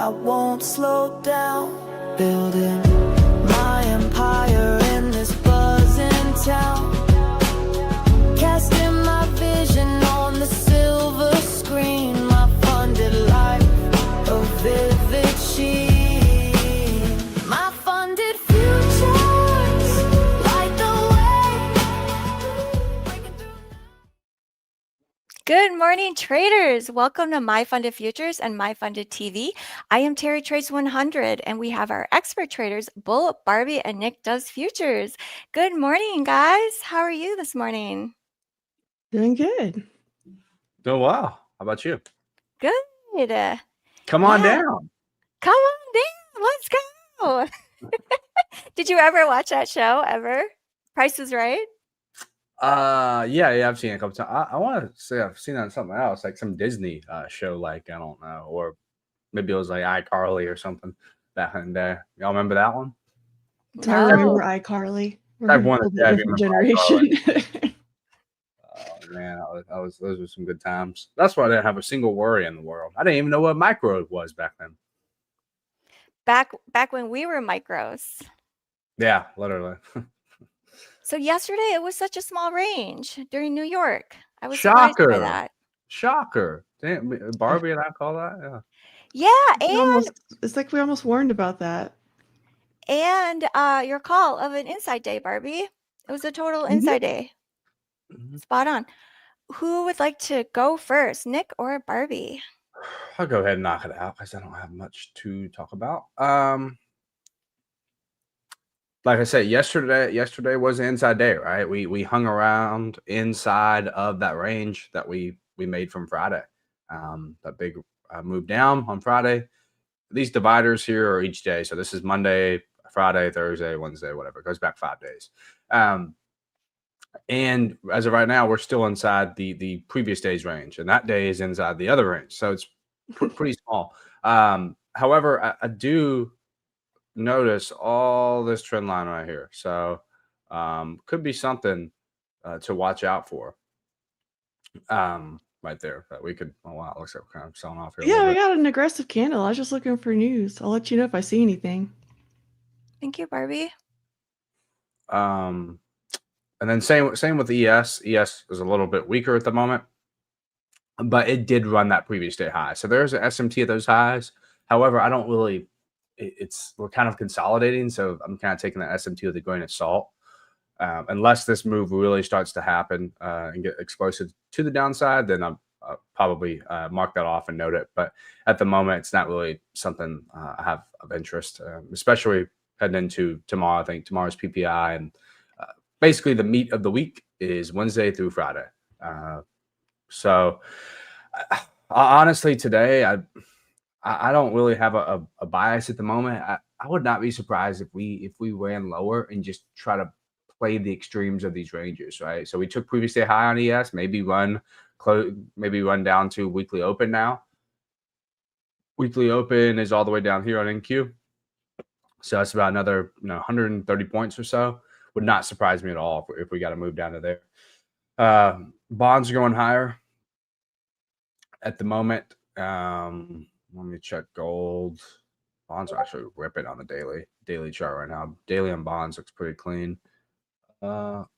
I won't slow down, building my empire in this buzzing town, casting my vision on the silver screen, my funded life, a vivid sheen, my funded futures, light the way. Good morning, traders. Welcome to MyFundedFutures and MyFundedTV. I am Terry Trades 100, and we have our expert traders, Bull, Barbie, and Nick Does Futures. Good morning, guys. How are you this morning? Doing good. Doing well. How about you? Good. Come on down. Come on down. Let's go. Did you ever watch that show ever? Price is Right? Yeah, I've seen it a couple times. I want to say I've seen it on something else, like some Disney show, like I don't know, or maybe it was like iCarly or something back in the day. Y'all remember that one? I remember iCarly. I've won a different generation. Oh man, those were some good times. That's why I didn't have a single worry in the world. I didn't even know what micro was back then. Back when we were micros. Yeah, literally. So yesterday it was such a small range during New York. I was surprised by that. Shocker. Damn, Barbie and I call that? Yeah, and it's like we almost warned about that. And your call of an inside day, Barbie. It was a total inside day. Spot on. Who would like to go first, Nick or Barbie? I'll go ahead and knock it out because I don't have much to talk about. Like I said, yesterday was an inside day, right? We hung around inside of that range that we made from Friday. That big move down on Friday. These dividers here are each day. So this is Monday, Friday, Thursday, Wednesday, whatever. It goes back 5 days. And as of right now, we're still inside the previous day's range. And that day is inside the other range. So it's pretty small. However, I do notice all this trend line right here. So could be something to watch out for. Right there that we could. Oh wow, it looks like we're kind of selling off here. Yeah, we got an aggressive candle. I was just looking for news. I'll let you know if I see anything. Thank you, Barbie. And then same with ES. ES is a little bit weaker at the moment, but it did run that previous day high. So there's an SMT at those highs. However, I don't really. We're kind of consolidating, so I'm kind of taking the SMT with a grain of salt. Unless this move really starts to happen and get explosive to the downside, then I'll probably mark that off and note it. But at the moment, it's not really something I have of interest, especially heading into tomorrow. I think tomorrow's PPI, and basically the meat of the week is Wednesday through Friday. So honestly, today, I don't really have a bias at the moment. I would not be surprised if we ran lower and just try to play the extremes of these ranges, right? So we took previous day high on ES, maybe run down to weekly open now. Weekly open is all the way down here on NQ. So that's about another 130 points or so. Would not surprise me at all if we got to move down to there. Bonds are going higher at the moment. Let me check gold. Bonds are actually ripping on the daily chart right now. Daily on bonds looks pretty clean. Let's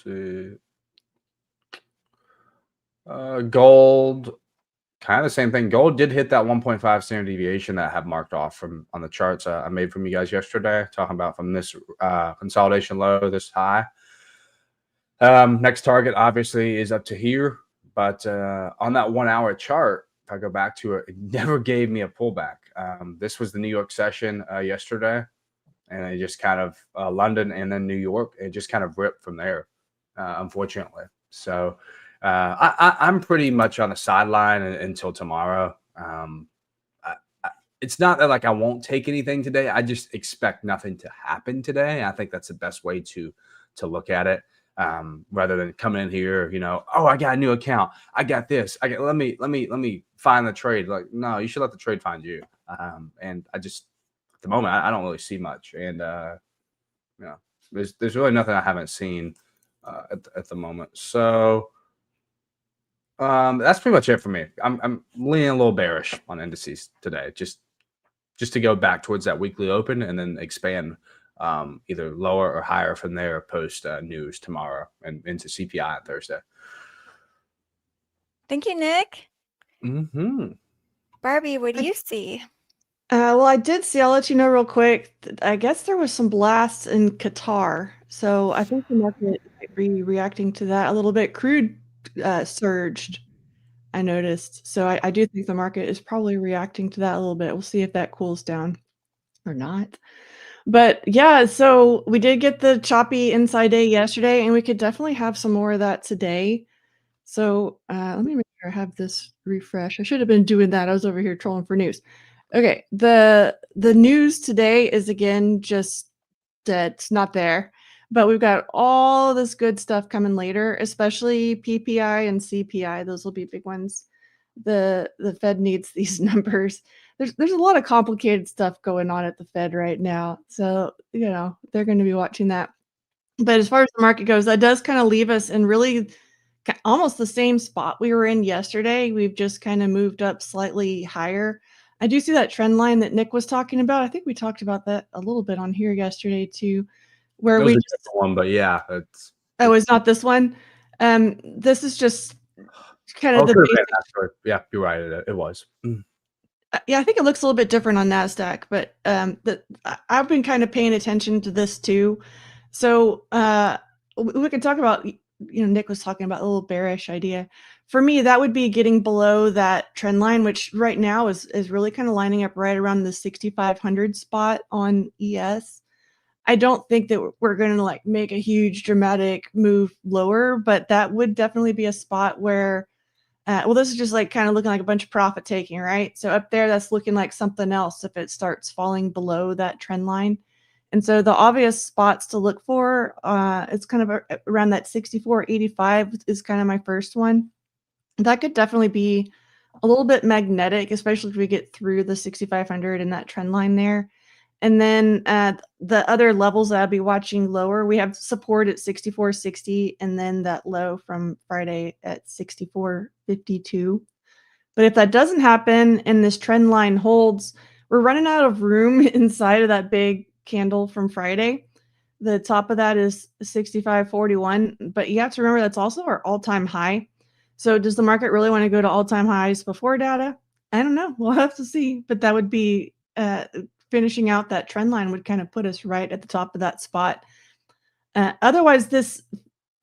see. Gold, kind of the same thing. Gold did hit that 1.5 standard deviation that I have marked off on the charts I made from you guys yesterday, talking about from this consolidation low, this high. Next target obviously is up to here, but on that 1 hour chart, if I go back to it, it never gave me a pullback. This was the New York session yesterday, and it just kind of London and then New York. It just kind of ripped from there, unfortunately. So I'm pretty much on the sideline until tomorrow. It's not that like I won't take anything today. I just expect nothing to happen today. I think that's the best way to look at it. Rather than coming in here, oh, I got a new account. I got this. Let me find the trade. Like, no, you should let the trade find you. And I just, at the moment, I don't really see much. And, there's really nothing I haven't seen at the moment. So That's pretty much it for me. I'm leaning a little bearish on indices today, just to go back towards that weekly open and then expand either lower or higher from there post news tomorrow and into CPI on Thursday. Thank you, Nick. Mm-hmm. Barbie, what do you see? Well, I did see, I'll let you know real quick. I guess there was some blasts in Qatar. So I think the market might be reacting to that a little bit. Crude surged, I noticed. So I do think the market is probably reacting to that a little bit. We'll see if that cools down or not. But yeah, so we did get the choppy inside day yesterday, and we could definitely have some more of that today. So let me make sure I have this refresh. I should have been doing that. I was over here trolling for news. Okay, the news today is again just dead. It's not there. But we've got all this good stuff coming later, especially PPI and CPI. Those will be big ones. The Fed needs these numbers. There's a lot of complicated stuff going on at the Fed right now. So, they're going to be watching that. But as far as the market goes, that does kind of leave us in really almost the same spot we were in yesterday. We've just kind of moved up slightly higher. I do see that trend line that Nick was talking about. I think we talked about that a little bit on here yesterday too, where That was we a just, different one, but yeah, it's not this one. This is just kind oh, of it the could have been basic. actually. Yeah, you're right. It was. Yeah, I think it looks a little bit different on NASDAQ, but I've been kind of paying attention to this too. So we could talk about, Nick was talking about a little bearish idea. For me, that would be getting below that trend line, which right now is really kind of lining up right around the 6,500 spot on ES. I don't think that we're going to like make a huge dramatic move lower, but that would definitely be a spot where well, this is just like kind of looking like a bunch of profit taking, right? So up there, that's looking like something else if it starts falling below that trend line. And so the obvious spots to look for, it's kind of around that 64.85 is kind of my first one. That could definitely be a little bit magnetic, especially if we get through the 6,500 and that trend line there. And then the other levels that I'll be watching lower, we have support at 64.60 and then that low from Friday at 64.52. But if that doesn't happen and this trend line holds, we're running out of room inside of that big candle from Friday. The top of that is 65.41, but you have to remember that's also our all-time high. So does the market really want to go to all-time highs before data? I don't know. We'll have to see. But that would be finishing out that trend line would kind of put us right at the top of that spot. Otherwise, this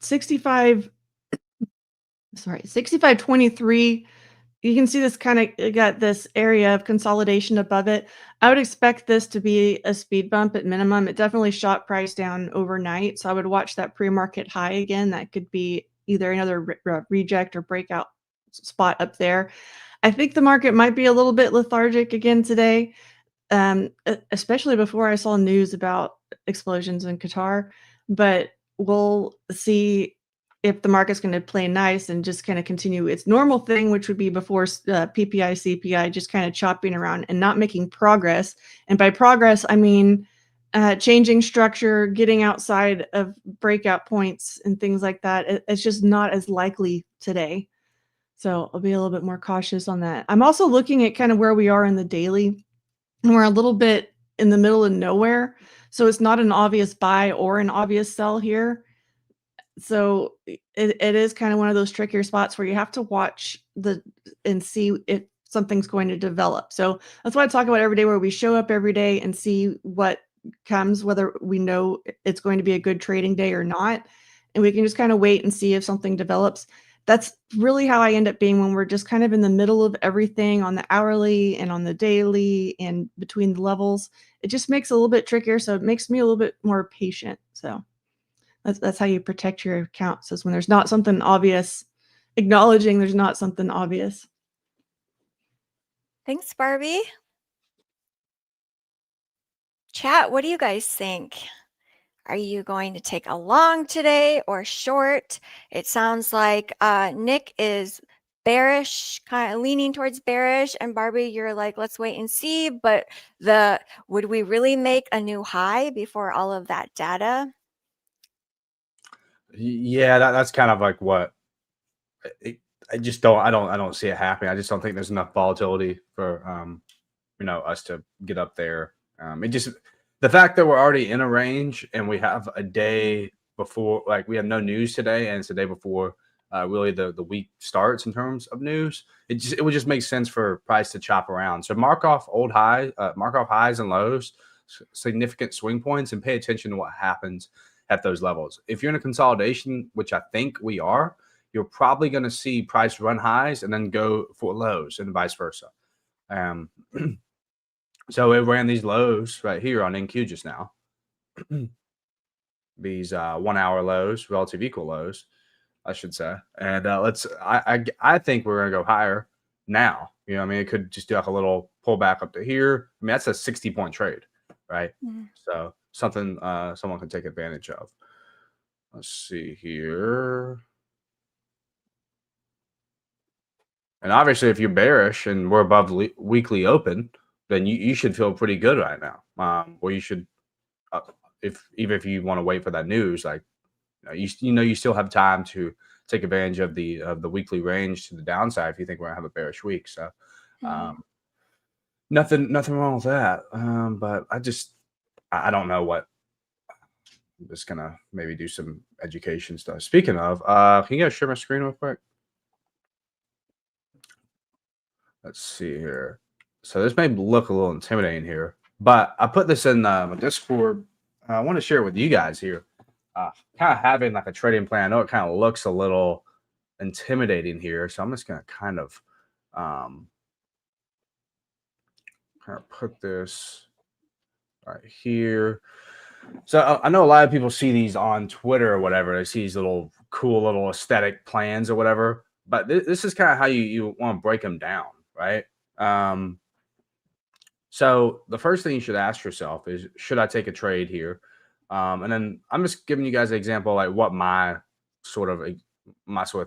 65.23, you can see this kind of got this area of consolidation above it. I would expect this to be a speed bump at minimum. It definitely shot price down overnight. So I would watch that pre-market high again. That could be either another reject or breakout spot up there. I think the market might be a little bit lethargic again today, especially before I saw news about explosions in Qatar. But we'll see if the market's going to play nice and just kind of continue its normal thing, which would be before PPI, CPI, just kind of chopping around and not making progress. And by progress, I mean changing structure, getting outside of breakout points and things like that. It's just not as likely today. So I'll be a little bit more cautious on that. I'm also looking at kind of where we are in the daily, and we're a little bit in the middle of nowhere. So it's not an obvious buy or an obvious sell here. So it is kind of one of those trickier spots where you have to watch and see if something's going to develop. So that's why I talk about every day, where we show up every day and see what comes, whether we know it's going to be a good trading day or not. And we can just kind of wait and see if something develops. That's really how I end up being when we're just kind of in the middle of everything on the hourly and on the daily and between the levels. It just makes it a little bit trickier. So it makes me a little bit more patient. So that's how you protect your accounts, is when there's not something obvious, acknowledging there's not something obvious. Thanks, Barbie. Chat, what do you guys think? Are you going to take a long today or short? It sounds like Nick is bearish, kind of leaning towards bearish, and Barbie, you're like, let's wait and see. But would we really make a new high before all of that data? Yeah, that's kind of like what I just don't see it happening. I just don't think there's enough volatility for us to get up there. It just, the fact that we're already in a range and we have a day before, like we have no news today, and it's the day before really the week starts in terms of news. It would just make sense for price to chop around. So mark off highs and lows, significant swing points, and pay attention to what happens at those levels. If you're in a consolidation, which I think we are, you're probably going to see price run highs and then go for lows, and vice versa. So it ran these lows right here on NQ just now. These 1 hour lows, relative equal lows, I should say. And I think we're gonna go higher now. You know, I mean, it could just do like a little pullback up to here. I mean, that's a 60-point trade, right? So something someone can take advantage of. Let's see here. And obviously, if you're bearish and we're above weekly open, then you should feel pretty good right now. Or you should, even if you want to wait for that news, like you still have time to take advantage of the weekly range to the downside if you think we're gonna have a bearish week. So nothing wrong with that. But I don't know what. I'm just gonna maybe do some education stuff. Speaking of, can you guys share my screen real quick? Let's see here. So this may look a little intimidating here, but I put this in my Discord. I want to share it with you guys here. Kind of having like a trading plan. I know it kind of looks a little intimidating here, so I'm just going to kind of put this right here. So I know a lot of people see these on Twitter or whatever. They see these little cool little aesthetic plans or whatever, but this is kind of how you want to break them down, right? So the first thing you should ask yourself is, should I take a trade here? And then I'm just giving you guys an example, like what my sort of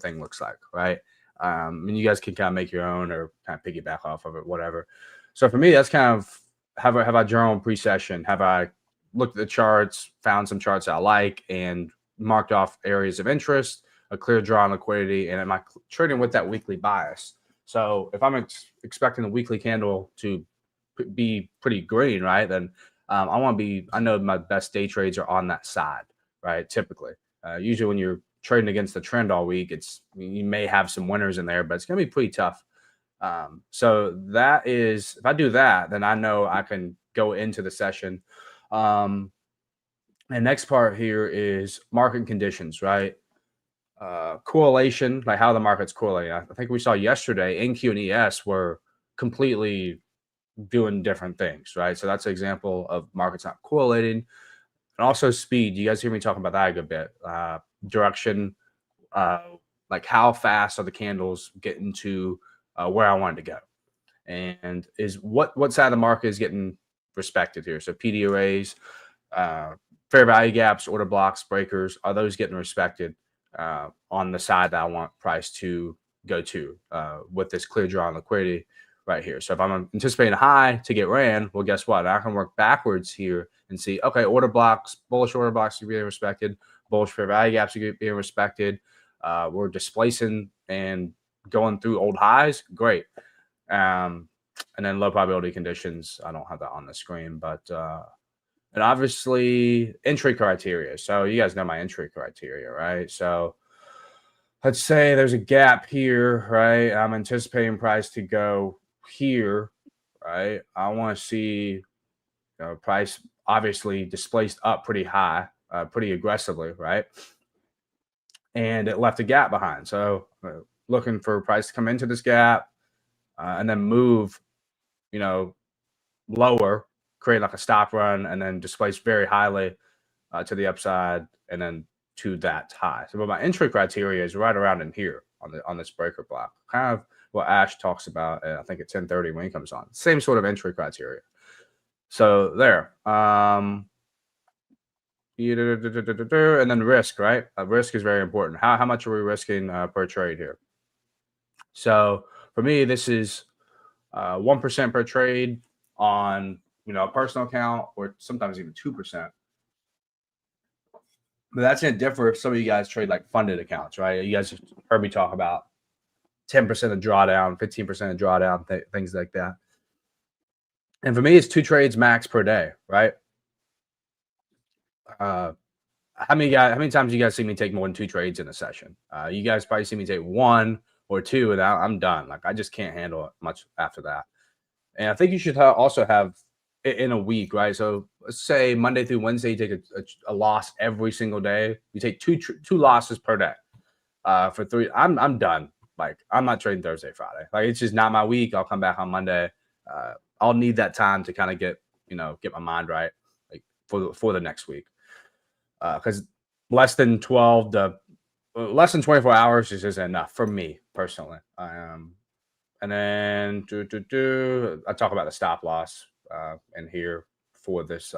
thing looks like, right? And you guys can kind of make your own or kind of piggyback off of it, whatever. So for me, that's kind of, have I journaled pre-session? Have I looked at the charts, found some charts I like, and marked off areas of interest, a clear draw on liquidity, and am I trading with that weekly bias? So if I'm expecting the weekly candle to be pretty green, right, then I know my best day trades are on that side, right? Typically, usually when you're trading against the trend all week, you may have some winners in there, but it's going to be pretty tough. So that is, if I do that, then I know I can go into the session. And next part here is market conditions, right? Correlation, like how the market's correlating. I think we saw yesterday NQ and ES were completely doing different things, right? So that's an example of markets not correlating. And also speed. You guys hear me talking about that a good bit. Direction, like how fast are the candles getting to where I wanted to go, and is what side of the market is getting respected here. So PD arrays, fair value gaps, order blocks, breakers, are those getting respected on the side that I want price to go to with this clear draw on liquidity right here? So if I'm anticipating a high to get ran, well, guess what? I can work backwards here and see, okay, order blocks, bullish order blocks are being respected, bullish fair value gaps are being respected. We're displacing and going through old highs. Great. And then low probability conditions. I don't have that on the screen, but and obviously entry criteria. So you guys know my entry criteria, right? So let's say there's a gap here, right? I'm anticipating price to go here, right? I want to see price obviously displaced up pretty high, pretty aggressively, right? And it left a gap behind. So looking for price to come into this gap and then move, lower, create like a stop run, and then displace very highly to the upside, and then to that high. So, but my entry criteria is right around in here on this breaker block, kind of what Ash talks about. I think at 10:30 when he comes on, same sort of entry criteria. So there. And then risk, right? Risk is very important. How much are we risking per trade here? So for me, this is 1% per trade on a personal account, or sometimes even 2%. But that's going to differ if some of you guys trade like funded accounts, right? You guys heard me talk about 10% of drawdown, 15% of drawdown, things like that. And for me, it's 2 trades max per day, right? How many times you guys see me take more than 2 trades in a session? You guys probably see me take 1 or 2, and I'm done. Like, I just can't handle it much after that. And I think you should also have in a week, right? So let's say Monday through Wednesday, you take a loss every single day. You take two losses per day. For 3, I'm done. Like, I'm not trading Thursday, Friday. Like, it's just not my week. I'll come back on Monday. I'll need that time to kind of get my mind right, like for the next week. Because less than 24 hours is just enough for me personally. And then I talk about the stop loss in here for this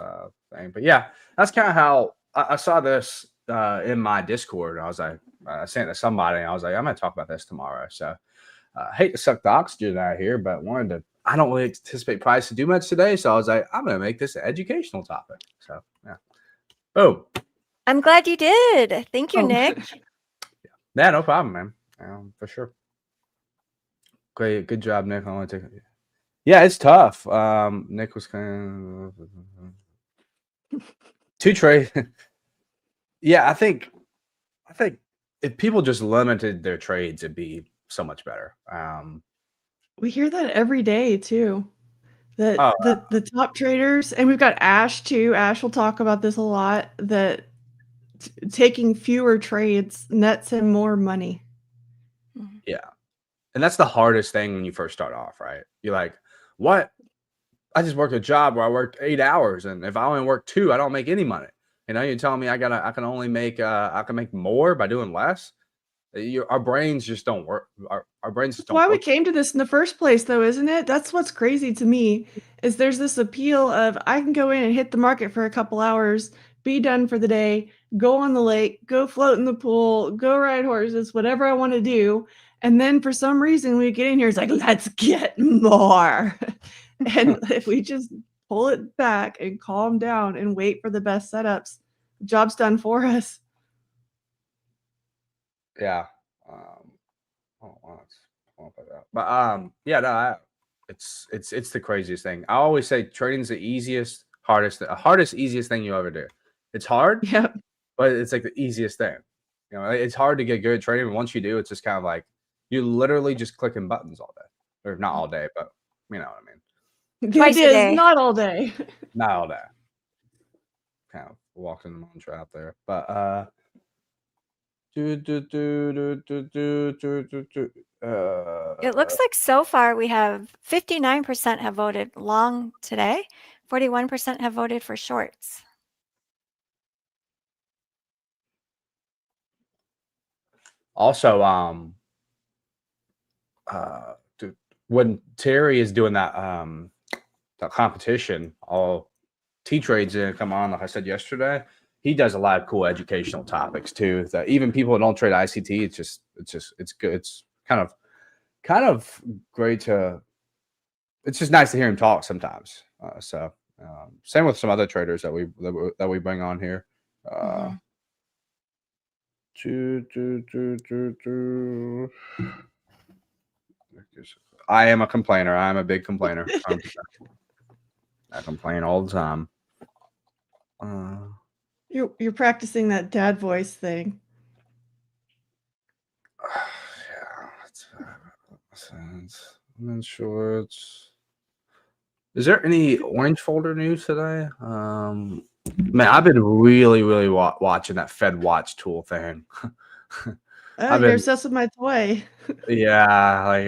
thing. But yeah, that's kind of how I saw this in my Discord. I was like, I sent it to somebody, and I was like, I'm going to talk about this tomorrow. So I hate to suck the oxygen out of here, but I don't really anticipate price to do much today. So I was like, I'm going to make this an educational topic. So yeah. Boom. I'm glad you did. Thank you, Oh. Nick. Yeah, no problem, man. For sure. Great, good job, Nick. I want to take it. Yeah, it's tough. Nick was kind of 2 trade. Yeah, I think if people just limited their trades, it'd be so much better. We hear that every day too. That Oh, the top traders, and we've got Ash too. Ash will talk about this a lot. That taking fewer trades nets him more money. yeah. And that's the hardest thing when you first start off, right? You're like, what? I just worked a job where I worked 8 hours, and if I only work 2, I don't make any money. You're telling me I can only make I can make more by doing less. Our brains just don't work. Our brains just don't. Why we work. came to this in the first place, though, isn't it? That's what's crazy to me. Is there's this appeal of I can go in and hit the market for a couple hours, be done for the day, go on the lake, go float in the pool, go ride horses, whatever I want to do. And then for some reason we get in here, it's like, let's get more. And if we just pull it back and calm down and wait for the best setups, the job's done for us. Yeah. But yeah, no, it's the craziest thing. I always say trading's the easiest, easiest thing you ever do. It's hard, Yep. but it's like the easiest thing. It's hard to get good at trading, but once you do, it's just kind of like you're literally just clicking buttons all day, or not all day, but you know what I mean. Twice a day. Not all day. Not all day. Kind of walking the moon trap there, but It looks like so far we have 59% have voted long today, 41% have voted for shorts. also, when Terry is doing that competition, all T-Trades in come on, like I said yesterday, he does a lot of cool educational topics too. That even people who don't trade ICT, it's good. It's kind of great to. It's just nice to hear him talk sometimes. Same with some other traders that we bring on here. I am a complainer. I'm a big complainer. I complain all the time. You're practicing that dad voice thing. I'm not sure it's. Is there any orange folder news today? Man, I've been really watching that Fed Watch tool thing. You're obsessed with my toy. Yeah, like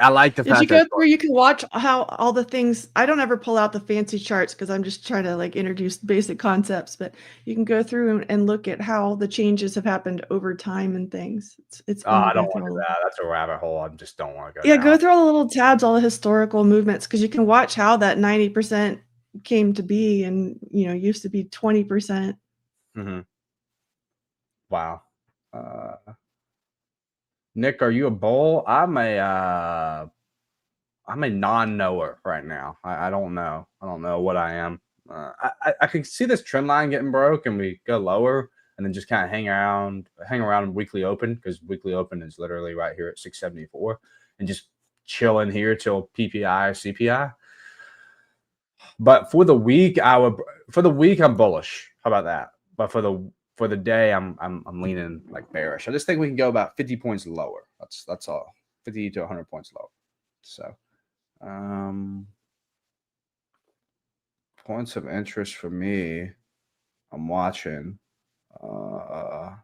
I like the fact Did you that go through? You can watch how all the things. I don't ever pull out the fancy charts because I'm just trying to like introduce basic concepts. But you can go through and look at how the changes have happened over time and things. It's fun I to go don't want to through do that. That's a rabbit hole. I just don't want to go. Yeah, down. go through all the little tabs, all the historical movements, because you can watch how that 90% came to be, and used to be 20%. Wow. Nick, are you a bull? I'm a non-knower right now. I don't know. I don't know what I am. I can see this trend line getting broke and we go lower. and then just kind of hang around weekly open, because weekly open is literally right here at 674, and just chill in here till PPI, CPI. But for the week, I'm bullish. How about that? But for the day, I'm leaning like bearish. I just think we can go about 50 points lower. That's all. 50 to 100 points lower. So, points of interest for me, I'm watching. I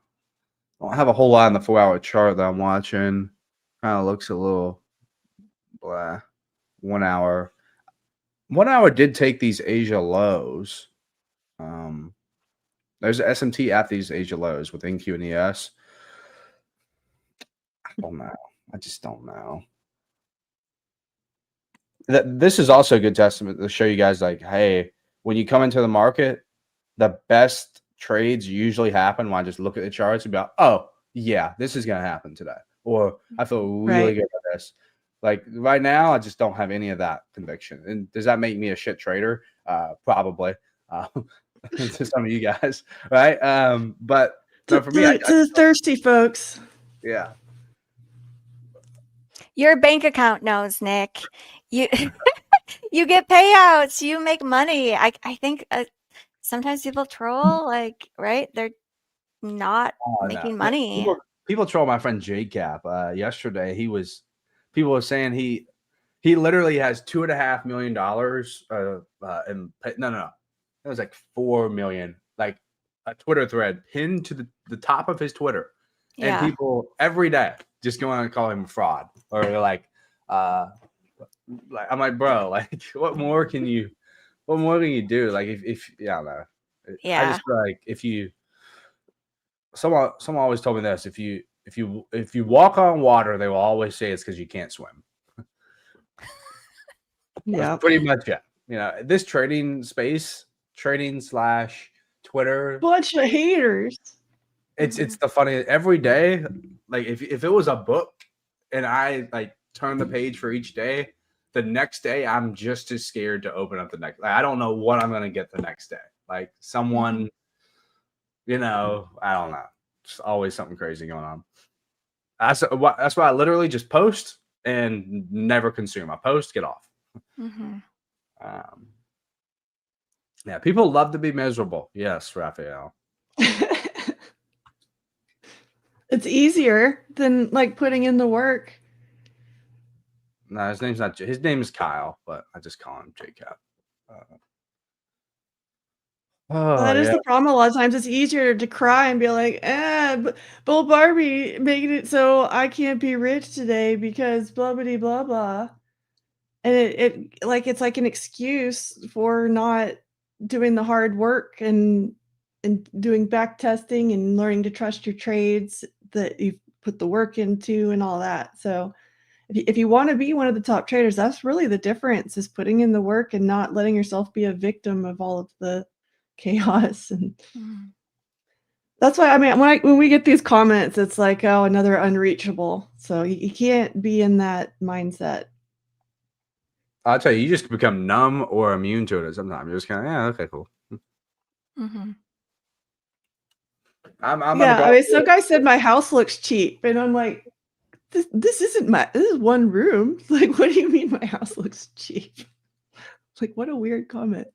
don't have a whole lot in the 4-hour chart that I'm watching. Kind of looks a little blah. 1 hour. 1 hour did take these Asia lows. There's an SMT at these Asia lows with NQ and ES. I don't know. I just don't know. This is also a good testament to show you guys, like, hey, when you come into the market, the best trades usually happen when I just look at the charts and be like, oh, yeah, this is going to happen today. Or I feel really good about this. Like right now, I just don't have any of that conviction. And does that make me a shit trader? Probably. To some of you guys, right? But no, for me, to the thirsty folks. Yeah. Your bank account knows, Nick. You you get payouts. You make money. I think sometimes people troll, like, right? They're not making money. People troll my friend JCap. Yesterday, people were saying he literally has $2.5 million. No. It was like 4 million, like a Twitter thread pinned to the top of his Twitter. Yeah. And people every day just go on and call him a fraud, or they're like, I'm like, bro, like, what more can you do? Like, if yeah, I don't know. Yeah. I just feel like someone always told me this: if you walk on water, they will always say it's because you can't swim. Yeah, that's pretty much it. You know, this trading space, Twitter, bunch of haters. It's the funny every day. Like if it was a book and I like turn the page for each day, the next day I'm just as scared to open up the next. Like, I don't know what I'm gonna get the next day. Like someone, I don't know. Just always something crazy going on. That's why I literally just post and never consume. I post, get off. Yeah, people love to be miserable. Yes, Raphael. It's easier than like putting in the work. No, his name is Kyle, but I just call him JCap. That is the problem. A lot of times it's easier to cry and be like, Bull Barbie making it so I can't be rich today because blah blah blah blah. And it's like an excuse for not doing the hard work and doing back testing and learning to trust your trades that you've put the work into and all that. So if you want to be one of the top traders, that's really the difference, is putting in the work and not letting yourself be a victim of all of the chaos. And that's why, I mean, when we get these comments, it's like, oh, another unreachable. So you can't be in that mindset. I'll tell you just become numb or immune to it sometimes. You're just kind of, yeah, okay, cool. Some guy said my house looks cheap, and I'm like, this is one room. Like, what do you mean my house looks cheap? Like, what a weird comment.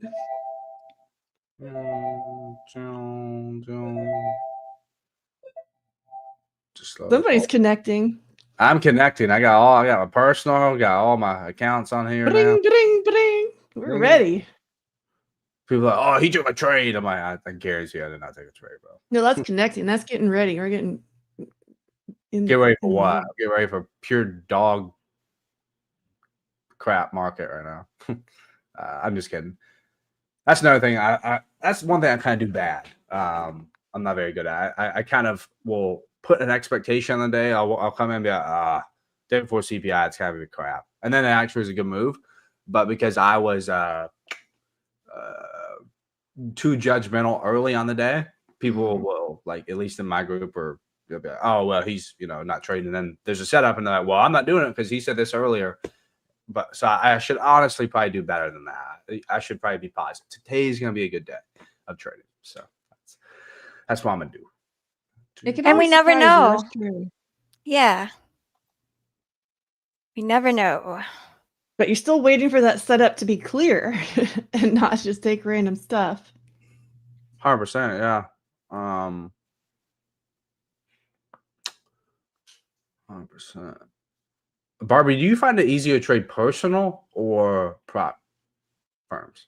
Somebody's connecting. I'm connecting. I got my personal, got all my accounts on here. Bring, bring, bring. We're ready. People are like, oh, he took my trade. I'm like, I guarantee I did not take a trade, bro. No, that's connecting. That's getting ready. We're getting get ready for what? Get ready for pure dog crap market right now. I'm just kidding. That's another thing. That's one thing I kind of do bad. I'm not very good at. I kind of will put an expectation on the day. I'll come in and be like, day before CPI, it's kind of a crap. And then it actually is a good move. But because I was too judgmental early on the day, people will, like, at least in my group, or they'll be like, oh, well, he's, not trading. And then there's a setup and they're like, well, I'm not doing it because he said this earlier. But so I should honestly probably do better than that. I should probably be positive. Today's going to be a good day of trading. So That's what I'm gonna do. It can And we always never surprise you, that's know. true. Yeah. We never know. But you're still waiting for that setup to be clear and not just take random stuff. 100%, yeah. 100%. Barbie, do you find it easier to trade personal or prop firms?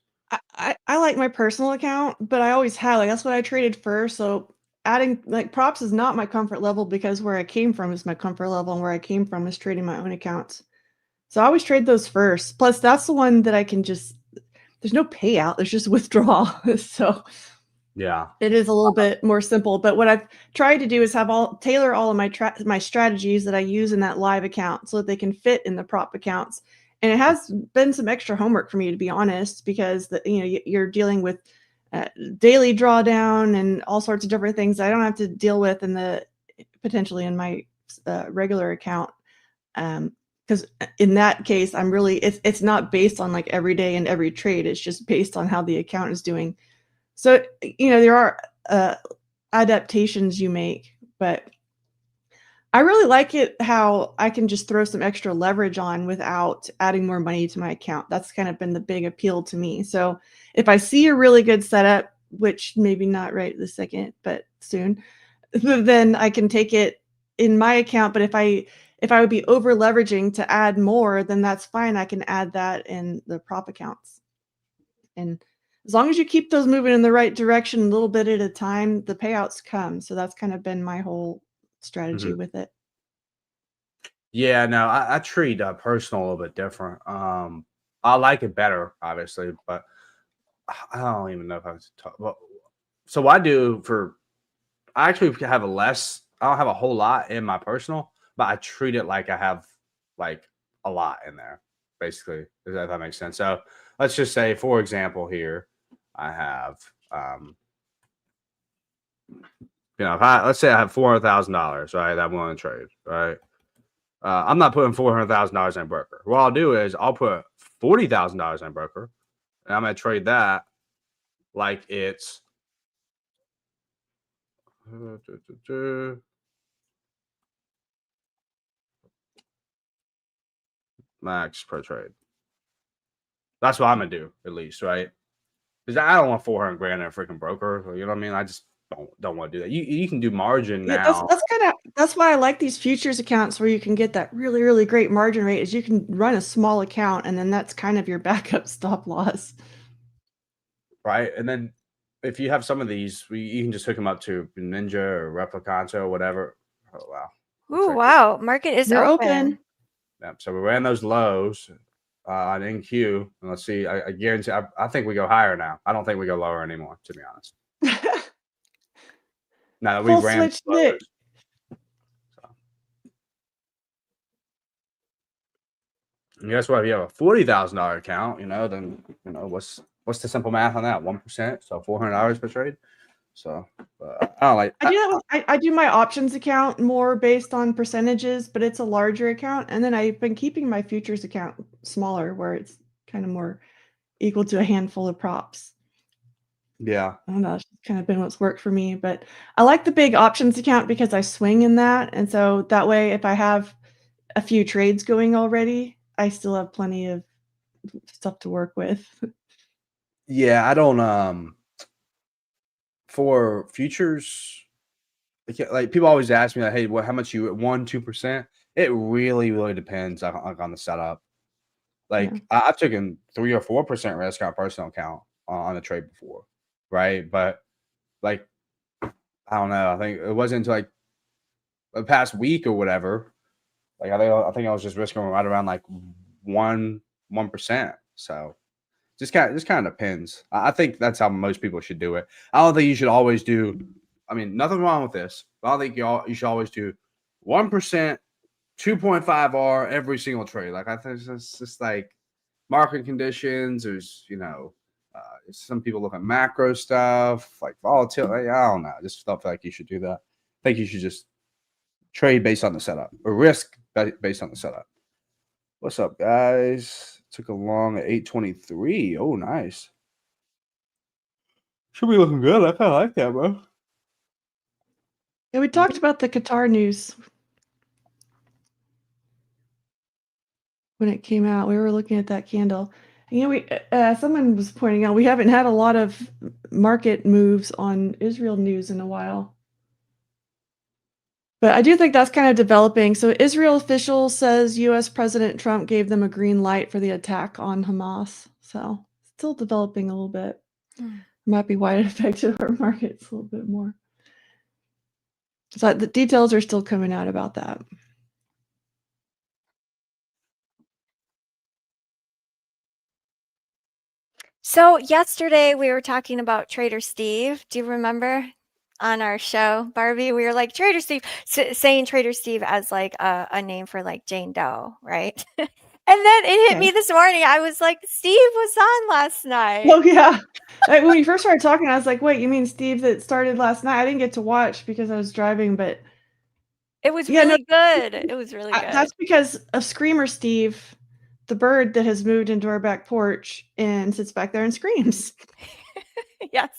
I like my personal account, but I always have. Like, that's what I traded first. So adding like props is not my comfort level because where I came from is my comfort level, and where I came from is trading my own accounts. So I always trade those first. Plus, that's the one that I can just. There's no payout. There's just withdrawal. So Yeah. it is a little bit more simple. But what I've tried to do is have tailor all of my strategies that I use in that live account so that they can fit in the prop accounts. And it has been some extra homework for me, to be honest, because you're dealing with daily drawdown and all sorts of different things I don't have to deal with potentially in my regular account. Because in that case, it's not based on like every day and every trade. It's just based on how the account is doing. So, there are adaptations you make, but I really like it how I can just throw some extra leverage on without adding more money to my account. That's kind of been the big appeal to me. So if I see a really good setup, which maybe not right this second, but soon, then I can take it in my account. But if I would be over leveraging to add more, then that's fine. I can add that in the prop accounts. And as long as you keep those moving in the right direction a little bit at a time, the payouts come. So that's kind of been my whole strategy with it. Yeah, no, I treat personal a little bit different. I like it better, obviously, but I don't even know if I was talk. Well, so what I do I actually have I don't have a whole lot in my personal, but I treat it like I have like a lot in there, basically. If that makes sense. So let's just say, for example, here I have, let's say I have $400,000, right? That I'm willing to trade, right? I'm not putting $400,000 in broker. What I'll do is I'll put $40,000 in broker, and I'm gonna trade that like it's max per trade. That's what I'm gonna do, at least, right? Because I don't want 400 grand in a freaking broker. You know what I mean? I just don't want to do that. You can do margin Yeah, now. that's why I like these futures accounts where you can get that really, really great margin rate, is you can run a small account and then that's kind of your backup stop loss. Right. And then if you have some of these, you can just hook them up to Ninja or Replicante or whatever. Oh, wow. Ooh, wow. Market is They're open. open. Yep. So we ran those lows on NQ. And let's see. I guarantee, I think we go higher now. I don't think we go lower anymore, to be honest. Now that we Full ran switch, lows. Nick. And guess what? If you have a $40,000 account, then what's the simple math on that? 1%, so $400 per trade. So I don't like. I do that with, I do my options account more based on percentages, but it's a larger account, and then I've been keeping my futures account smaller, where it's kind of more equal to a handful of props. Yeah. I don't know. It's kind of been what's worked for me, but I like the big options account because I swing in that, and so that way, if I have a few trades going already, I still have plenty of stuff to work with. Yeah, I don't. For futures, like people always ask me, like, "Hey, how much you at 1-2%?" It really, really depends on the setup. Like Yeah. I've taken 3 or 4% risk on a personal account on a trade before, right? But like I don't know. I think it wasn't until like the past week or whatever. Like I think I was just risking right around like 1%. So just kind of depends. I think that's how most people should do it. I don't think you should always do. I mean, nothing wrong with this. But I don't think you should always do 1%, 2.5 R every single trade. Like I think it's just like market conditions. There's some people look at macro stuff like volatility. I don't know. I just don't feel like you should do that. I think you should just trade based on the setup or risk based on the setup. What's up, guys? Took a long at 8:23. Oh, nice. Should be looking good. I kind of like that, bro. Yeah, we talked about the Qatar news when it came out. We were looking at that candle. You know, we someone was pointing out we haven't had a lot of market moves on Israel news in a while. But I do think that's kind of developing. So Israel official says US President Trump gave them a green light for the attack on Hamas. So still developing a little bit. Might be why it affected our markets a little bit more. So the details are still coming out about that. So yesterday we were talking about Trader Steve. Do you remember on our show, Barbie? We were like Trader Steve, saying Trader Steve as like a name for like Jane Doe, right? And then it hit me this morning. I was like, Steve was on last night. Oh yeah. When we first started talking, I was like, wait, you mean Steve that started last night? I didn't get to watch because I was driving, but it was yeah, really good. It was really good. That's because of Screamer Steve, the bird that has moved into our back porch and sits back there and screams. Yes.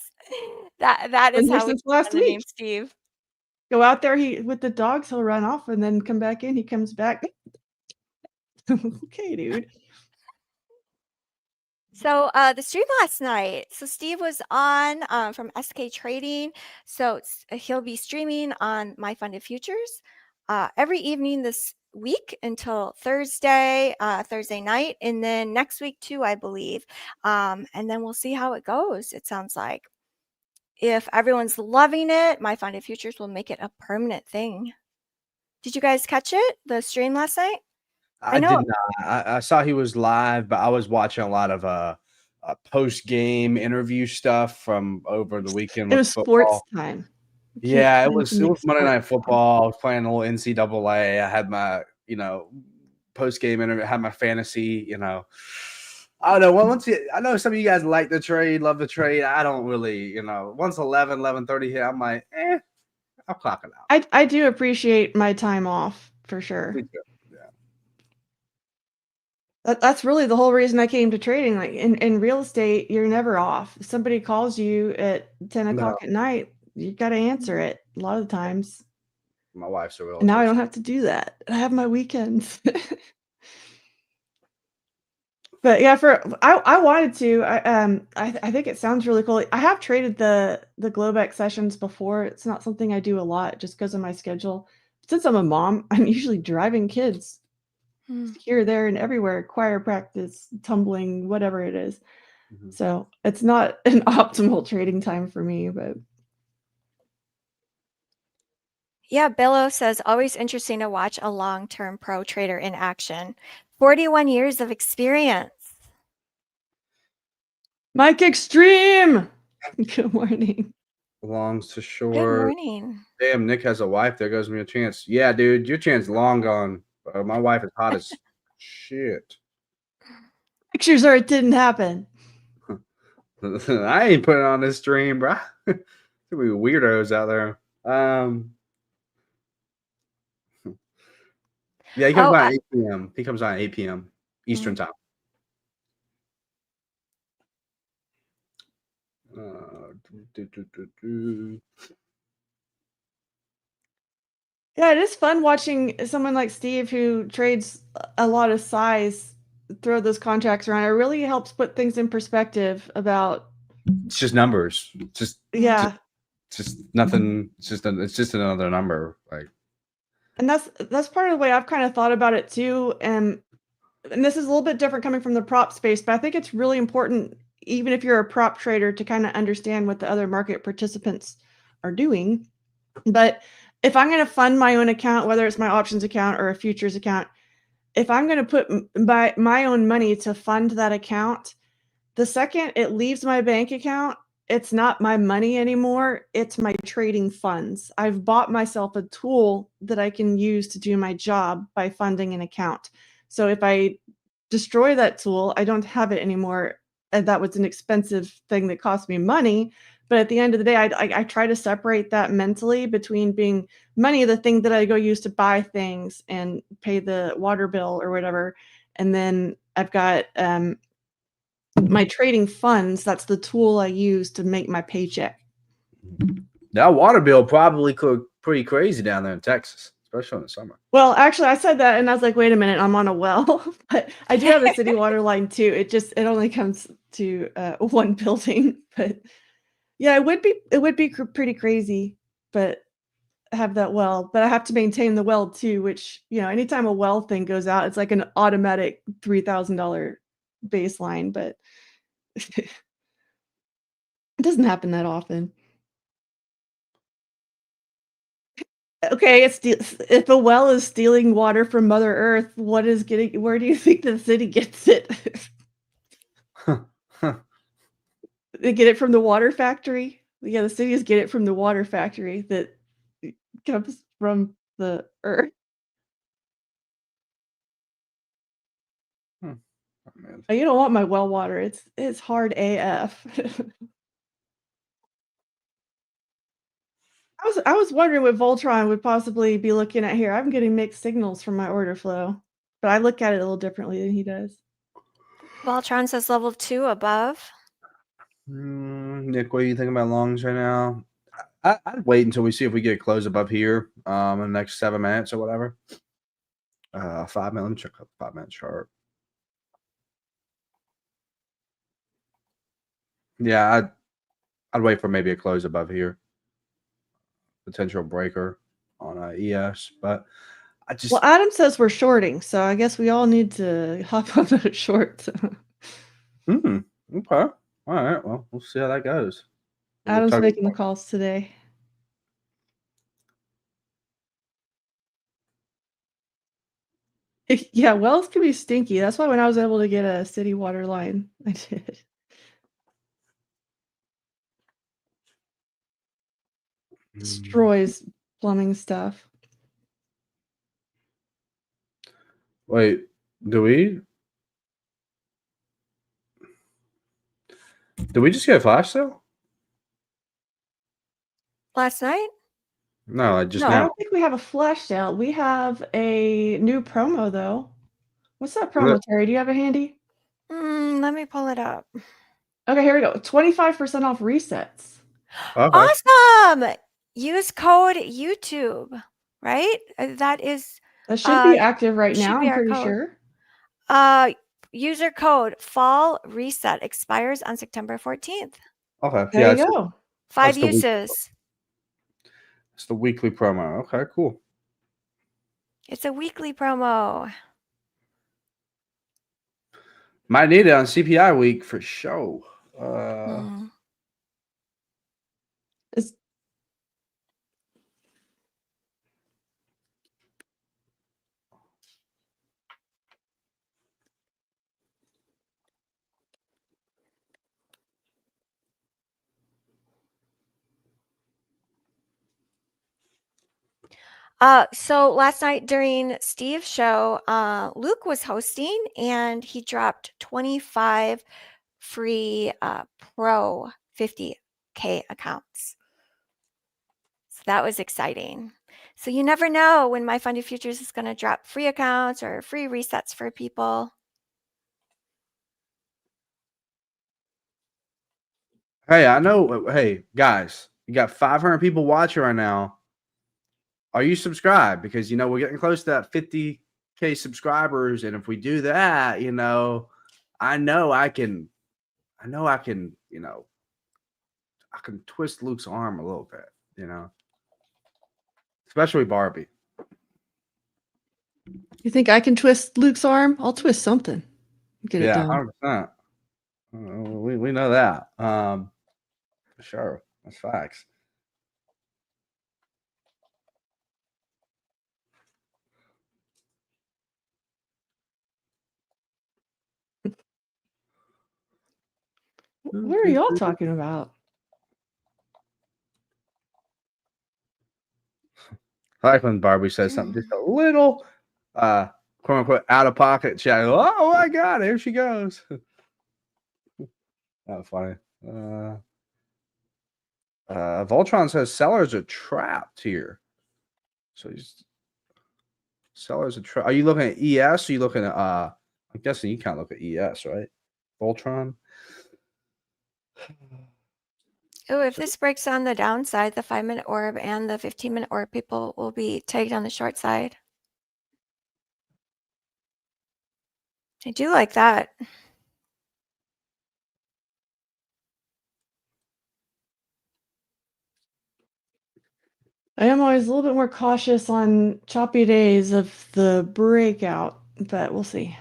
That is Been there how we since last got the name week. Steve. Go out there, with the dogs, he'll run off and then come back in. He comes back. Okay, dude. So the stream last night. So Steve was on from SK Trading. So he'll be streaming on MyFundedFutures every evening this week until Thursday night, and then next week too, I believe. And then we'll see how it goes. It sounds like if everyone's loving it, MyFundedFutures will make it a permanent thing. Did you guys catch it? The stream last night? I did not. I saw he was live, but I was watching a lot of post-game interview stuff from over the weekend. It was sports time. Yeah, it was Monday Night Football. I was playing a little NCAA. I had my, post-game interview. I had my fantasy, I don't know. I know some of you guys like the trade, love the trade. I don't really, once 11:30 hit, I'm like, I'll clock it out. I do appreciate my time off for sure. Me too. That's really the whole reason I came to trading. Like in real estate, you're never off. If somebody calls you at 10 o'clock at night, you got to answer it a lot of the times. My wife's a real. And now I don't have to do that. I have my weekends. But yeah, I wanted to. I think it sounds really cool. I have traded the Globex sessions before. It's not something I do a lot just because of my schedule. Since I'm a mom, I'm usually driving kids here, there, and everywhere, choir practice, tumbling, whatever it is. So it's not an optimal trading time for me, but yeah, Billo says, always interesting to watch a long-term pro trader in action. 41 years of experience. Mike Extreme. Good morning. Belongs to shore. Good morning. Damn, Nick has a wife. There goes me a chance. Yeah, dude, your chance long gone. My wife is hot as shit. Pictures are it didn't happen. I ain't putting on this stream, bro. Too many weirdos out there. Yeah, he comes on at 8 p.m. He comes on at 8 p.m. Eastern time. Yeah, it is fun watching someone like Steve who trades a lot of size throw those contracts around. It really helps put things in perspective about. It's just numbers. Just nothing. It's just another number. Like, and that's part of the way I've kind of thought about it too. And this is a little bit different coming from the prop space, but I think it's really important, even if you're a prop trader, to kind of understand what the other market participants are doing. But if I'm going to fund my own account, whether it's my options account or a futures account, if I'm going to put my own money to fund that account, the second it leaves my bank account, it's not my money anymore. It's my trading funds. I've bought myself a tool that I can use to do my job by funding an account. So if I destroy that tool, I don't have it anymore. And that was an expensive thing that cost me money. But at the end of the day, I try to separate that mentally between being money, the thing that I go use to buy things and pay the water bill or whatever. And then I've got my trading funds. That's the tool I use to make my paycheck. That water bill probably could pretty crazy down there in Texas, especially in the summer. Well, actually, I said that, and I was like, "Wait a minute, I'm on a well." But I do have a city water line too. It only comes to one building. But yeah, it would be pretty crazy. But have that well, but I have to maintain the well too, which, anytime a well thing goes out, it's like an automatic $3,000 baseline, but it doesn't happen that often. Okay, if a well is stealing water from Mother Earth, where do you think the city gets it? They get it from the water factory? Yeah, the cities get it from the water factory that comes from the earth. Oh, man. You don't want my well water. It's hard AF. I was wondering what Voltron would possibly be looking at here. I'm getting mixed signals from my order flow, but I look at it a little differently than he does. Voltron says level 2 above. Nick, what are you thinking about longs right now? I'd wait until we see if we get close above here in the next 7 minutes or whatever. 5 minutes. Let me check out the 5-minute chart. Yeah, I'd wait for maybe a close above here. Potential breaker on ES, but I just. Well, Adam says we're shorting, so I guess we all need to hop on the short. Okay. All right. Well, we'll see how that goes. Adam's making the calls today. Yeah, wells can be stinky. That's why when I was able to get a city water line, I did. Destroys plumbing stuff. Wait, do we just get a flash sale? Last night? No, I don't think we have a flash sale. We have a new promo though. What's that promo, Terry? Do you have it handy? Let me pull it up. Okay, here we go. 25% off resets. Okay. Awesome! Use code YouTube, right? That should be active right now, I'm pretty code. sure. User code fall reset expires on September 14th. Okay. There you go. 5 uses. It's the weekly promo. Okay, cool. It's a weekly promo. Might need it on CPI week for sure. So last night during Steve's show, Luke was hosting and he dropped 25 free pro 50K accounts. So that was exciting. So you never know when MyFundedFutures is going to drop free accounts or free resets for people. Hey, I know. Hey, guys, you got 500 people watching right now. Are you subscribed? Because, we're getting close to that 50K subscribers. And if we do that, I know I can twist Luke's arm a little bit, especially Barbie. You think I can twist Luke's arm? I'll twist something. Get it done. 100%. We know that. For sure. That's facts. What are y'all talking about? I like when Barbie says something just a little, quote unquote, out of pocket. Chat. Oh my God, here she goes. That was funny. Voltron says sellers are trapped here. So sellers are trapped. Are you looking at ES? Or are you looking at? I'm guessing you can't look at ES, right? Voltron. Oh, if this breaks on the downside, the 5-minute orb and the 15-minute orb, people will be tagged on the short side. I do like that. I am always a little bit more cautious on choppy days of the breakout, but we'll see.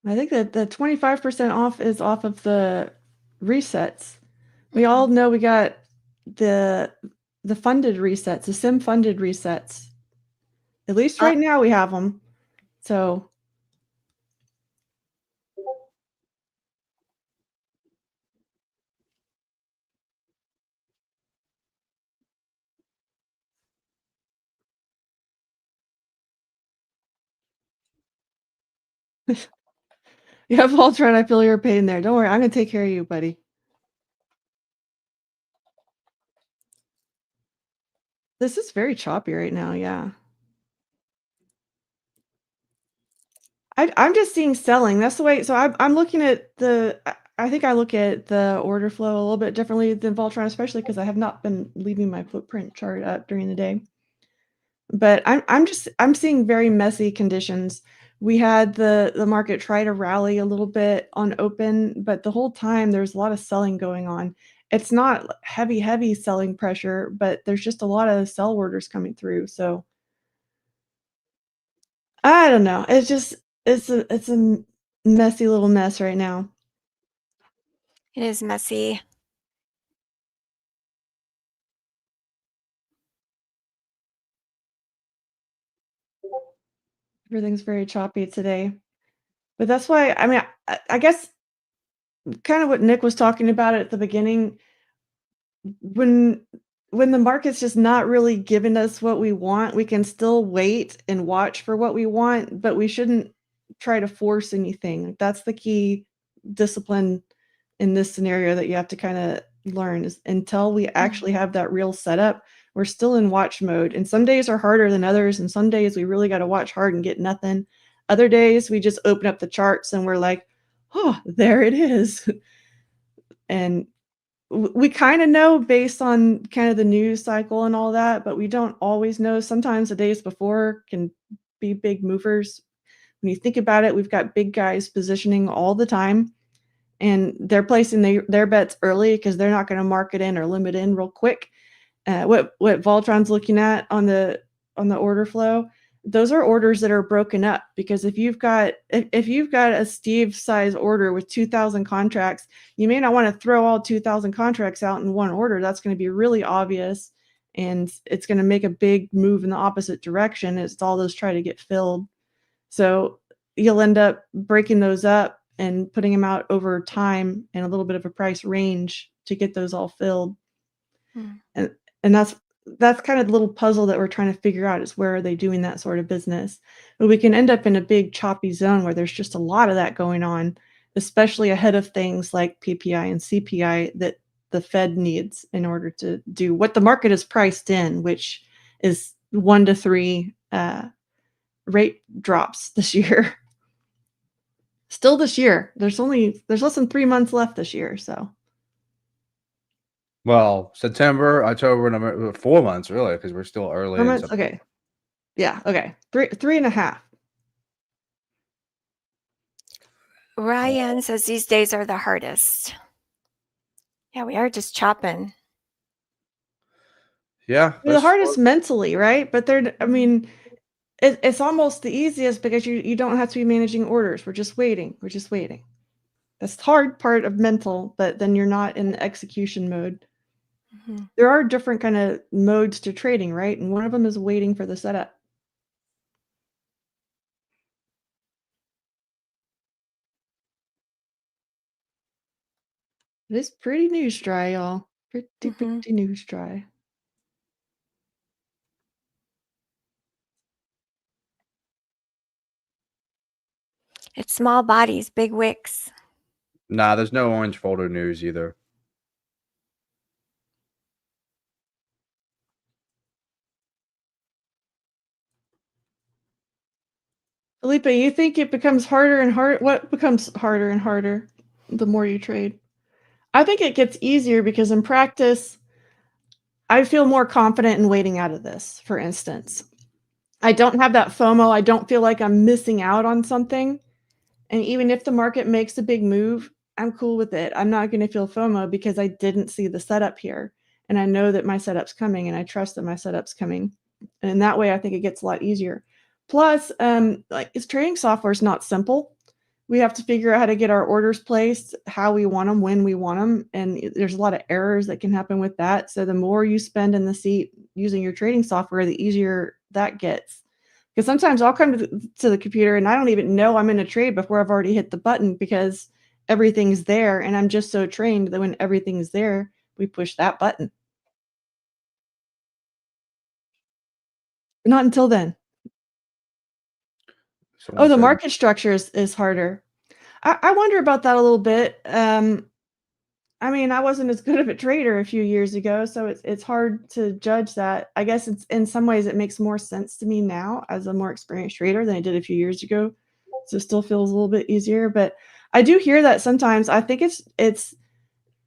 I think that the 25% off is off of the resets. We all know we got the funded resets, the sim funded resets. At least right now we have them. So yeah, Voltron, I feel your pain there. Don't worry, I'm gonna take care of you, buddy. This is very choppy right now, yeah. I'm just seeing selling. That's the way. So I'm looking at the. I think I look at the order flow a little bit differently than Voltron, especially because I have not been leaving my footprint chart up during the day. But I'm seeing very messy conditions. We had the market try to rally a little bit on open, but the whole time there's a lot of selling going on. It's not heavy selling pressure, but there's just a lot of sell orders coming through. So I don't know. It's a messy little mess right now. It is messy. Everything's very choppy today. But that's why I mean, I guess kind of what Nick was talking about at the beginning, when when the market's just not really giving us what we want, we can still wait and watch for what we want, but we shouldn't try to force anything. That's the key discipline in this scenario that you have to kind of learn is until we actually have that real setup, we're still in watch mode. And some days are harder than others, and some days we really got to watch hard and get nothing. Other days we just open up the charts and we're like, "Oh, there it is." And we kind of know based on kind of the news cycle and all that, but we don't always know. Sometimes the days before can be big movers. When you think about it, we've got big guys positioning all the time, and they're placing their bets early because they're not going to mark it in or limit in real quick. What Voltron's looking at on the order flow, those are orders that are broken up, because if you've got a Steve size order with 2,000 contracts, you may not want to throw all 2,000 contracts out in one order. That's going to be really obvious, and it's going to make a big move in the opposite direction as all those try to get filled. So you'll end up breaking those up and putting them out over time in a little bit of a price range to get those all filled. And that's kind of the little puzzle that we're trying to figure out, is where are they doing that sort of business. But we can end up in a big choppy zone where there's just a lot of that going on, especially ahead of things like PPI and CPI that the Fed needs in order to do what the market is priced in, which is 1 to 3 rate drops this year. Still this year. There's less than 3 months left this year, so. Well, September, October, November, 4 months really, because we're still early 4 in months? September. Okay. Yeah, okay. 3.5. Ryan says these days are the hardest. Yeah, we are just chopping. Yeah, They're the hardest mentally, right? But I mean, it's almost the easiest because you don't have to be managing orders. We're just waiting. That's the hard part of mental, but then you're not in the execution mode. There are different kind of modes to trading, right? And one of them is waiting for the setup. It is pretty news dry, y'all. Pretty news dry. It's small bodies, big wicks. Nah, there's no orange folder news either. Felipe, you think it becomes harder and harder? What becomes harder and harder the more you trade? I think it gets easier because in practice, I feel more confident in waiting out of this, for instance. I don't have that FOMO. I don't feel like I'm missing out on something. And even if the market makes a big move, I'm cool with it. I'm not going to feel FOMO because I didn't see the setup here. And I know that my setup's coming and I trust that my setup's coming. And in that way, I think it gets a lot easier. Plus, like it's trading software is not simple. We have to figure out how to get our orders placed, how we want them, when we want them. And there's a lot of errors that can happen with that. So the more you spend in the seat using your trading software, the easier that gets. Because sometimes I'll come to the computer and I don't even know I'm in a trade before I've already hit the button because everything's there. And I'm just so trained that when everything's there, we push that button. Not until then. Someone Oh, the said, market structure is harder. I wonder about that a little bit. I mean, I wasn't as good of a trader a few years ago, so it's hard to judge that. I guess it's in some ways it makes more sense to me now as a more experienced trader than it did a few years ago. So it still feels a little bit easier, but I do hear that sometimes. I think it's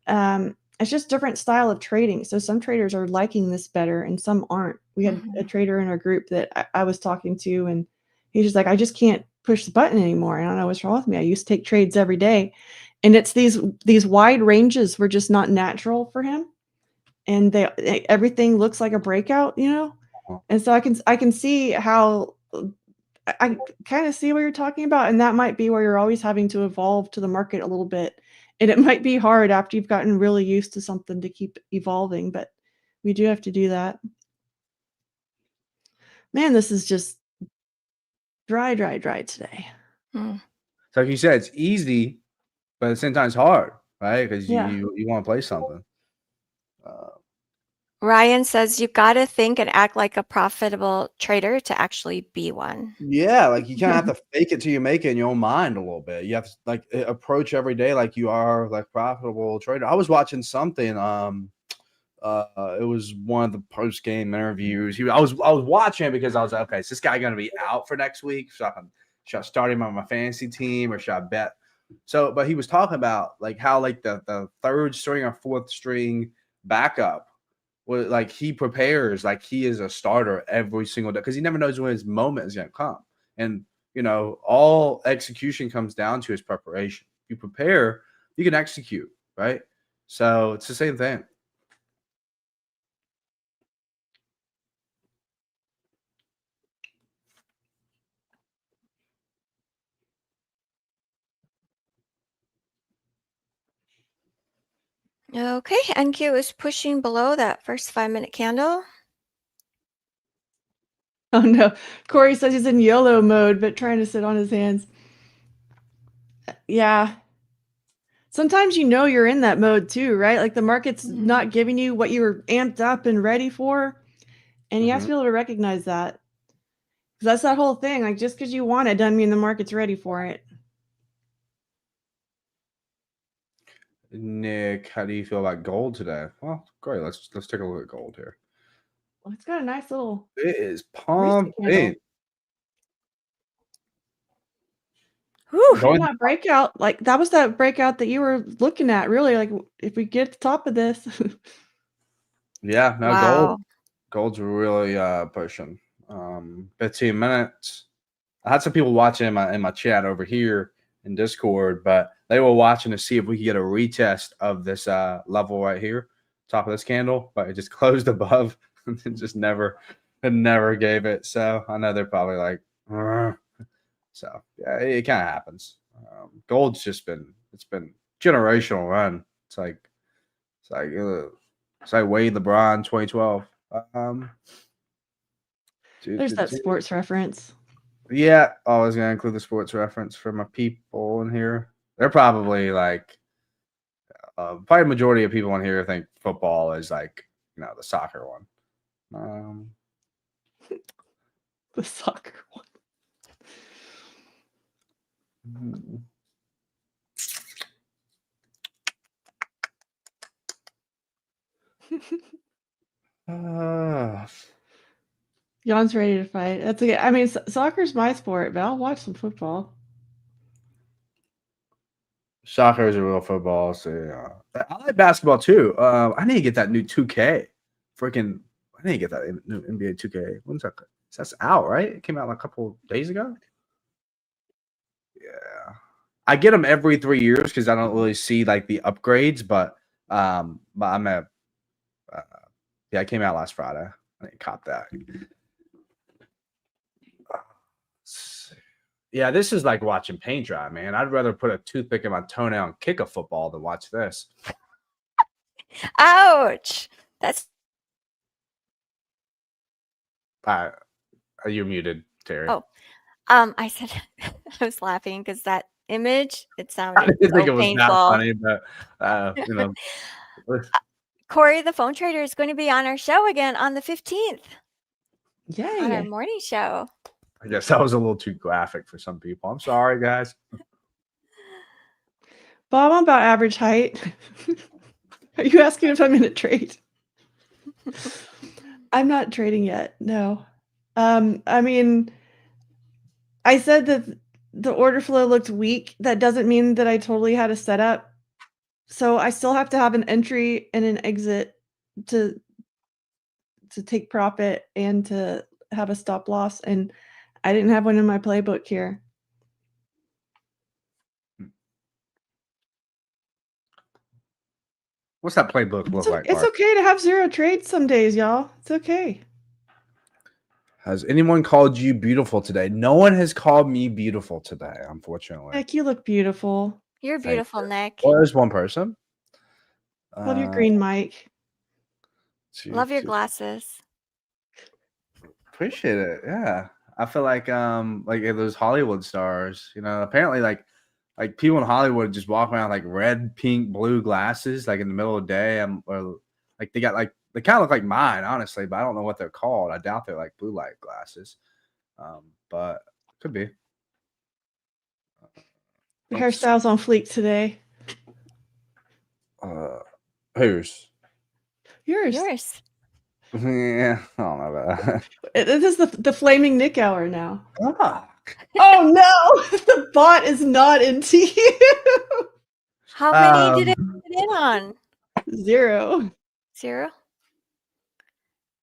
just different style of trading. So some traders are liking this better and some aren't. We had a trader in our group that I was talking to, and he's just like, I just can't push the button anymore. I don't know what's wrong with me. I used to take trades every day. And it's these wide ranges were just not natural for him. And everything looks like a breakout, you know? And so I can see how I kind of see what you're talking about, and that might be where you're always having to evolve to the market a little bit. And it might be hard after you've gotten really used to something to keep evolving, but we do have to do that. Man, this is just dry today. Hmm. so like you said, it's easy, but at the same time, it's hard, right? Because Yeah. you want to play something. Ryan says you got to think and act like a profitable trader to actually be one. Yeah, like you kind of have to fake it till you make it in your own mind a little bit. You have to like approach every day like you are like profitable trader. I was watching something. It was one of the post game interviews. I was watching because I was like, okay, is this guy going to be out for next week? Should I start him on my fantasy team or should I bet? So, but he was talking about like how like the third string or fourth string backup. Well, like he prepares like he is a starter every single day because he never knows when his moment is going to come. And, all execution comes down to his preparation. If you prepare, you can execute, right? So it's the same thing. Okay, NQ is pushing below that first 5-minute candle. Oh no. Corey says he's in YOLO mode, but trying to sit on his hands. Yeah. Sometimes you're in that mode too, right? Like the market's not giving you what you were amped up and ready for. And you have to be able to recognize that. Because that's that whole thing. Like just because you want it doesn't mean the market's ready for it. Nick, how do you feel about gold today? Well, great. Let's take a look at gold here. Well, it's got a nice little It is recent candle. pumping. Whew. And that breakout, like that was that breakout that you were looking at, really. Like if we get to the top of this. Yeah, no, Wow. gold's really pushing. 15 minutes. I had some people watching in my chat over here in Discord, but they were watching to see if we could get a retest of this level right here, top of this candle, but it just closed above and it just never gave it. So I know they're probably like, "Ugh." So yeah, it kind of happens. Gold's just been generational run. It's like Wade LeBron 2012. There's that sports reference. Yeah, I was gonna include the sports reference for my people in here. They're probably like, probably the majority of people in here think football is like, the soccer one. The soccer one. Jan's ready to fight. That's okay. I mean, soccer's my sport, but I'll watch some football. Soccer is a real football. So yeah. I like basketball too. I need to get that new 2K. Freaking, I need to get that new NBA 2K. When's that? That's out, right? It came out like a couple days ago. Yeah, I get them every 3 years because I don't really see like the upgrades. But I'm a yeah, it came out last Friday. I didn't cop that. Yeah, this is like watching paint dry, man. I'd rather put a toothpick in my toenail and kick a football than watch this. Ouch! That's Are you muted, Terry? Oh, I said I was laughing because that image, it I sounded didn't think it so was that painful. funny, but you know. Corey, the phone trader, is going to be on our show again on the 15th on our Yay. morning show. I guess that was a little too graphic for some people. I'm sorry, guys. Bob, I'm about average height. Are you asking if I'm in a trade? I'm not trading yet. No. I mean, I said that the order flow looked weak. That doesn't mean that I totally had a setup. So I still have to have an entry and an exit to take profit and to have a stop loss. And I didn't have one in my playbook here. What's that playbook look like, It's Mark? okay to have zero trades some days, y'all. It's okay. Has anyone called you beautiful today? No one has called me beautiful today, unfortunately. Nick, you look beautiful. You're Thank beautiful, you. Nick. Well, there's one person. Love your green mic. Love your glasses. Appreciate it. Yeah. I feel like those Hollywood stars, you know, apparently like people in Hollywood just walk around like red, pink, blue glasses, like in the middle of the day. Or like they got like, they kind of look like mine, honestly, but I don't know what they're called. I doubt they're like blue light glasses. But could be. The hairstyle's on fleek today. Whose? Yours. Yeah, I don't know about that. It is the flaming Nick hour now. Ah. Oh no, the bot is not into you. How many did it get in on? 0. 0?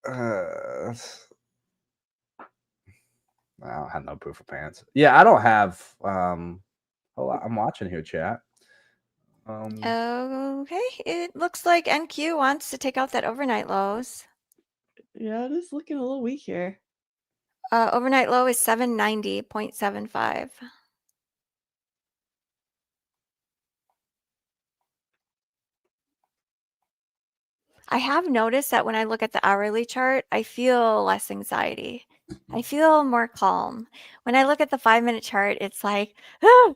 I don't have no proof of pants. Yeah, I don't have I'm watching here, chat. Okay, it looks like NQ wants to take out that overnight lows. Yeah, it is looking a little weak here. Overnight low is 790.75. I have noticed that when I look at the hourly chart, I feel less anxiety. I feel more calm. When I look at the 5-minute chart, it's like, ah!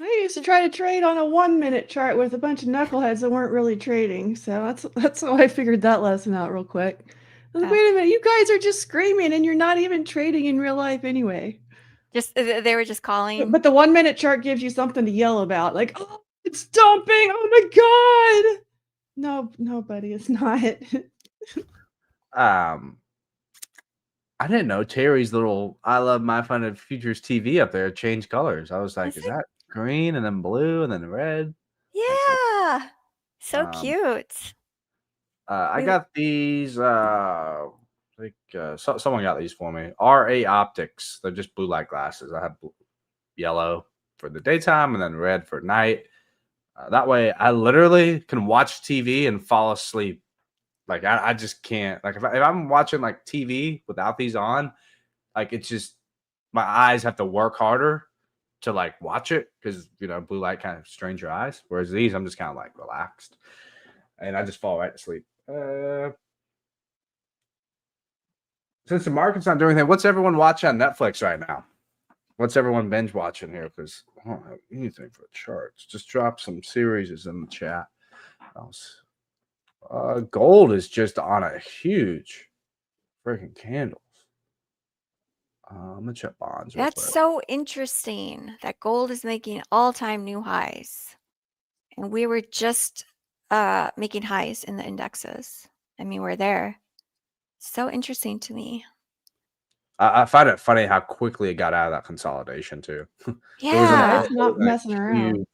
I used to try to trade on a 1-minute chart with a bunch of knuckleheads that weren't really trading, so that's how I figured that lesson out real quick. I was like, wait a minute, you guys are just screaming and you're not even trading in real life anyway. Just they were just calling. But the 1-minute chart gives you something to yell about, like, oh, it's dumping! Oh my god! No, buddy, it's not. I didn't know Terry's little "I love MyFundedFutures" TV up there changed colors. I was like, is that green and then blue and then red? Yeah, so cute. I got these. Someone got these for me. RA Optics. They're just blue light glasses. I have yellow for the daytime and then red for night. That way, I literally can watch TV and fall asleep. Like I just can't. Like if I'm watching like TV without these on, like it's just my eyes have to work harder to like watch it because blue light kind of strains your eyes. Whereas these, I'm just kind of like relaxed, and I just fall right to sleep. Since the market's not doing anything, what's everyone watching on Netflix right now? What's everyone binge watching here? Because I don't have anything for the charts. Just drop some series in the chat. Gold is just on a huge freaking candles. I'm gonna check bonds real That's quick. so interesting that gold is making all-time new highs. And we were just making highs in the indexes. I mean, we're there. So interesting to me. I find it funny how quickly it got out of that consolidation too. Yeah. It's not messing around.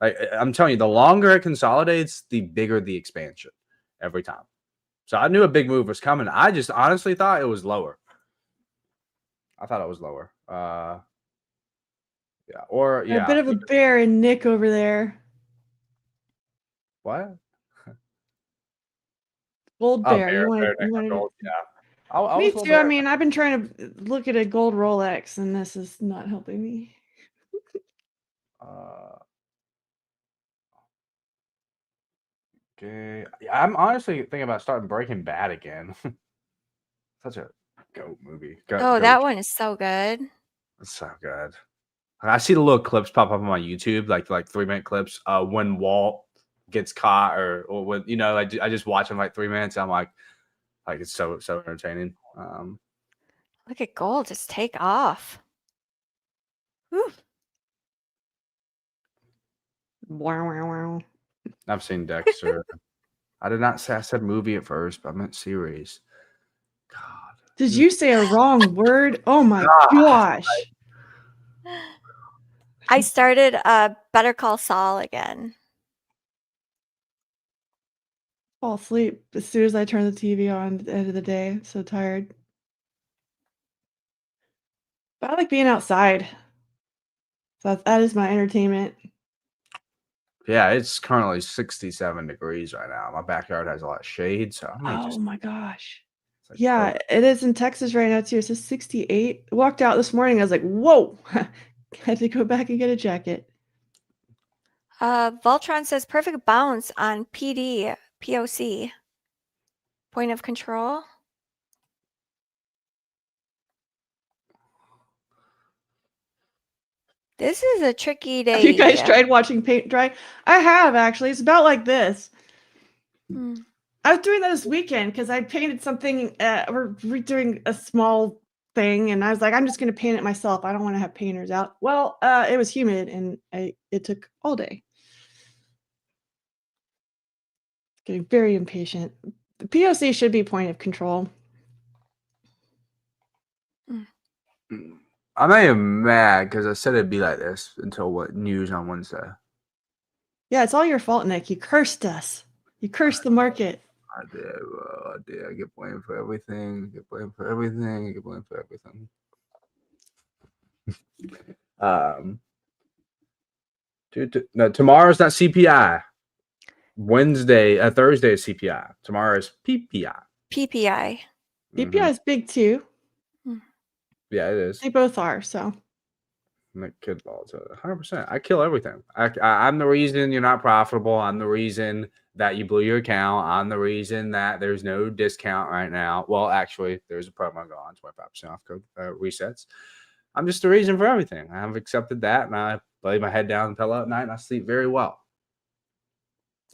huge, I'm telling you, the longer it consolidates, the bigger the expansion every time. So I knew a big move was coming. I just honestly thought it was lower. I thought it was lower. Yeah, or yeah. A bit of a bear and Nick over there. What? Gold bear. You wanted gold? Yeah. I Me was too. I mean, I've been trying to look at a gold Rolex, and this is not helping me. Okay. I'm honestly thinking about starting Breaking Bad again. Such a goat movie. That one is so good. It's so good. I see the little clips pop up on my YouTube, like 3-minute clips. When Walt gets caught, or when I just watch them like 3 minutes. I'm like it's so entertaining. Look at gold just take off. Whew. Wow, wow, wow. I've seen Dexter. I did not say I said movie at first, but I meant series. God. Did you say a wrong word? Oh my gosh. I started Better Call Saul again. Fall asleep as soon as I turn the TV on at the end of the day. I'm so tired. But I like being outside. So that is my entertainment. Yeah, it's currently 67 degrees right now. My backyard has a lot of shade, so I might my gosh. like Yeah, it is in Texas right now too. It says 68. Walked out this morning. I was like, whoa. Had to go back and get a jacket. Voltron says perfect bounce on PD, POC. Point of control. This is a tricky day. Have you guys tried watching paint dry? I have, actually. It's about like this. I was doing that this weekend because I painted something. We're redoing a small thing, and I was like, I'm just going to paint it myself. I don't want to have painters out. Well, it was humid, and it took all day. Getting very impatient. The POC should be point of control. I may am mad because I said it'd be like this until news on Wednesday. Yeah, it's all your fault, Nick. You cursed us. You cursed the market. I did. I did. I get blamed for everything. I get blamed for everything. I get blamed for everything. Tomorrow's not CPI. Thursday is CPI. Tomorrow is PPI. PPI. PPI is big too. Yeah, it is. They both are. So. Nick Kidball, 100%. I kill everything. I'm the reason you're not profitable. I'm the reason that you blew your account. I'm the reason that there's no discount right now. Well, actually, there's a promo going on, 25% off code resets. I'm just the reason for everything. I've accepted that, and I lay my head down and pillow at night, and I sleep very well,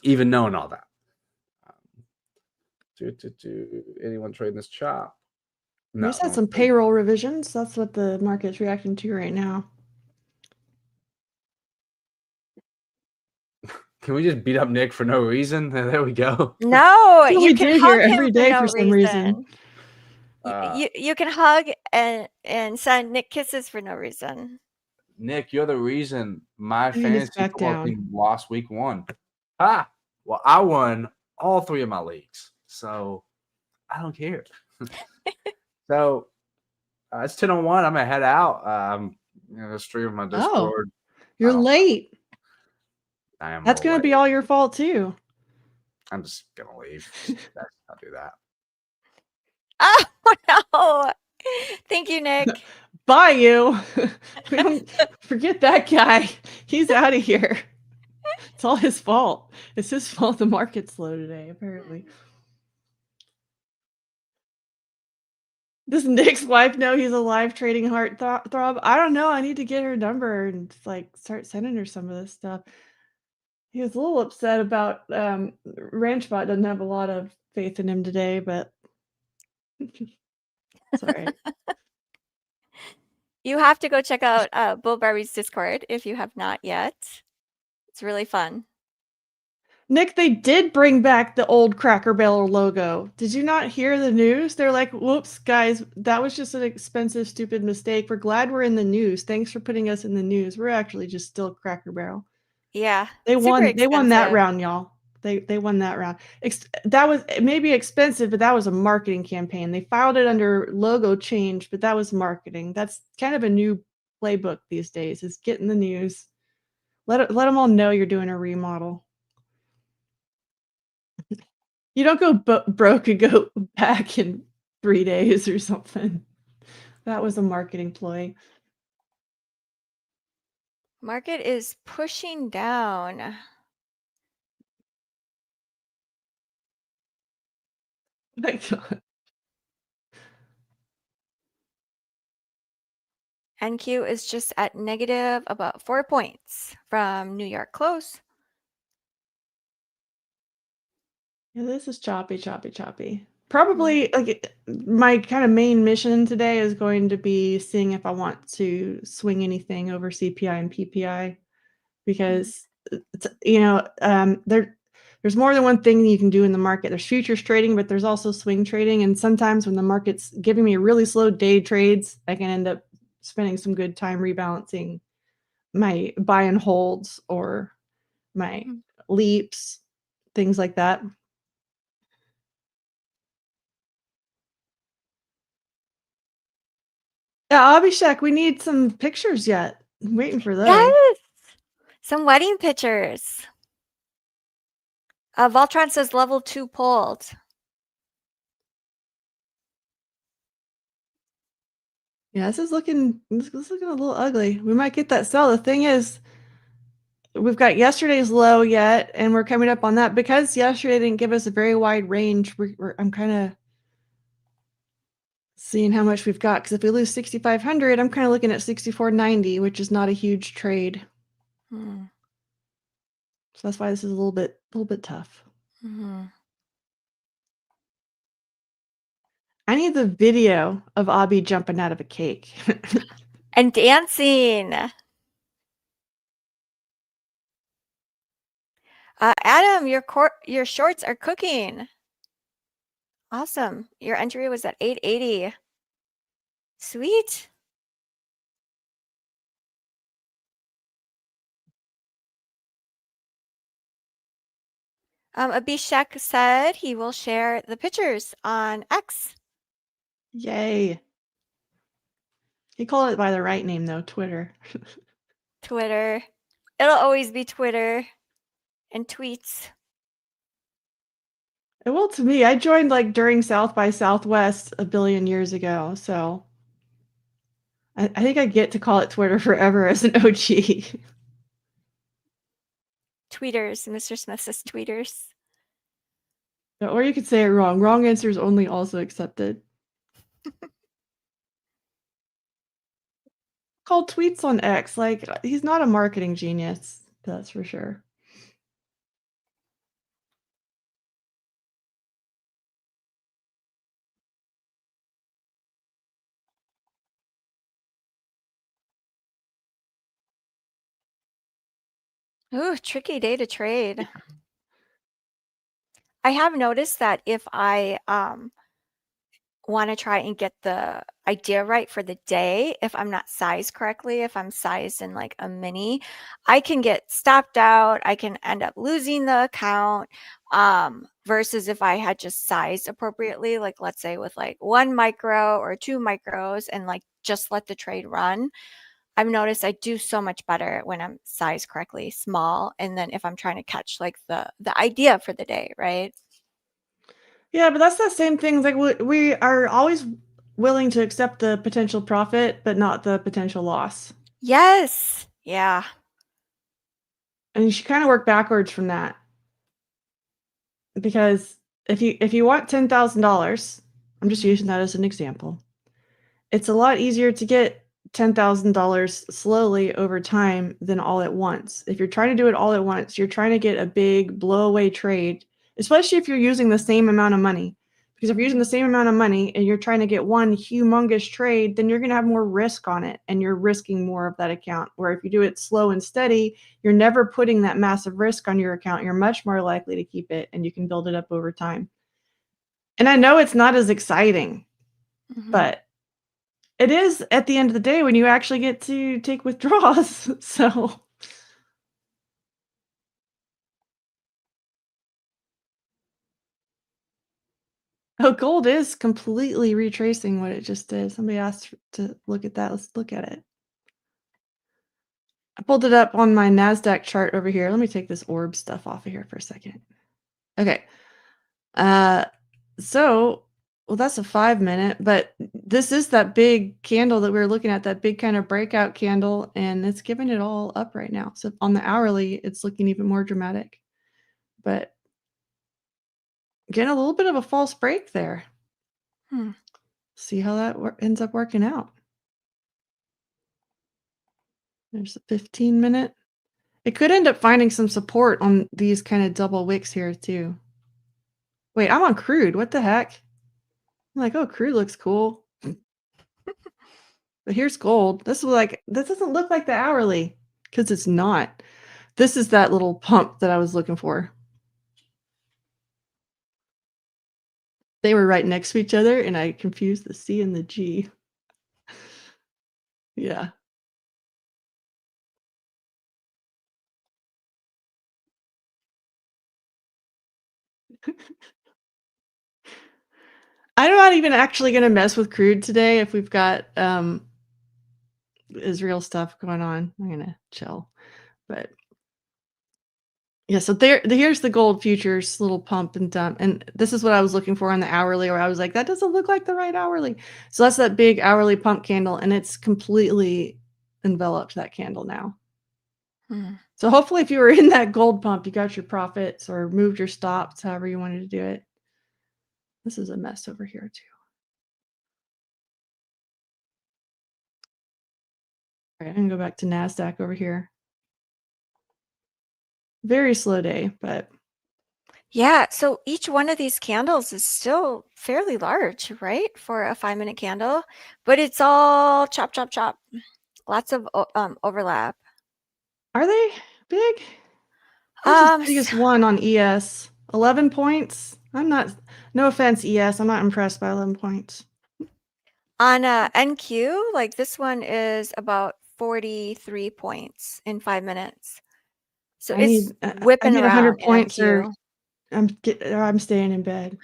even knowing all that. Anyone trading this chop? We just had some payroll revisions. That's what the market's reacting to right now. Can we just beat up Nick for no reason? There we go. No, you can hug him every day for some reason. You can hug and send Nick kisses for no reason. Nick, you're the reason my fantasy football team lost week 1. Well, I won all 3 of my leagues, so I don't care. So it's 10:01. I'm gonna head out. Stream my Discord. You're late. I am. That's gonna be all your fault too. I'm just gonna leave. I'll do that. Oh no! Thank you, Nick. Bye, you. We don't forget that guy. He's out of here. It's all his fault. It's his fault the market's slow today, apparently. Does Nick's wife know he's a live trading heartthrob? I don't know. I need to get her number and start sending her some of this stuff. He was a little upset about RanchBot doesn't have a lot of faith in him today, but it's all right. You have to go check out Bull Barbie's Discord if you have not yet. It's really fun. Nick, they did bring back the old Cracker Barrel logo. Did you not hear the news? They're like, whoops, guys, that was just an expensive, stupid mistake. We're glad we're in the news. Thanks for putting us in the news. We're actually just still Cracker Barrel. Yeah. They super won. They won that expensive. round, y'all. They won that round. That was maybe expensive, but that was a marketing campaign. They filed it under logo change, but that was marketing. That's kind of a new playbook these days. Is get in the news. Let them all know you're doing a remodel. You don't go broke and go back in 3 days or something. That was a marketing ploy. Market is pushing down. My God. NQ is just at negative about 4 points from New York close. Yeah, this is choppy, choppy, choppy. Probably like my kind of main mission today is going to be seeing if I want to swing anything over CPI and PPI because it's, there's more than one thing you can do in the market. There's futures trading, but there's also swing trading. And sometimes when the market's giving me really slow day trades, I can end up spending some good time rebalancing my buy and holds or my leaps, things like that. Yeah, Abhishek, we need some pictures yet. I'm waiting for those. Yes! Some wedding pictures. Voltron says level 2 pulled. Yeah, this is looking a little ugly. We might get that sell. The thing is, we've got yesterday's low yet, and we're coming up on that because yesterday didn't give us a very wide range. I'm kind of seeing how much we've got because if we lose 6,500, I'm kind of looking at 6,490, which is not a huge trade. So that's why this is a little bit tough. I need the video of Abby jumping out of a cake. And dancing. Adam, your shorts are cooking. Awesome. Your entry was at 880. Sweet. Abhishek said he will share the pictures on X. Yay. He called it by the right name, though, Twitter. Twitter. It'll always be Twitter and tweets. Well, to me, I joined like during South by Southwest a billion years ago, so I think I get to call it Twitter forever as an OG. Tweeters. Mr. Smith says tweeters. Or you could say it wrong. Wrong answers only also accepted. Called tweets on X. Like, he's not a marketing genius, that's for sure. Ooh, tricky day to trade. I have noticed that if I want to try and get the idea right for the day, if I'm not sized correctly, if I'm sized in like a mini, I can get stopped out. I can end up losing the account versus if I had just sized appropriately, like let's say with like 1 micro or 2 micros and like just let the trade run. I've noticed I do so much better when I'm sized correctly, small, and then if I'm trying to catch like the idea for the day, right? Yeah, but that's the same thing. Like we are always willing to accept the potential profit, but not the potential loss. Yes. Yeah. And you should kind of work backwards from that. Because if you want $10,000, I'm just using that as an example. It's a lot easier to get $10,000 slowly over time than all at once. If you're trying to do it all at once, you're trying to get a big blow away trade, especially if you're using the same amount of money. Because if you're using the same amount of money and you're trying to get one humongous trade, then you're going to have more risk on it and you're risking more of that account. Where if you do it slow and steady, you're never putting that massive risk on your account. You're much more likely to keep it and you can build it up over time. And I know it's not as exciting, but it is at the end of the day when you actually get to take withdrawals. So oh, gold is completely retracing what it just did. Somebody asked to look at that. Let's look at it. I pulled it up on my NASDAQ chart over here. Let me take this orb stuff off of here for a second. Okay. So, well, that's a 5-minute, but this is that big candle that we were looking at, that big kind of breakout candle, and it's giving it all up right now. So on the hourly, it's looking even more dramatic. But getting a little bit of a false break there. See how that ends up working out. There's a 15-minute. It could end up finding some support on these kind of double wicks here too. Wait, I'm on crude. What the heck? I'm like, oh, crude looks cool. But here's gold. This doesn't look like the hourly because it's not. This is that little pump that I was looking for. They were right next to each other and I confused the C and the G. Yeah. I'm not even actually going to mess with crude today if we've got Israel stuff going on. I'm going to chill. But yeah, so here's the gold futures little pump and dump. And this is what I was looking for on the hourly, where I was like, that doesn't look like the right hourly. So that's that big hourly pump candle, and it's completely enveloped that candle now. So hopefully if you were in that gold pump, you got your profits or moved your stops, however you wanted to do it. This is a mess over here too. All right, I'm gonna go back to NASDAQ over here. Very slow day, but yeah, so each one of these candles is still fairly large, right, for a 5-minute candle, but it's all chop, chop, chop. Lots of overlap. are they big? What's the biggest one on ES? 11 points? I'm not, no offense, ES, I'm not impressed by 11 points. On NQ, like this one is about 43 points in 5 minutes. So it's whipping I need around 100 points NQ. or I'm staying in bed.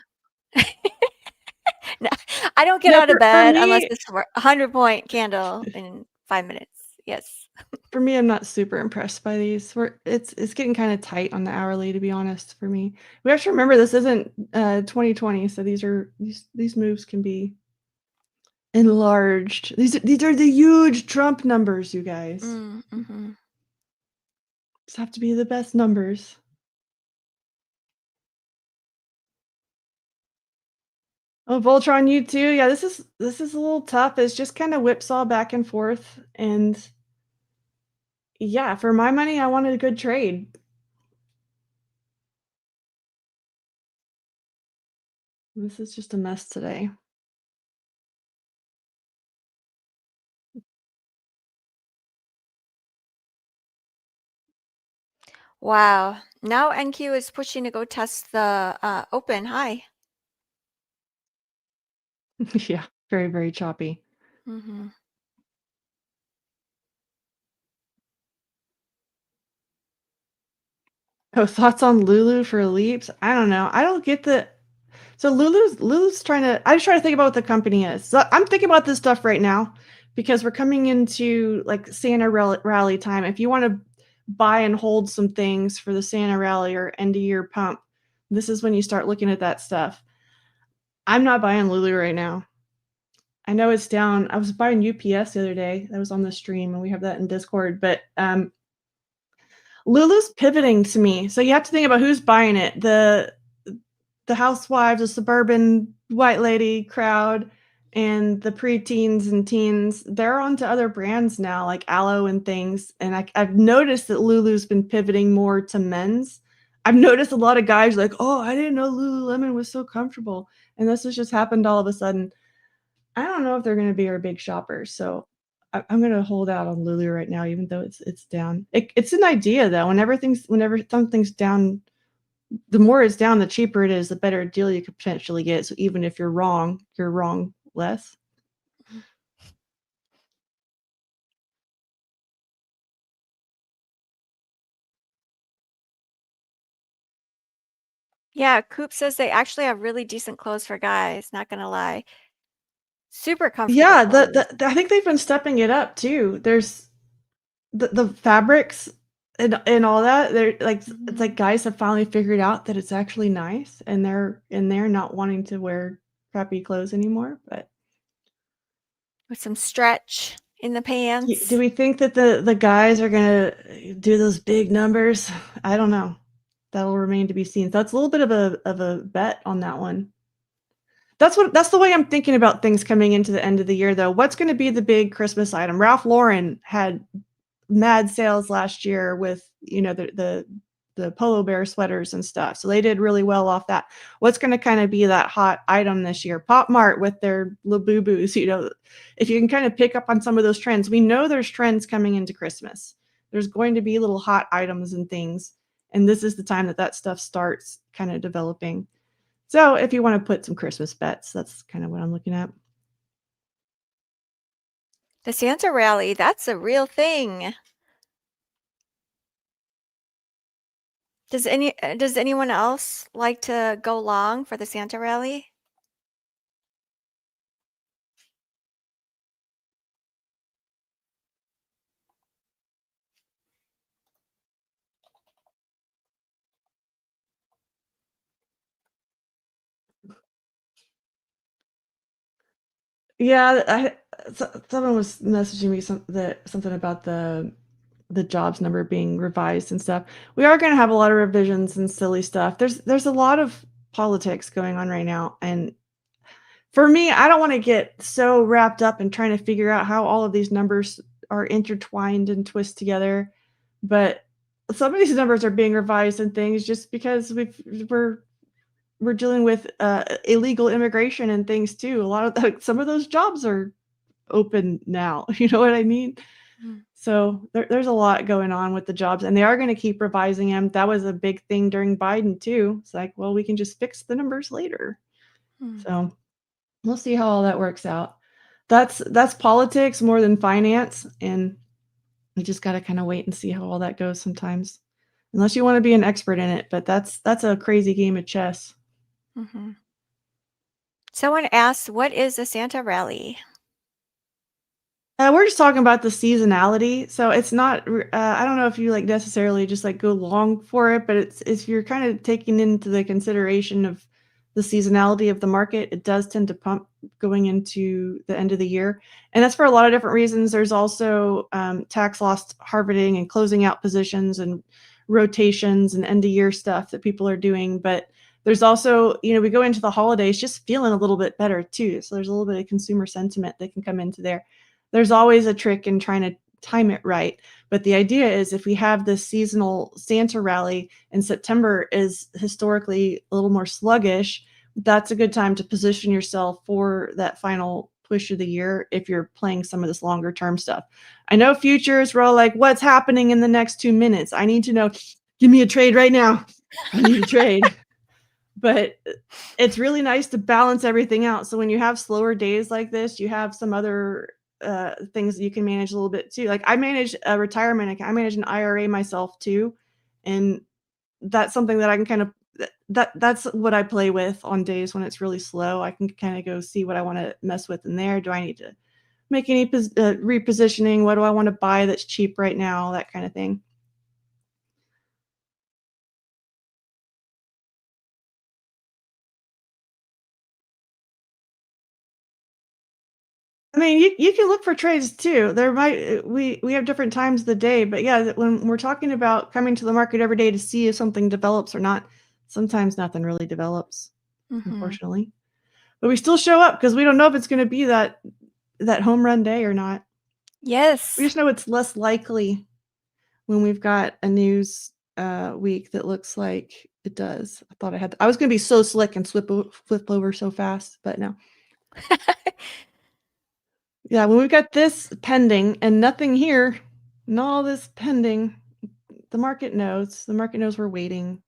No, I don't get out of bed unless it's a 100-point candle in 5 minutes. Yes. For me, I'm not super impressed by these. It's getting kind of tight on the hourly, to be honest. For me, we have to remember this isn't 2020, so these moves can be enlarged. These are the huge Trump numbers, you guys. Just have to be the best numbers. Oh, Voltron, you too. Yeah, this is a little tough. It's just kind of whipsaw back and forth, and yeah, for my money, I wanted a good trade. This is just a mess today. Wow. Now NQ is pushing to go test the open high. Yeah, very, very choppy. Oh, thoughts on Lulu for leaps? I don't know. I don't get the. So Lulu's trying to. I just try to think about what the company is. So I'm thinking about this stuff right now because we're coming into like Santa rally time. If you want to buy and hold some things for the Santa rally or end of year pump, this is when you start looking at that stuff. I'm not buying Lulu right now. I know it's down. I was buying UPS the other day. That was on the stream, and we have that in Discord. But Lulu's pivoting to me. So you have to think about who's buying it. The housewives, the suburban white lady crowd, and the preteens and teens, they're onto other brands now, like Aloe and things. And I've noticed that Lulu's been pivoting more to men's I've noticed a lot of guys like, "Oh, I didn't know Lululemon was so comfortable," and this has just happened all of a sudden. I don't know if they're gonna be our big shoppers, so I'm gonna hold out on Lulu right now, even though it's down. It's an idea though. Whenever something's down, the more it's down, the cheaper it is, the better deal you could potentially get. So even if you're wrong less. Yeah, Coop says they actually have really decent clothes for guys, not gonna lie. Super comfortable Yeah, clothes. I think they've been stepping it up too. There's the fabrics and all that. They're like it's like guys have finally figured out that it's actually nice, and they're in there not wanting to wear crappy clothes anymore. But With some stretch in the pants. do we think that the guys are gonna do those big numbers? I don't know. That'll remain to be seen. So that's a little bit of a bet on that one. That's the way I'm thinking about things coming into the end of the year, though. What's going to be the big Christmas item? Ralph Lauren had mad sales last year with the polo bear sweaters and stuff, so they did really well off that. What's going to kind of be that hot item this year? Pop Mart with their Labubus. If you can kind of pick up on some of those trends, we know there's trends coming into Christmas. There's going to be little hot items and things, and this is the time that stuff starts kind of developing. So if you want to put some Christmas bets, that's kind of what I'm looking at. The Santa rally, that's a real thing. Does anyone else like to go long for the Santa rally? Yeah, someone was messaging me something about the jobs number being revised and stuff. We are going to have a lot of revisions and silly stuff. There's a lot of politics going on right now, and for me, I don't want to get so wrapped up in trying to figure out how all of these numbers are intertwined and twist together. But some of these numbers are being revised and things just because we're dealing with illegal immigration and things too. A lot of some of those jobs are open now. You know what I mean? So there's a lot going on with the jobs, and they are going to keep revising them. That was a big thing during Biden too. It's like, well, we can just fix the numbers later. So we'll see how all that works out. That's politics more than finance, and we just got to kind of wait and see how all that goes sometimes. Unless you want to be an expert in it, but that's a crazy game of chess. Someone asked, what is a Santa rally? We're just talking about the seasonality. So it's not, I don't know if you like necessarily just like go long for it, but it's you're kind of taking into the consideration of the seasonality of the market. It does tend to pump going into the end of the year. And that's for a lot of different reasons. There's also tax loss harvesting and closing out positions and rotations and end of year stuff that people are doing. But there's also, we go into the holidays just feeling a little bit better too. So there's a little bit of consumer sentiment that can come into there. There's always a trick in trying to time it right. But the idea is if we have this seasonal Santa rally and September is historically a little more sluggish, that's a good time to position yourself for that final push of the year if you're playing some of this longer term stuff. I know futures, we're all like, what's happening in the next 2 minutes? I need to know. Give me a trade right now. I need a trade. But it's really nice to balance everything out. So when you have slower days like this, you have some other things that you can manage a little bit too. Like I manage a retirement account. I manage an IRA myself too. And that's something that I can kind of, that's what I play with on days when it's really slow. I can kind of go see what I want to mess with in there. Do I need to make any repositioning? What do I want to buy that's cheap right now? That kind of thing. I mean, you can look for trades too. We have different times of the day, but yeah, when we're talking about coming to the market every day to see if something develops or not, sometimes nothing really develops, unfortunately. But we still show up because we don't know if it's going to be that home run day or not. Yes. We just know it's less likely when we've got a news week that looks like it does. I thought I was going to be so slick and flip over so fast, but no. Yeah, when we've got this pending and nothing here, and all this pending, the market knows. The market knows we're waiting.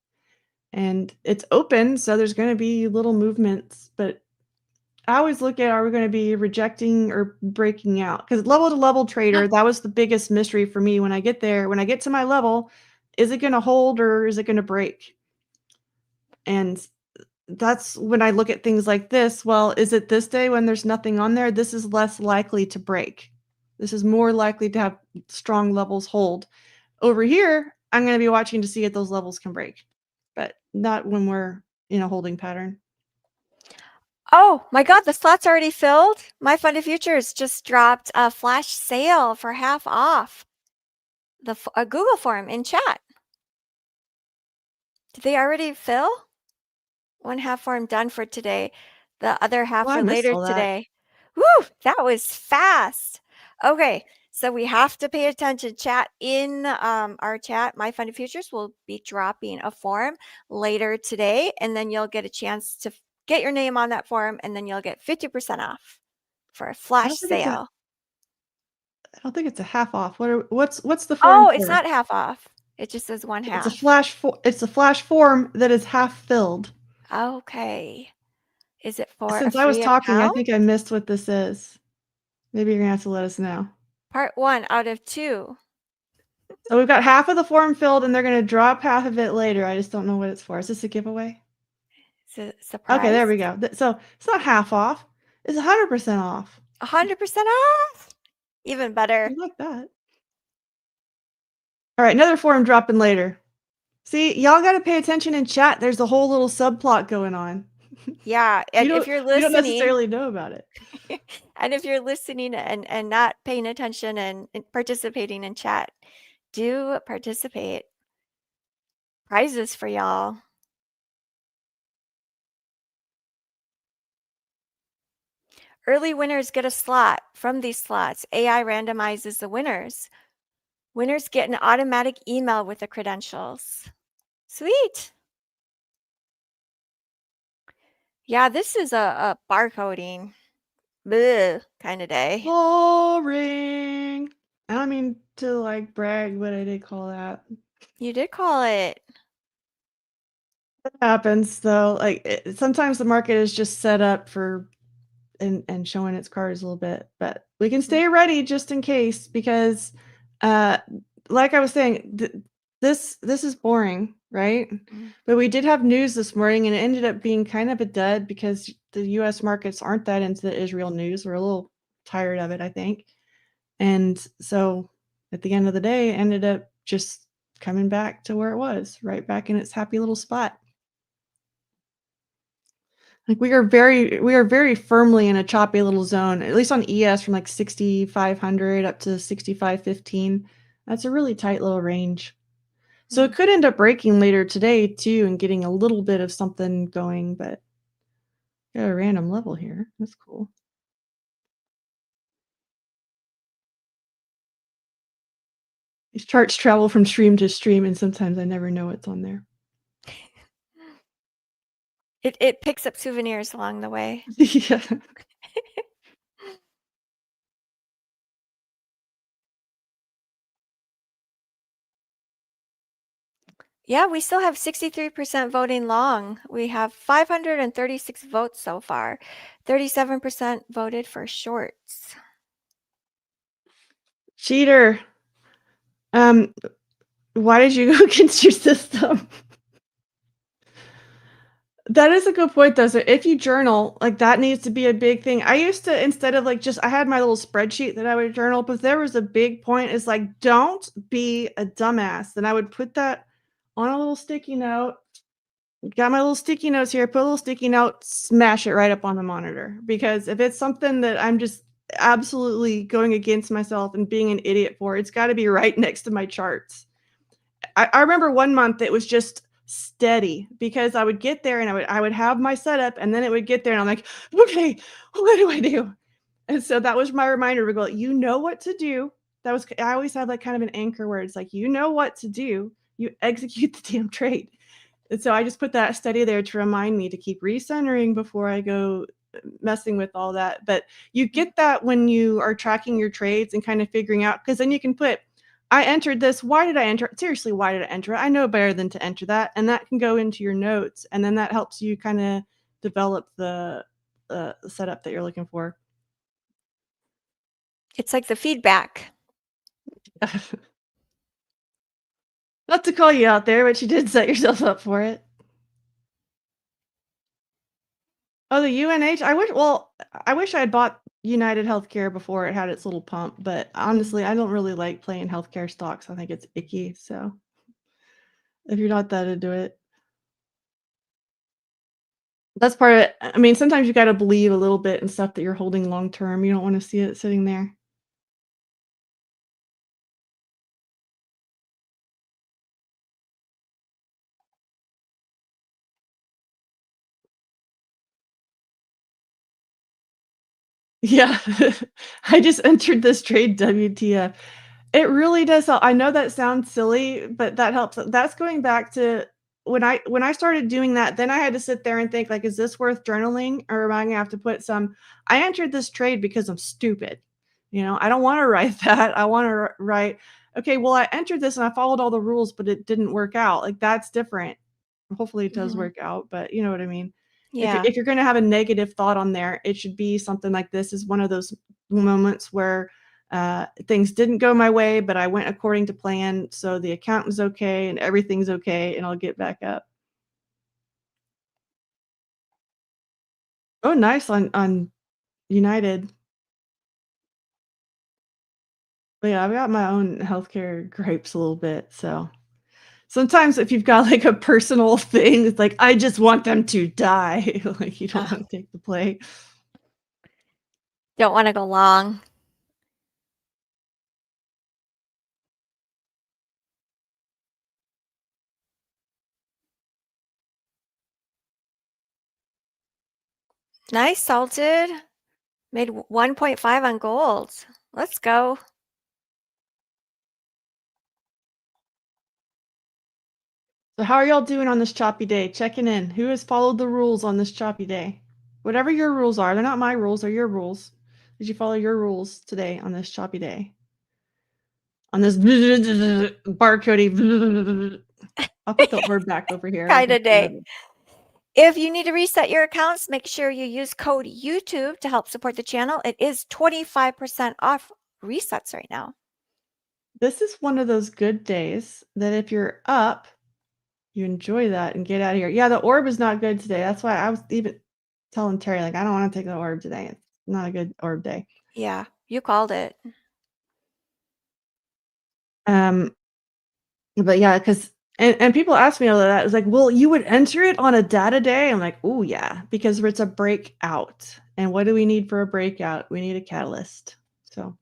And it's open, so there's going to be little movements. But I always look at, are we going to be rejecting or breaking out? Because level-to-level trader, that was the biggest mystery for me when I get there. When I get to my level, is it going to hold or is it going to break? And that's when I look at things like this. Well, is it this day when there's nothing on there? This is less likely to break. This is more likely to have strong levels hold. Over here, I'm going to be watching to see if those levels can break, but not when we're in a holding pattern. Oh my God, the slot's already filled. MyFundedFutures just dropped a flash sale for half off. A Google form in chat. Did they already fill? One half form done for today. The other half I for missed later all that. today. Woo, that was fast. Okay, so we have to pay attention. Chat in our chat. MyFundedFutures will be dropping a form later today, and then you'll get a chance to get your name on that form, and then you'll get 50% off for a flash sale. I don't think it's a half off. What's the form? Oh, it's not half off. It just says one half. It's a flash form that is half filled. Okay. Is it for Since a I was free talking, I account? think I missed what this is. Maybe you're gonna have to let us know. Part 1 out of 2. So we've got half of the form filled, and they're gonna drop half of it later. I just don't know what it's for. Is this a giveaway? It's a surprise. Okay, there we go. So it's not half off. It's 100% off. 100% off. Even better. I like that. All right, another form dropping later. See, y'all got to pay attention in chat. There's a whole little subplot going on. Yeah, and if you're listening, you don't necessarily know about it. And if you're listening and not paying attention and participating in chat, do participate. Prizes for y'all. Early winners get a slot. From these slots, AI randomizes the winners. Winners get an automatic email with the credentials. Sweet. Yeah, this is a barcoding kind of day. Boring. I don't mean to like brag, but I did call that. You did call it. It happens though. Like sometimes the market is just set up for and showing its cards a little bit, but we can stay ready just in case because like I was saying, this is boring, right? But we did have news this morning and it ended up being kind of a dud because the US markets aren't that into the Israel news. We're a little tired of it, I think. And so at the end of the day, it ended up just coming back to where it was, right back in its happy little spot. Like we are very firmly in a choppy little zone, at least on ES from like 6,500 up to 6,515. That's a really tight little range. So it could end up breaking later today too and getting a little bit of something going, but got a random level here. That's cool. These charts travel from stream to stream and sometimes I never know what's on there. It picks up souvenirs along the way. Yeah. Yeah, we still have 63% voting long. We have 536 votes so far. 37% voted for shorts. Cheater. Why did you go against your system? That is a good point though. So if you journal, like that needs to be a big thing. I used to, instead of like I had my little spreadsheet that I would journal, but there was a big point is like, don't be a dumbass. Then I would put that on a little sticky note. Got my little sticky notes here, put a little sticky note, smash it right up on the monitor. Because if it's something that I'm just absolutely going against myself and being an idiot for, it's got to be right next to my charts. I remember one month it was just steady because I would get there and I would have my setup and then it would get there and I'm like, okay, what do I do? And so that was my reminder to go, you know what to do. I always have like kind of an anchor where it's like, you know what to do. you execute the damn trade. And so I just put that study there to remind me to keep recentering before I go messing with all that. But you get that when you are tracking your trades and kind of figuring out, because then you can put, I entered this. Why did I enter it? Seriously, why did I enter it? I know better than to enter that. And that can go into your notes. And then that helps you kind of develop the setup that you're looking for. It's like the feedback. Not to call you out there, but you did set yourself up for it. Oh, the UNH? I wish I had bought United Healthcare before it had its little pump, but honestly, I don't really like playing healthcare stocks. I think it's icky. So if you're not that into it, that's part of it. I mean, sometimes you got to believe a little bit in stuff that you're holding long term. You don't want to see it sitting there. Yeah, I just entered this trade WTF. It really does help. I know that sounds silly, but that helps. That's going back to when I started doing that, then I had to sit there and think, like, is this worth journaling, or am I gonna have to put some, I entered this trade because I'm stupid. I don't want to write that. I want to write, okay, well, I entered this and I followed all the rules, but it didn't work out. Like, that's different. Hopefully it does work out, but you know what I mean? Yeah. If you're gonna have a negative thought on there, it should be something like, this is one of those moments where things didn't go my way, but I went according to plan, so the account was okay and everything's okay, and I'll get back up. Oh, nice on United. But yeah, I've got my own healthcare gripes a little bit, so sometimes if you've got like a personal thing, it's like, I just want them to die. Like, you don't want to take the play. Don't want to go long. Nice, Salted. Made 1.5 on gold. Let's go. So how are y'all doing on this choppy day? Checking in. Who has followed the rules on this choppy day? Whatever your rules are. They're not my rules, they're your rules. Did you follow your rules today on this choppy day? On this barcodey. I'll put the orb back over here. Kind of day. If you need to reset your accounts, make sure you use code YouTube to help support the channel. It is 25% off resets right now. This is one of those good days that if you're up, you enjoy that and get out of here. Yeah, the orb is not good today. That's why I was even telling Terry, like, I don't want to take the orb today. It's not a good orb day. Yeah, you called it. But yeah, because and people ask me all of that. It's like, well, you would enter it on a data day. I'm like, oh yeah, because it's a breakout. And what do we need for a breakout? We need a catalyst. So,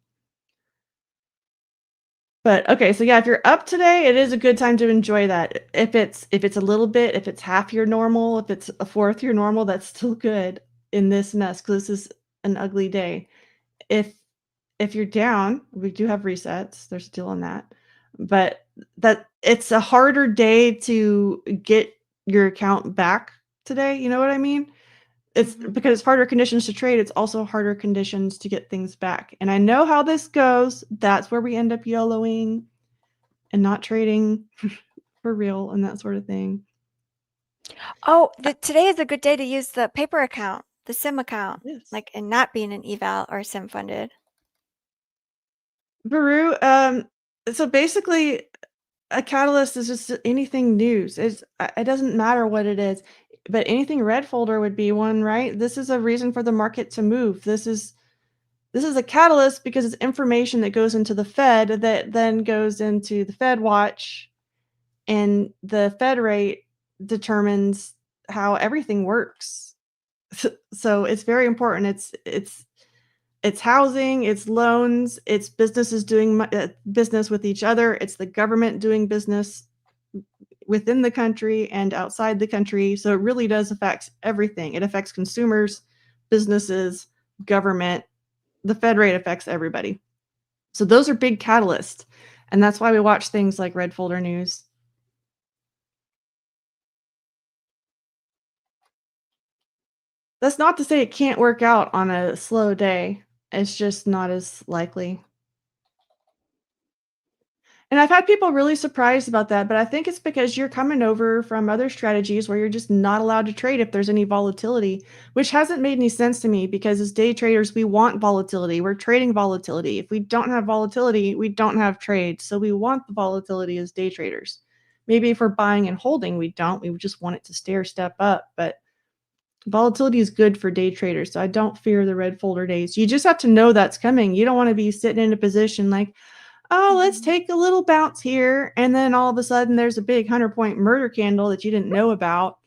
but okay, so yeah, if you're up today, it is a good time to enjoy that. If it's a little bit, if it's half your normal, if it's a fourth your normal, that's still good in this mess, because this is an ugly day. If you're down, we do have resets. There's still on that. But that it's a harder day to get your account back today. You know what I mean? It's because it's harder conditions to trade. It's also harder conditions to get things back. And I know how this goes. That's where we end up YOLOing and not trading for real and that sort of thing. Oh, today is a good day to use the paper account, the SIM account, Yes. like, and not being an eval or SIM funded. Baru, so basically a catalyst is just anything news. It doesn't matter what it is, but anything red folder would be one, right? This is a reason for the market to move. This is a catalyst because it's information that goes into the Fed that then goes into the Fed watch, and the Fed rate determines how everything works. So it's very important. It's housing, it's loans, it's businesses doing business with each other, it's the government doing business within the country and outside the country. So it really does affect everything. It affects consumers, businesses, government. The Fed rate affects everybody. So those are big catalysts. And that's why we watch things like red folder news. That's not to say it can't work out on a slow day. It's just not as likely. And I've had people really surprised about that, but I think it's because you're coming over from other strategies where you're just not allowed to trade if there's any volatility, which hasn't made any sense to me because as day traders, we want volatility. We're trading volatility. If we don't have volatility, we don't have trades. So we want the volatility as day traders. Maybe if we're buying and holding, we don't. We just want it to stair step up, but volatility is good for day traders. So I don't fear the red folder days. You just have to know that's coming. You don't want to be sitting in a position like, oh, let's take a little bounce here. And then all of a sudden there's a big 100-point murder candle that you didn't know about.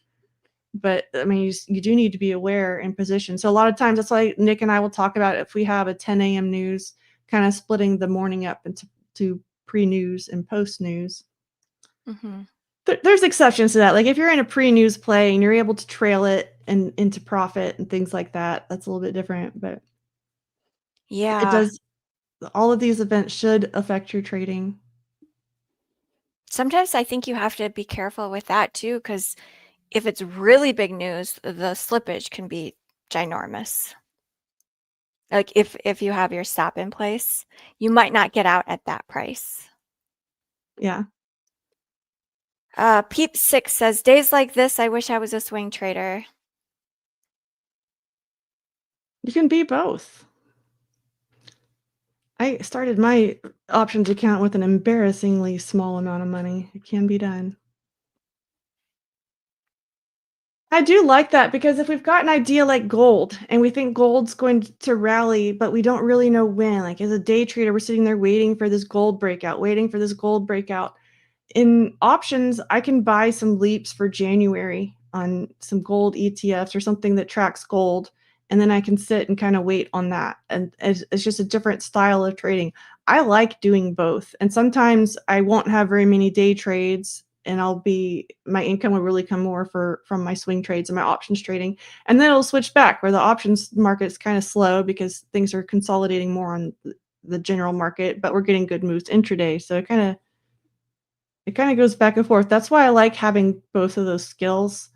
But I mean, you do need to be aware and position. So a lot of times that's why Nick and I will talk about if we have a 10 a.m. news, kind of splitting the morning up into pre-news and post-news. Mm-hmm. There's exceptions to that. Like if you're in a pre-news play and you're able to trail it and into profit and things like that, that's a little bit different. But Yeah. it does. All of these events should affect your trading. Sometimes I think you have to be careful with that too, because if it's really big news, the slippage can be ginormous. Like if you have your stop in place, you might not get out at that price. Yeah. Peep6 says, days like this, I wish I was a swing trader. You can be both. I started my options account with an embarrassingly small amount of money. It can be done. I do like that because if we've got an idea like gold and we think gold's going to rally, but we don't really know when, like as a day trader, we're sitting there waiting for this gold breakout, In options, I can buy some leaps for January on some gold ETFs or something that tracks gold. And then I can sit and kind of wait on that. And it's just a different style of trading. I like doing both. And sometimes I won't have very many day trades and my income will really come more from my swing trades and my options trading. And then it'll switch back where the options market is kind of slow because things are consolidating more on the general market, but we're getting good moves intraday. So it kind of goes back and forth. That's why I like having both of those skills.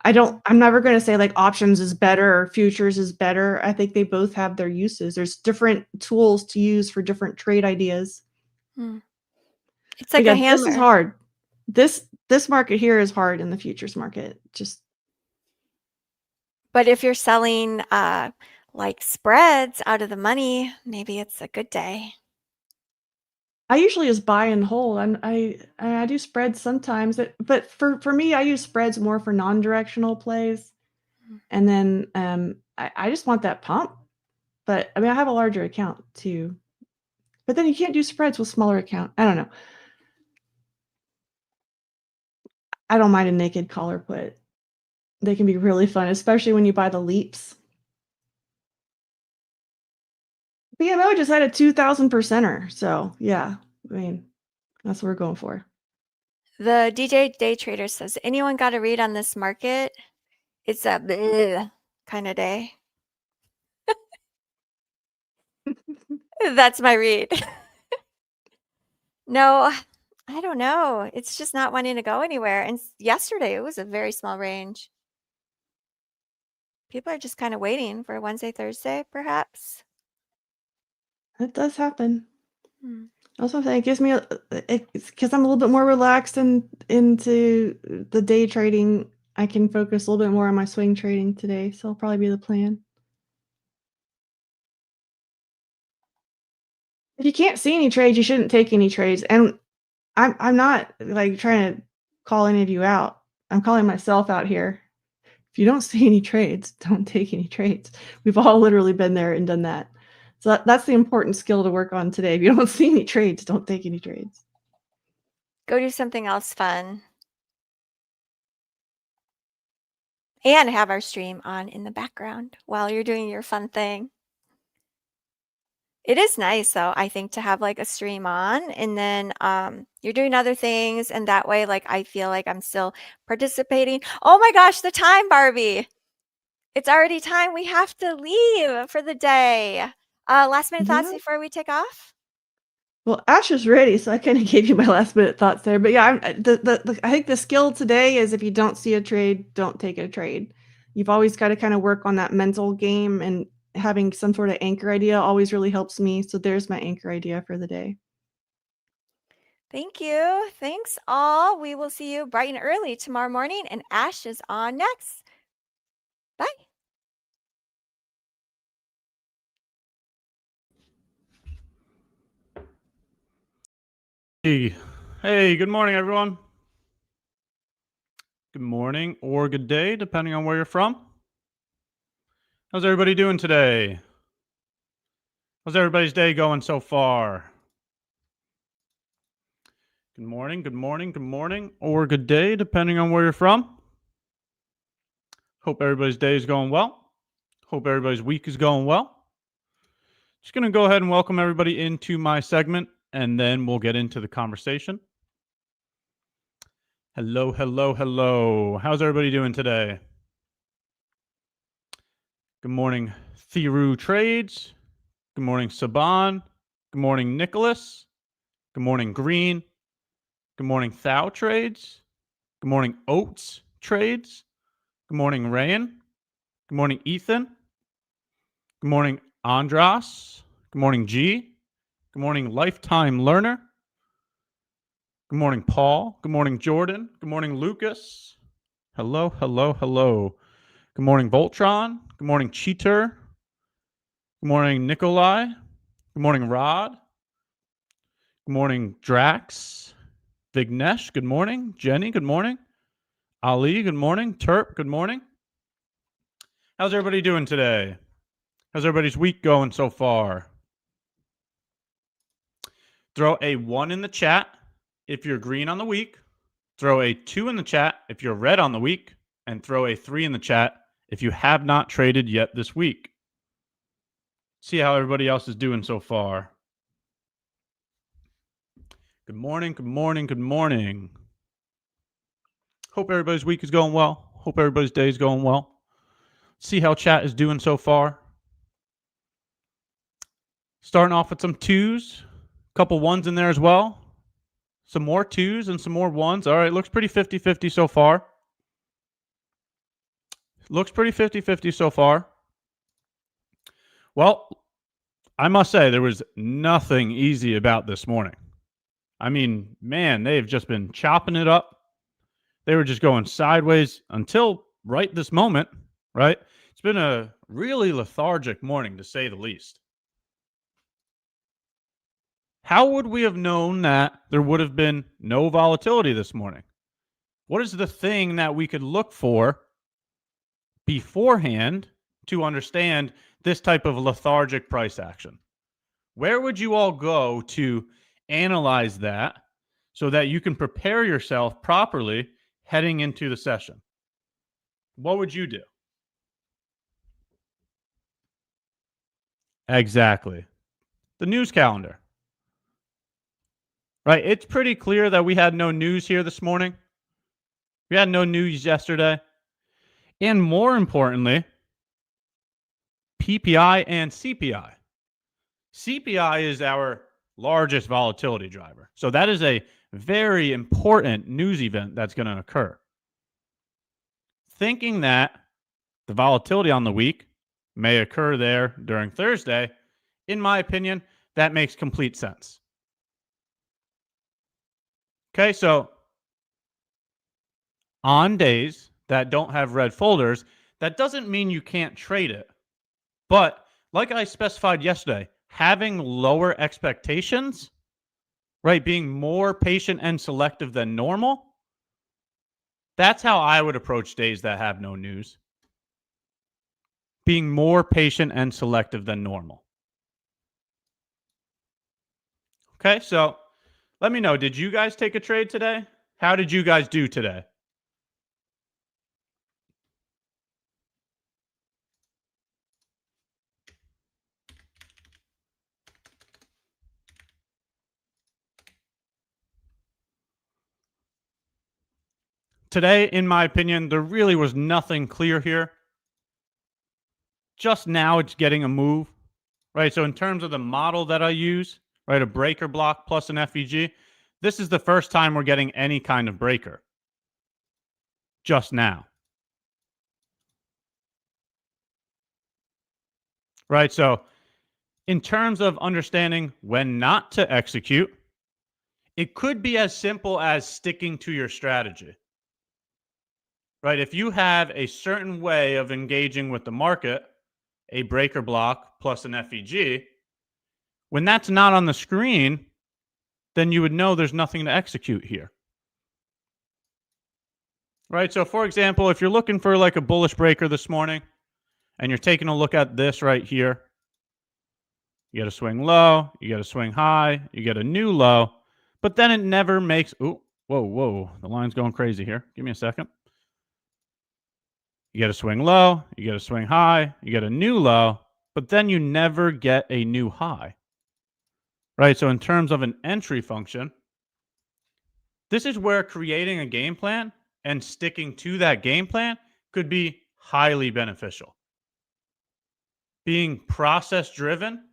I'm never going to say like options is better or futures is better. I think they both have their uses. There's different tools to use for different trade ideas. It's like a hammer. This is hard. This market here is hard in the futures market. But if you're selling like spreads out of the money, maybe it's a good day. I usually just buy and hold. I do spreads sometimes, but for me, I use spreads more for non-directional plays, and then I just want that pump. But I mean, I have a larger account too, but then you can't do spreads with smaller account. I don't know. I don't mind a naked collar put. They can be really fun, especially when you buy the leaps. BMO just had a 2,000%er, so yeah, I mean, that's what we're going for. The DJ Day Trader says, anyone got a read on this market? It's a bleh kind of day. That's my read. No, I don't know. It's just not wanting to go anywhere. And yesterday, it was a very small range. People are just kind of waiting for Wednesday, Thursday, perhaps. It does happen. Also, it gives me it's because I'm a little bit more relaxed and into the day trading. I can focus a little bit more on my swing trading today, so it'll probably be the plan. If you can't see any trades, you shouldn't take any trades. And I'm not like trying to call any of you out. I'm calling myself out here. If you don't see any trades, don't take any trades. We've all literally been there and done that. So that's the important skill to work on today. If you don't see any trades, don't take any trades. Go do something else fun. And have our stream on in the background while you're doing your fun thing. It is nice, though, I think, to have like a stream on and then you're doing other things. And that way, like, I feel like I'm still participating. Oh my gosh, the time, Barbie. It's already time. We have to leave for the day. Last minute thoughts before we take off? Well, Ash is ready, so I kind of gave you my last minute thoughts there. But yeah, I think the skill today is if you don't see a trade, don't take a trade. you've always got to kind of work on that mental game, and having some sort of anchor idea always really helps me. So there's my anchor idea for the day. Thank you. Thanks all. We will see you bright and early tomorrow morning, and Ash is on next. Bye. Hey, good morning, everyone. Good morning or good day, depending on where you're from. How's everybody doing today? How's everybody's day going so far? Good morning, good morning, good morning, or good day, depending on where you're from. Hope everybody's day is going well. Hope everybody's week is going well. Just going to go ahead and welcome everybody into my segment, and then we'll get into the conversation. Hello, hello, hello. How's everybody doing today? Good morning, Thiru Trades. Good morning, Saban. Good morning, Nicholas. Good morning, Green. Good morning, Thou Trades. Good morning, Oats Trades. Good morning, Rayan. Good morning, Ethan. Good morning, Andras. Good morning, G. Good morning, Lifetime Learner. Good morning, Paul. Good morning, Jordan. Good morning, Lucas. Hello, hello, hello. Good morning, Voltron. Good morning, Cheater. Good morning, Nikolai. Good morning, Rod. Good morning, Drax. Vignesh, good morning. Jenny, good morning. Ali, good morning. Terp, good morning. How's everybody doing today? How's everybody's week going so far? Throw a 1 in the chat if you're green on the week. Throw a 2 in the chat if you're red on the week. And throw a 3 in the chat if you have not traded yet this week. See how everybody else is doing so far. Good morning, good morning, good morning. Hope everybody's week is going well. Hope everybody's day is going well. See how chat is doing so far. Starting off with some 2s. A couple 1s in there as well. Some more 2s and some more 1s. All right, looks pretty 50-50 so far. Looks pretty 50-50 so far. Well, I must say there was nothing easy about this morning. I mean, man, they've just been chopping it up. They were just going sideways until right this moment, right? It's been a really lethargic morning, to say the least. How would we have known that there would have been no volatility this morning? What is the thing that we could look for beforehand to understand this type of lethargic price action? Where would you all go to analyze that so that you can prepare yourself properly heading into the session? What would you do? Exactly. The news calendar. Right? It's pretty clear that we had no news here this morning. We had no news yesterday. And more importantly, PPI and CPI. CPI is our largest volatility driver. So that is a very important news event that's going to occur. Thinking that the volatility on the week may occur there during Thursday, in my opinion, that makes complete sense. Okay, so on days that don't have red folders, that doesn't mean you can't trade it. But like I specified yesterday, having lower expectations, right, being more patient and selective than normal, that's how I would approach days that have no news. Being more patient and selective than normal. Okay, so let me know, did you guys take a trade today? How did you guys do today? Today, in my opinion, there really was nothing clear here. Just now it's getting a move, right? So in terms of the model that I use, right, a breaker block plus an FEG, this is the first time we're getting any kind of breaker. Just now. right? So in terms of understanding when not to execute, it could be as simple as sticking to your strategy, right? If you have a certain way of engaging with the market, a breaker block plus an FEG, when that's not on the screen, then you would know there's nothing to execute here, right? So for example, if you're looking for like a bullish breaker this morning and you're taking a look at this right here, you get a swing low, you get a swing high, you get a new low, but then it never makes, ooh, whoa, the line's going crazy here. Give me a second. You get a swing low, you get a swing high, you get a new low, but then you never get a new high, right? So in terms of an entry function, this is where creating a game plan and sticking to that game plan could be highly beneficial. Being process driven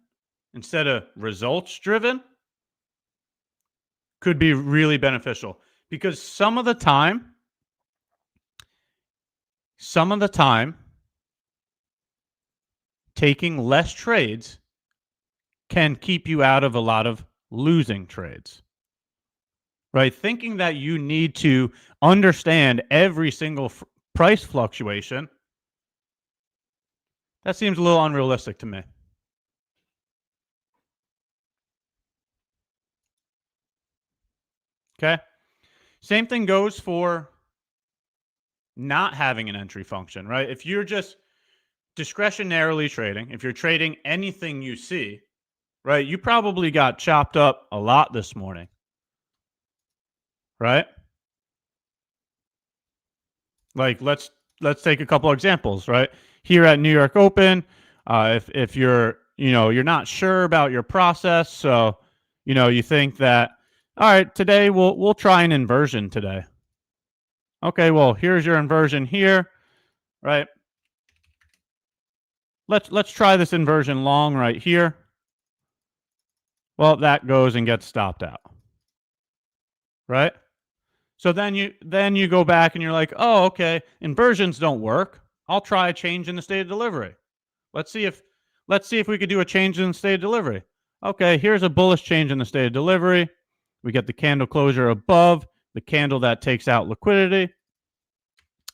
instead of results driven could be really beneficial, because some of the time, taking less trades can keep you out of a lot of losing trades, right? Thinking that you need to understand every single price fluctuation, that seems a little unrealistic to me. Okay. Same thing goes for not having an entry function, right? If you're just discretionarily trading, if you're trading anything you see, right, you probably got chopped up a lot this morning, right? Like let's take a couple examples, right? Here at New York Open, if you're you're not sure about your process, so you think that, all right, today we'll try an inversion today. Okay, well, here's your inversion here, right? Let's try this inversion long right here. Well, that goes and gets stopped out, right? So then you go back and you're like, oh, okay, inversions don't work. I'll try a change in the state of delivery. Let's see if we could do a change in the state of delivery. Okay, here's a bullish change in the state of delivery. We get the candle closure above the candle that takes out liquidity.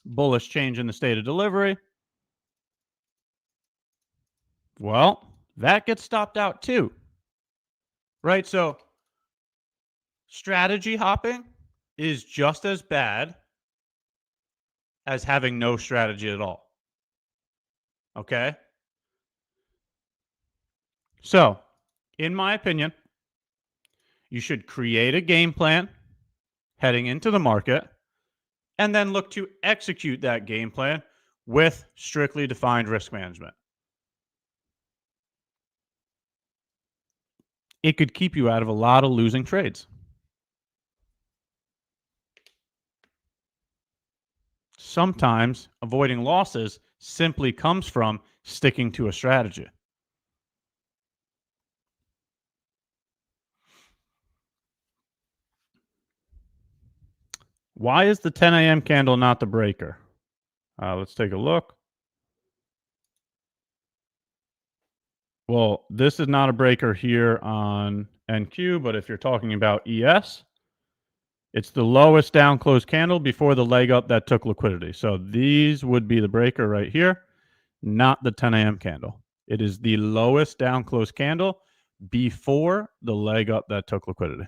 Bullish change in the state of delivery. Well, that gets stopped out too, right? So strategy hopping is just as bad as having no strategy at all. Okay? So, in my opinion, you should create a game plan heading into the market and then look to execute that game plan with strictly defined risk management. It could keep you out of a lot of losing trades. Sometimes avoiding losses simply comes from sticking to a strategy. Why is the 10 a.m. candle not the breaker? Let's take a look. Well, this is not a breaker here on NQ, but if you're talking about ES, it's the lowest down close candle before the leg up that took liquidity. So these would be the breaker right here, not the 10 a.m. candle. It is the lowest down close candle before the leg up that took liquidity.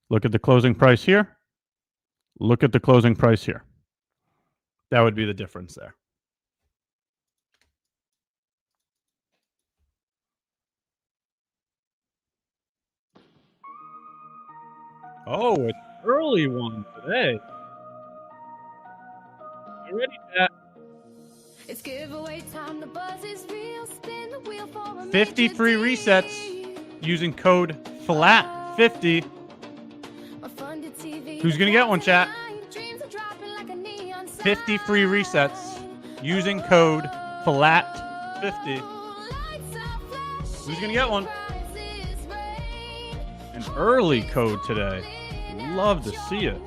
Look at the closing price here. Look at the closing price here. That would be the difference there. Oh, it's an early one today. You ready, Pat? It's giveaway time, the buzz is real, spin the wheel for a 53 resets using code FLAT50. Who's going to get one, chat? 50 free resets using code FLAT50. Who's going to get one? An early code today. Love to see it.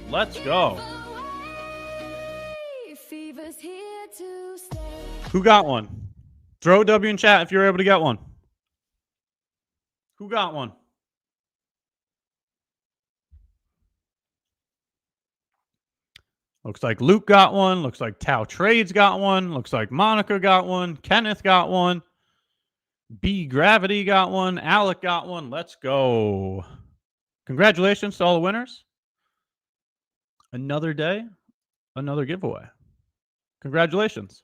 Let's go. Who got one? Throw a W in chat if you're able to get one. Who got one? Looks like Luke got one. Looks like Tao Trades got one. Looks like Monica got one. Kenneth got one. B Gravity got one. Alec got one. Let's go. Congratulations to all the winners. Another day, another giveaway. Congratulations.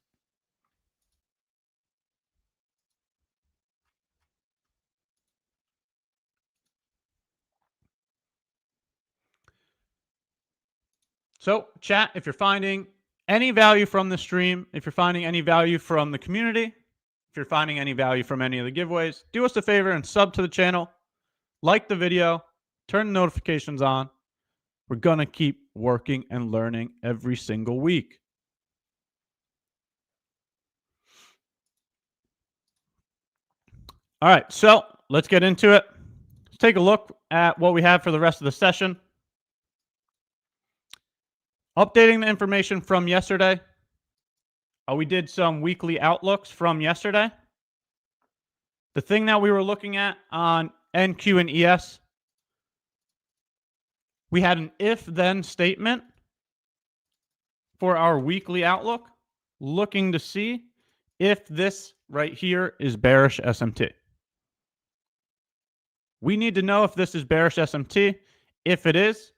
So, chat, if you're finding any value from the stream, if you're finding any value from the community, if you're finding any value from any of the giveaways, do us a favor and sub to the channel, like the video, turn the notifications on. We're going to keep working and learning every single week. All right, so let's get into it. Let's take a look at what we have for the rest of the session. Updating the information from yesterday. We did some weekly outlooks from yesterday. The thing that we were looking at on NQ and ES, we had an if-then statement for our weekly outlook, looking to see if this right here is bearish SMT. We need to know if this is bearish SMT. If it is,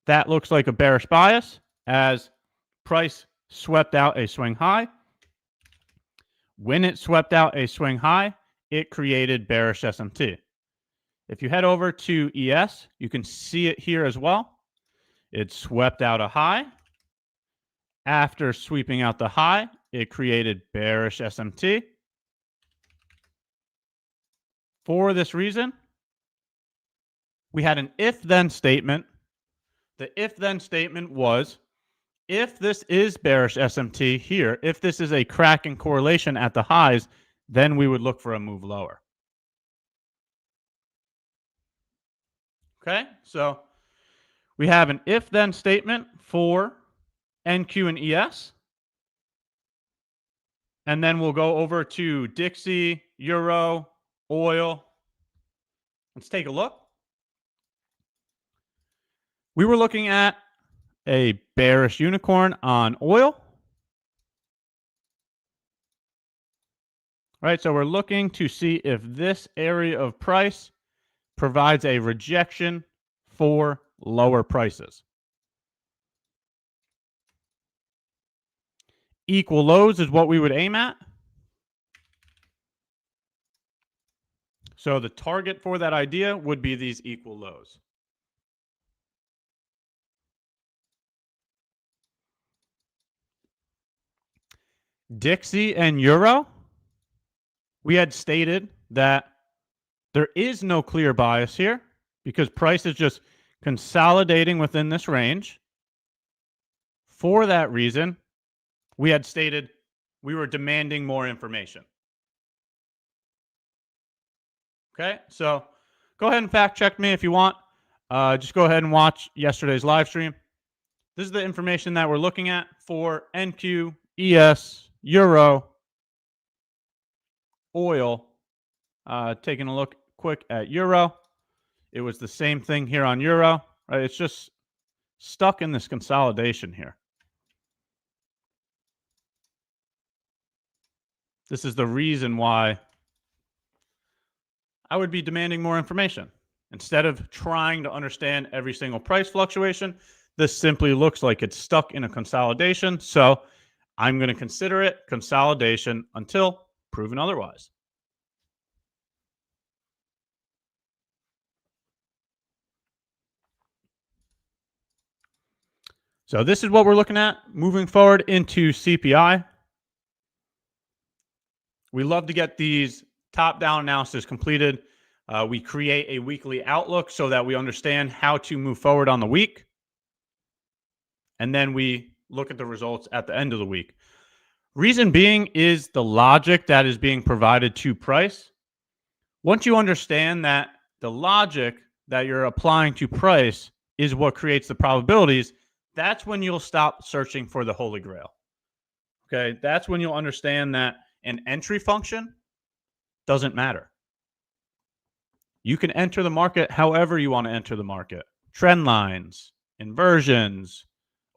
that looks like a bearish bias as price swept out a swing high. When it swept out a swing high, it created bearish SMT. If you head over to ES, you can see it here as well. It swept out a high. After sweeping out the high, it created bearish SMT. For this reason, we had an if-then statement. The if-then statement was, if this is bearish SMT here, if this is a crack in correlation at the highs, then we would look for a move lower. Okay, so we have an if-then statement for NQ and ES. And then we'll go over to Dixie, Euro, oil. Let's take a look. We were looking at a bearish unicorn on oil. Right, so we're looking to see if this area of price provides a rejection for lower prices. Equal lows is what we would aim at. So the target for that idea would be these equal lows. Dixie and Euro, we had stated that there is no clear bias here because price is just consolidating within this range. For that reason, we had stated we were demanding more information. Okay, so go ahead and fact check me if you want. Just go ahead and watch yesterday's live stream. This is the information that we're looking at for NQ, ES, Euro, oil. Taking a look quick at Euro. It was the same thing here on Euro. Right? It's just stuck in this consolidation here. This is the reason why I would be demanding more information. Instead of trying to understand every single price fluctuation, this simply looks like it's stuck in a consolidation. So I'm going to consider it consolidation until proven otherwise. So this is what we're looking at moving forward into CPI. We love to get these top-down analysis completed. We create a weekly outlook so that we understand how to move forward on the week. And then we look at the results at the end of the week. Reason being is the logic that is being provided to price. Once you understand that the logic that you're applying to price is what creates the probabilities, that's when you'll stop searching for the Holy Grail. Okay, that's when you'll understand that an entry function doesn't matter. You can enter the market however you want to enter the market. Trend lines, inversions,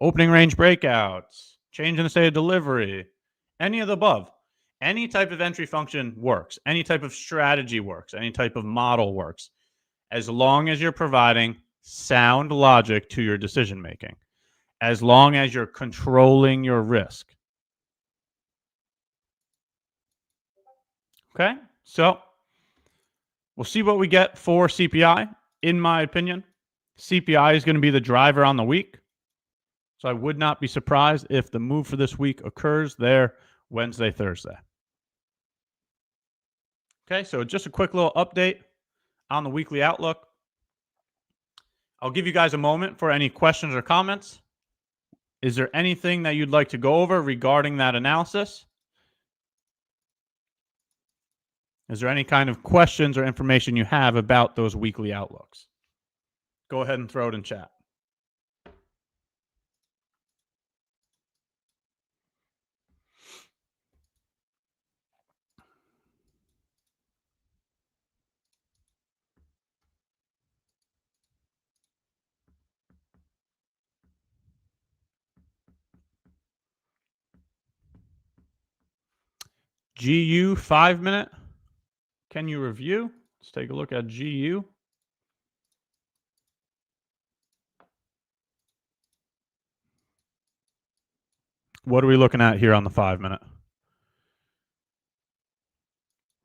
opening range breakouts, change in the state of delivery, any of the above. Any type of entry function works. Any type of strategy works. Any type of model works. As long as you're providing sound logic to your decision making. As long as you're controlling your risk. Okay, so we'll see what we get for CPI. In my opinion, CPI is going to be the driver on the week. So I would not be surprised if the move for this week occurs there Wednesday, Thursday. Okay, so just a quick little update on the weekly outlook. I'll give you guys a moment for any questions or comments. Is there anything that you'd like to go over regarding that analysis? Is there any kind of questions or information you have about those weekly outlooks? Go ahead and throw it in chat. GU 5-minute. Can you review? Let's take a look at GU. What are we looking at here on the 5-minute?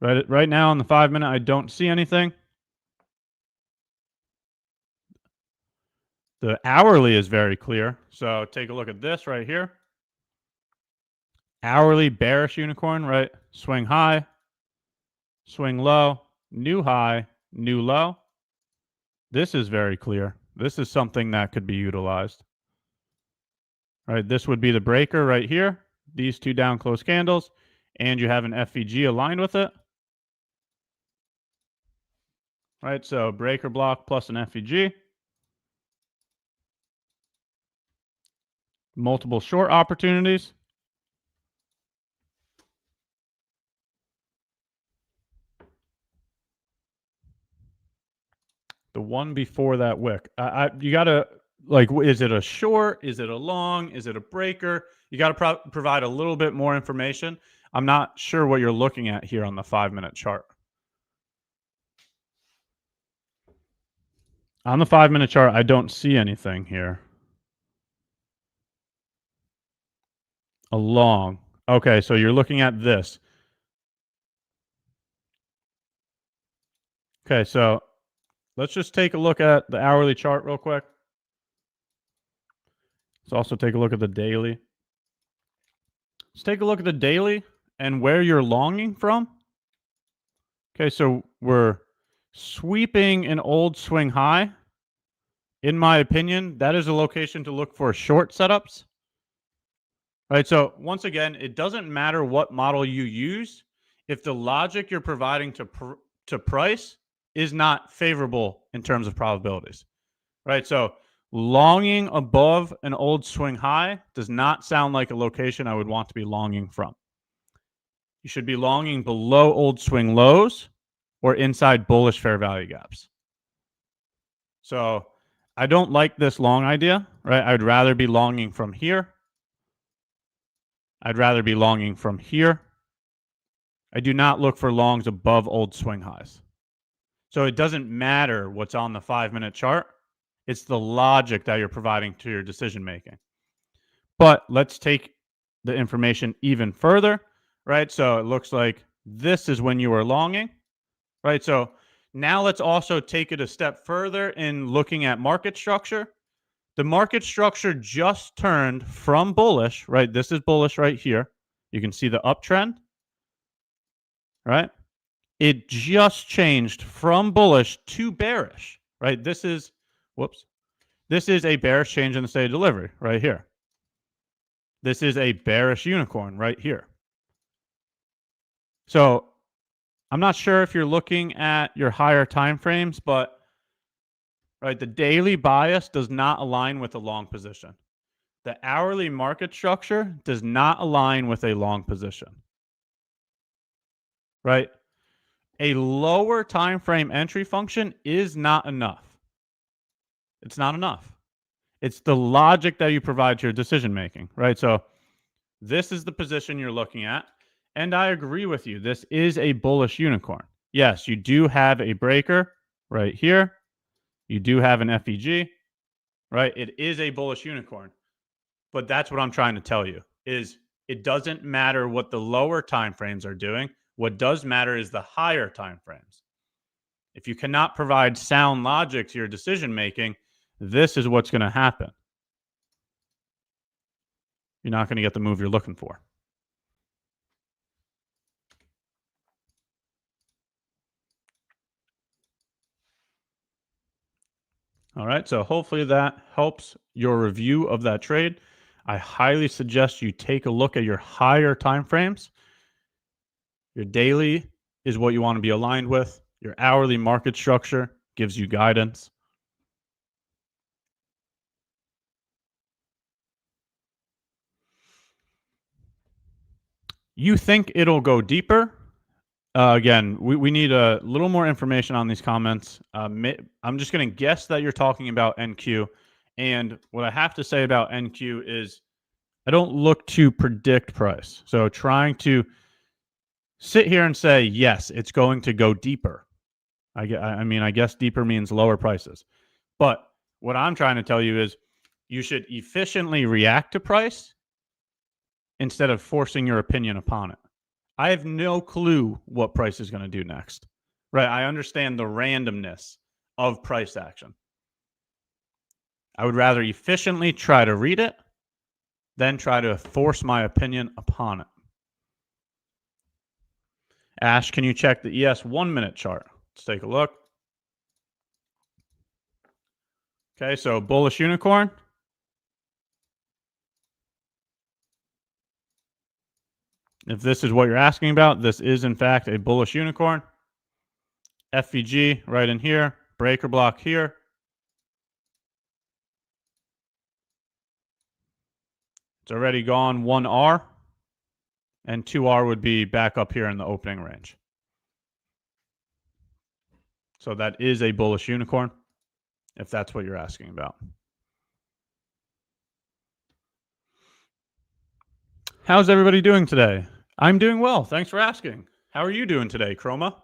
Right now on the 5-minute, I don't see anything. The hourly is very clear. So take a look at this right here. Hourly bearish unicorn, right? Swing high, swing low, new high, new low. This is very clear. This is something that could be utilized. Right, this would be the breaker right here. These two down close candles, and you have an FVG aligned with it. Right, so breaker block plus an FVG. Multiple short opportunities. The one before that wick. You got to, like, is it a short? Is it a long? Is it a breaker? You got to provide a little bit more information. I'm not sure what you're looking at here on the 5-minute chart. On the 5-minute chart, I don't see anything here. A long. Okay, so you're looking at this. Okay, so let's just take a look at the hourly chart real quick. Let's also take a look at the daily. Let's take a look at the daily and where you're longing from. Okay, so we're sweeping an old swing high. In my opinion, that is a location to look for short setups. All right, so once again, it doesn't matter what model you use. If the logic you're providing to price is not favorable in terms of probabilities. Right, so longing above an old swing high does not sound like a location I would want to be longing from. You should be longing below old swing lows or inside bullish fair value gaps. So I don't like this long idea, right? I'd rather be longing from here. I'd rather be longing from here. I do not look for longs above old swing highs. So it doesn't matter what's on the 5-minute chart. It's the logic that you're providing to your decision making. But let's take the information even further, right? So it looks like this is when you are longing, right? So now let's also take it a step further in looking at market structure. The market structure just turned from bullish, right? This is bullish right here. You can see the uptrend, right? It just changed from bullish to bearish, right? This is, this is a bearish change in the state of delivery right here. This is a bearish unicorn right here. So I'm not sure if you're looking at your higher time frames, but right, the daily bias does not align with the long position. the hourly market structure does not align with a long position, right? A lower time frame entry function is not enough. It's not enough. It's the logic that you provide to your decision making, right? So this is the position you're looking at, and I agree with you. This is a bullish unicorn. Yes, you do have a breaker right here. You do have an FEG, right? It is a bullish unicorn. But that's what I'm trying to tell you is it doesn't matter what the lower time frames are doing. What does matter is the higher time frames. If you cannot provide sound logic to your decision making, this is what's going to happen. You're not going to get the move you're looking for. All right, so hopefully that helps your review of that trade. I highly suggest you take a look at your higher time frames. Your daily is what you want to be aligned with. Your hourly market structure gives you guidance. You think it'll go deeper? Again, we need a little more information on these comments. I'm just going to guess that you're talking about NQ. And what I have to say about NQ is I don't look to predict price. So trying to sit here and say, yes, it's going to go deeper. I mean, I guess deeper means lower prices. But what I'm trying to tell you is you should efficiently react to price instead of forcing your opinion upon it. I have no clue what price is going to do next, right? I understand the randomness of price action. I would rather efficiently try to read it than try to force my opinion upon it. Ash, can you check the ES 1 minute chart? Let's take a look. Okay, so bullish unicorn. If this is what you're asking about, this is in fact a bullish unicorn. FVG right in here, breaker block here. It's already gone 1R, and 2R would be back up here in the opening range. So that is a bullish unicorn, if that's what you're asking about. How's everybody doing today? I'm doing well. Thanks for asking. How are you doing today, Chroma?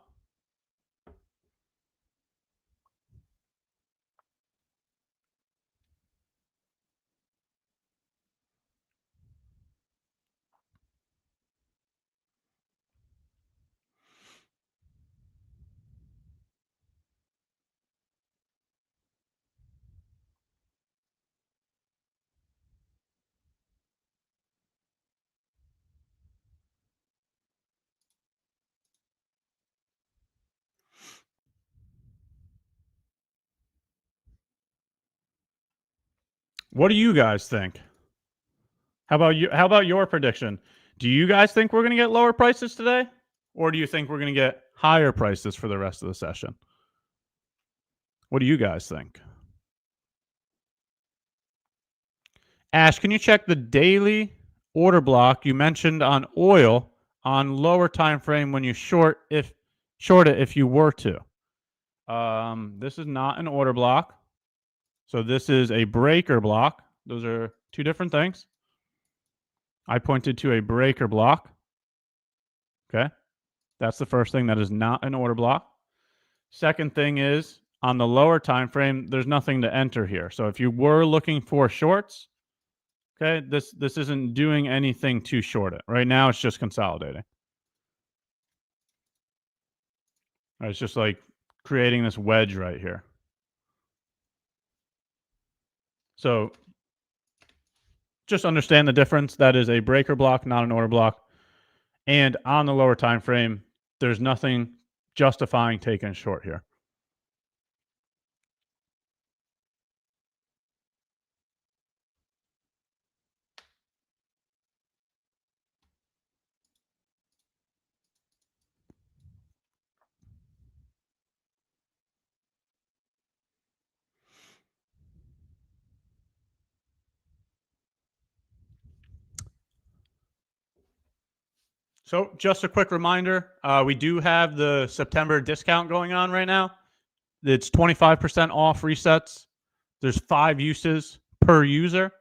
What do you guys think? How about you? How about your prediction? Do you guys think we're going to get lower prices today? Or do you think we're going to get higher prices for the rest of the session? What do you guys think? Ash, can you check the daily order block you mentioned on oil on lower time frame when you short it if you were to? This is not an order block. So this is a breaker block. Those are two different things. I pointed to a breaker block. Okay. That's the first thing. That is not an order block. Second thing is on the lower time frame, there's nothing to enter here. So if you were looking for shorts, okay, this isn't doing anything to short it. Right now, it's just consolidating. Right, it's just like creating this wedge right here. So just understand the difference. That is a breaker block, not an order block. And on the lower time frame, there's nothing justifying taking a short here. So just a quick reminder, we do have the September discount going on right now. It's 25% off resets. There's 5 uses per user.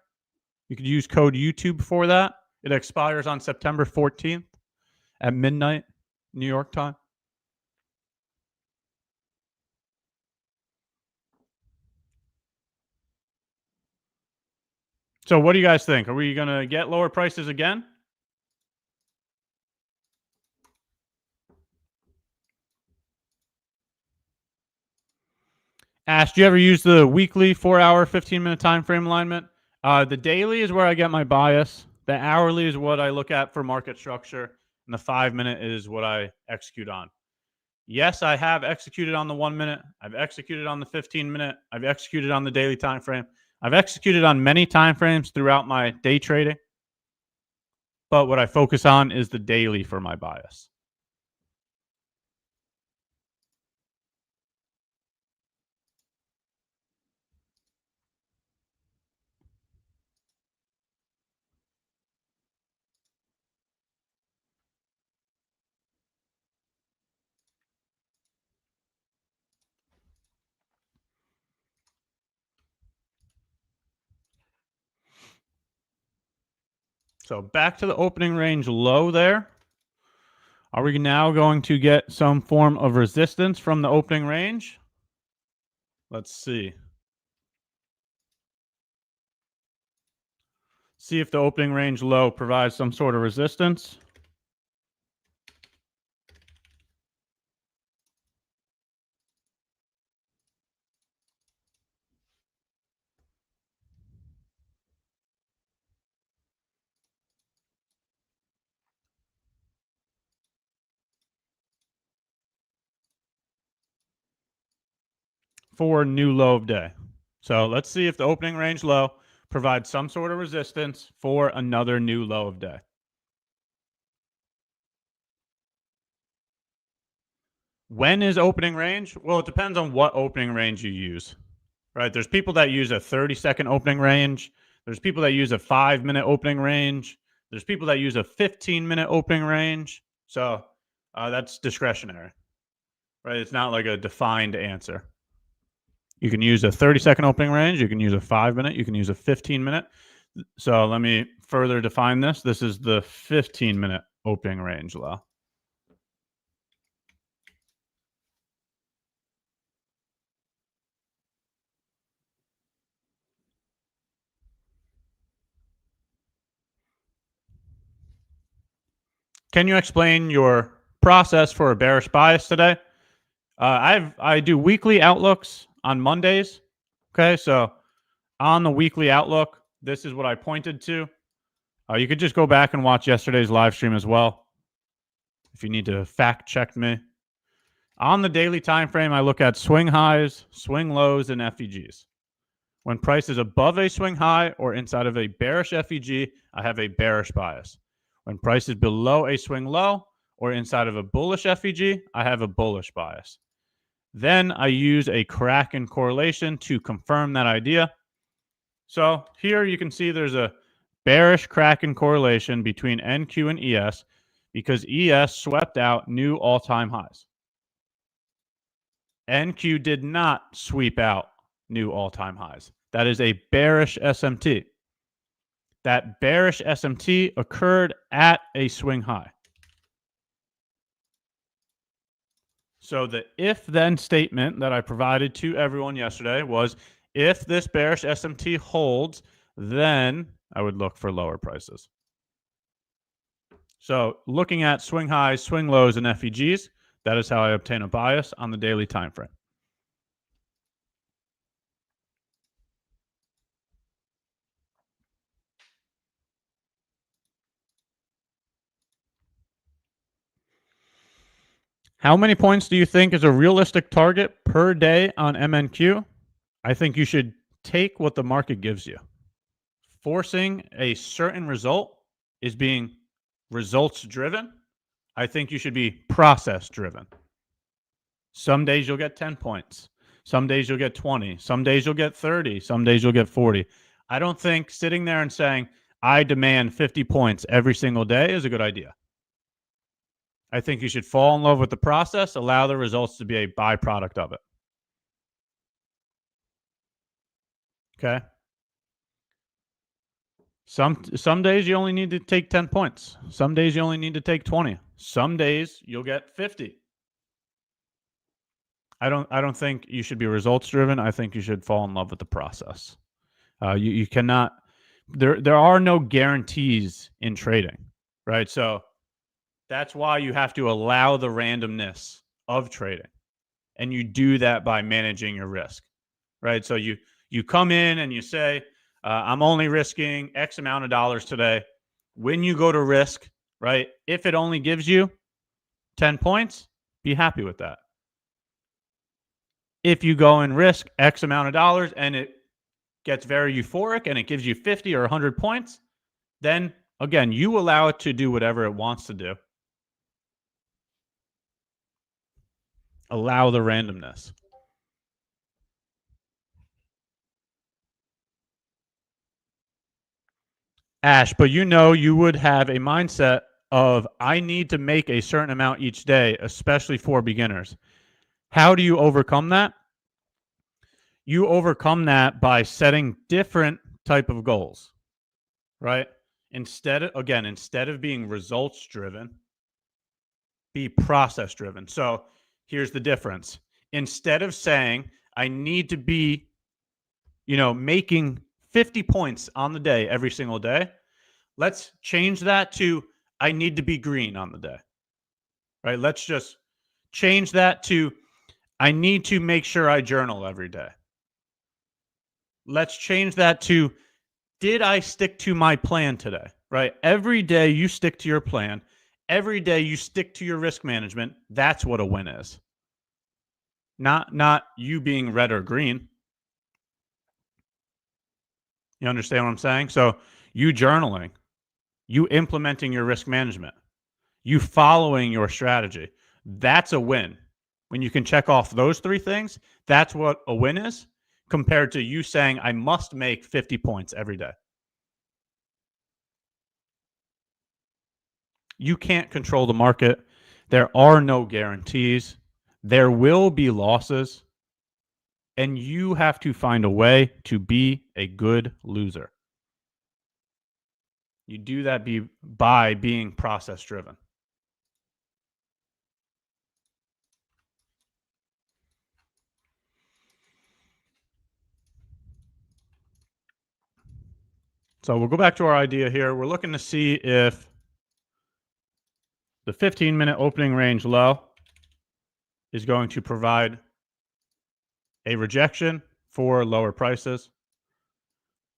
You could use code YouTube for that. It expires on September 14th at midnight, New York time. So what do you guys think? Are we going to get lower prices again? Ash, do you ever use the weekly 4-hour, 15-minute time frame alignment? The daily is where I get my bias. The hourly is what I look at for market structure. And the 5-minute is what I execute on. Yes, I have executed on the 1 minute. I've executed on the 15-minute. I've executed on the daily time frame. I've executed on many time frames throughout my day trading. But what I focus on is the daily for my bias. So back to the opening range low there. Are we now going to get some form of resistance from the opening range? Let's see. See if the opening range low provides some sort of resistance. For new low of day. So let's see if the opening range low provides some sort of resistance for another new low of day. When is opening range? Well, it depends on what opening range you use, right? There's people that use a 30-second opening range. There's people that use a 5-minute opening range. There's people that use a 15-minute opening range. So that's discretionary, right? It's not like a defined answer. You can use a 30-second opening range. You can use a 5-minute. You can use a 15-minute. So let me further define this. This is the 15-minute opening range low. Can you explain your process for a bearish bias today? I do weekly outlooks on Mondays. Okay, so on the weekly outlook, this is what I pointed to. You could just go back and watch yesterday's live stream as well if you need to fact check me. On the daily time frame, I look at swing highs, swing lows, and FEGs. When price is above a swing high or inside of a bearish FEG, I have a bearish bias. When price is below a swing low or inside of a bullish FEG, I have a bullish bias. Then I use a Kraken correlation to confirm that idea. So here you can see there's a bearish Kraken correlation between NQ and ES because ES swept out new all-time highs. NQ did not sweep out new all-time highs. That is a bearish SMT. That bearish SMT occurred at a swing high. So the if-then statement that I provided to everyone yesterday was, if this bearish SMT holds, then I would look for lower prices. So looking at swing highs, swing lows, and FEGs, that is how I obtain a bias on the daily time frame. How many points do you think is a realistic target per day on MNQ? I think you should take what the market gives you. Forcing a certain result is being results driven. I think you should be process driven. Some days you'll get 10 points. Some days you'll get 20. Some days you'll get 30. Some days you'll get 40. I don't think sitting there and saying, I demand 50 points every single day is a good idea. I think you should fall in love with the process, allow the results to be a byproduct of it. Okay? Some days you only need to take 10 points. Some days you only need to take 20. Some days you'll get 50. I don't think you should be results driven. I think you should fall in love with the process. You cannot. There are no guarantees in trading, right? So that's why you have to allow the randomness of trading, and you do that by managing your risk, right? So you come in and you say, I'm only risking X amount of dollars today. When you go to risk, right, if it only gives you 10 points, be happy with that. If you go and risk X amount of dollars and it gets very euphoric and it gives you 50 or 100 points, then again, you allow it to do whatever it wants to do. Allow the randomness. Ash, but you would have a mindset of, I need to make a certain amount each day, especially for beginners. How do you overcome that? You overcome that by setting different type of goals, right? Instead of being results driven, be process driven. So here's the difference. Instead of saying, I need to be, making 50 points on the day every single day, let's change that to, I need to be green on the day, right? Let's just change that to, I need to make sure I journal every day. Let's change that to, did I stick to my plan today, right? Every day you stick to your plan. Every day you stick to your risk management. That's what a win is. Not you being red or green. You understand what I'm saying? So you journaling, you implementing your risk management, you following your strategy. That's a win. When you can check off those three things, that's what a win is, compared to you saying, I must make 50 points every day. You can't control the market. There are no guarantees. There will be losses. And you have to find a way to be a good loser. You do that by being process driven. So we'll go back to our idea here. We're looking to see if the 15-minute opening range low is going to provide a rejection for lower prices.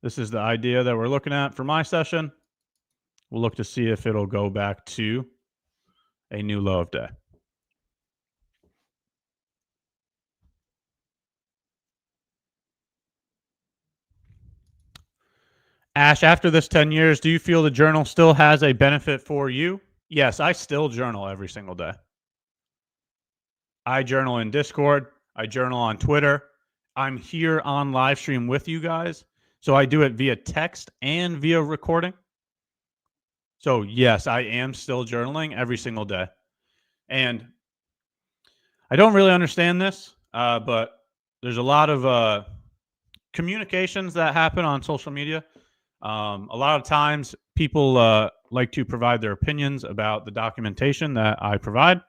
This is the idea that we're looking at for my session. We'll look to see if it'll go back to a new low of day. Ash, after this 10 years, do you feel the journal still has a benefit for you? Yes, I still journal every single day. I journal in Discord. I journal on Twitter. I'm here on live stream with you guys. So I do it via text and via recording. So yes, I am still journaling every single day. And I don't really understand this, but there's a lot of communications that happen on social media. A lot of times people like to provide their opinions about the documentation that I provide.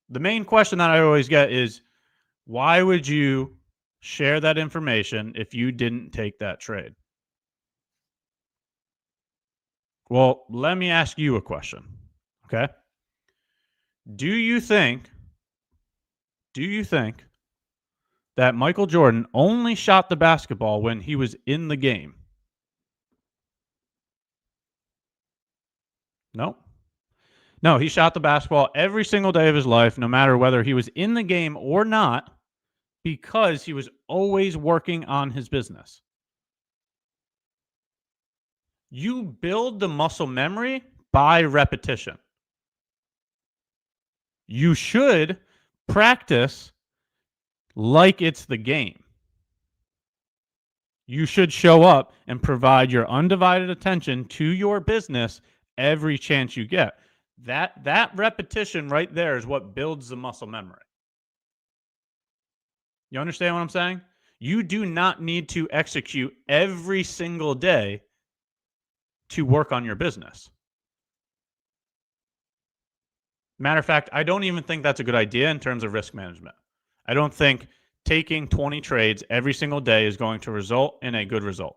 The main question that I always get is, why would you share that information if you didn't take that trade? Well, let me ask you a question, okay? Do you think that Michael Jordan only shot the basketball when he was in the game? No. No, he shot the basketball every single day of his life, no matter whether he was in the game or not, because he was always working on his business. You build the muscle memory by repetition. You should practice like it's the game. You should show up and provide your undivided attention to your business every chance you get. That repetition right there is what builds the muscle memory. You understand what I'm saying? You do not need to execute every single day to work on your business. Matter of fact, I don't even think that's a good idea in terms of risk management. I don't think taking 20 trades every single day is going to result in a good result.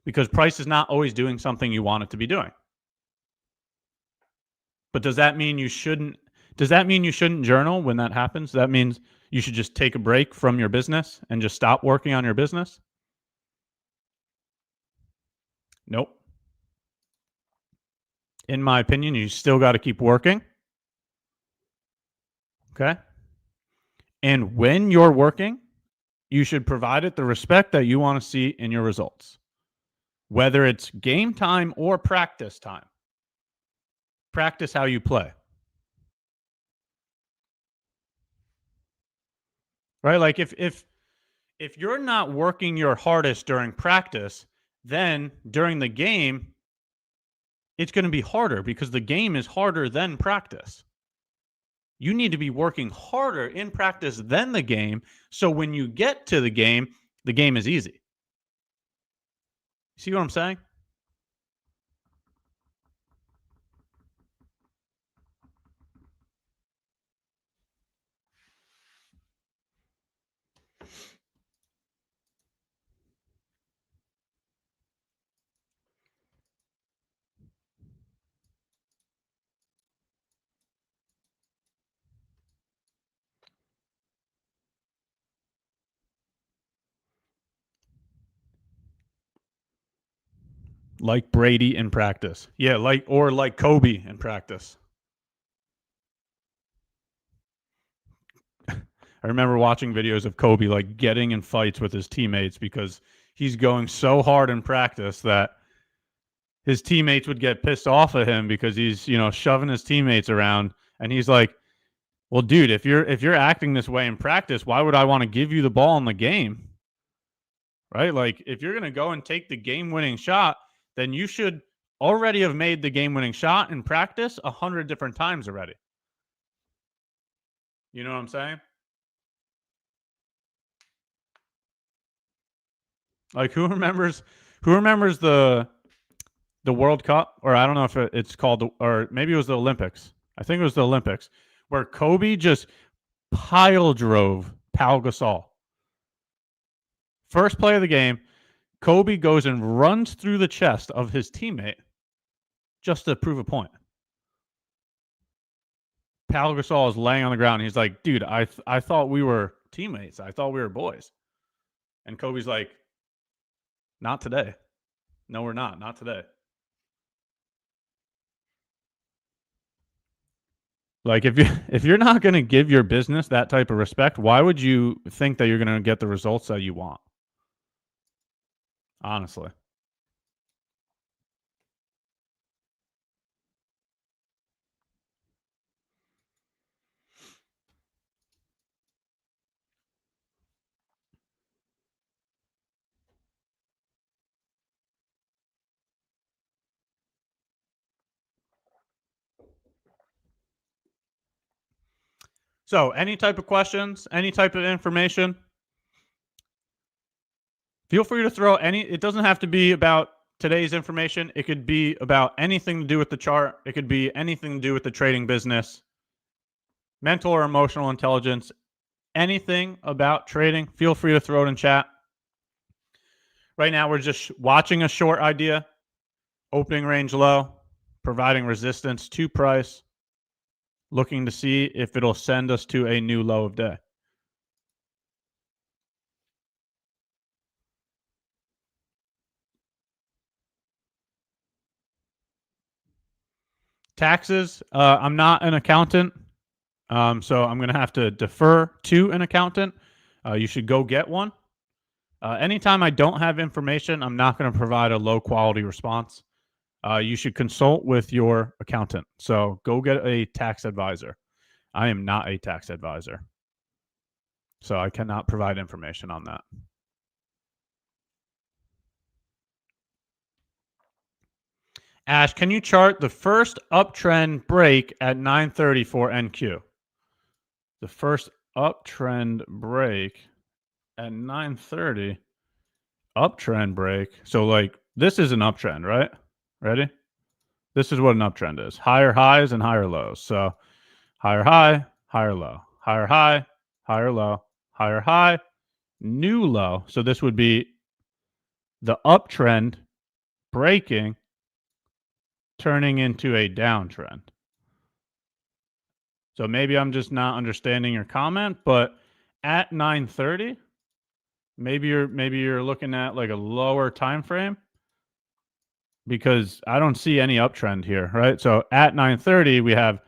Because price is not always doing something you want it to be doing. But does that mean you shouldn't journal when that happens? That means you should just take a break from your business and just stop working on your business? Nope. In my opinion, you still got to keep working. Okay? And when you're working, you should provide it the respect that you want to see in your results. Whether it's game time or practice time. Practice how you play. Right? Like if you're not working your hardest during practice, then during the game, it's going to be harder because the game is harder than practice. You need to be working harder in practice than the game, so when you get to the game is easy. See what I'm saying? Like Brady in practice. Yeah, like Kobe in practice. I remember watching videos of Kobe like getting in fights with his teammates because he's going so hard in practice that his teammates would get pissed off at him because he's, shoving his teammates around, and he's like, "Well, dude, if you're acting this way in practice, why would I want to give you the ball in the game?" Right? Like, if you're going to go and take the game-winning shot, then you should already have made the game-winning shot in practice 100 different times already. You know what I'm saying? Like, who remembers the World Cup? Or I don't know if it's called, or maybe it was the Olympics. I think it was the Olympics, where Kobe just pile drove Pau Gasol. First play of the game, Kobe goes and runs through the chest of his teammate just to prove a point. Pau Gasol is laying on the ground. He's like, "Dude, I thought we were teammates. I thought we were boys." And Kobe's like, "Not today. No, we're not. Not today." Like, if you're not going to give your business that type of respect, why would you think that you're going to get the results that you want? Honestly. So, any type of questions, any type of information, feel free to throw any. It doesn't have to be about today's information. It could be about anything to do with the chart. It could be anything to do with the trading business, mental or emotional intelligence, anything about trading. Feel free to throw it in chat. Right now, we're just watching a short idea, opening range low, providing resistance to price, looking to see if it'll send us to a new low of day. Taxes, I'm not an accountant, so I'm going to have to defer to an accountant. You should go get one. Anytime I don't have information, I'm not going to provide a low quality response. You should consult with your accountant. So go get a tax advisor. I am not a tax advisor, so I cannot provide information on that. Ash, can you chart the first uptrend break at 9:30 for NQ? The first uptrend break at 9:30. Uptrend break. So like this is an uptrend, right? Ready? This is what an uptrend is. Higher highs and higher lows. So higher high, higher low, higher high, higher low, higher high, new low. So this would be the uptrend breaking, turning into a downtrend. So maybe I'm just not understanding your comment, but at 9:30, maybe you're looking at like a lower time frame, because I don't see any uptrend here, right? So at 9:30, we have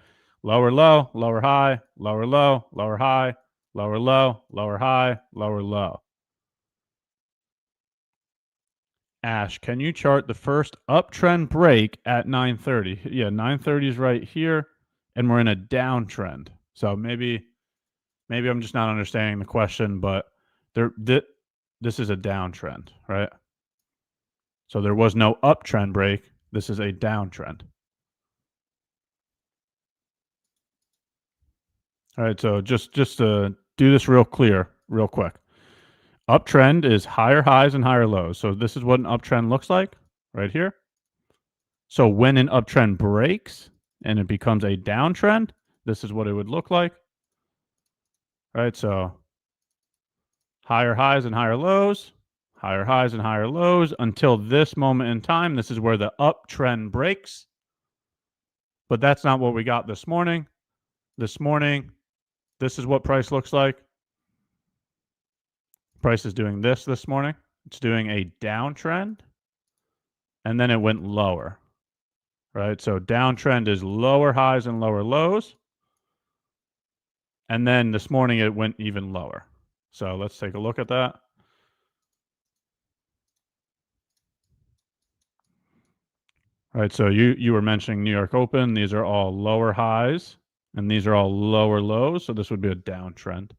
lower low, lower high, lower low, lower high, lower low, lower high, lower low. Ash, can you chart the first uptrend break at 9:30? Yeah, 9:30 is right here, and we're in a downtrend. So maybe I'm just not understanding the question, but this is a downtrend, right? So there was no uptrend break. This is a downtrend. All right, so just to do this real quick. Uptrend is higher highs and higher lows. So this is what an uptrend looks like right here. So when an uptrend breaks and it becomes a downtrend, this is what it would look like. All right, so higher highs and higher lows, higher highs and higher lows until this moment in time. This is where the uptrend breaks. But that's not what we got this morning. This morning, this is what price looks like. Price is doing this morning. It's doing a downtrend, and then it went lower, right? So downtrend is lower highs and lower lows. And then this morning it went even lower. So let's take a look at that. All right, so you were mentioning New York Open. These are all lower highs, and these are all lower lows. So this would be a downtrend.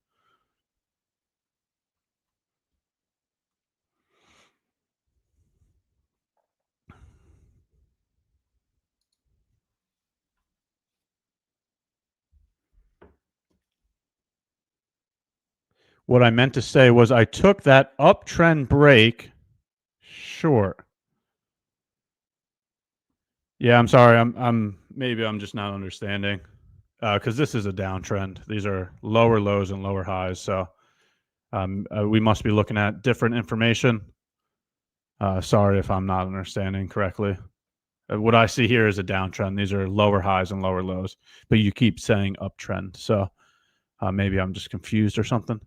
What I meant to say was I took that uptrend break short. Yeah, I'm sorry. Maybe I'm just not understanding, because this is a downtrend. These are lower lows and lower highs. So we must be looking at different information. Sorry if I'm not understanding correctly. What I see here is a downtrend. These are lower highs and lower lows, but you keep saying uptrend. So maybe I'm just confused or something.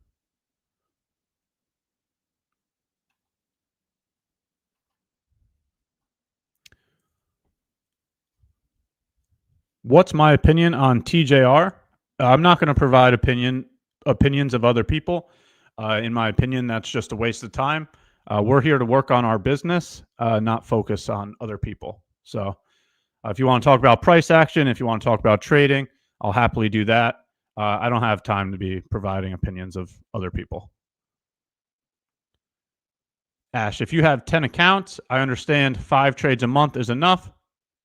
What's my opinion on TJR? I'm not going to provide opinions of other people. In my opinion, that's just a waste of time. We're here to work on our business, not focus on other people. So if you want to talk about price action, if you want to talk about trading, I'll happily do that. I don't have time to be providing opinions of other people. Ash, if you have 10 accounts, I understand 5 trades a month is enough,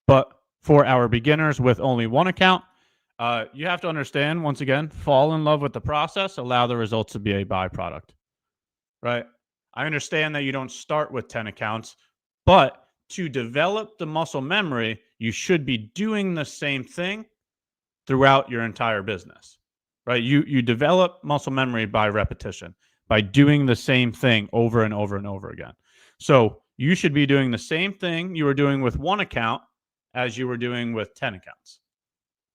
but for our beginners with only 1 account, you have to understand, once again, fall in love with the process, allow the results to be a byproduct, right? I understand that you don't start with 10 accounts, but to develop the muscle memory, you should be doing the same thing throughout your entire business, right? You develop muscle memory by repetition, by doing the same thing over and over and over again. So you should be doing the same thing you were doing with 1 account as you were doing with 10 accounts.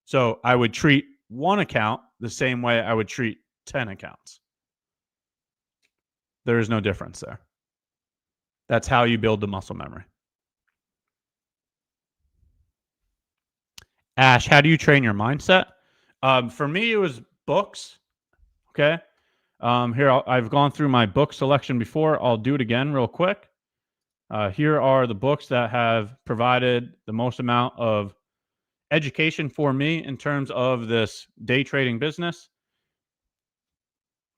So I would treat 1 account the same way I would treat 10 accounts. There is no difference there. That's how you build the muscle memory. Ash, how do you train your mindset? For me, it was books. Okay. Here, I've gone through my book selection before. I'll do it again real quick. Here are the books that have provided the most amount of education for me in terms of this day trading business.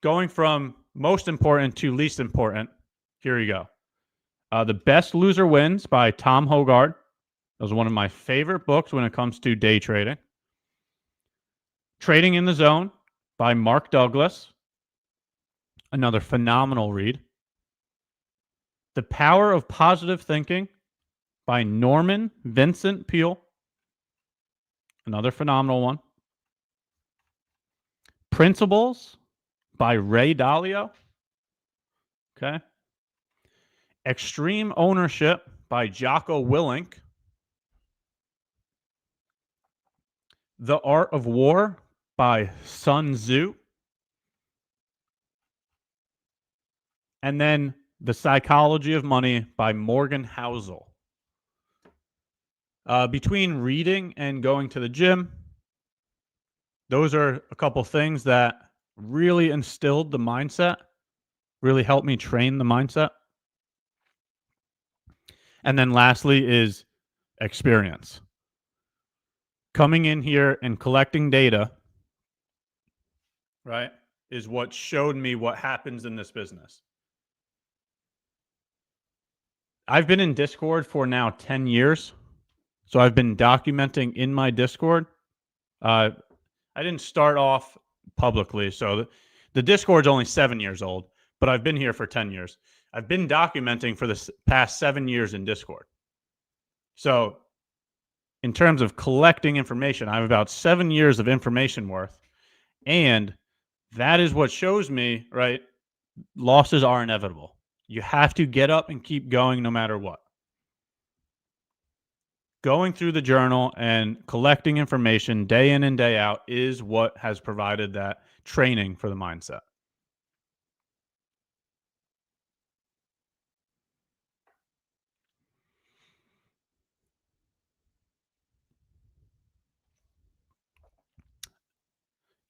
Going from most important to least important, here you go. The Best Loser Wins by Tom Hogarth. That was one of my favorite books when it comes to day trading. Trading in the Zone by Mark Douglas. Another phenomenal read. The Power of Positive Thinking by Norman Vincent Peale. Another phenomenal one. Principles by Ray Dalio. Okay. Extreme Ownership by Jocko Willink. The Art of War by Sun Tzu. And then The Psychology of Money by Morgan Housel. Between reading and going to the gym, those are a couple things that really instilled the mindset, really helped me train the mindset. And then lastly is experience. Coming in here and collecting data, right, is what showed me what happens in this business. I've been in Discord for now 10 years. So I've been documenting in my Discord. I didn't start off publicly. So the Discord's only 7 years old, but I've been here for 10 years. I've been documenting for the past 7 years in Discord. So in terms of collecting information, I have about 7 years of information worth. And that is what shows me, right, losses are inevitable. You have to get up and keep going no matter what. Going through the journal and collecting information day in and day out is what has provided that training for the mindset.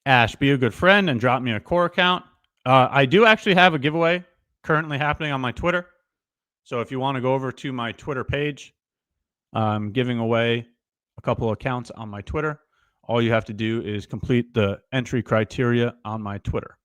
Ash, be a good friend and drop me a core account. I do actually have a giveaway currently happening on my Twitter. So if you want to go over to my Twitter page, I'm giving away a couple of accounts on my Twitter. All you have to do is complete the entry criteria on my Twitter.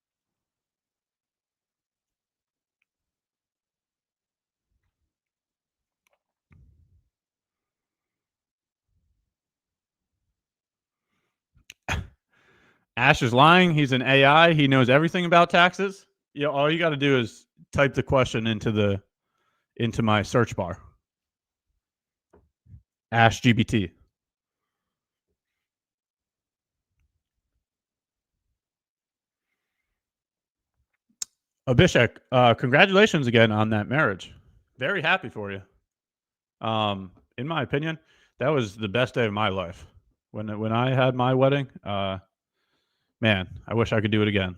Ash is lying. He's an AI. He knows everything about taxes. You know, all you got to do is type the question into my search bar. Ash GPT. Abhishek, congratulations again on that marriage. Very happy for you. In my opinion, that was the best day of my life. When I had my wedding, man, I wish I could do it again.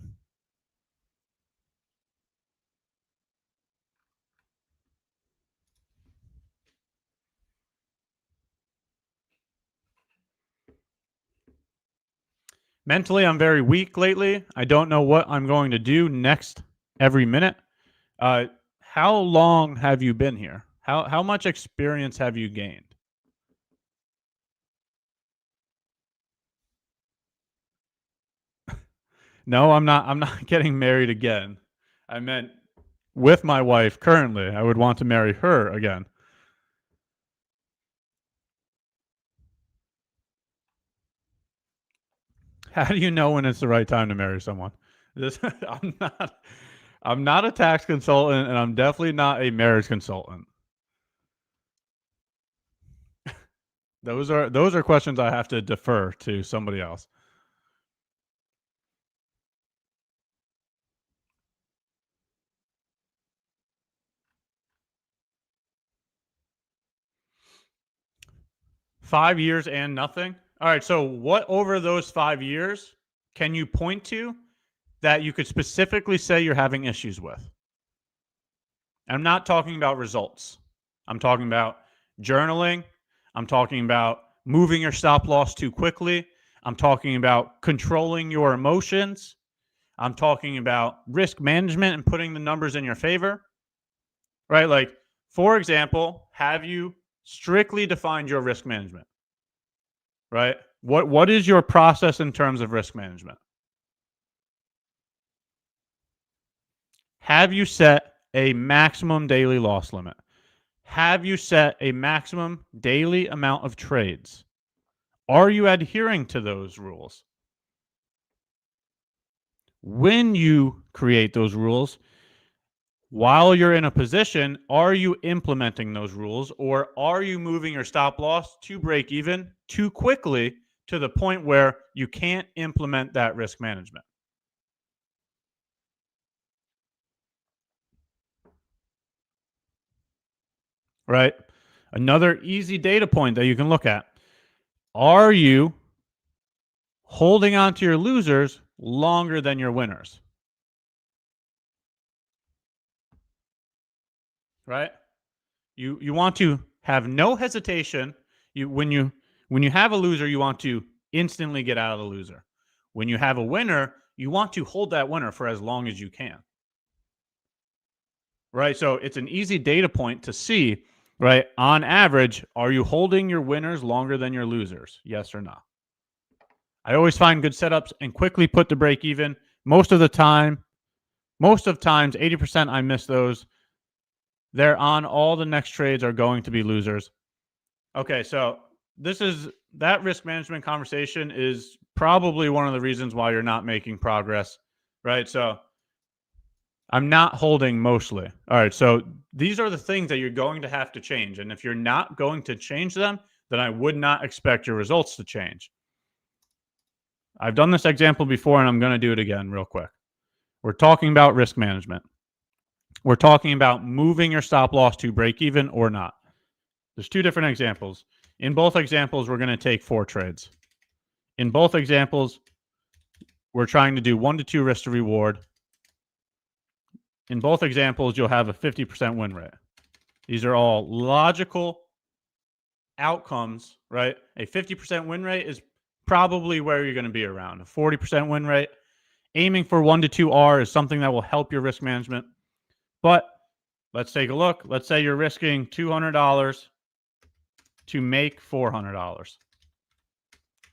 Mentally, I'm very weak lately. I don't know what I'm going to do next every minute. How long have you been here? How much experience have you gained? No, I'm not getting married again. I meant with my wife currently. I would want to marry her again. How do you know when it's the right time to marry someone? I'm not a tax consultant, and I'm definitely not a marriage consultant. Those are questions I have to defer to somebody else. $5 years and nothing. All right. So what over those 5 years can you point to that you could specifically say you're having issues with? I'm not talking about results. I'm talking about journaling. I'm talking about moving your stop loss too quickly. I'm talking about controlling your emotions. I'm talking about risk management and putting the numbers in your favor, right? Like, for example, have you strictly defined your risk management, right? What is your process in terms of risk management? Have you set a maximum daily loss limit? Have you set a maximum daily amount of trades? Are you adhering to those rules? When you create those rules, while you're in a position, are you implementing those rules, or are you moving your stop loss to break even too quickly to the point where you can't implement that risk management? Right? Another easy data point that you can look at. Are you holding on to your losers longer than your winners? Right? You want to have no hesitation. When you have a loser, you want to instantly get out of the loser. When you have a winner, you want to hold that winner for as long as you can. Right? So it's an easy data point to see, right? On average, are you holding your winners longer than your losers? Yes or no? I always find good setups and quickly put the break even. Most of times, 80% I miss those. They're on all the next trades are going to be losers. Okay, so that risk management conversation is probably one of the reasons why you're not making progress, right? So I'm not holding mostly. All right, so these are the things that you're going to have to change. And if you're not going to change them, then I would not expect your results to change. I've done this example before, and I'm going to do it again real quick. We're talking about risk management. We're talking about moving your stop loss to break even or not. There's two different examples. In both examples, we're going to take 4 trades. In both examples, we're trying to do 1 to 2 risk to reward. In both examples, you'll have a 50% win rate. These are all logical outcomes, right? A 50% win rate is probably where you're going to be around. A 40% win rate. Aiming for 1 to 2 R is something that will help your risk management. But let's take a look. Let's say you're risking $200 to make $400,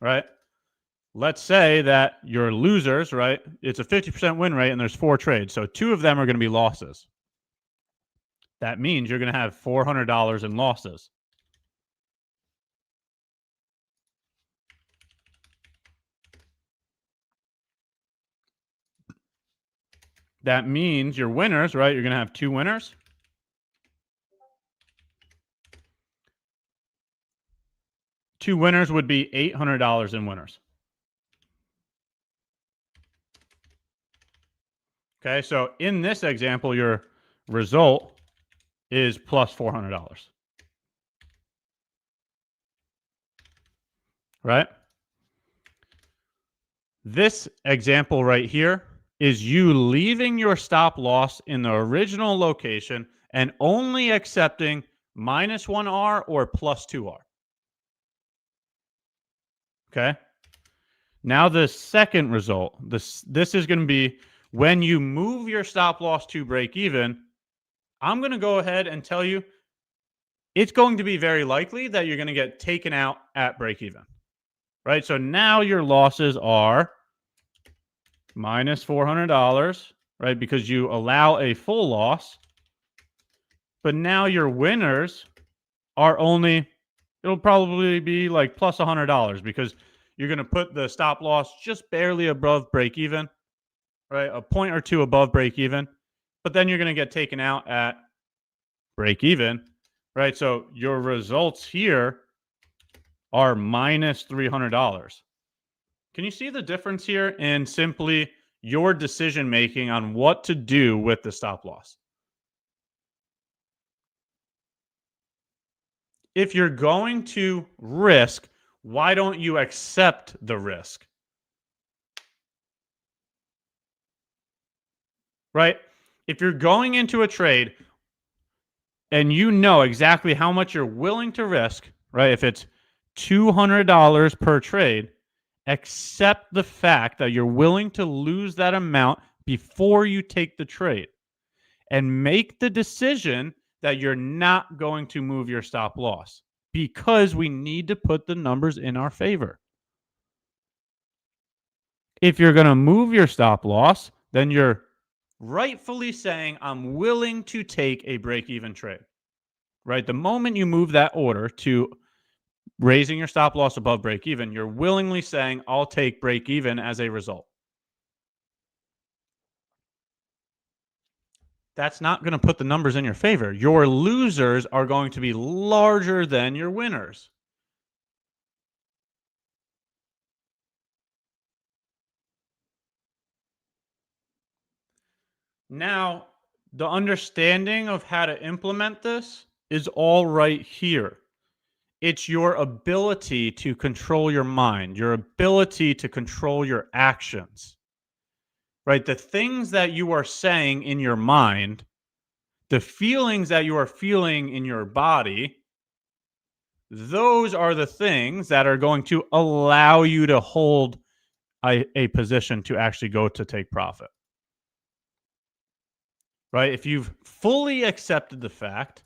right? Let's say that your losers, right? It's a 50% win rate and there's 4 trades. So 2 of them are going to be losses. That means you're going to have $400 in losses. That means your winners, right? You're going to have 2 winners. Two winners would be $800 in winners. Okay, so in this example, your result is plus $400. Right? This example right here is you leaving your stop loss in the original location and only accepting minus 1R or plus 2R. Okay? Now the second result, this is going to be when you move your stop loss to break even. I'm going to go ahead and tell you it's going to be very likely that you're going to get taken out at break even. Right? So now your losses are minus $400, right? Because you allow a full loss. But now your winners are only, it'll probably be like plus $100 because you're going to put the stop loss just barely above break even, right? A point or two above break even. But then you're going to get taken out at break even, right? So your results here are minus $300. Can you see the difference here in simply your decision making on what to do with the stop loss? If you're going to risk, why don't you accept the risk? Right? If you're going into a trade and you know exactly how much you're willing to risk, right? If it's $200 per trade, accept the fact that you're willing to lose that amount before you take the trade and make the decision that you're not going to move your stop loss because we need to put the numbers in our favor. If you're going to move your stop loss, then you're rightfully saying, I'm willing to take a break-even trade, right? The moment you move that order to raising your stop loss above break even, you're willingly saying, I'll take break even as a result. That's not going to put the numbers in your favor. Your losers are going to be larger than your winners. Now, the understanding of how to implement this is all right here. It's your ability to control your mind, your ability to control your actions, right? The things that you are saying in your mind, the feelings that you are feeling in your body, those are the things that are going to allow you to hold a position to actually go to take profit. Right? If you've fully accepted the fact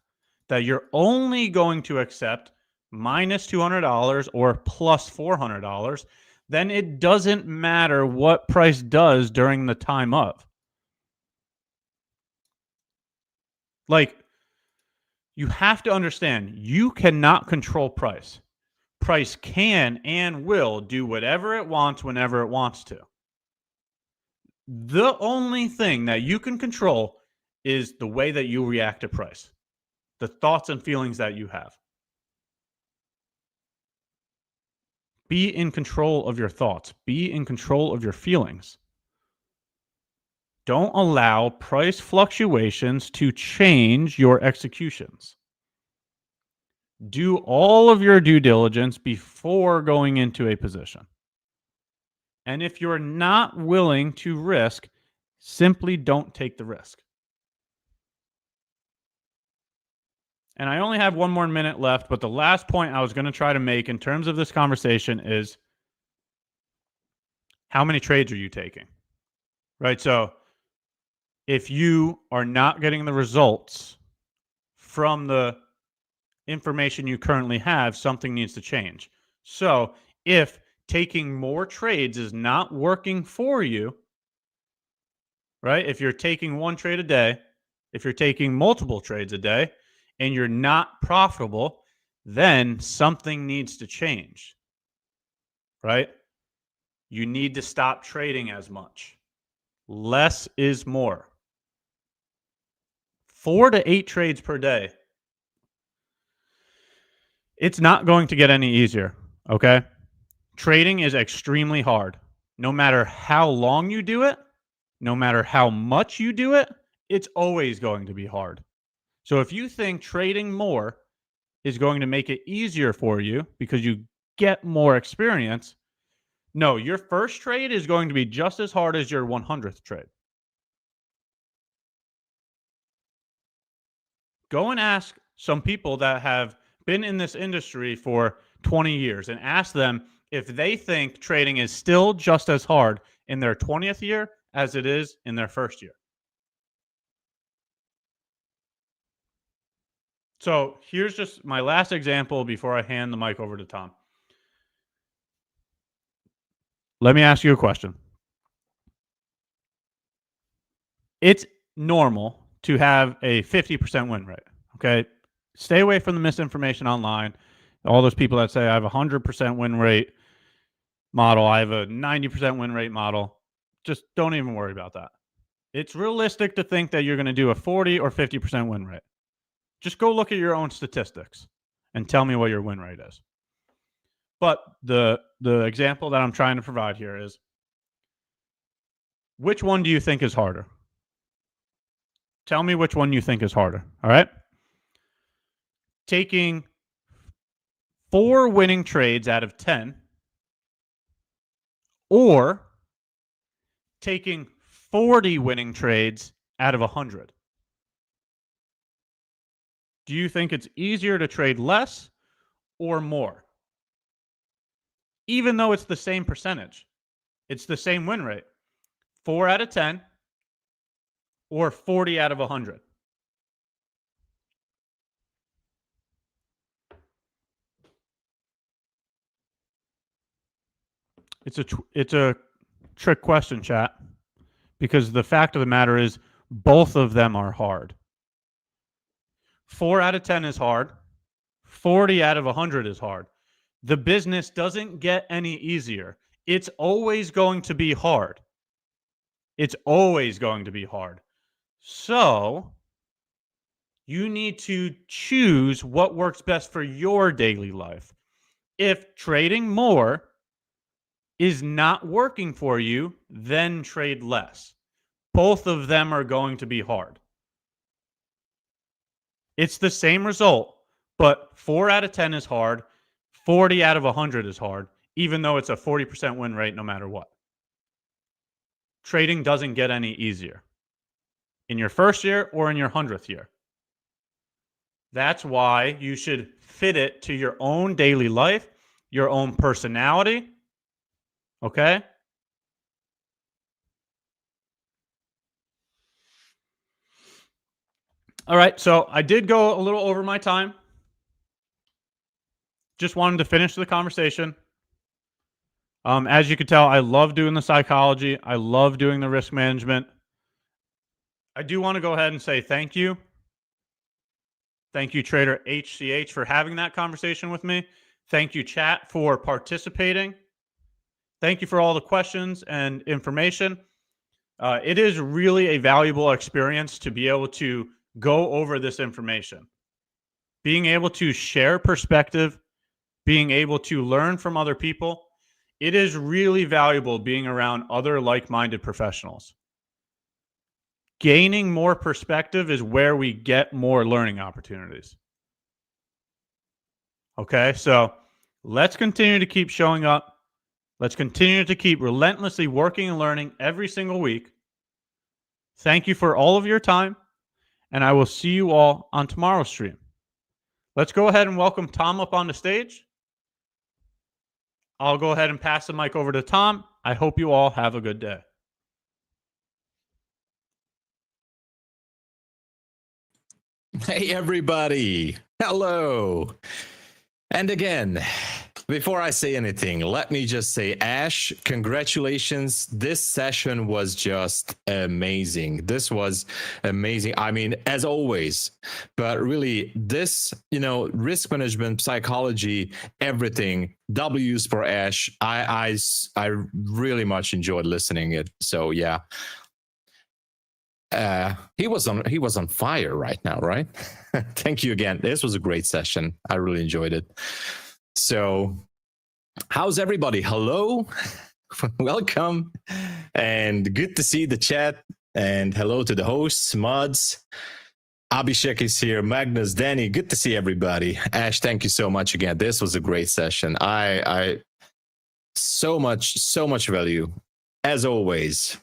that you're only going to accept minus $200 or plus $400, then it doesn't matter what price does during the time of. Like, you have to understand, you cannot control price. Price can and will do whatever it wants whenever it wants to. The only thing that you can control is the way that you react to price, the thoughts and feelings that you have. Be in control of your thoughts. Be in control of your feelings. Don't allow price fluctuations to change your executions. Do all of your due diligence before going into a position. And if you're not willing to risk, simply don't take the risk. And I only have 1 more minute left, but the last point I was going to try to make in terms of this conversation is, how many trades are you taking? Right? So if you are not getting the results from the information you currently have, something needs to change. So if taking more trades is not working for you, right? If you're taking 1 trade a day, if you're taking multiple trades a day, and you're not profitable, then something needs to change, right? You need to stop trading as much. Less is more. 4 to 8 trades per day. It's not going to get any easier, okay? Trading is extremely hard. No matter how long you do it, no matter how much you do it, it's always going to be hard. So if you think trading more is going to make it easier for you because you get more experience, no, your first trade is going to be just as hard as your 100th trade. Go and ask some people that have been in this industry for 20 years and ask them if they think trading is still just as hard in their 20th year as it is in their first year. So here's just my last example before I hand the mic over to Tom. Let me ask you a question. It's normal to have a 50% win rate, okay? Stay away from the misinformation online. All those people that say I have a 100% win rate model, I have a 90% win rate model, just don't even worry about that. It's realistic to think that you're going to do a 40 or 50% win rate. Just go look at your own statistics and tell me what your win rate is. But the example that I'm trying to provide here is, which one do you think is harder? Tell me which one you think is harder, all right? Taking 4 winning trades out of 10 or taking 40 winning trades out of 100. Do you think it's easier to trade less or more? Even though it's the same percentage, it's the same win rate. 4 out of 10 or 40 out of 100. It's a trick question, chat, because the fact of the matter is both of them are hard. 4 out of 10 is hard. 40 out of 100 is hard. The business doesn't get any easier. It's always going to be hard. It's always going to be hard. So you need to choose what works best for your daily life. If trading more is not working for you, then trade less. Both of them are going to be hard. It's the same result, but 4 out of 10 is hard. 40 out of 100 is hard, even though it's a 40% win rate no matter what. Trading doesn't get any easier in your first year or in your 100th year. That's why you should fit it to your own daily life, your own personality. Okay? All right, so I did go a little over my time. Just wanted to finish the conversation. As you can tell, I love doing the psychology. I love doing the risk management. I do want to go ahead and say thank you. Thank you, Trader HCH, for having that conversation with me. Thank you, chat, for participating. Thank you for all the questions and information. It is really a valuable experience to be able to go over this information. Being able to share perspective, being able to learn from other people, it is really valuable being around other like-minded professionals. Gaining more perspective is where we get more learning opportunities. Okay, so let's continue to keep showing up. Let's continue to keep relentlessly working and learning every single week. Thank you for all of your time, and I will see you all on tomorrow's stream. Let's go ahead and welcome Tom up on the stage. I'll go ahead and pass the mic over to Tom. I hope you all have a good day. Hey, everybody. Hello. And again, before I say anything, let me just say, Ash, congratulations. This session was just amazing. This was amazing. I mean, as always, but really this, risk management, psychology, everything, W's for Ash. I really much enjoyed listening it. So yeah. He was on fire right now, right? Thank you again. This was a great session. I really enjoyed it. So how's everybody? Hello, welcome, and good to see the chat, and hello to the hosts, Muds. Abhishek is here, Magnus, Danny, good to see everybody. Ash, thank you so much again. This was a great session. I so much value as always.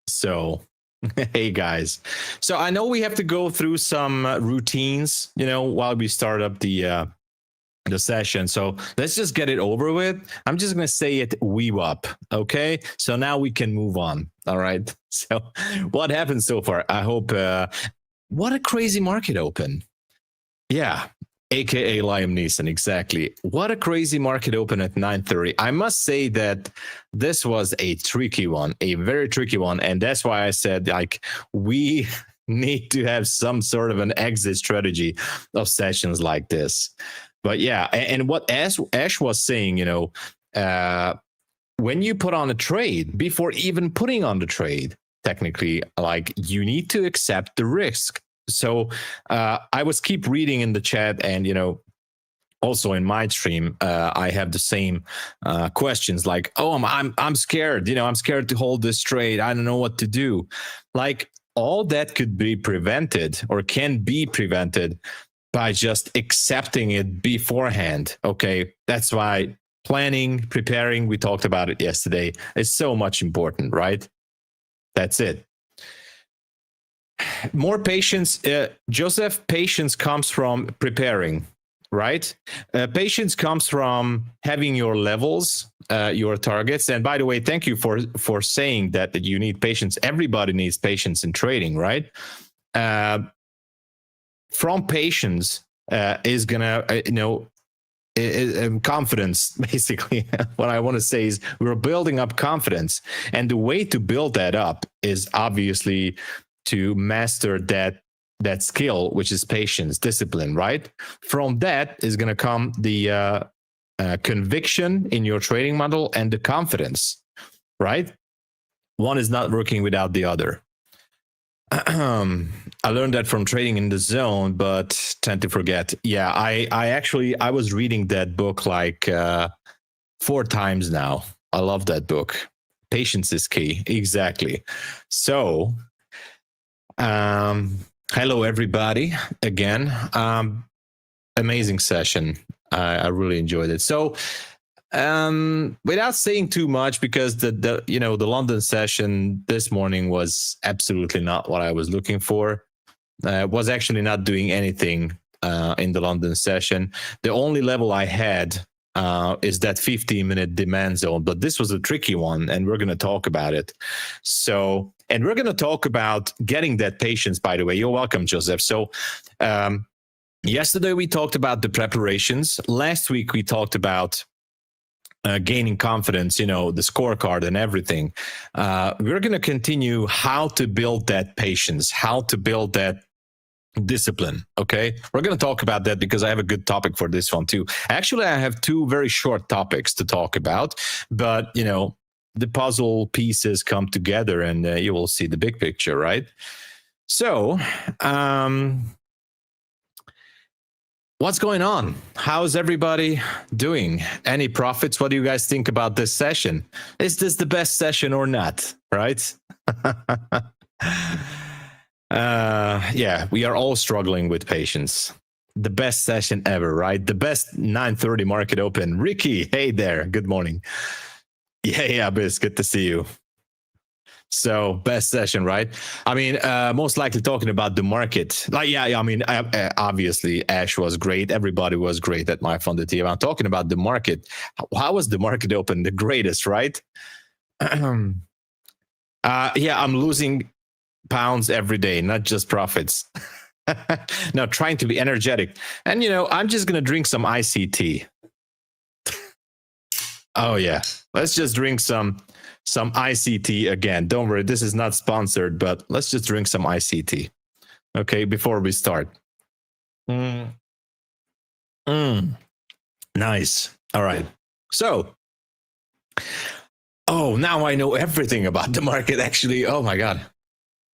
So hey guys, so I know we have to go through some routines, while we start up the session. So let's just get it over with. I'm just gonna say it up, okay? So now we can move on. All right. So what happened so far? I hope. What a crazy market open. Yeah. AKA Liam Neeson, exactly. What a crazy market open at 9:30. I must say that this was a tricky one, a very tricky one. And that's why I said, we need to have some sort of an exit strategy of sessions like this. But yeah, and what Ash was saying, when you put on a trade, before even putting on the trade, technically, you need to accept the risk. So I was keep reading in the chat, and also in my stream, I have the same questions like, "Oh, I'm scared. I'm scared to hold this trade. I don't know what to do." All that could be prevented, or can be prevented, by just accepting it beforehand. Okay, that's why planning, preparing. We talked about it yesterday. Is so much important, right? That's it. More patience, Joseph. Patience comes from preparing, right? Patience comes from having your levels, your targets. And by the way, thank you for saying that you need patience. Everybody needs patience in trading, right? From patience is gonna, confidence. Basically, what I want to say is we're building up confidence, and the way to build that up is obviously to master that that skill, which is patience, discipline, right? From that is going to come the conviction in your trading model and the confidence, right? One is not working without the other. I learned that from trading in the zone, but tend to forget. Yeah, I was reading that book like 4 times now. I love that book. Patience is key. Exactly. So, hello everybody again. Amazing session. I really enjoyed it. So, without saying too much, because the London session this morning was absolutely not what I was looking for. Was actually not doing anything in the London session. The only level I had is that 15-minute demand zone, but this was a tricky one, and we're going to talk about it. So, and we're going to talk about getting that patience, by the way. You're welcome, Joseph. So, yesterday we talked about the preparations. Last week we talked about gaining confidence, the scorecard and everything. We're going to continue how to build that patience, how to build that discipline. Okay, we're going to talk about that because I have a good topic for this one too. Actually, I have 2 very short topics to talk about, but the puzzle pieces come together and you will see the big picture, right? So, what's going on? How's everybody doing? Any profits? What do you guys think about this session? Is this the best session or not? Right? Yeah, we are all struggling with patience. The best session ever, right? The best 9:30 market open. Ricky, hey there. Good morning. Yeah, Biz, good to see you. So best session, right? I mean, most likely talking about the market. Obviously Ash was great. Everybody was great at MyFundedFutures. I'm talking about the market. How was the market open? The greatest, right? Yeah, I'm losing pounds every day, not just profits. No, trying to be energetic. And, I'm just going to drink some ICT. Oh, yeah. Let's just drink some ICT again. Don't worry, this is not sponsored, but let's just drink some ICT. Okay, before we start. Nice. All right. So, now I know everything about the market, actually. Oh my God.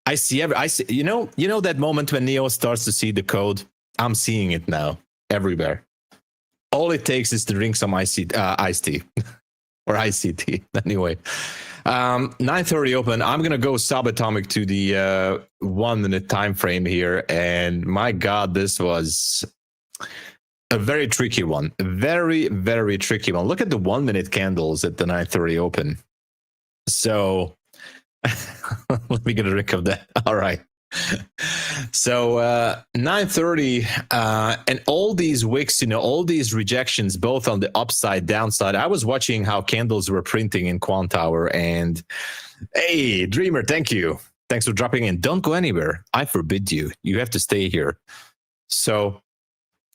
I see that moment when Neo starts to see the code. I'm seeing it now everywhere. All it takes is to drink some iced tea or ICT. Anyway, 9:30 open. I'm gonna go subatomic to the 1 minute time frame here, and my God, this was a very tricky one. Very, very tricky one. Look at the 1 minute candles at the 9:30 open. So. Let me get a drink of that. All right. So 9:30 and all these wicks, all these rejections, both on the upside, downside. I was watching how candles were printing in Quant Tower, and hey, Dreamer, thank you. Thanks for dropping in. Don't go anywhere. I forbid you. You have to stay here. So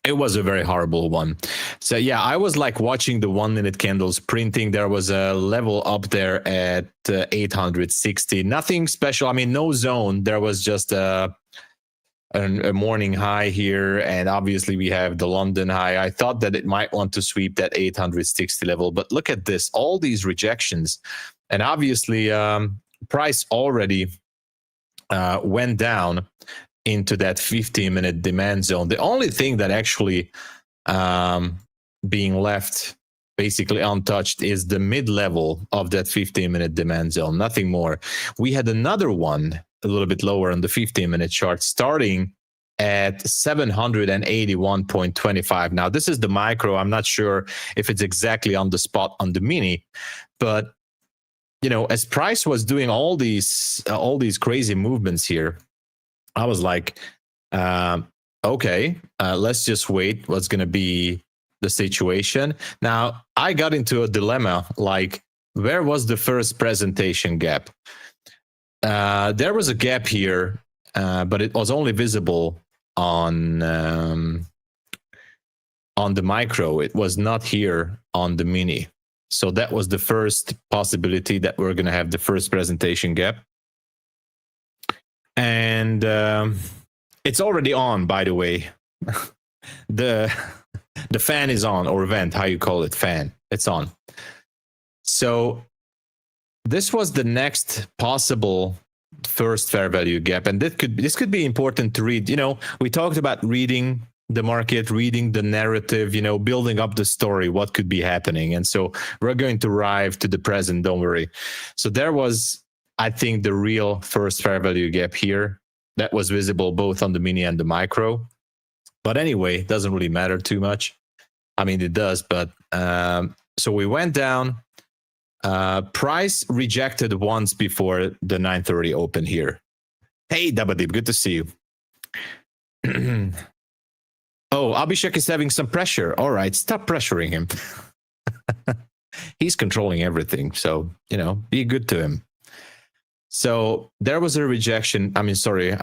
it was a very horrible one. So yeah, I was like watching the 1 minute candles printing. There was a level up there at 860. Nothing special. I mean, no zone. There was just a morning high here. And obviously we have the London high. I thought that it might want to sweep that 860 level. But look at this, all these rejections. And obviously price already went down into that 15-minute demand zone. The only thing that actually being left basically untouched is the mid-level of that 15-minute demand zone, nothing more. We had another one a little bit lower on the 15-minute chart starting at 781.25. Now, this is the micro. I'm not sure if it's exactly on the spot on the mini, but as price was doing all these crazy movements here, I was like, okay, let's just wait. What's going to be the situation? Now, I got into a dilemma, like, where was the first presentation gap? There was a gap here, but it was only visible on the micro. It was not here on the mini. So that was the first possibility that we're going to have the first presentation gap. And It's already on, by the way. the fan is on, or vent, how you call it, fan. It's on. So this was the next possible first fair value gap, and this could be important to read. We talked about reading the market, reading the narrative, building up the story, what could be happening. And so we're going to arrive to the present, don't worry. So there was, I think, the real first fair value gap here that was visible both on the mini and the micro. But anyway, it doesn't really matter too much. I mean, it does, but so we went down. Price rejected once before the 9:30 open here. Hey, Dabadib, good to see you. Oh, Abhishek is having some pressure. All right, stop pressuring him. He's controlling everything, so, be good to him. So there was a rejection. I mean, sorry,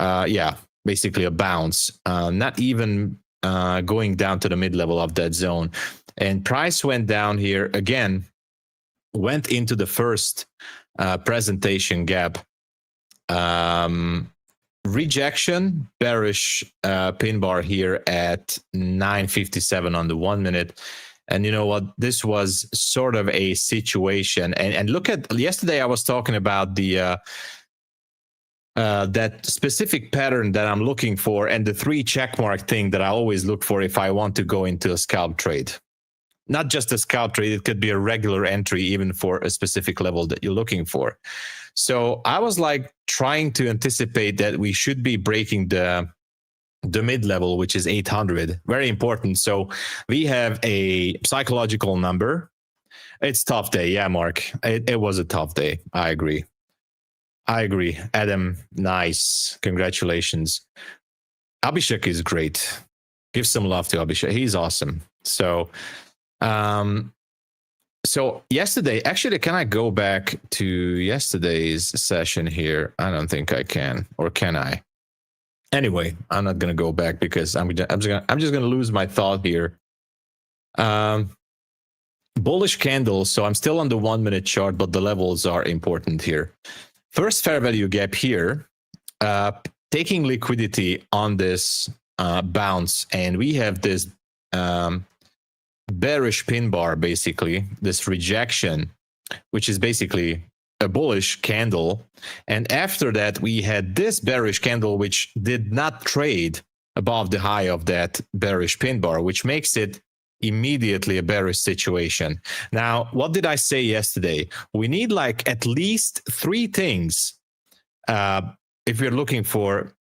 basically a bounce, not even going down to the mid-level of that zone. And price went down here again, went into the first presentation gap. Rejection, bearish pin bar here at 9:57 on the 1 minute. And you know what? This was sort of a situation. And look at yesterday, I was talking about the that specific pattern that I'm looking for, and the 3 checkmark thing that I always look for if I want to go into a scalp trade. Not just a scalp trade, it could be a regular entry even for a specific level that you're looking for. So I was like trying to anticipate that we should be breaking the mid-level, which is 800. Very important. So we have a psychological number. It's tough day. Yeah, Mark, it was a tough day. I agree. Adam, nice. Congratulations. Abhishek is great. Give some love to Abhishek. He's awesome. So yesterday, actually, can I go back to yesterday's session here? I don't think I can, or can I? Anyway, I'm not going to go back because I'm just going to lose my thought here. Bullish candle. So I'm still on the 1 minute chart, but the levels are important here. First fair value gap here, taking liquidity on this bounce, and we have this bearish pin bar, basically this rejection, which is basically a bullish candle. And after that, we had this bearish candle, which did not trade above the high of that bearish pin bar, which makes it immediately a bearish situation. Now, what did I say yesterday? We need like at least 3 things if you're looking for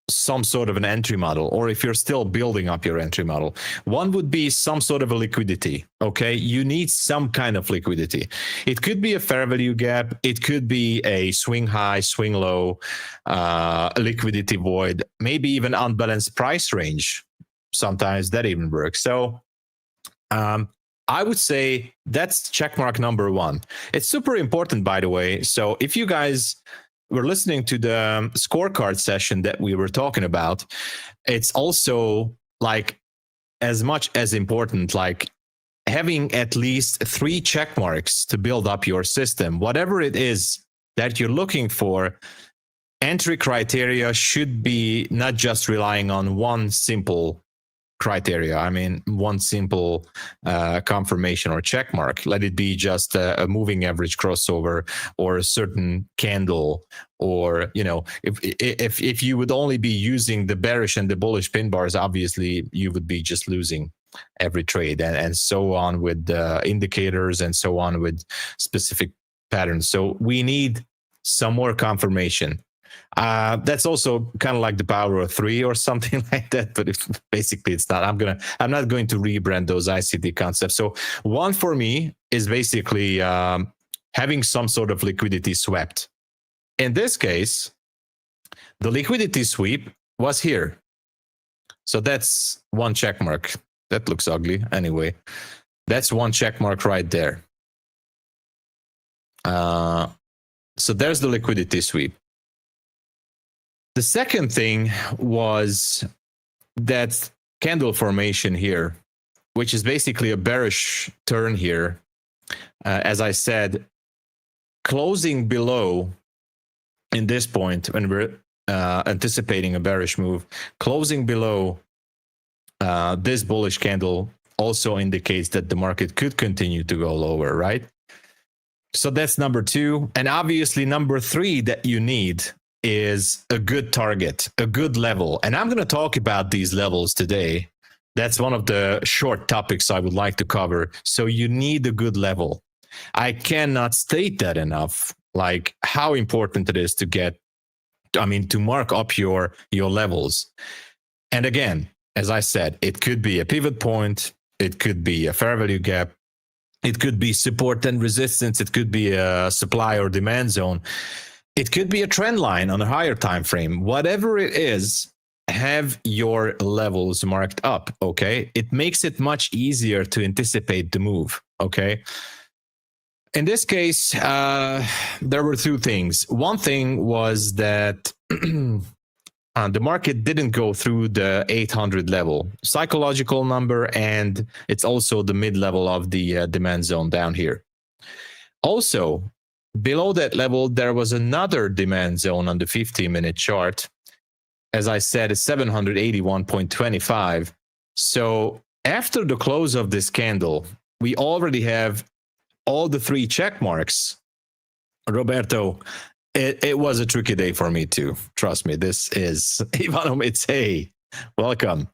some sort of an entry model, or if you're still building up your entry model. One would be some sort of a liquidity. Okay, you need some kind of liquidity. It could be a fair value gap, it could be a swing high, swing low, a liquidity void, maybe even unbalanced price range. Sometimes that even works. So I would say that's checkmark number 1. It's super important, by the way. So if you guys were listening to the scorecard session that we were talking about, it's also like as much as important, like having at least 3 check marks to build up your system. Whatever it is that you're looking for, entry criteria should be not just relying on one simple criteria. I mean, one simple confirmation or check mark. Let it be just a moving average crossover or a certain candle, or, you know, if you would only be using the bearish and the bullish pin bars, obviously you would be just losing every trade, and so on with indicators, and so on with specific patterns. So we need some more confirmation. That's also kind of like the power of 3 or something like that, but basically it's not. I'm not going to rebrand those ICT concepts. So 1 for me is basically having some sort of liquidity swept. In this case, the liquidity sweep was here. So that's 1 check mark. That looks ugly. Anyway, that's 1 check mark right there. So there's the liquidity sweep. The second thing was that candle formation here, which is basically a bearish turn here. As I said, closing below in this point when we're anticipating a bearish move. Closing below this bullish candle also indicates that the market could continue to go lower, right? So that's number 2. And obviously number 3 that you need is a good target, a good level. And I'm going to talk about these levels today. That's one of the short topics I would like to cover. So you need a good level. I cannot state that enough, like how important it is to to mark up your levels. And again, as I said, it could be a pivot point. It could be a fair value gap. It could be support and resistance. It could be a supply or demand zone. It could be a trend line on a higher time frame. Whatever it is, have your levels marked up, okay? It makes it much easier to anticipate the move, okay? In this case, there were 2 things. One thing was that the market didn't go through the 800 level, psychological number, and it's also the mid-level of the demand zone down here. Also, below that level, there was another demand zone on the 15-minute chart. As I said, it's 781.25. So after the close of this candle, we already have all the 3 check marks. Roberto, it was a tricky day for me too. Trust me, this is Ivano Mitsei. Welcome.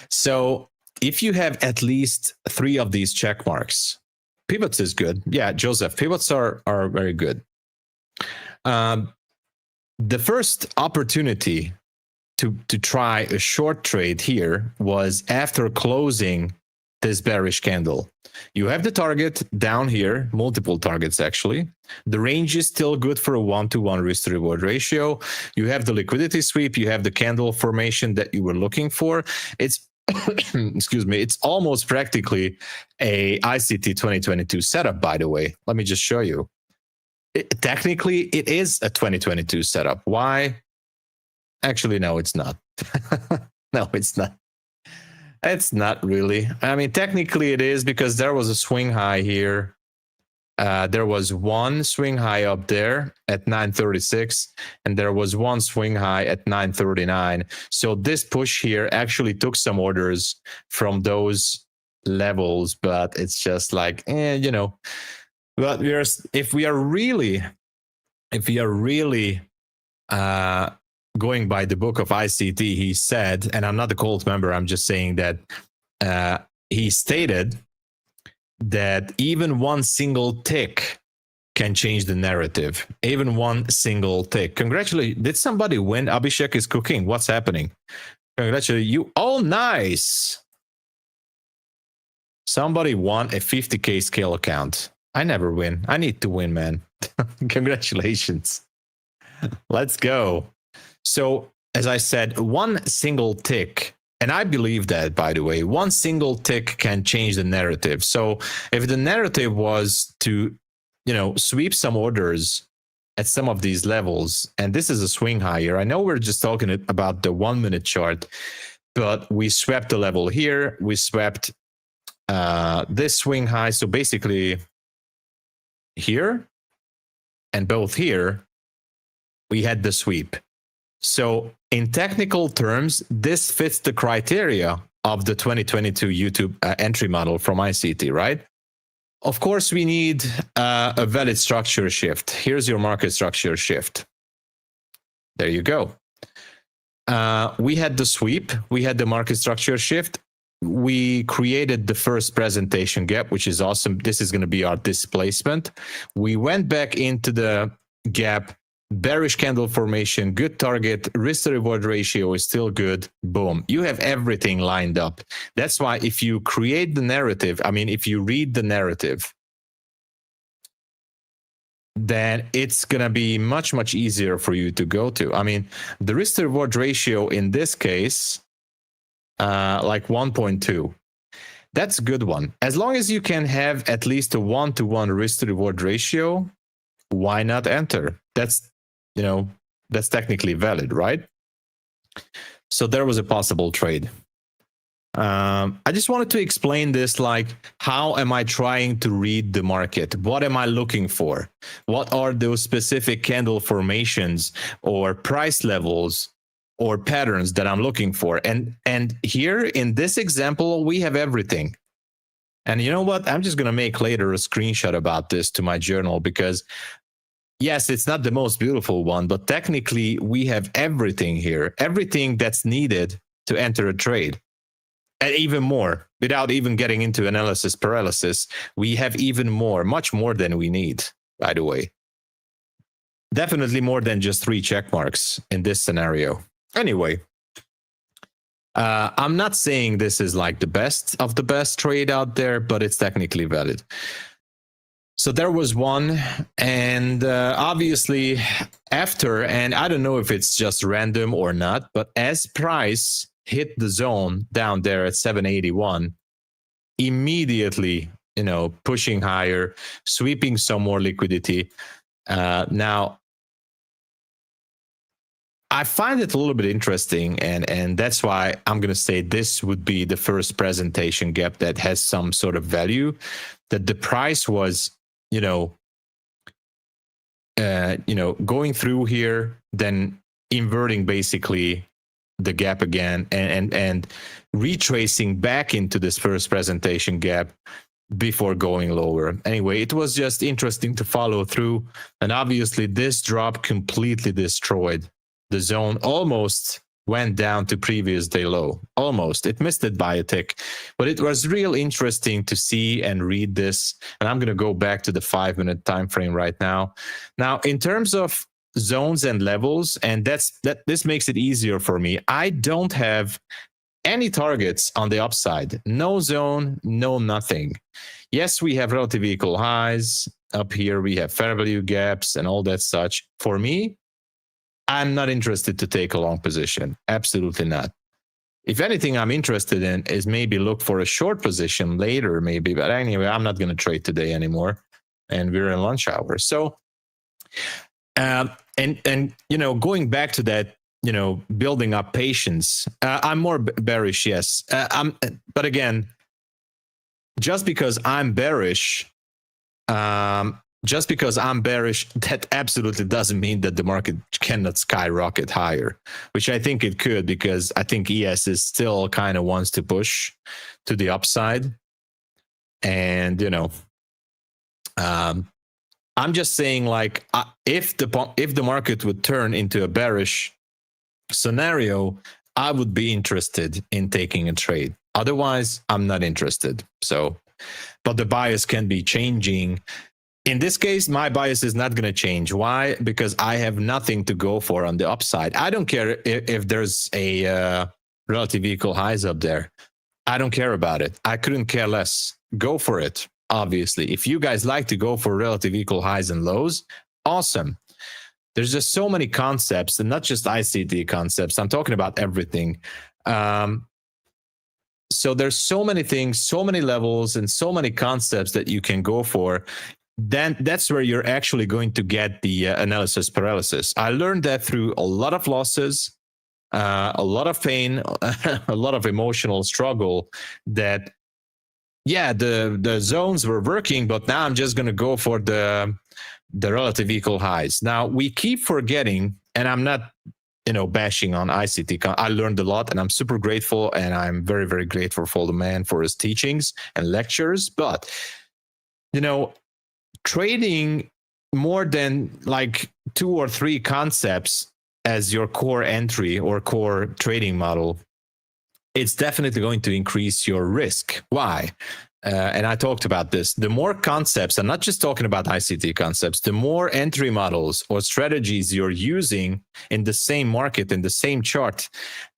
So if you have at least 3 of these check marks, pivots is good. Yeah, Joseph, pivots are very good. The first opportunity to try a short trade here was after closing this bearish candle. You have the target down here, multiple targets actually. The range is still good for a 1-to-1 risk to reward ratio. You have the liquidity sweep, you have the candle formation that you were looking for. It's excuse me, it's almost practically a ICT 2022 setup, by the way. Let me just show you. Technically, it is a 2022 setup. Why? Actually, no, it's not. No, it's not. It's not really. I mean, technically it is because there was a swing high here. There was one swing high up there at 936, and there was one swing high at 939. So this push here actually took some orders from those levels, but it's just like, But if we are really going by the book of ICT, he said, and I'm not a cult member, I'm just saying that he stated that even one single tick can change the narrative. Even one single tick. Congratulations. Did somebody win? Abhishek is cooking. What's happening? Congratulations. You. Oh, nice. Somebody won a 50K scale account. I never win. I need to win, man. Congratulations. Let's go. So, as I said, one single tick, and I believe that, by the way, one single tick can change the narrative. So, if the narrative was to, sweep some orders at some of these levels, and this is a swing higher. I know we're just talking about the 1 minute chart, but we swept the level here. We swept this swing high. So, basically, here and both here, we had the sweep. So in technical terms, this fits the criteria of the 2022 YouTube entry model from ICT, right? Of course, we need a valid structure shift. Here's your market structure shift. There you go. We had the sweep. We had the market structure shift. We created the first presentation gap, which is awesome. This is going to be our displacement. We went back into the gap. Bearish candle formation, good target, risk to reward ratio is still good. Boom. You have everything lined up. That's why if you create the narrative, if you read the narrative, then it's going to be much, much easier for you to go to. The risk to reward ratio in this case, like 1.2. That's a good one. As long as you can have at least a 1-to-1 risk to reward ratio, why not enter? That's technically valid, right? So there was a possible trade. I just wanted to explain this, like, how am I trying to read the market? What am I looking for? What are those specific candle formations or price levels or patterns that I'm looking for? And here in this example, we have everything. And you know what? I'm just going to make later a screenshot about this to my journal, because yes, it's not the most beautiful one, but technically we have everything here, everything that's needed to enter a trade. And even more, without even getting into analysis paralysis, we have even more, much more than we need, by the way. Definitely more than just 3 check marks in this scenario. Anyway, I'm not saying this is like the best of the best trade out there, but it's technically valid. So there was one, and obviously after, and I don't know if it's just random or not, but as price hit the zone down there at 781, immediately, pushing higher, sweeping some more liquidity. Now, I find it a little bit interesting, and that's why I'm going to say this would be the first presentation gap that has some sort of value, that the price was, going through here, then inverting basically the gap again, and retracing back into this first presentation gap before going lower. Anyway, it was just interesting to follow through, and obviously this drop completely destroyed the zone, almost went down to previous day low. Almost. It missed it by a tick. But it was real interesting to see and read this. And I'm going to go back to the 5-minute time frame right now. Now, in terms of zones and levels, and this makes it easier for me. I don't have any targets on the upside. No zone, no nothing. Yes, we have relative equal highs. Up here, we have fair value gaps and all that such. For me, I'm not interested to take a long position. Absolutely not. If anything, I'm interested in is maybe look for a short position later, maybe. But anyway, I'm not going to trade today anymore. And we're in lunch hour. So, and going back to that, building up patience. I'm more bearish, yes. But again, just because I'm bearish, that absolutely doesn't mean that the market cannot skyrocket higher, which I think it could, because I think ES is still kind of wants to push to the upside. And, I'm just saying, like, if the market would turn into a bearish scenario, I would be interested in taking a trade. Otherwise, I'm not interested. So, but the bias can be changing. In this case, my bias is not going to change. Why? Because I have nothing to go for on the upside. I don't care if there's a relative equal highs up there. I don't care about it. I couldn't care less. Go for it, obviously. If you guys like to go for relative equal highs and lows, awesome. There's just so many concepts, and not just ICT concepts. I'm talking about everything. So there's so many things, so many levels, and so many concepts that you can go for. Then that's where you're actually going to get the analysis paralysis. I learned that through a lot of losses, a lot of pain, a lot of emotional struggle, that, yeah, the zones were working, but now I'm just going to go for the relative equal highs. Now, we keep forgetting, and I'm not, bashing on ICT. I learned a lot, and I'm super grateful, and I'm very, very grateful for the man for his teachings and lectures. But, trading more than like 2 or 3 concepts as your core entry or core trading model, it's definitely going to increase your risk. Why? And I talked about this. The more concepts, I'm not just talking about ICT concepts, the more entry models or strategies you're using in the same market, in the same chart,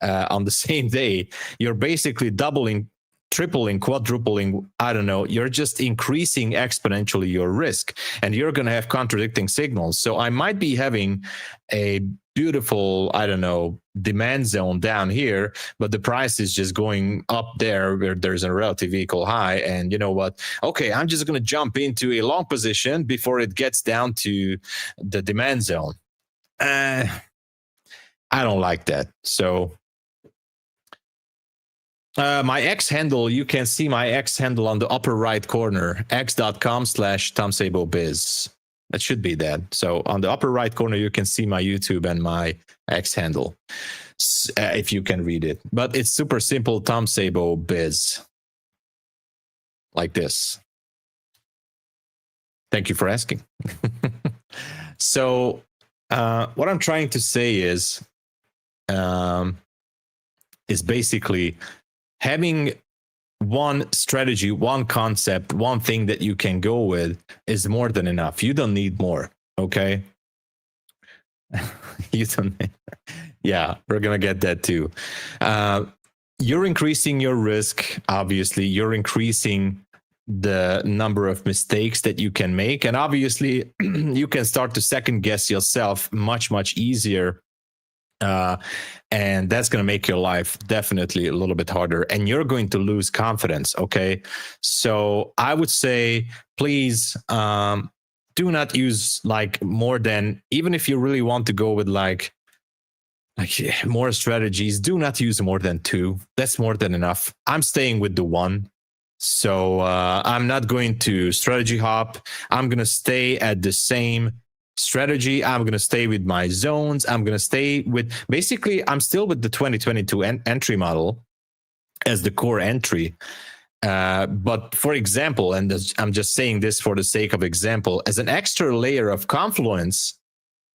on the same day, you're basically doubling, tripling, quadrupling, I don't know, you're just increasing exponentially your risk, and you're going to have contradicting signals. So I might be having a beautiful, I don't know, demand zone down here, but the price is just going up there where there's a relative equal high. And you know what? Okay, I'm just going to jump into a long position before it gets down to the demand zone. I don't like that. So My X handle, you can see my X handle on the upper right corner, x.com/TomSaboBiz. That should be that. So on the upper right corner, you can see my YouTube and my X handle, if you can read it. But it's super simple, TomSaboBiz. Like this. Thank you for asking. So what I'm trying to say is basically having one strategy, one concept, one thing that you can go with is more than enough. You don't need more. Okay. You don't. Yeah, we're gonna get that too. You're increasing your risk. Obviously, you're increasing the number of mistakes that you can make, and obviously, you can start to second guess yourself much easier. And that's going to make your life definitely a little bit harder, and you're going to lose confidence. Okay. So I would say, please, do not use like more than, even if you really want to go with like more strategies, do not use more than 2. That's more than enough. I'm staying with the 1. So I'm not going to strategy hop. I'm going to stay at the same strategy. I'm going to stay with my zones. I'm going to stay with, basically, I'm still with the 2022 entry model as the core entry. But for example, and I'm just saying this for the sake of example, as an extra layer of confluence,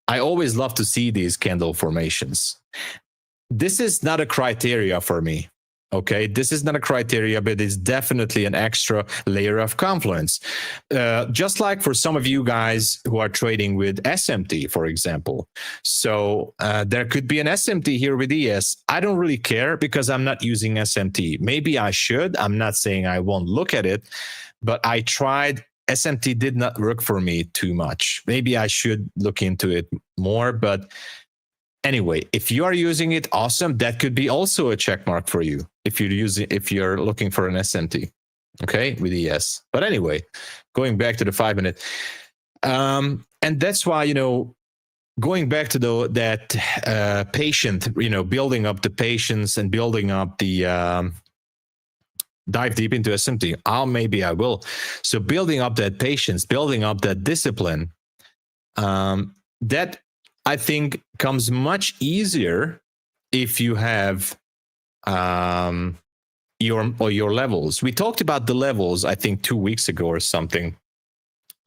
I always love to see these candle formations. This is not a criteria for me. Okay, this is not a criteria, but it's definitely an extra layer of confluence. Just like for some of you guys who are trading with SMT, for example. So there could be an SMT here with ES. I don't really care because I'm not using SMT. Maybe I should. I'm not saying I won't look at it, but I tried. SMT did not work for me too much. Maybe I should look into it more, but anyway, if you are using it, awesome. That could be also a check mark for you if you're looking for an SMT, okay, with ES. But anyway, going back to the 5-minute, and that's why, going back to that patient, building up the patience and building up the dive deep into SMT. Maybe I will. So building up that patience, building up that discipline, that I think comes much easier if you have your levels. We talked about the levels, I think 2 weeks ago or something.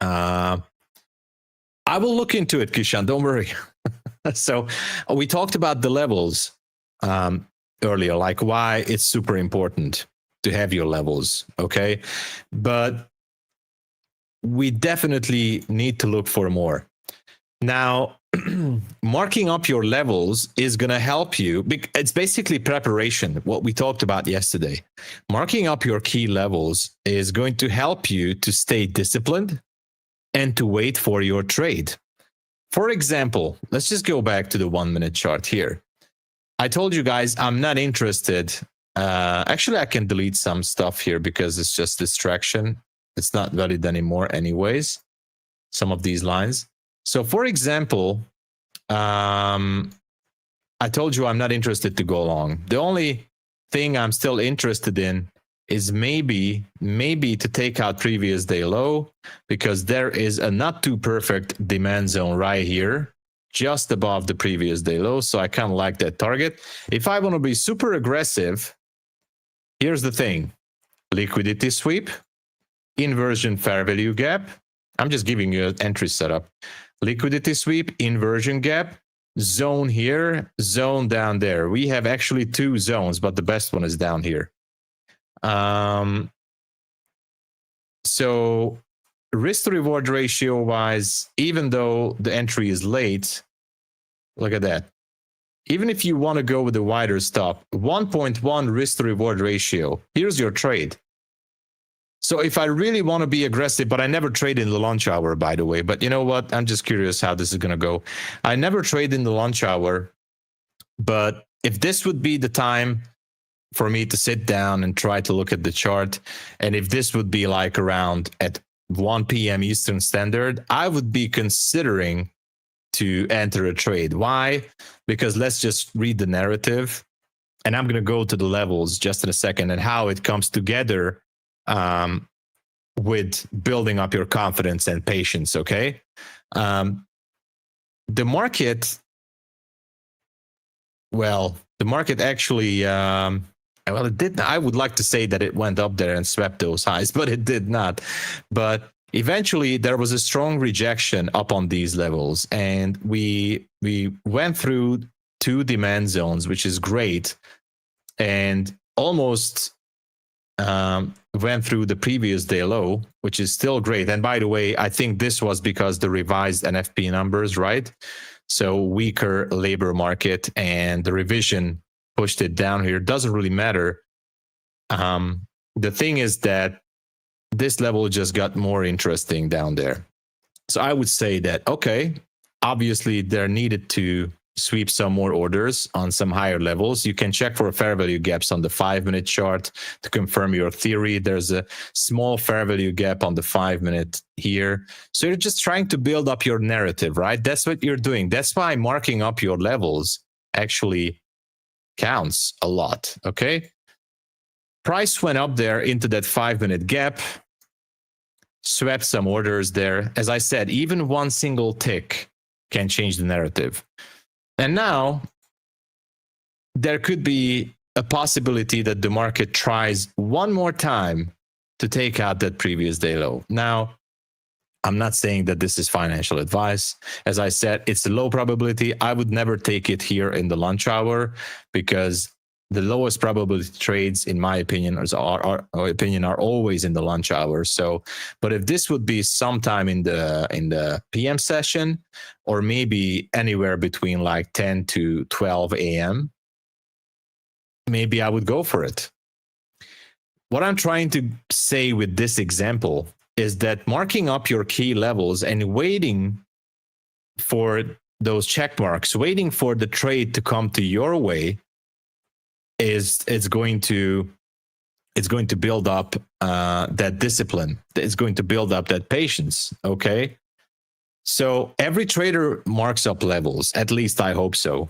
I will look into it, Kishan, don't worry. So we talked about the levels earlier, like why it's super important to have your levels, okay? But we definitely need to look for more. Now, marking up your levels is going to help you. It's basically preparation, what we talked about yesterday. Marking up your key levels is going to help you to stay disciplined and to wait for your trade. For example, let's just go back to the 1-minute chart here. I told you guys I'm not interested. Actually, I can delete some stuff here because it's just distraction. It's not valid anymore anyways, some of these lines. So for example, I told you I'm not interested to go long. The only thing I'm still interested in is maybe to take out previous day low, because there is a not too perfect demand zone right here, just above the previous day low. So I kind of like that target. If I want to be super aggressive, here's the thing: liquidity sweep, inversion fair value gap. I'm just giving you an entry setup. Liquidity sweep, inversion gap, zone here, zone down there. We have actually 2 zones, but the best one is down here. So risk to reward ratio wise, even though the entry is late, look at that. Even if you want to go with a wider stop, 1.1 risk to reward ratio. Here's your trade. So if I really want to be aggressive, but I never trade in the lunch hour, by the way, but you know what? I'm just curious how this is going to go. I never trade in the lunch hour, but if this would be the time for me to sit down and try to look at the chart, and if this would be like around at 1 p.m. Eastern Standard, I would be considering to enter a trade. Why? Because let's just read the narrative. and I'm going to go to the levels just in a second and how it comes together with building up your confidence and patience. Okay. The market actually, it did. I would like to say that it went up there and swept those highs, but it did not. But eventually there was a strong rejection up on these levels, and we went through 2 demand zones, which is great, and almost went through the previous day low, which is still great. And by the way, I think this was because the revised NFP numbers, right? So weaker labor market, and the revision pushed it down here. Doesn't really matter. The thing is that this level just got more interesting down there. So I would say that, okay, obviously there needed to sweep some more orders on some higher levels. You can check for fair value gaps on the 5-minute chart to confirm your theory. There's a small fair value gap on the 5-minute here. So you're just trying to build up your narrative, right? That's what you're doing. That's why marking up your levels actually counts a lot, okay? Price went up there into that 5-minute gap, swept some orders there. As I said, even one single tick can change the narrative. And now there could be a possibility that the market tries one more time to take out that previous day low. Now, I'm not saying that this is financial advice. As I said, it's a low probability. I would never take it here in the lunch hour, because the lowest probability trades, in my opinion, are always in the lunch hour. So, but if this would be sometime in the PM session, or maybe anywhere between like 10 to 12 a.m., maybe I would go for it. What I'm trying to say with this example is that marking up your key levels and waiting for those check marks, waiting for the trade to come to your way, it's going to build up that discipline. It's going to build up that patience. Okay, so every trader marks up levels. At least I hope so.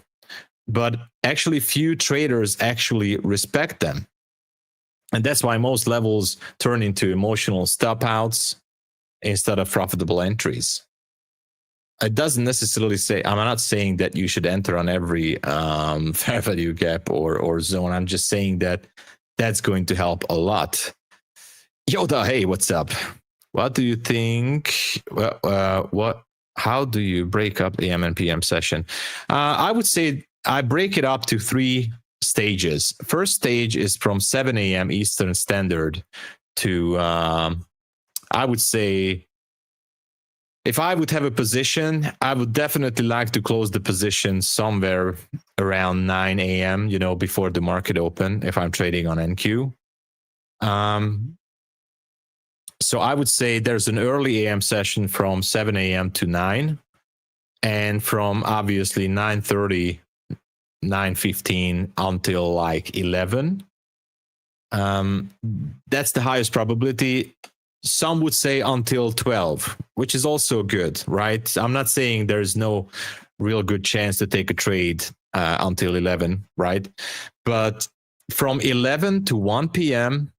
But actually, few traders actually respect them, and that's why most levels turn into emotional stop outs instead of profitable entries. It doesn't necessarily say, I'm not saying that you should enter on every fair value gap or zone. I'm just saying that that's going to help a lot. Yoda, hey, what's up? What do you think? How do you break up AM and PM session? I would say I break it up to 3 stages. First stage is from 7 a.m. Eastern Standard to, I would say, if I would have a position, I would definitely like to close the position somewhere around 9 a.m., before the market open, if I'm trading on NQ. So I would say there's an early AM session from 7 a.m. to 9, and from obviously 9:30, 9:15 until like 11. That's the highest probability. Some would say until 12, which is also good, right? I'm not saying there's no real good chance to take a trade until 11, right? But from 11 to 1 p.m.,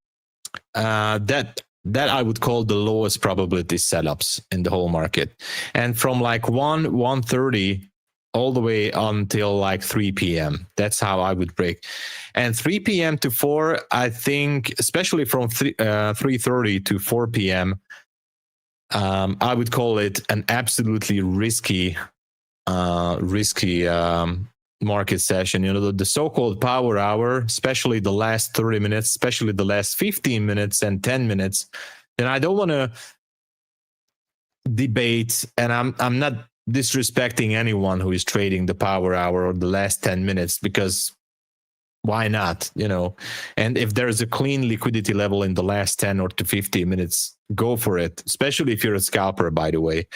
that I would call the lowest probability setups in the whole market. And from like 1:30 all the way until like 3 p.m. That's how I would break. And 3 p.m. to 4, I think, especially from 3:30 to 4 p.m., I would call it an absolutely risky market session. The so-called power hour, especially the last 30 minutes, especially the last 15 minutes and 10 minutes. And I don't want to debate, and I'm not disrespecting anyone who is trading the power hour or the last 10 minutes, because why not? And if there's a clean liquidity level in the last 10 or to 15 minutes, go for it, especially if you're a scalper, by the way.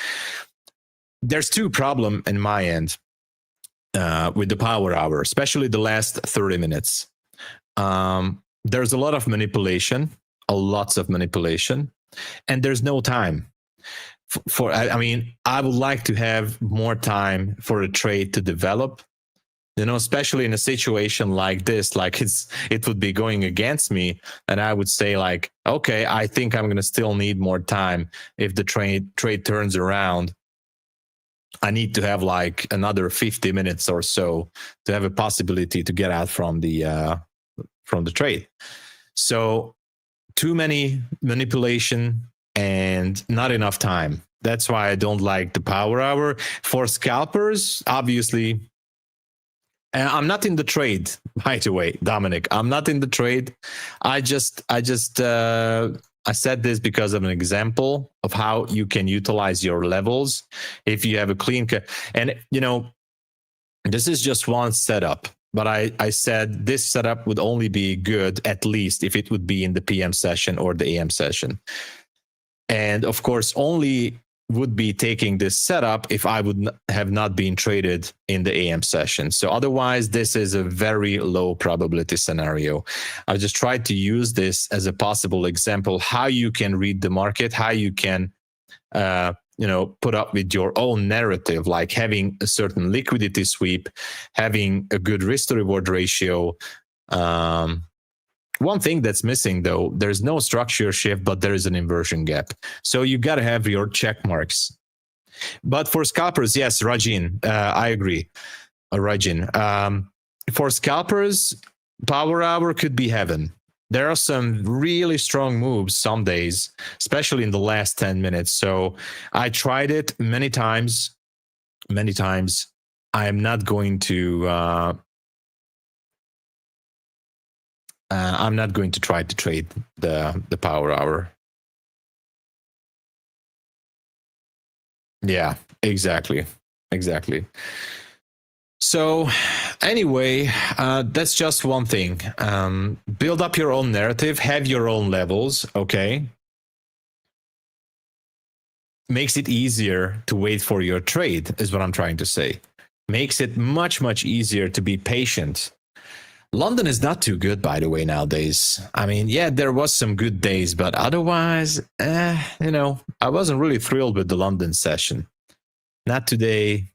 There's 2 problems in my end with the power hour, especially the last 30 minutes. There's a lot of manipulation, lots of manipulation, and there's no time. I would like to have more time for a trade to develop. especially in a situation like this, like it would be going against me, and I would say like, okay, I think I'm going to still need more time. If the trade turns around, I need to have like another 50 minutes or so to have a possibility to get out from the trade. So too many manipulation and not enough time. That's why I don't like the power hour. For scalpers, obviously, I'm not in the trade, by the way, Dominic. I'm not in the trade. I said this because of an example of how you can utilize your levels if you have a clean and this is just one setup, but I said this setup would only be good at least if it would be in the PM session or the AM session. And of course, only would be taking this setup if I would have not been traded in the AM session. So otherwise, this is a very low probability scenario. I just tried to use this as a possible example, how you can read the market, how you can, put up with your own narrative, like having a certain liquidity sweep, having a good risk to reward ratio. One thing that's missing, though, there's no structure shift, but there is an inversion gap. So you got to have your check marks. But for scalpers, yes, Rajin, I agree. Rajin. For scalpers, power hour could be heaven. There are some really strong moves some days, especially in the last 10 minutes. So I tried it many times. I am not going to... I'm not going to try to trade the power hour. Yeah, exactly. So anyway, that's just one thing. Build up your own narrative, have your own levels, okay? Makes it easier to wait for your trade, is what I'm trying to say. Makes it much, much easier to be patient. London is not too good, by the way, nowadays. I mean, yeah, there was some good days, but otherwise, I wasn't really thrilled with the London session. Not today.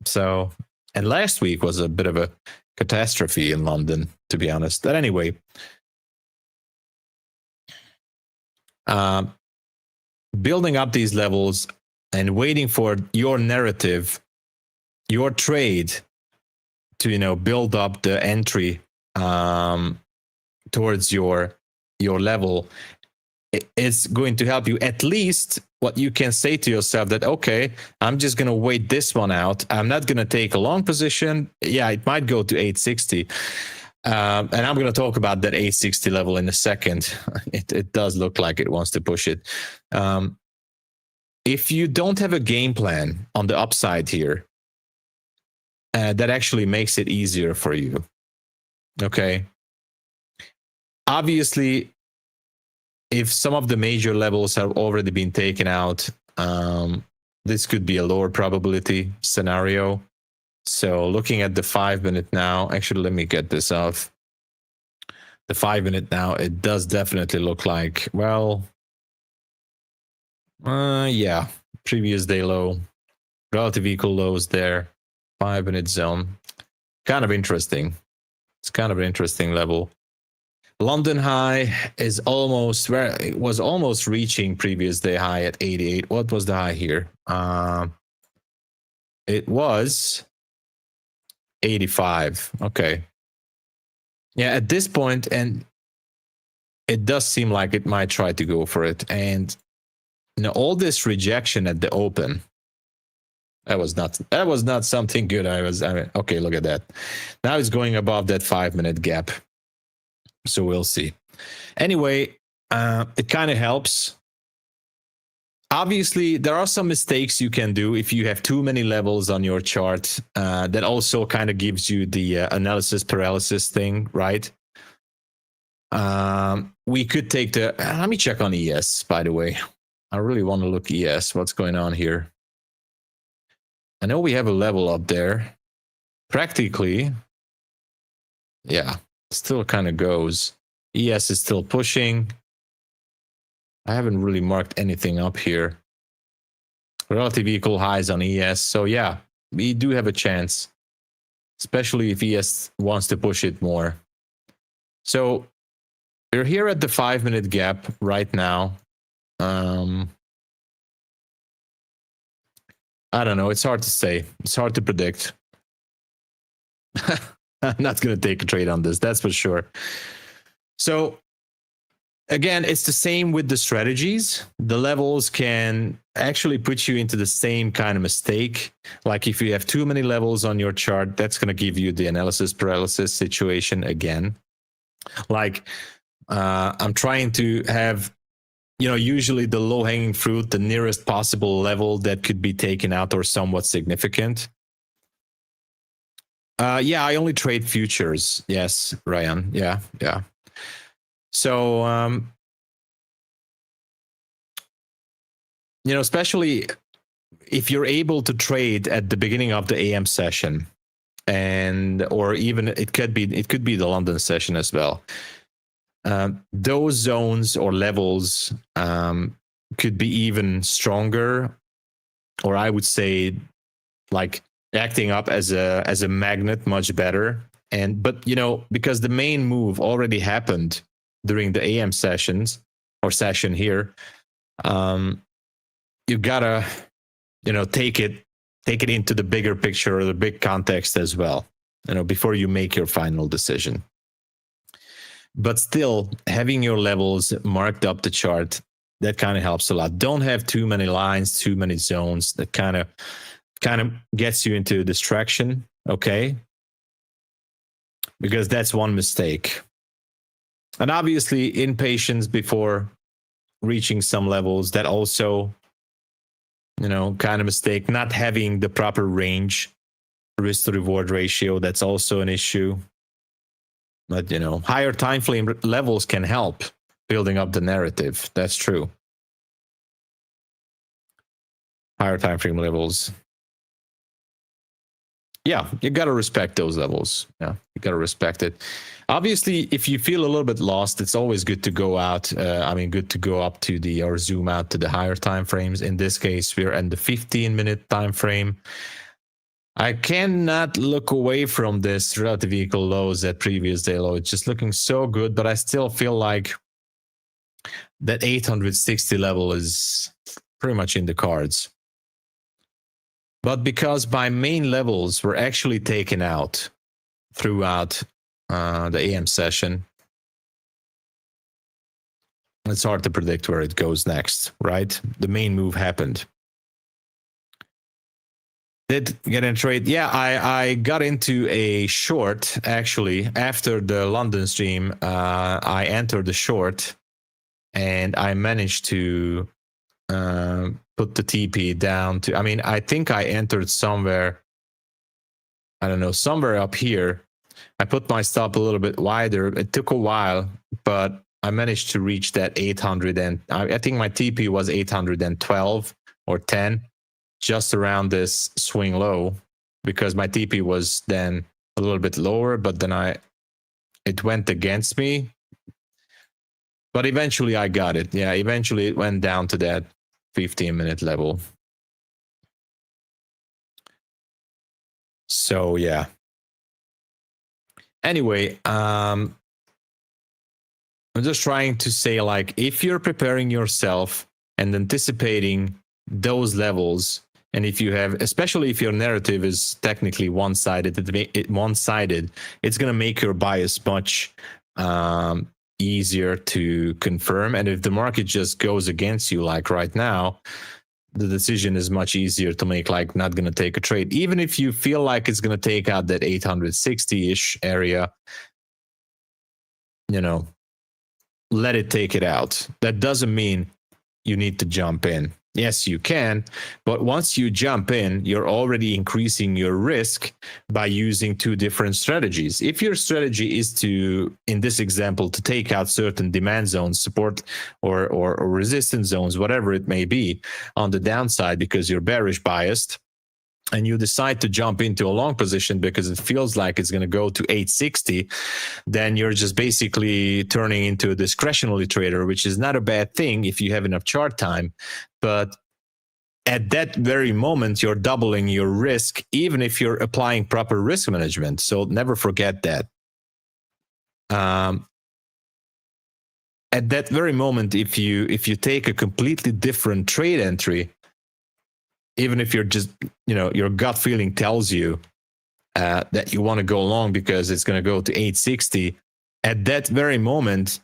So, and last week was a bit of a catastrophe in London, to be honest. But anyway, building up these levels and waiting for your narrative, your trade, to build up the entry towards your level, it's going to help you. At least what you can say to yourself that, okay, I'm just going to wait this one out. I'm not going to take a long position. Yeah, it might go to 860. And I'm going to talk about that 860 level in a second. It does look like it wants to push it. If you don't have a game plan on the upside here, that actually makes it easier for you. Okay. Obviously, if some of the major levels have already been taken out, this could be a lower probability scenario. So looking at the 5 minute now, actually, let me get this off. The 5 minute now, it does definitely look like, well, yeah, previous day low, relative equal lows there. 5 minute zone. Kind of interesting. It's kind of an interesting level. London high is almost where it was, almost reaching previous day high at 88. What was the high here? It was 85. Okay. Yeah, at this point, and it does seem like it might try to go for it. And all this rejection at the open, that was not something good. Okay, look at that. Now it's going above that 5 minute gap. So we'll see. Anyway, it kind of helps. Obviously, there are some mistakes you can do if you have too many levels on your chart. That also kind of gives you the analysis paralysis thing, right? We could take let me check on ES, by the way. I really want to look ES. What's going on here? I know we have a level up there. Practically, yeah, still kind of goes. ES is still pushing. I haven't really marked anything up here. Relative equal highs on ES. So yeah, we do have a chance especially if ES wants to push it more. So we're here at the 5-minute gap right now. I don't know. It's hard to say. It's hard to predict. I'm not going to take a trade on this. That's for sure. So again, it's the same with the strategies. The levels can actually put you into the same kind of mistake. Like if you have too many levels on your chart, that's going to give you the analysis paralysis situation again. Like I'm trying to have, usually the low-hanging fruit, the nearest possible level that could be taken out or somewhat significant. Yeah, I only trade futures. Yes, Ryan. Yeah. So, especially if you're able to trade at the beginning of the AM session, or even it could be the London session as well. Those zones or levels could be even stronger, or I would say like acting up as a magnet much better. But because the main move already happened during the AM sessions or session here, you gotta take it into the bigger picture or the big context as well, before you make your final decision. But still, having your levels marked up the chart, that kind of helps a lot. Don't have too many lines, too many zones. That kind of gets you into distraction, okay? Because that's one mistake. And obviously, impatience before reaching some levels, that also, kind of mistake. Not having the proper range, risk to reward ratio, that's also an issue. But, higher time frame levels can help building up the narrative. That's true. Higher time frame levels. Yeah, you got to respect those levels. Yeah, you got to respect it. Obviously, if you feel a little bit lost, it's always good to go out. Good to go up to or zoom out to the higher time frames. In this case, we're in the 15-minute time frame. I cannot look away from this relative equal lows at previous day low. It's just looking so good, but I still feel like that 860 level is pretty much in the cards. But because my main levels were actually taken out throughout the AM session, it's hard to predict where it goes next, right? The main move happened. Did get in trade? Yeah, I got into a short, actually. After the London stream, I entered the short, and I managed to put the TP down to, I think I entered somewhere, somewhere up here. I put my stop a little bit wider. It took a while, but I managed to reach that 800, and I think my TP was 812 or 10. Just around this swing low, because my TP was then a little bit lower, but then it went against me. But eventually I got it. Yeah, eventually it went down to that 15-minute level. So yeah. Anyway, I'm just trying to say, like, if you're preparing yourself and anticipating those levels, and if you have, especially if your narrative is technically one-sided, it's going to make your bias much easier to confirm. And if the market just goes against you, like right now, the decision is much easier to make, like not going to take a trade. Even if you feel like it's going to take out that 860-ish area, let it take it out. That doesn't mean you need to jump in. Yes, you can, but once you jump in, you're already increasing your risk by using two different strategies. If your strategy is to, in this example, to take out certain demand zones, support or resistance zones, whatever it may be, on the downside because you're bearish biased, and you decide to jump into a long position because it feels like it's going to go to 860, then you're just basically turning into a discretionary trader, which is not a bad thing if you have enough chart time. But at that very moment, you're doubling your risk, even if you're applying proper risk management. So never forget that. At that very moment, if you take a completely different trade entry, even if you're just, your gut feeling tells you that you want to go long because it's going to go to 860, at that very moment,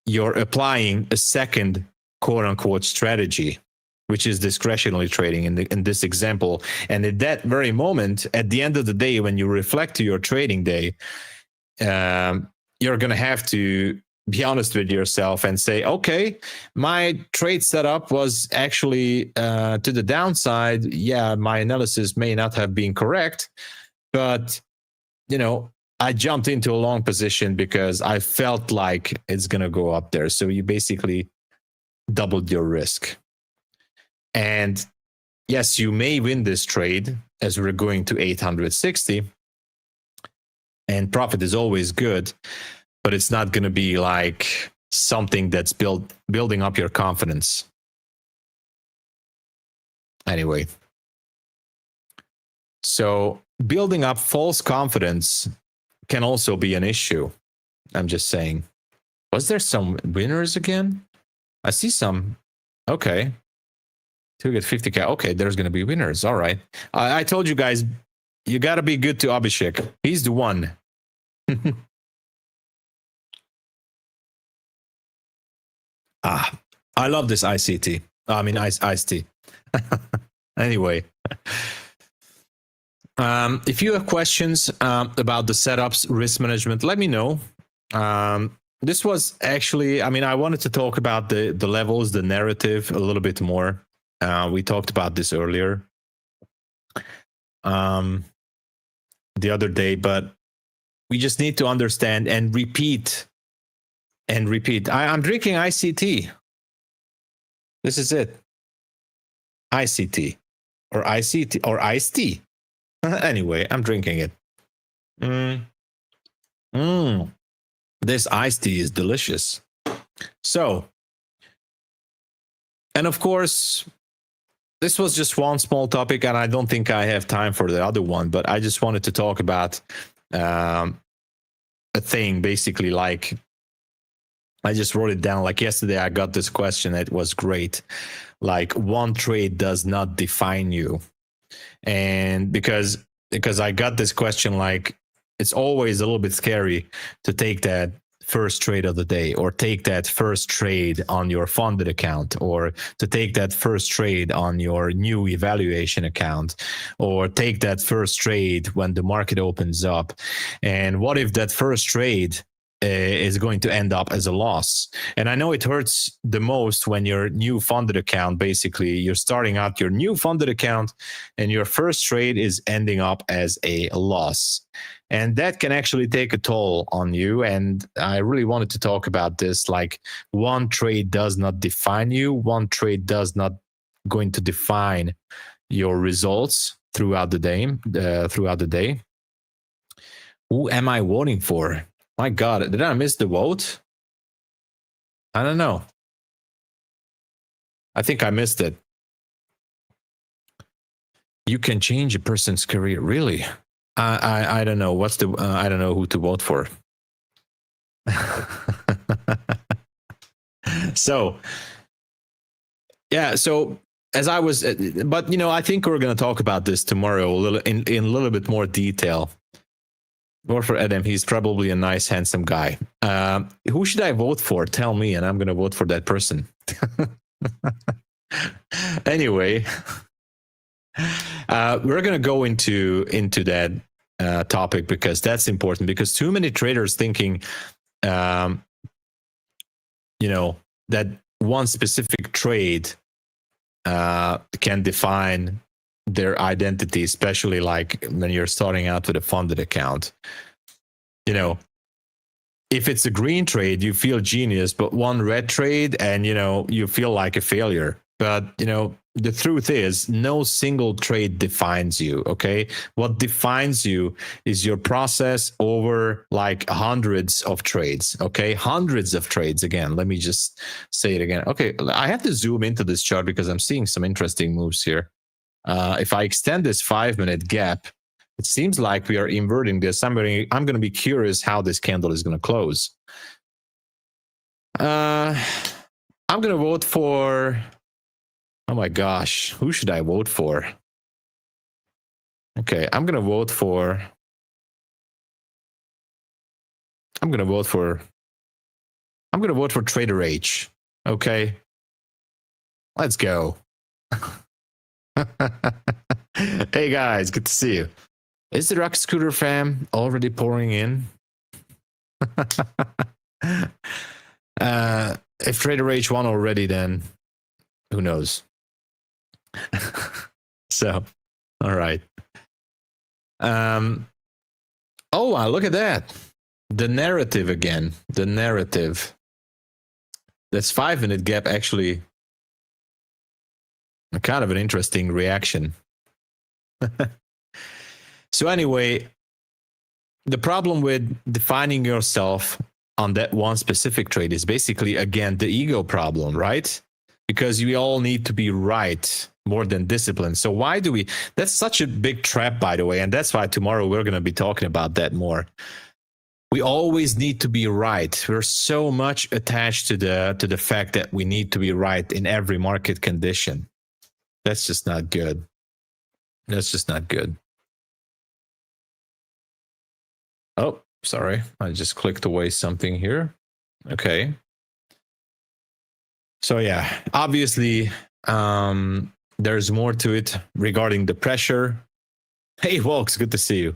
you're applying a second quote unquote strategy, which is discretionary trading in this example. And at that very moment, at the end of the day, when you reflect to your trading day, you're going to have to be honest with yourself and say, okay, my trade setup was actually to the downside. Yeah, my analysis may not have been correct, but, I jumped into a long position because I felt like it's going to go up there. So you basically doubled your risk. And yes, you may win this trade as we're going to 860, and profit is always good, but it's not going to be like something that's building up your confidence. Anyway, so building up false confidence can also be an issue. I'm just saying. Was there some winners again? I see some. Okay. To get 50K. Okay, there's going to be winners. All right. I told you guys, you got to be good to Abhishek. He's the one. I love this ICT. I mean, iced tea. Anyway. If you have questions about the setups, risk management, let me know. This was actually, I wanted to talk about the levels, the narrative a little bit more. We talked about this earlier the other day, but we just need to understand and repeat. I'm drinking ICT. This is it. ICT or ICT or iced tea. Anyway, I'm drinking it. This iced tea is delicious. So, and of course, this was just one small topic, and I don't think I have time for the other one, but I just wanted to talk about a thing, basically, like, I just wrote it down. Like yesterday, I got this question. It was great. Like, one trade does not define you. And because I got this question, like, it's always a little bit scary to take that first trade of the day, or take that first trade on your funded account, or to take that first trade on your new evaluation account, or take that first trade when the market opens up. And what if that first trade is going to end up as a loss? And I know it hurts the most when your new funded account, basically you're starting out your new funded account and your first trade is ending up as a loss. And that can actually take a toll on you. And I really wanted to talk about this. Like, one trade does not define you. One trade does not going to define your results throughout the day. Who am I voting for? My God, did I miss the vote? I don't know. I think I missed it. You can change a person's career, really? I don't know. I don't know who to vote for. So, yeah. So as I was, but I think we're going to talk about this tomorrow in a little bit more detail. Vote for Adam. He's probably a nice, handsome guy. Who should I vote for? Tell me, and I'm going to vote for that person. Anyway, we're going to go into that topic because that's important. Because too many traders thinking, that one specific trade can define their identity, especially like when you're starting out with a funded account. If it's a green trade, you feel genius, but one red trade and you feel like a failure. But, the truth is no single trade defines you. Okay. What defines you is your process over like hundreds of trades. Okay. Hundreds of trades. Again, let me just say it again. Okay. I have to zoom into this chart because I'm seeing some interesting moves here. If I extend this 5-minute gap, it seems like we are inverting this. I'm going to be curious how this candle is going to close. I'm going to vote for, oh my gosh, who should I vote for? Okay, I'm going to vote for Trader H. Okay. Let's go. Hey guys, good to see you. Is the Rock Scooter fam already pouring in? If Trader H won already, then who knows? So, all right. Oh, wow, look at that. The narrative again. The narrative. That's 5-minute gap actually. Kind of an interesting reaction. So anyway, the problem with defining yourself on that one specific trade is basically, again, the ego problem, right? Because we all need to be right more than discipline. So why do we? That's such a big trap, by the way, and that's why tomorrow we're going to be talking about that more. We always need to be right. We're so much attached to the fact that we need to be right in every market condition. That's just not good. That's just not good. Oh, sorry. I just clicked away something here. Okay. So yeah, obviously, there's more to it regarding the pressure. Hey, Volks, good to see you.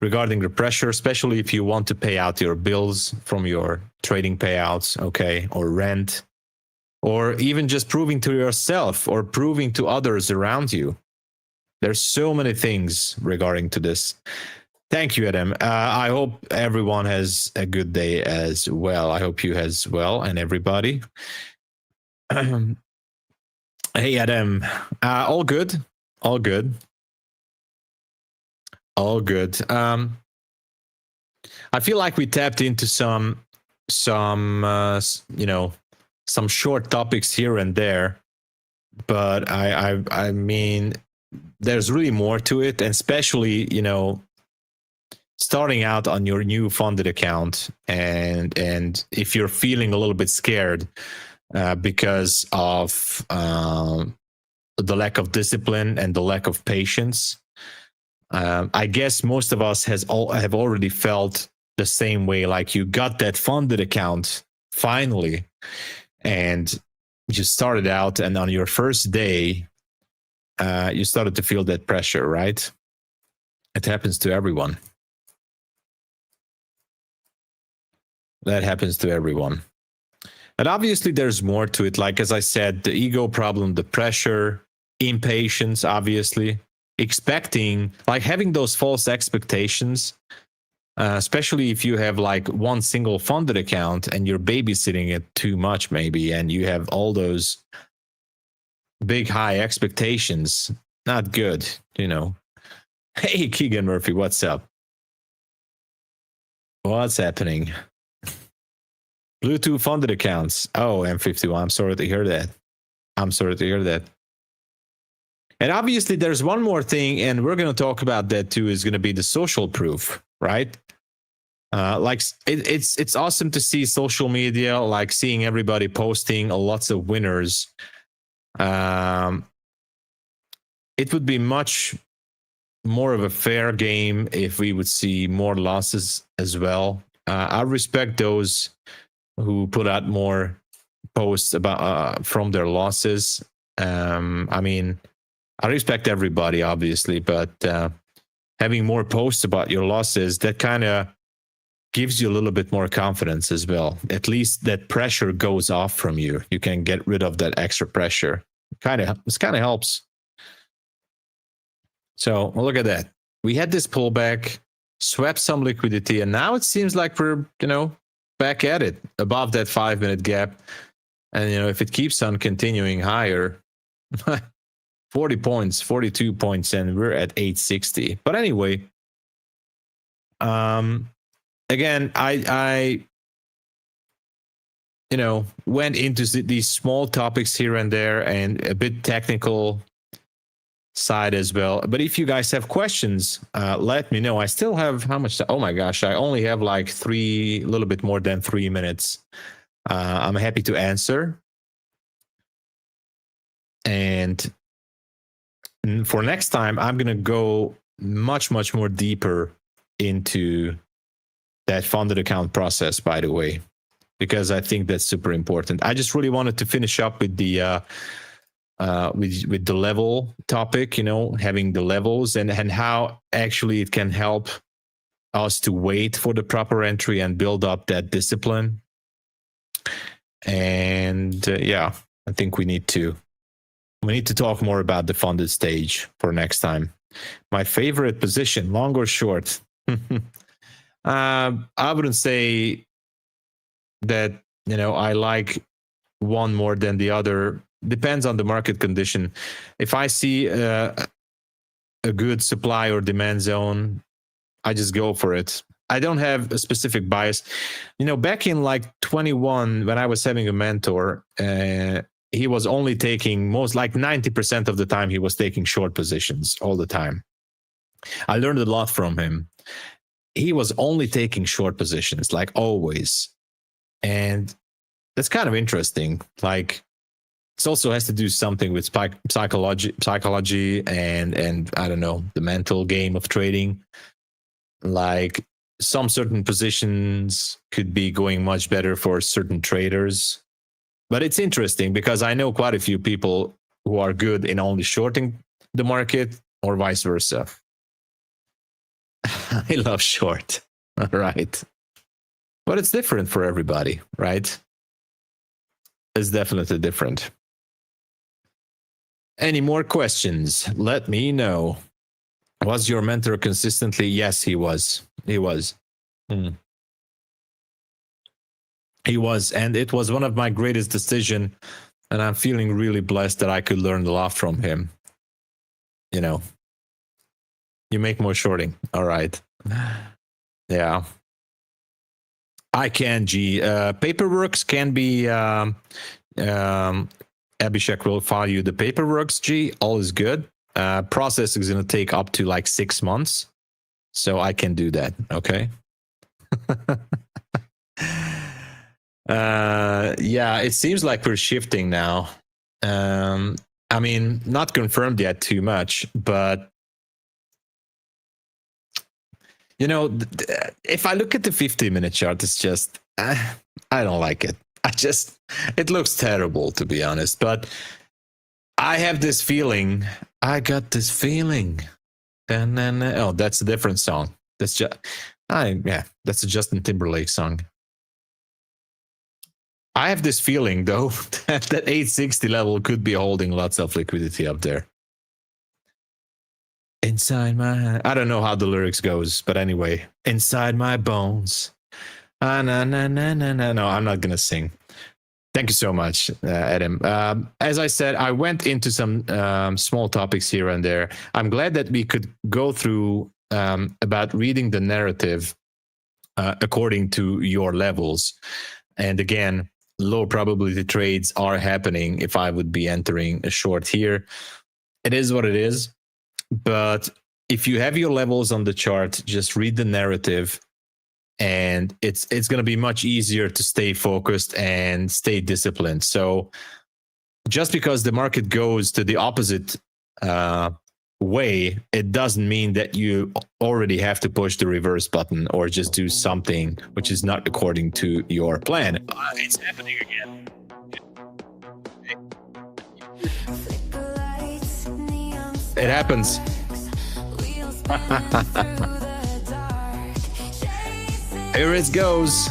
Regarding the pressure, especially if you want to pay out your bills from your trading payouts, okay, or rent, or even just proving to yourself or proving to others around you. There's so many things regarding to this. Thank you, Adam. I hope everyone has a good day as well. I hope you as well and everybody. Hey, Adam. All good. All good. All good. I feel like we tapped into some short topics here and there, but I mean, there's really more to it, and especially, starting out on your new funded account, and if you're feeling a little bit scared because of the lack of discipline and the lack of patience, I guess most of us have already felt the same way. Like you got that funded account finally, and you started out, and on your first day, you started to feel that pressure, right? It happens to everyone. That happens to everyone. And obviously there's more to it. Like, as I said, the ego problem, the pressure, impatience, obviously, expecting, like having those false expectations, especially if you have like one single funded account and you're babysitting it too much, maybe, and you have all those big, high expectations. Not good, Hey, Keegan Murphy, what's up? What's happening? Bluetooth funded accounts. Oh, M51. I'm sorry to hear that. And obviously, there's one more thing, and we're going to talk about that too. Is going to be the social proof, right? It's awesome to see social media, like seeing everybody posting lots of winners. It would be much more of a fair game if we would see more losses as well. I respect those who put out more posts about from their losses. I mean, I respect everybody, obviously, but having more posts about your losses, that kind of gives you a little bit more confidence as well. At least that pressure goes off from you. You can get rid of that extra pressure. This kind of helps. So well, look at that. We had this pullback, swept some liquidity, and now it seems like we're, back at it above that 5-minute gap. And, if it keeps on continuing higher, 40 points, 42 points, and we're at 860. But anyway, again, I went into these small topics here and there and a bit technical side as well. But if you guys have questions, let me know. I still have how much? Oh my gosh, I only have like a little bit more than 3 minutes. I'm happy to answer. And for next time, I'm going to go much, much more deeper into that funded account process, by the way, because I think that's super important. I just really wanted to finish up with the with the level topic, having the levels and how actually it can help us to wait for the proper entry and build up that discipline. And I think we need to talk more about the funded stage for next time. My favorite position, long or short? I wouldn't say that, I like one more than the other. Depends on the market condition. If I see a good supply or demand zone, I just go for it. I don't have a specific bias. Back in like 21, when I was having a mentor, he was only taking 90% of the time he was taking short positions all the time. I learned a lot from him. He was only taking short positions, like always. And that's kind of interesting. Like, it also has to do something with psychology and I don't know, the mental game of trading. Like, some certain positions could be going much better for certain traders. But it's interesting because I know quite a few people who are good in only shorting the market or vice versa. I love short, right? But it's different for everybody, right? It's definitely different. Any more questions? Let me know. Was your mentor consistently? Yes, he was. He was. He was, and it was one of my greatest decisions, and I'm feeling really blessed that I could learn a lot from him. You make more shorting. All right. Yeah. I can, G. Paperworks can be, Abhishek will file you the paperworks, G. All is good. Process is going to take up to like 6 months. So I can do that. Okay. It seems like we're shifting now. I mean, not confirmed yet too much, but if I look at the 50-minute chart, it's just, I don't like it. It looks terrible, to be honest, but I have this feeling, that's a different song. That's that's a Justin Timberlake song. I have this feeling, though, that 860 level could be holding lots of liquidity up there. Inside my... I don't know how the lyrics goes, but anyway. Inside my bones. No, I'm not going to sing. Thank you so much, Adam. As I said, I went into some small topics here and there. I'm glad that we could go through about reading the narrative according to your levels. And again, low probability trades are happening if I would be entering a short here. It is what it is. But if you have your levels on the chart, just read the narrative, and it's going to be much easier to stay focused and stay disciplined. So just because the market goes to the opposite way, it doesn't mean that you already have to push the reverse button or just do something which is not according to your plan. It's happening again. It happens. Here it goes.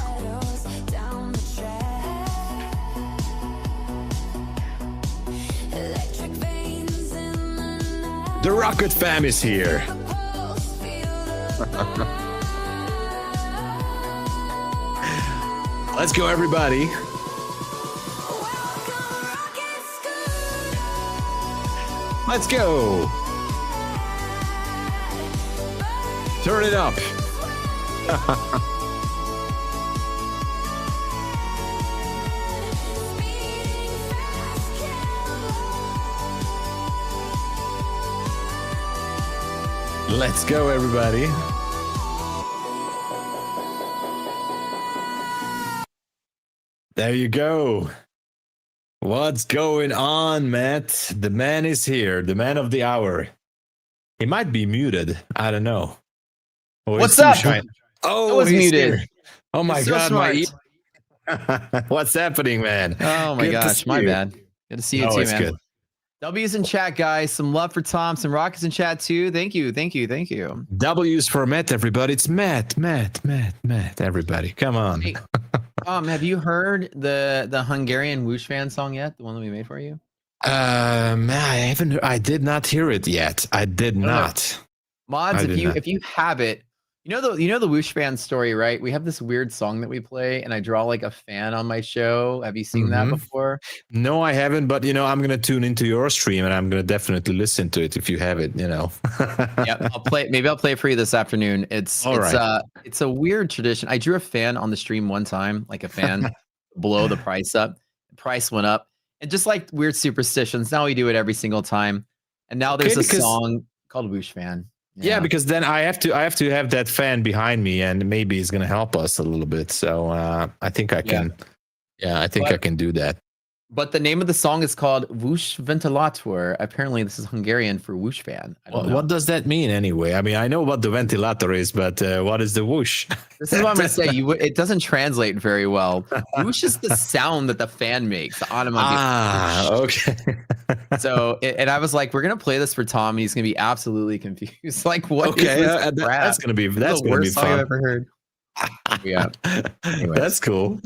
The Rocket Fam is here. Let's go, everybody. Let's go. Turn it up. Let's go, everybody. There you go. What's going on, Matt? The man is here, the man of the hour. He might be muted. I don't know. Or What's he's too up? shy. Oh, I was he's muted. here. Oh my You're so God, my smart. What's happening, man? Oh my Good to gosh, see my you. bad. Good to see you Oh, too, it's man. good. W's in chat, guys. Some love for Tom. Some rockets in chat too. Thank you. W's for Matt, everybody. It's Matt. Everybody, come on. Hey, have you heard the Hungarian Whoosh fan song yet? The one that we made for you? I did not hear it yet. I did not. Mods, I did not. if you have it, you know the Whoosh fan story, right? We have this weird song that we play, and I draw like a fan on my show. Have you seen that before? No, I haven't, but I'm gonna tune into your stream and I'm gonna definitely listen to it if you have it, Yeah, maybe I'll play it for you this afternoon. It's a weird tradition. I drew a fan on the stream one time, like a fan blow the price up. The price went up. And just like weird superstitions, now we do it every single time. And now there's a song called Whoosh Fan. Yeah, because then I have to have that fan behind me, and maybe it's gonna help us a little bit. So I think I can. Yeah, I think I can do that. But the name of the song is called Whoosh Ventilator. Apparently, this is Hungarian for whoosh fan. What does that mean anyway? I mean, I know what the ventilator is, but what is the whoosh? This is what I'm going to say. It doesn't translate very well. Whoosh is the sound that the fan makes. The onomatopoeia. Okay. So, and I was like, we're going to play this for Tom, and he's going to be absolutely confused. Like, what? Okay, is this that's going to be the worst song fun. I've ever heard. Yeah. Anyways. That's cool.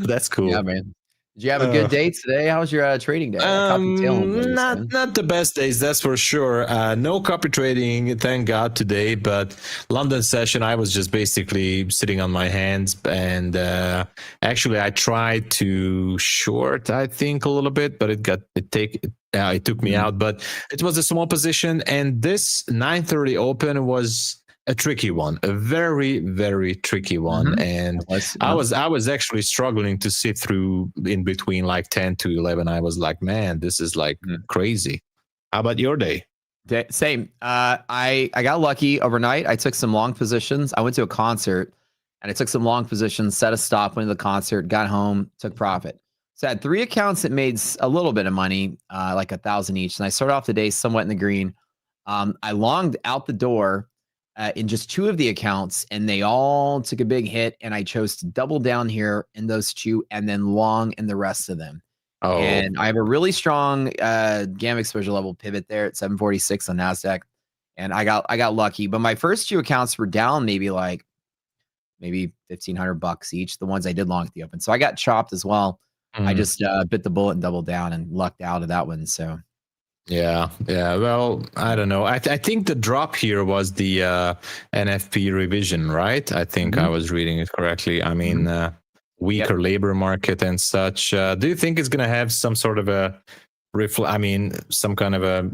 Yeah, man. Did you have a good day today? How was your trading day? Not the best days, that's for sure. No copy trading, thank God, today. But London session, I was just basically sitting on my hands, and actually I tried to short, I think, a little bit, but it took me out. But it was a small position, and this 9:30 open was a tricky one, a very, very tricky one. And I was actually struggling to sit through in between like 10 to 11. I was like, man, this is like crazy. How about your day? Same. I got lucky overnight. I took some long positions. I went to a concert and I took some long positions, set a stop, went to the concert, got home, took profit. So I had 3 accounts that made a little bit of money, like 1,000 each. And I started off the day somewhat in the green. I longed out the door in just 2 of the accounts, and they all took a big hit, and I chose to double down here in those 2 and then long in the rest of them. Oh. And I have a really strong gamma exposure level pivot there at 746 on NASDAQ, and I got lucky. But my first 2 accounts were down maybe $1,500 each, the ones I did long at the open. So I got chopped as well. I just bit the bullet and doubled down and lucked out of that one. So Yeah. Well, I don't know. I think the drop here was the NFP revision, right? I think I was reading it correctly. I mean, weaker labor market and such. Do you think it's going to have some sort of some kind of a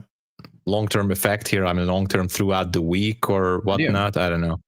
long-term effect here? I mean, long-term throughout the week or whatnot? I don't know.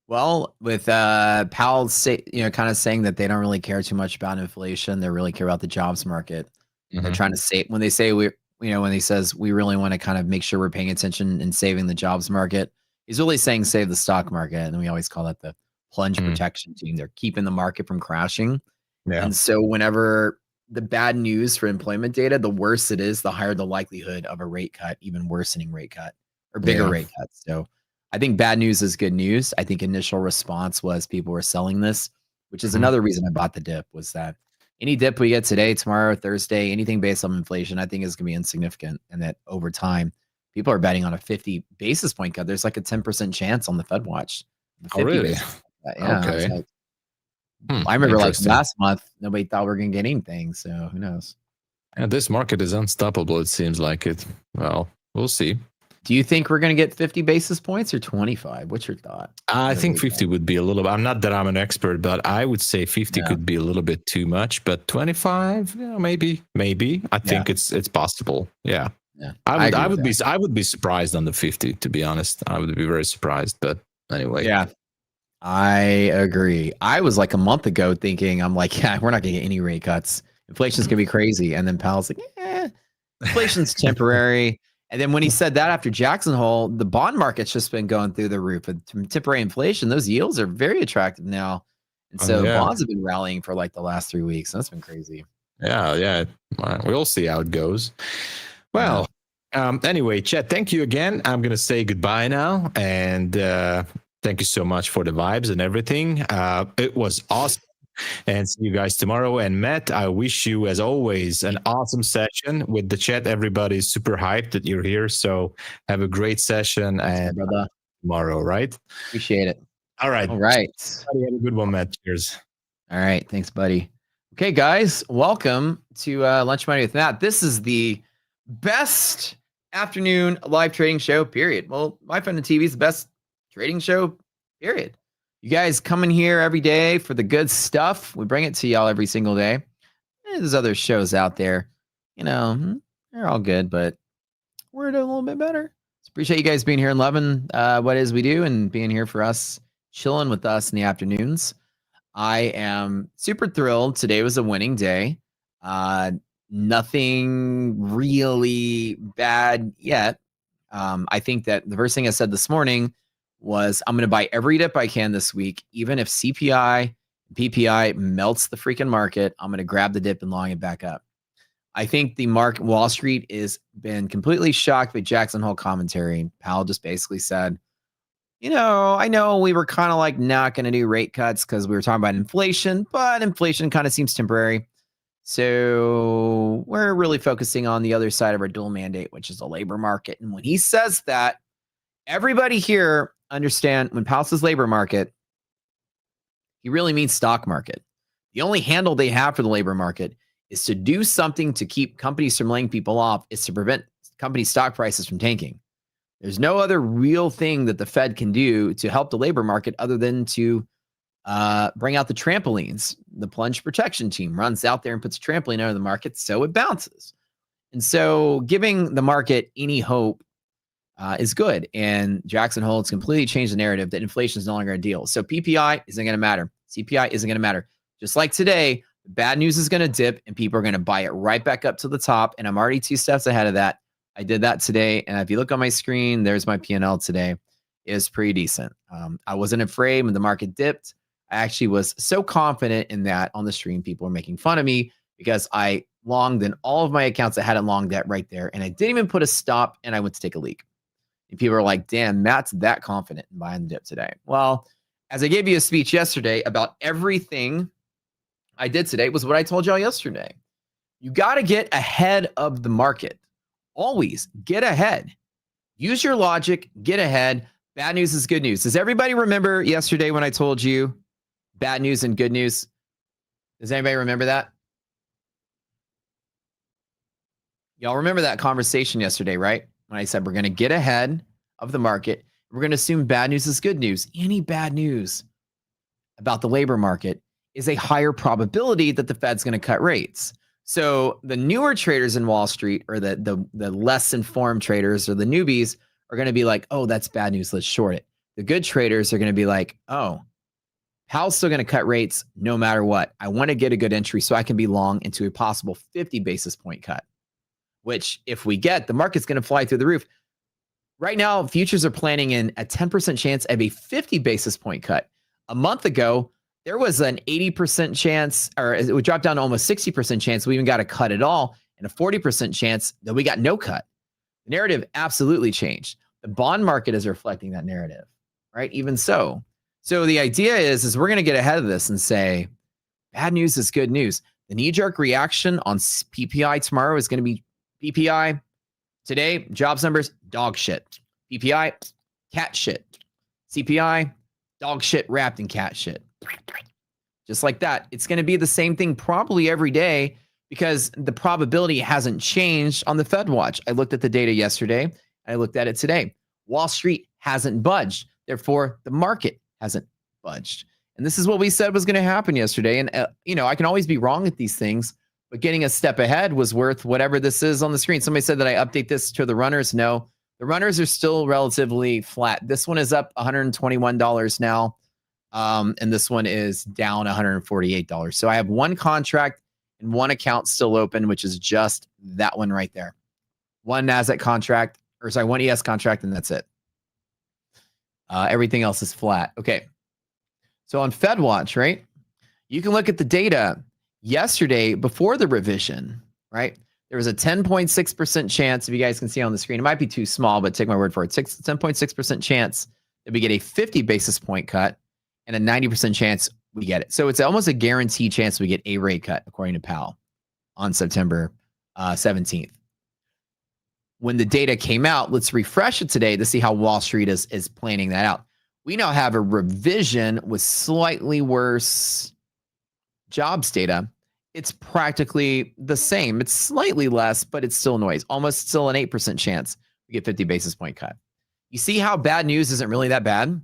Well, with Powell kind of saying that they don't really care too much about inflation, they really care about the jobs market. They're trying to say when they say when he says we really want to kind of make sure we're paying attention and saving the jobs market, he's really saying save the stock market. And we always call that the plunge protection team. They're keeping the market from crashing. Yeah. And so whenever the bad news for employment data, the worse it is, the higher the likelihood of a rate cut, even worsening rate cut or bigger rate cuts. So I think bad news is good news. I think initial response was people were selling this, which is another reason I bought the dip, was that any dip we get today, tomorrow, Thursday, anything based on inflation, I think is going to be insignificant. And that over time, people are betting on a 50 basis point cut. There's like a 10% chance on the Fed watch. Oh, really? Yeah. Okay. I remember like last month, nobody thought we were going to get anything. So who knows? Yeah, this market is unstoppable. It seems like it. Well, we'll see. Do you think we're going to get 50 basis points or 25? What's your thought? I think 50 would be a little bit. I'm not that I'm an expert, but I would say 50 could be a little bit too much. But 25, maybe. I think it's possible. Yeah. Yeah, I would be surprised on the 50, to be honest. I would be very surprised, but anyway. Yeah, I agree. I was like a month ago thinking, I'm like, yeah, we're not going to get any rate cuts. Inflation's going to be crazy. And then Powell's like, inflation's temporary. And then when he said that after Jackson Hole, the bond market's just been going through the roof. With temporary inflation, those yields are very attractive now. And so bonds have been rallying for like the last 3 weeks. That's been crazy. Yeah. We'll see how it goes. Well, anyway, Chet, thank you again. I'm going to say goodbye now. And thank you so much for the vibes and everything. It was awesome. And see you guys tomorrow. And Matt, I wish you, as always, an awesome session with the chat. Everybody's super hyped that you're here. So have a great session and tomorrow, right? Appreciate it. All right. All right. Have a good one, Matt. Cheers. All right. Thanks, buddy. Okay, guys, welcome to Lunch Money with Matt. This is the best afternoon live trading show, period. Well, MyFunded TV is the best trading show, period. You guys come in here every day for the good stuff. We bring it to y'all every single day. There's other shows out there. You know, they're all good, but we're doing a little bit better. So appreciate you guys being here and loving what it is we do and being here for us, chilling with us in the afternoons. I am super thrilled. Today was a winning day. Nothing really bad yet. I think that the first thing I said this morning was I'm going to buy every dip I can this week, even if CPI, PPI melts the freaking market. I'm going to grab the dip and long it back up. I think the market, Wall Street, is been completely shocked by Jackson Hole commentary. Powell just basically said, you know, I know we were kind of like not going to do rate cuts because we were talking about inflation, but inflation kind of seems temporary. So we're really focusing on the other side of our dual mandate, which is the labor market. And when he says that, everybody here understand when Powell says labor market, he really means stock market. The only handle they have for the labor market is to do something to keep companies from laying people off, is to prevent company stock prices from tanking. There's no other real thing that the Fed can do to help the labor market other than to bring out the trampolines. The plunge protection team runs out there and puts a trampoline under the market so it bounces. And so giving the market any hope is good. And Jackson Hole has completely changed the narrative that inflation is no longer a deal. So PPI isn't going to matter. CPI isn't going to matter. Just like today, the bad news is going to dip and people are going to buy it right back up to the top. And I'm already 2 steps ahead of that. I did that today. And if you look on my screen, there's my P&L today. It was pretty decent. I wasn't afraid when the market dipped. I actually was so confident in that on the stream. People were making fun of me because I longed in all of my accounts that hadn't longed that right there. And I didn't even put a stop and I went to take a leak. And people are like, damn, Matt's that confident in buying the dip today. Well, as I gave you a speech yesterday about everything I did today was what I told y'all yesterday. You got to get ahead of the market. Always get ahead. Use your logic, get ahead. Bad news is good news. Does everybody remember yesterday when I told you bad news and good news? Does anybody remember that? Y'all remember that conversation yesterday, right? When I said we're going to get ahead of the market. We're going to assume bad news is good news. Any bad news about the labor market is a higher probability that the Fed's going to cut rates. So the newer traders in Wall Street, or the less informed traders or the newbies, are going to be like, oh, that's bad news. Let's short it. The good traders are going to be like, oh, Powell's still going to cut rates no matter what. I want to get a good entry so I can be long into a possible 50 basis point cut, which if we get, the market's going to fly through the roof. Right now, futures are planning in a 10% chance of a 50 basis point cut. A month ago, there was an 80% chance, or it would drop down to almost 60% chance we even got a cut at all, and a 40% chance that we got no cut. The narrative absolutely changed. The bond market is reflecting that narrative, right? Even so. So the idea is we're going to get ahead of this and say, bad news is good news. The knee-jerk reaction on PPI tomorrow is going to be PPI. Today, jobs numbers, dog shit. PPI, cat shit. CPI, dog shit wrapped in cat shit. Just like that. It's going to be the same thing probably every day because the probability hasn't changed on the Fed watch. I looked at the data yesterday. And I looked at it today. Wall Street hasn't budged. Therefore, the market hasn't budged. And this is what we said was going to happen yesterday. And, I can always be wrong at these things, But getting a step ahead was worth whatever this is on the screen. Somebody said that I update this to the runners. No, the runners are still relatively flat. This one is up $121 now. And this one is down $148. So I have one contract and one account still open, which is just that one right there. One NASDAQ contract, or sorry, one ES contract, and that's it. Everything else is flat. Okay. So on FedWatch, right? You can look at the data yesterday before the revision, right? There was a 10.6% chance, if you guys can see on the screen, it might be too small, but take my word for it, 10.6% chance that we get a 50 basis point cut and a 90% chance we get it. So it's almost a guaranteed chance we get a rate cut, according to Powell, on September 17th. When the data came out, let's refresh it today to see how Wall Street is planning that out. We now have a revision with slightly worse jobs data. It's practically the same. It's slightly less, but it's still noise. Almost still an 8% chance we get 50 basis point cut. You see how bad news isn't really that bad?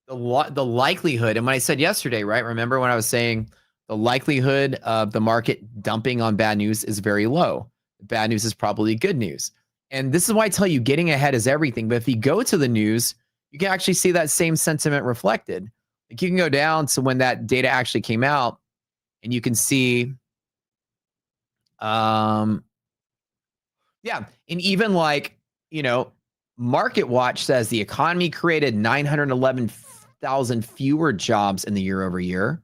The likelihood, and when I said yesterday, right? Remember when I was saying the likelihood of the market dumping on bad news is very low. Bad news is probably good news. And this is why I tell you getting ahead is everything. But if you go to the news, you can actually see that same sentiment reflected. Like you can go down to when that data actually came out and you can see, and even like, Market Watch says the economy created 911,000 fewer jobs in the year over year,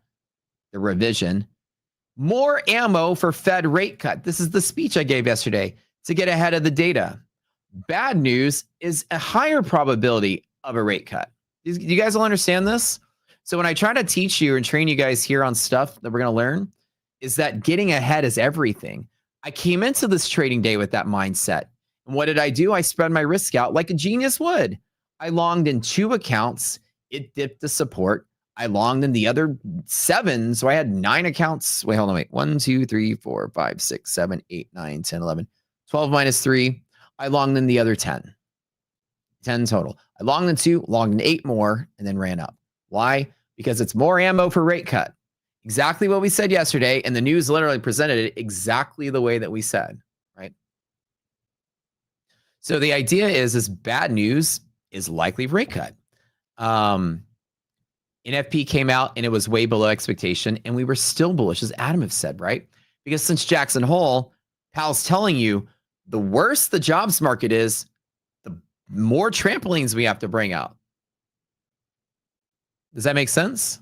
the revision. More ammo for Fed rate cut. This is the speech I gave yesterday to get ahead of the data. Bad news is a higher probability of a rate cut. You guys will understand this? So when I try to teach you and train you guys here on stuff that we're going to learn, is that getting ahead is everything. I came into this trading day with that mindset. And what did I do? I spread my risk out like a genius would. I longed in 2 accounts. It dipped to support. I longed in the other 7. So I had 9 accounts. Wait, hold on. 1, 2, 3, 4, 5, 6, 7, 8, 9, 10, 11, 12 minus 3. I longed in the other 10. 10 total. I longed in 2, longed in 8 more, and then ran up. Why? Because it's more ammo for rate cut. Exactly what we said yesterday. And the news literally presented it exactly the way that we said, right? So the idea is bad news is likely rate cut. NFP came out and it was way below expectation, and we were still bullish, as Adam have said, right? Because since Jackson Hole, Powell's telling you the worse the jobs market is, the more trampolines we have to bring out. Does that make sense?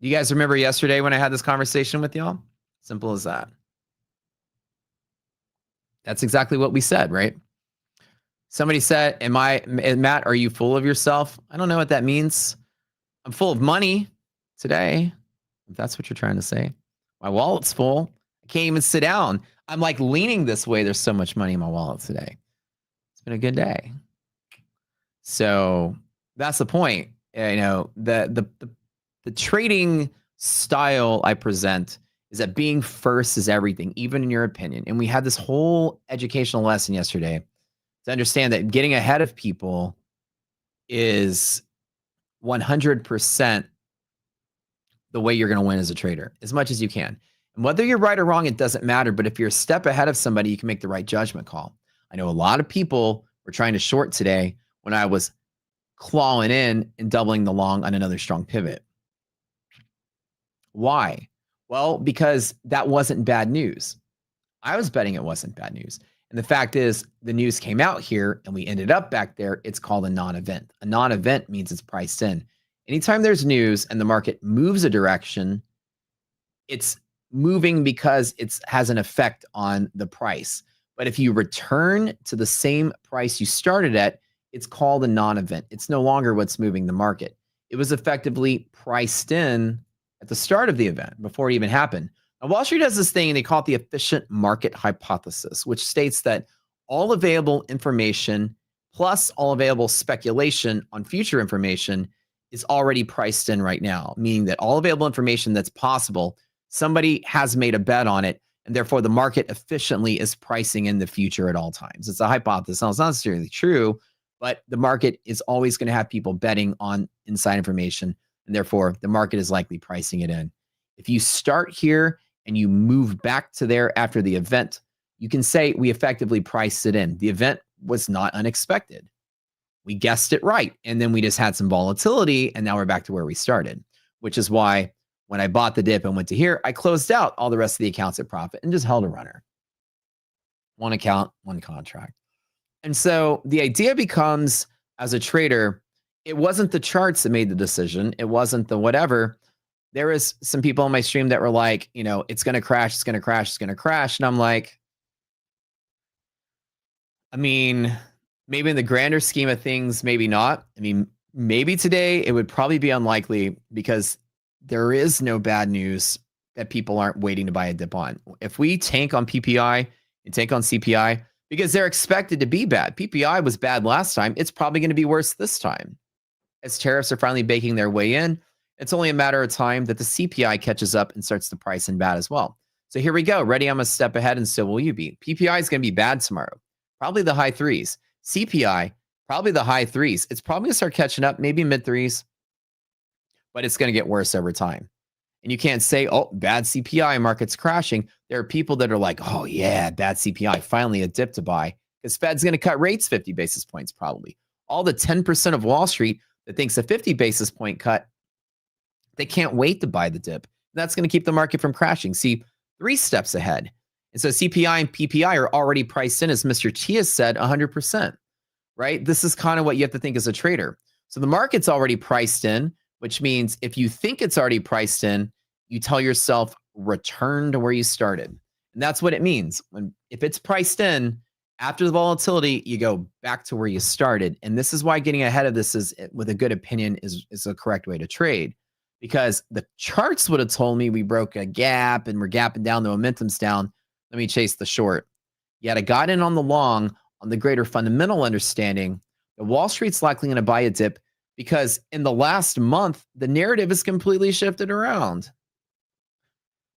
You guys remember yesterday when I had this conversation with y'all? Simple as that. That's exactly what we said, right? Somebody said, Matt, are you full of yourself? I don't know what that means. I'm full of money today, if that's what you're trying to say. My wallet's full. I can't even sit down. I'm like leaning this way. There's so much money in my wallet today. It's been a good day. So that's the point. The trading style I present is that being first is everything, even in your opinion. And we had this whole educational lesson yesterday to understand that getting ahead of people is 100% the way you're going to win as a trader, as much as you can. And whether you're right or wrong, it doesn't matter. But if you're a step ahead of somebody, you can make the right judgment call. I know a lot of people were trying to short today when I was clawing in and doubling the long on another strong pivot. Why? Well, because that wasn't bad news. I was betting it wasn't bad news. And the fact is, the news came out here and we ended up back there. It's called a non-event. A non-event means it's priced in. Anytime there's news and the market moves a direction, it's moving because it has an effect on the price. But if you return to the same price you started at, it's called a non-event. It's no longer what's moving the market. It was effectively priced in at the start of the event before it even happened. Now, Wall Street does this thing, and they call it the efficient market hypothesis, which states that all available information plus all available speculation on future information is already priced in right now, meaning that all available information that's possible, somebody has made a bet on it, and therefore the market efficiently is pricing in the future at all times. It's a hypothesis. Now, it's not necessarily true, but the market is always going to have people betting on inside information, and therefore the market is likely pricing it in. If you start here and you move back to there after the event, you can say we effectively priced it in. The event was not unexpected. We guessed it right. And then we just had some volatility. And now we're back to where we started, which is why when I bought the dip and went to here, I closed out all the rest of the accounts at profit and just held a runner. One account, one contract. And so the idea becomes, as a trader, it wasn't the charts that made the decision. It wasn't the whatever. There was some people on my stream that were like, it's going to crash, it's going to crash, it's going to crash. And I'm like, I mean, maybe in the grander scheme of things, maybe not. I mean, maybe today it would probably be unlikely because there is no bad news that people aren't waiting to buy a dip on. If we tank on PPI and tank on CPI, because they're expected to be bad. PPI was bad last time. It's probably going to be worse this time. As tariffs are finally baking their way in, it's only a matter of time that the CPI catches up and starts to price in bad as well. So here we go. Ready? I'm a step ahead, and so will you be. PPI is going to be bad tomorrow. Probably the high threes. CPI, probably the high threes. It's probably going to start catching up, maybe mid threes, but it's going to get worse over time. And you can't say, oh, bad CPI, market's crashing. There are people that are like, oh yeah, bad CPI, finally a dip to buy. Because Fed's going to cut rates 50 basis points probably. All the 10% of Wall Street that thinks a 50 basis point cut, they can't wait to buy the dip. And that's going to keep the market from crashing. See, 3 steps ahead. And so CPI and PPI are already priced in, as Mr. T has said, 100%, right? This is kind of what you have to think as a trader. So the market's already priced in, which means if you think it's already priced in, you tell yourself, return to where you started. And that's what it means. If it's priced in, after the volatility, you go back to where you started. And this is why getting ahead of this is with a good opinion is a correct way to trade. Because the charts would have told me we broke a gap and we're gapping down, the momentum's down. Let me chase the short. Yet I got in on the long on the greater fundamental understanding that Wall Street's likely going to buy a dip because in the last month, the narrative has completely shifted around.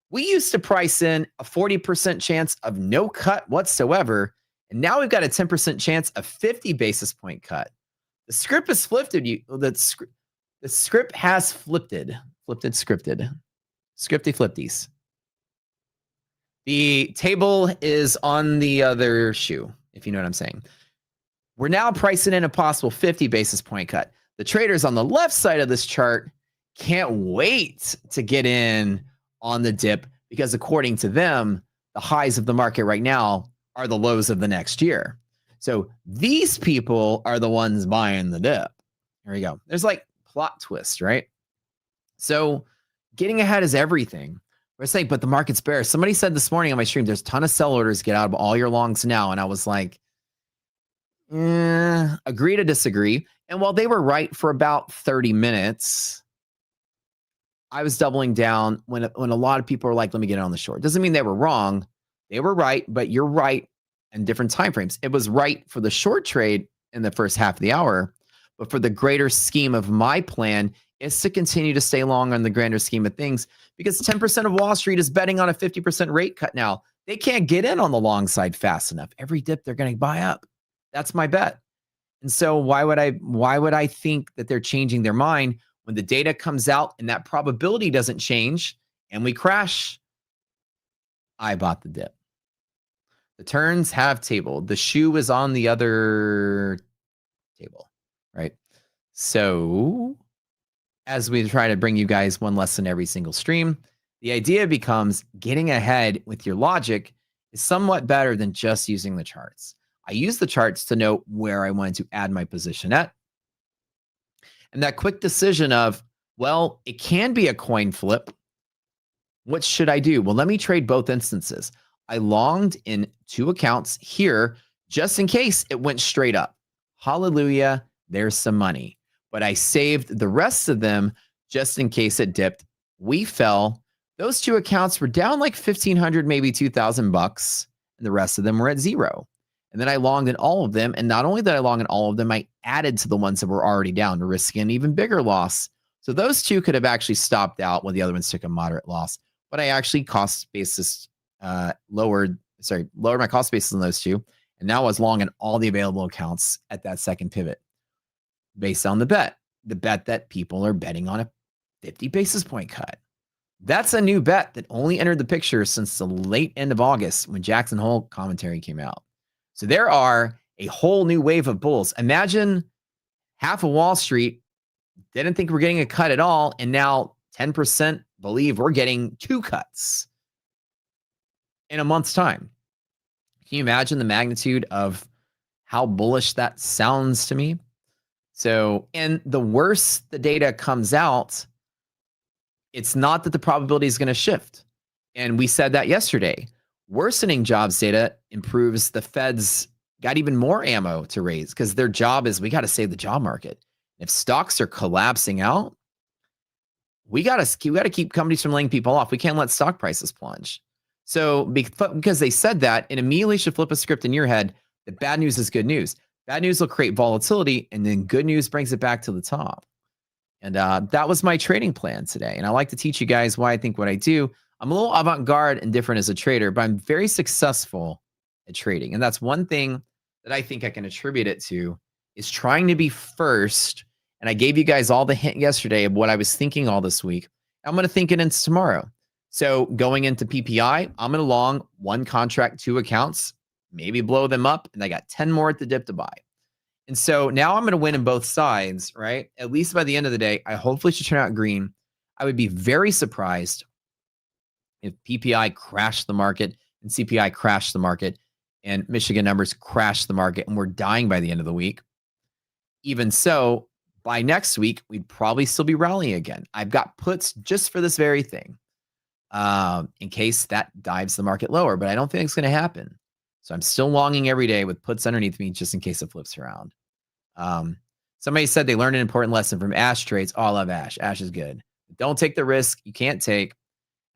We used to price in a 40% chance of no cut whatsoever, and now we've got a 10% chance of 50 basis point cut. The script has flipped. The script has flipped. Scripty flippies. The table is on the other shoe, if you know what I'm saying. We're now pricing in a possible 50 basis point cut. The traders on the left side of this chart can't wait to get in on the dip because according to them, the highs of the market right now are the lows of the next year. So these people are the ones buying the dip. Here we go. There's like plot twist, right? So getting ahead is everything. We're saying, but the market's bearish. Somebody said this morning on my stream, there's a ton of sell orders, get out of all your longs now. And I was like, agree to disagree. And while they were right for about 30 minutes, I was doubling down when a lot of people were like, let me get on the short. Doesn't mean they were wrong. They were right, but you're right in different time frames. It was right for the short trade in the first half of the hour, but for the greater scheme of my plan is to continue to stay long on the grander scheme of things because 10% of Wall Street is betting on a 50% rate cut now. They can't get in on the long side fast enough. Every dip they're going to buy up. That's my bet. And so why would I think that they're changing their mind when the data comes out and that probability doesn't change and we crash? I bought the dip. The turns have tabled. The shoe is on the other table, right? So as we try to bring you guys one lesson every single stream, the idea becomes getting ahead with your logic is somewhat better than just using the charts. I use the charts to know where I wanted to add my position at. And that quick decision of, well, it can be a coin flip. What should I do? Well, let me trade both instances. I longed in 2 accounts here just in case it went straight up. Hallelujah, there's some money. But I saved the rest of them just in case it dipped. We fell. Those 2 accounts were down like $1,500, maybe $2,000, and the rest of them were at 0. And then I longed in all of them. And not only did I long in all of them, I added to the ones that were already down, risking an even bigger loss. So those 2 could have actually stopped out when the other ones took a moderate loss. But I actually lowered my cost basis on those 2. And now I was long in all the available accounts at that second pivot based on the bet that people are betting on a 50 basis point cut. That's a new bet that only entered the picture since the late end of August when Jackson Hole commentary came out. So there are a whole new wave of bulls. Imagine half of Wall Street didn't think we're getting a cut at all, and now 10% believe we're getting 2 cuts in a month's time. Can you imagine the magnitude of how bullish that sounds to me? So, and the worse the data comes out, it's not that the probability is going to shift. And we said that yesterday. Worsening jobs data improves the Fed's got even more ammo to raise because their job is we got to save the job market. If stocks are collapsing out, we got to keep companies from laying people off. We can't let stock prices plunge. So because they said that, it immediately should flip a script in your head that bad news is good news. Bad news will create volatility, and then good news brings it back to the top. And that was my trading plan today. And I like to teach you guys why I think what I do. I'm a little avant-garde and different as a trader, but I'm very successful at trading. And that's one thing that I think I can attribute it to is trying to be first. And I gave you guys all the hint yesterday of what I was thinking all this week. I'm going to think it into tomorrow. So going into PPI, I'm going to long 1 contract, 2 accounts, maybe blow them up. And I got 10 more at the dip to buy. And so now I'm going to win in both sides, right? At least by the end of the day, I hopefully should turn out green. I would be very surprised if PPI crashed the market and CPI crashed the market and Michigan numbers crashed the market and we're dying by the end of the week. Even so, by next week, we'd probably still be rallying again. I've got puts just for this very thing in case that dives the market lower, but I don't think it's going to happen. So I'm still longing every day with puts underneath me just in case it flips around. Somebody said they learned an important lesson from Ash trades. Oh, I love Ash. Ash is good. Don't take the risk you can't take.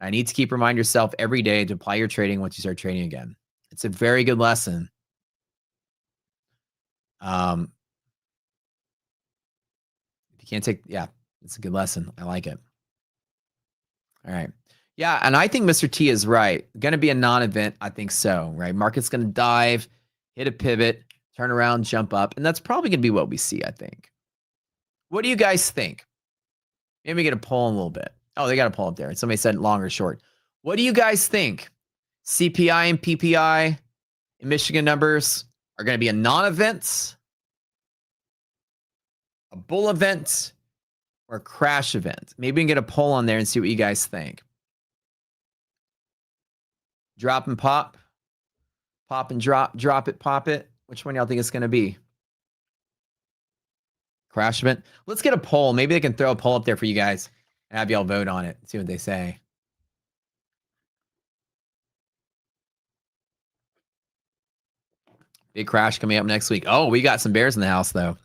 I need to remind yourself every day to apply your trading once you start trading again. It's a very good lesson. If you can't take, yeah, it's a good lesson. I like it. All right. Yeah, and I think Mr. T is right. Going to be a non-event. I think so, right? Market's going to dive, hit a pivot, turn around, jump up. And that's probably going to be what we see, I think. What do you guys think? Maybe we get a poll in a little bit. Oh, they got a poll up there. Somebody said long or short. What do you guys think? CPI and PPI in Michigan numbers are going to be a non-event, a bull event, or a crash event? Maybe we can get a poll on there and see what you guys think. Drop and pop. Pop and drop. Drop it, pop it. Which one y'all think it's going to be? Crash event. Let's get a poll. Maybe they can throw a poll up there for you guys and have y'all vote on it. See what they say. Big crash coming up next week. Oh, we got some bears in the house, though.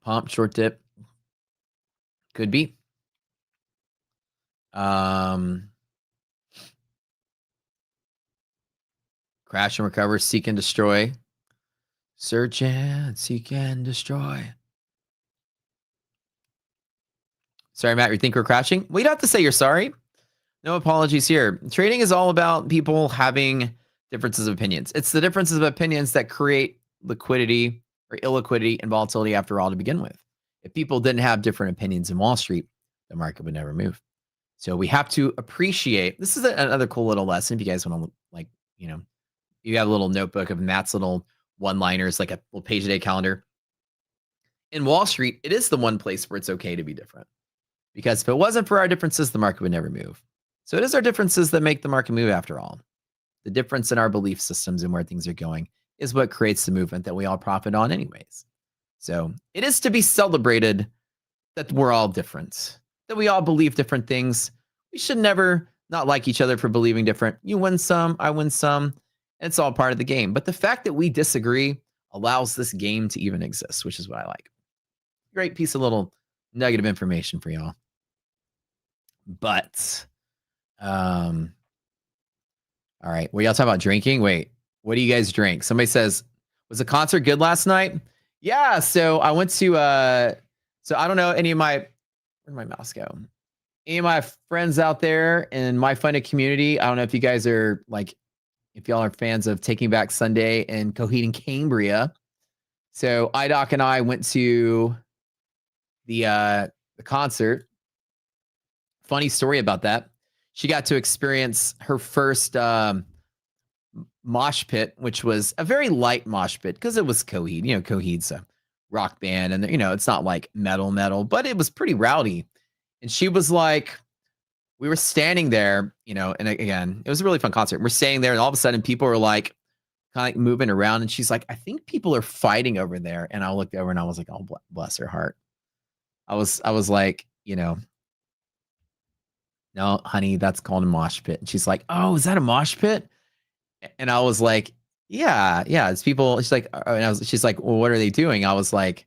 Pump, short dip. Could be. Crash and recover, seek and destroy. Search and seek and destroy. Sorry, Matt, you think we're crashing? Well, you don't have to say you're sorry. No apologies here. Trading is all about people having differences of opinions. It's the differences of opinions that create liquidity or illiquidity and volatility after all to begin with. If people didn't have different opinions in Wall Street, the market would never move. So we have to appreciate, this is another cool little lesson. If you guys want to, like, you know, you have a little notebook of Matt's little one-liners, like a little page-a-day calendar. In Wall Street, it is the one place where it's okay to be different. Because if it wasn't for our differences, the market would never move. So it is our differences that make the market move after all. The difference in our belief systems and where things are going is what creates the movement that we all profit on anyways. So it is to be celebrated that we're all different, that we all believe different things. We should never not like each other for believing different. You win some, I win some. It's all part of the game. But the fact that we disagree allows this game to even exist, which is what I like. Great piece of little nugget of information for y'all. But, all right. Were y'all talking about drinking? Wait, what do you guys drink? Somebody says, was the concert good last night? Yeah. So I went to, so I don't know any of my, where'd my mouse go? Any of my friends out there in my funded community. I don't know if you guys are like, if y'all are fans of Taking Back Sunday in Coheed and Cambria. So IDOC and I went to the the concert. Funny story about that. She got to experience her first mosh pit, which was a very light mosh pit because it was Coheed. You know, Coheed's a rock band, and you know, it's not like metal, but it was pretty rowdy. And she was like, we were standing there, you know, and again, it was a really fun concert. We're standing there, and all of a sudden, people were like, kind of like moving around, and she's like, I think people are fighting over there. And I looked over, and I was like, oh, bless her heart. I was like, you know, no, honey, that's called a mosh pit. And she's like, oh, is that a mosh pit? And I was like, yeah, it's people. She's like, she's like, well, what are they doing? I was like,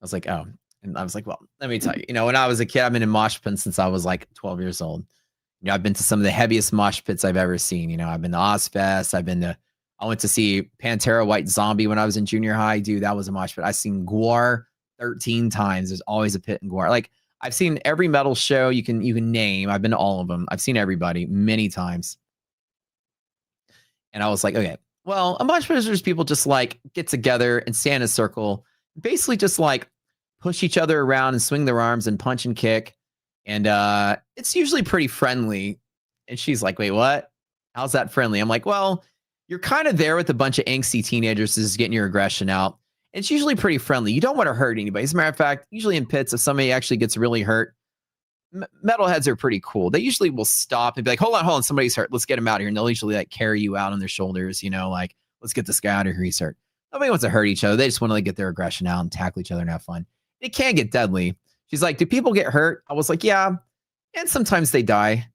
oh, and I was like, well, let me tell you, you know, when I was a kid, I've been in mosh pits since I was like 12 years old. You know, I've been to some of the heaviest mosh pits I've ever seen. You know, I've been to Ozfest. I went to see Pantera White Zombie when I was in junior high. Dude, that was a mosh pit. I've seen Gwar 13 times. There's always a pit in Gwar. Like, I've seen every metal show you can name. I've been to all of them. I've seen everybody many times. And I was like, okay, well, a mosh pit is just people just like get together and stand in a circle, basically just like push each other around and swing their arms and punch and kick. And it's usually pretty friendly. And she's like, wait, what? How's that friendly? I'm like, well, you're kind of there with a bunch of angsty teenagers just getting your aggression out. It's usually pretty friendly. You don't want to hurt anybody. As a matter of fact, usually in pits, if somebody actually gets really hurt, metalheads are pretty cool. They usually will stop and be like, hold on, somebody's hurt. Let's get him out of here. And they'll usually like carry you out on their shoulders, you know, like, let's get this guy out of here. He's hurt. Nobody wants to hurt each other. They just want to like get their aggression out and tackle each other and have fun. It can get deadly. She's like, do people get hurt? I was like, yeah. And sometimes they die.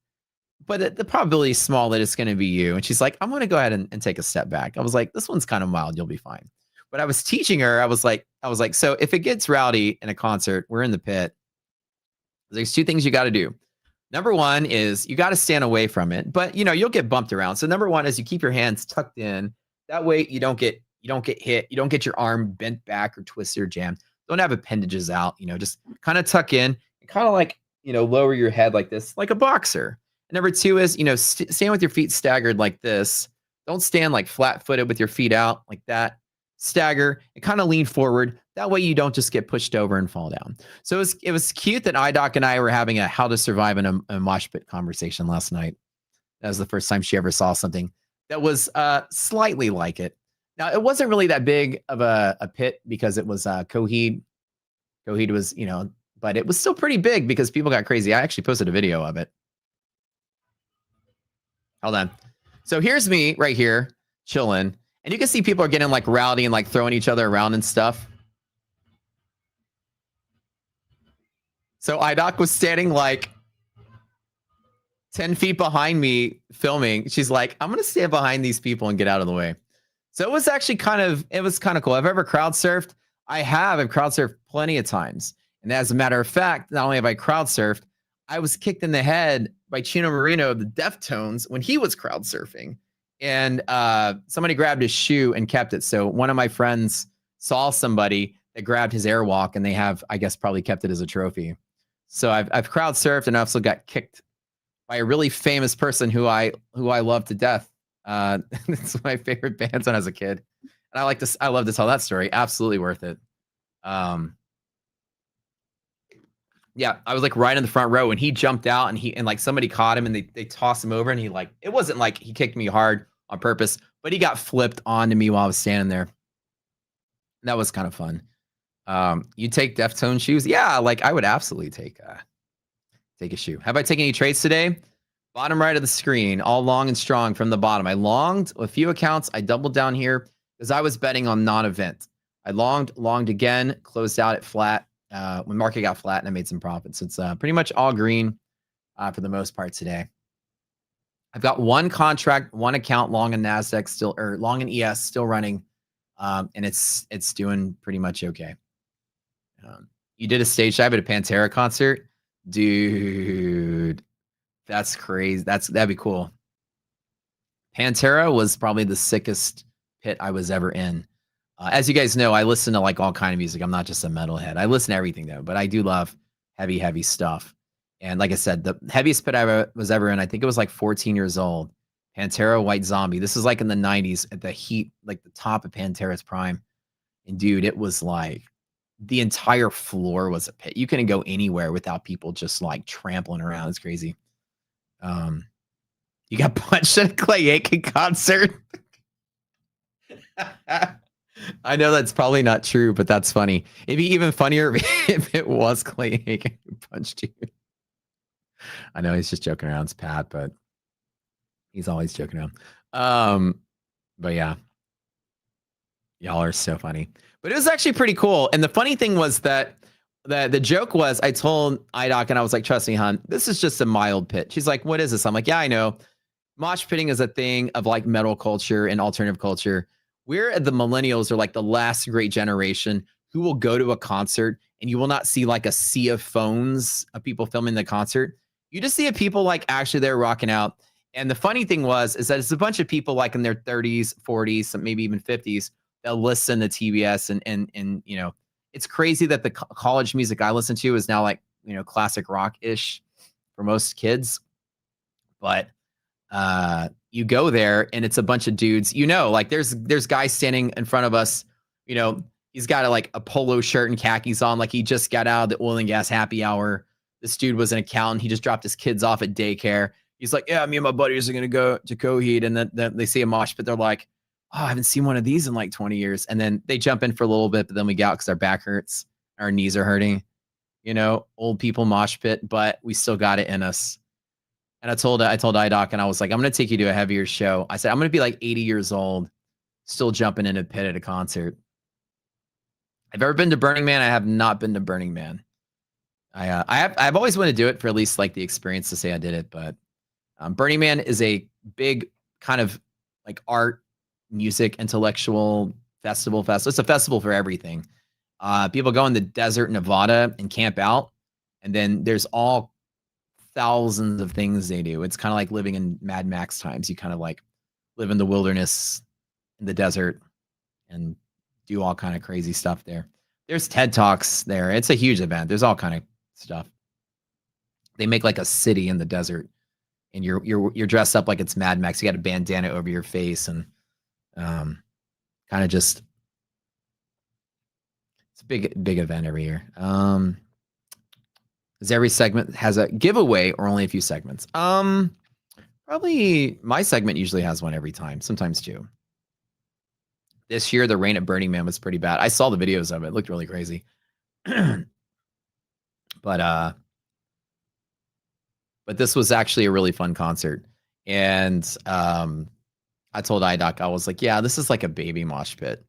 But the probability is small that it's going to be you. And she's like, I'm going to go ahead and take a step back. I was like, this one's kind of mild. You'll be fine. But I was teaching her, I was like, so if it gets rowdy in a concert, we're in the pit. There's two things you got to do. Number one is you got to stand away from it, but you know, you'll get bumped around. So number one is you keep your hands tucked in. That way you don't get hit. You don't get your arm bent back or twisted or jammed. Don't have appendages out, you know, just kind of tuck in and kind of like, you know, lower your head like this, like a boxer. And number two is, you know, stand with your feet staggered like this. Don't stand like flat footed with your feet out like that. Stagger and kind of lean forward. That way you don't just get pushed over and fall down. So it was cute that IDOC and I were having a how to survive in a mosh pit conversation last night. That was the first time she ever saw something that was slightly like it. Now, it wasn't really that big of a pit because it was Coheed. Coheed was, you know, but it was still pretty big because people got crazy. I actually posted a video of it. Hold on. So here's me right here chilling. And you can see people are getting like rowdy and like throwing each other around and stuff. So IDOC was standing like 10 feet behind me filming. She's like, I'm going to stand behind these people and get out of the way. So it was actually kind of cool. I've ever crowd surfed. I've crowd surfed plenty of times. And as a matter of fact, not only have I crowd surfed, I was kicked in the head by Chino Marino of the Deftones when he was crowd surfing. And somebody grabbed his shoe and kept it. So one of my friends saw somebody that grabbed his airwalk, and they have, I guess, probably kept it as a trophy. So I've crowd surfed, and I also got kicked by a really famous person who I love to death. It's my favorite band when I was a kid, and I love to tell that story. Absolutely worth it. Yeah, I was like right in the front row, and he jumped out, and like somebody caught him, and they tossed him over, and he like, it wasn't like he kicked me hard on purpose, but he got flipped onto me while I was standing there. That was kind of fun. You take Deftone shoes? Yeah, like I would absolutely take a shoe. Have I taken any trades today? Bottom right of the screen, all long and strong from the bottom. I longed a few accounts. I doubled down here because I was betting on non-event. I longed again, closed out at flat. When market got flat, and I made some profits. It's pretty much all green for the most part today. I've got one contract, one account long in NASDAQ still, or long in ES still running, and it's doing pretty much okay. You did a stage dive at a Pantera concert, dude. That's crazy. That'd be cool. Pantera was probably the sickest pit I was ever in. As you guys know, I listen to like all kind of music. I'm not just a metalhead. I listen to everything though, but I do love heavy stuff. And like I said, the heaviest pit I was ever in, I think it was like 14 years old. Pantera White Zombie. This is like in the 90s at the heat, like the top of Pantera's prime. And dude, it was like the entire floor was a pit. You couldn't go anywhere without people just like trampling around. It's crazy. You got punched at a Clay Aiken concert. I know that's probably not true, but that's funny. It'd be even funnier if it was Clay Aiken who punched you. I know he's just joking around. It's Pat, but he's always joking around. But yeah, y'all are so funny. But it was actually pretty cool. And the funny thing was that the joke was, I told IDOC and I was like, trust me, hon, this is just a mild pit. She's like, what is this? I'm like, yeah, I know. Mosh pitting is a thing of like metal culture and alternative culture. We're the millennials are like the last great generation who will go to a concert and you will not see like a sea of phones of people filming the concert. You just see people like actually there rocking out. And the funny thing is that it's a bunch of people like in their 30s, 40s, maybe even 50s that listen to TBS and you know, it's crazy that the college music I listen to is now like, you know, classic rock-ish for most kids. But you go there and it's a bunch of dudes, you know, like there's guys standing in front of us, you know, he's got a polo shirt and khakis on, like he just got out of the oil and gas happy hour. This dude was an accountant. He just dropped his kids off at daycare. He's like, yeah, me and my buddies are going to go to Coheed. And then they see a mosh pit. They're like, oh, I haven't seen one of these in like 20 years. And then they jump in for a little bit, but then we get out because our back hurts. Our knees are hurting, you know, old people mosh pit, but we still got it in us. And I told IDOC and I was like, I'm going to take you to a heavier show. I said, I'm going to be like 80 years old, still jumping in a pit at a concert. I've ever been to Burning Man. I have not been to Burning Man. I've always wanted to do it for at least like the experience to say I did it. But Burning Man is a big kind of like art, music, intellectual festival. It's a festival for everything. People go in the desert, Nevada, and camp out. And then there's all thousands of things they do. It's kind of like living in Mad Max times. You kind of like live in the wilderness, in the desert, and do all kind of crazy stuff there. There's TED Talks there. It's a huge event. There's all kind of stuff. They make like a city in the desert, and you're dressed up like it's Mad Max. You got a bandana over your face, and kind of just it's a big event every year. Is every segment has a giveaway or only a few segments? Probably my segment usually has one every time, sometimes two. This year, the rain at Burning Man was pretty bad. I saw the videos of it. It looked really crazy. But this was actually a really fun concert. And I told IDOC, I was like, yeah, this is like a baby mosh pit.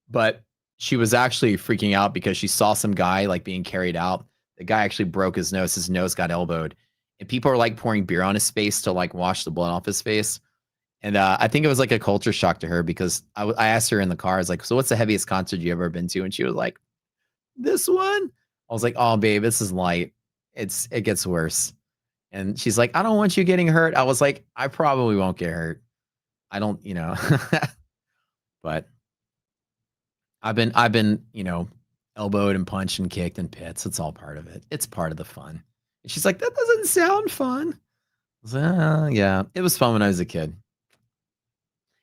But she was actually freaking out because she saw some guy like being carried out. The guy actually broke his nose. His nose got elbowed. And people are like pouring beer on his face to like wash the blood off his face. And I think it was like a culture shock to her because I asked her in the car, I was like, so what's the heaviest concert you ever been to? And she was like, this one. I was like, oh, babe, this is light. It gets worse. And she's like, I don't want you getting hurt. I was like, I probably won't get hurt. I don't, you know, but I've been, you know, elbowed and punched and kicked in pits. It's all part of it. It's part of the fun. And she's like, that doesn't sound fun. I was like, yeah, it was fun when I was a kid.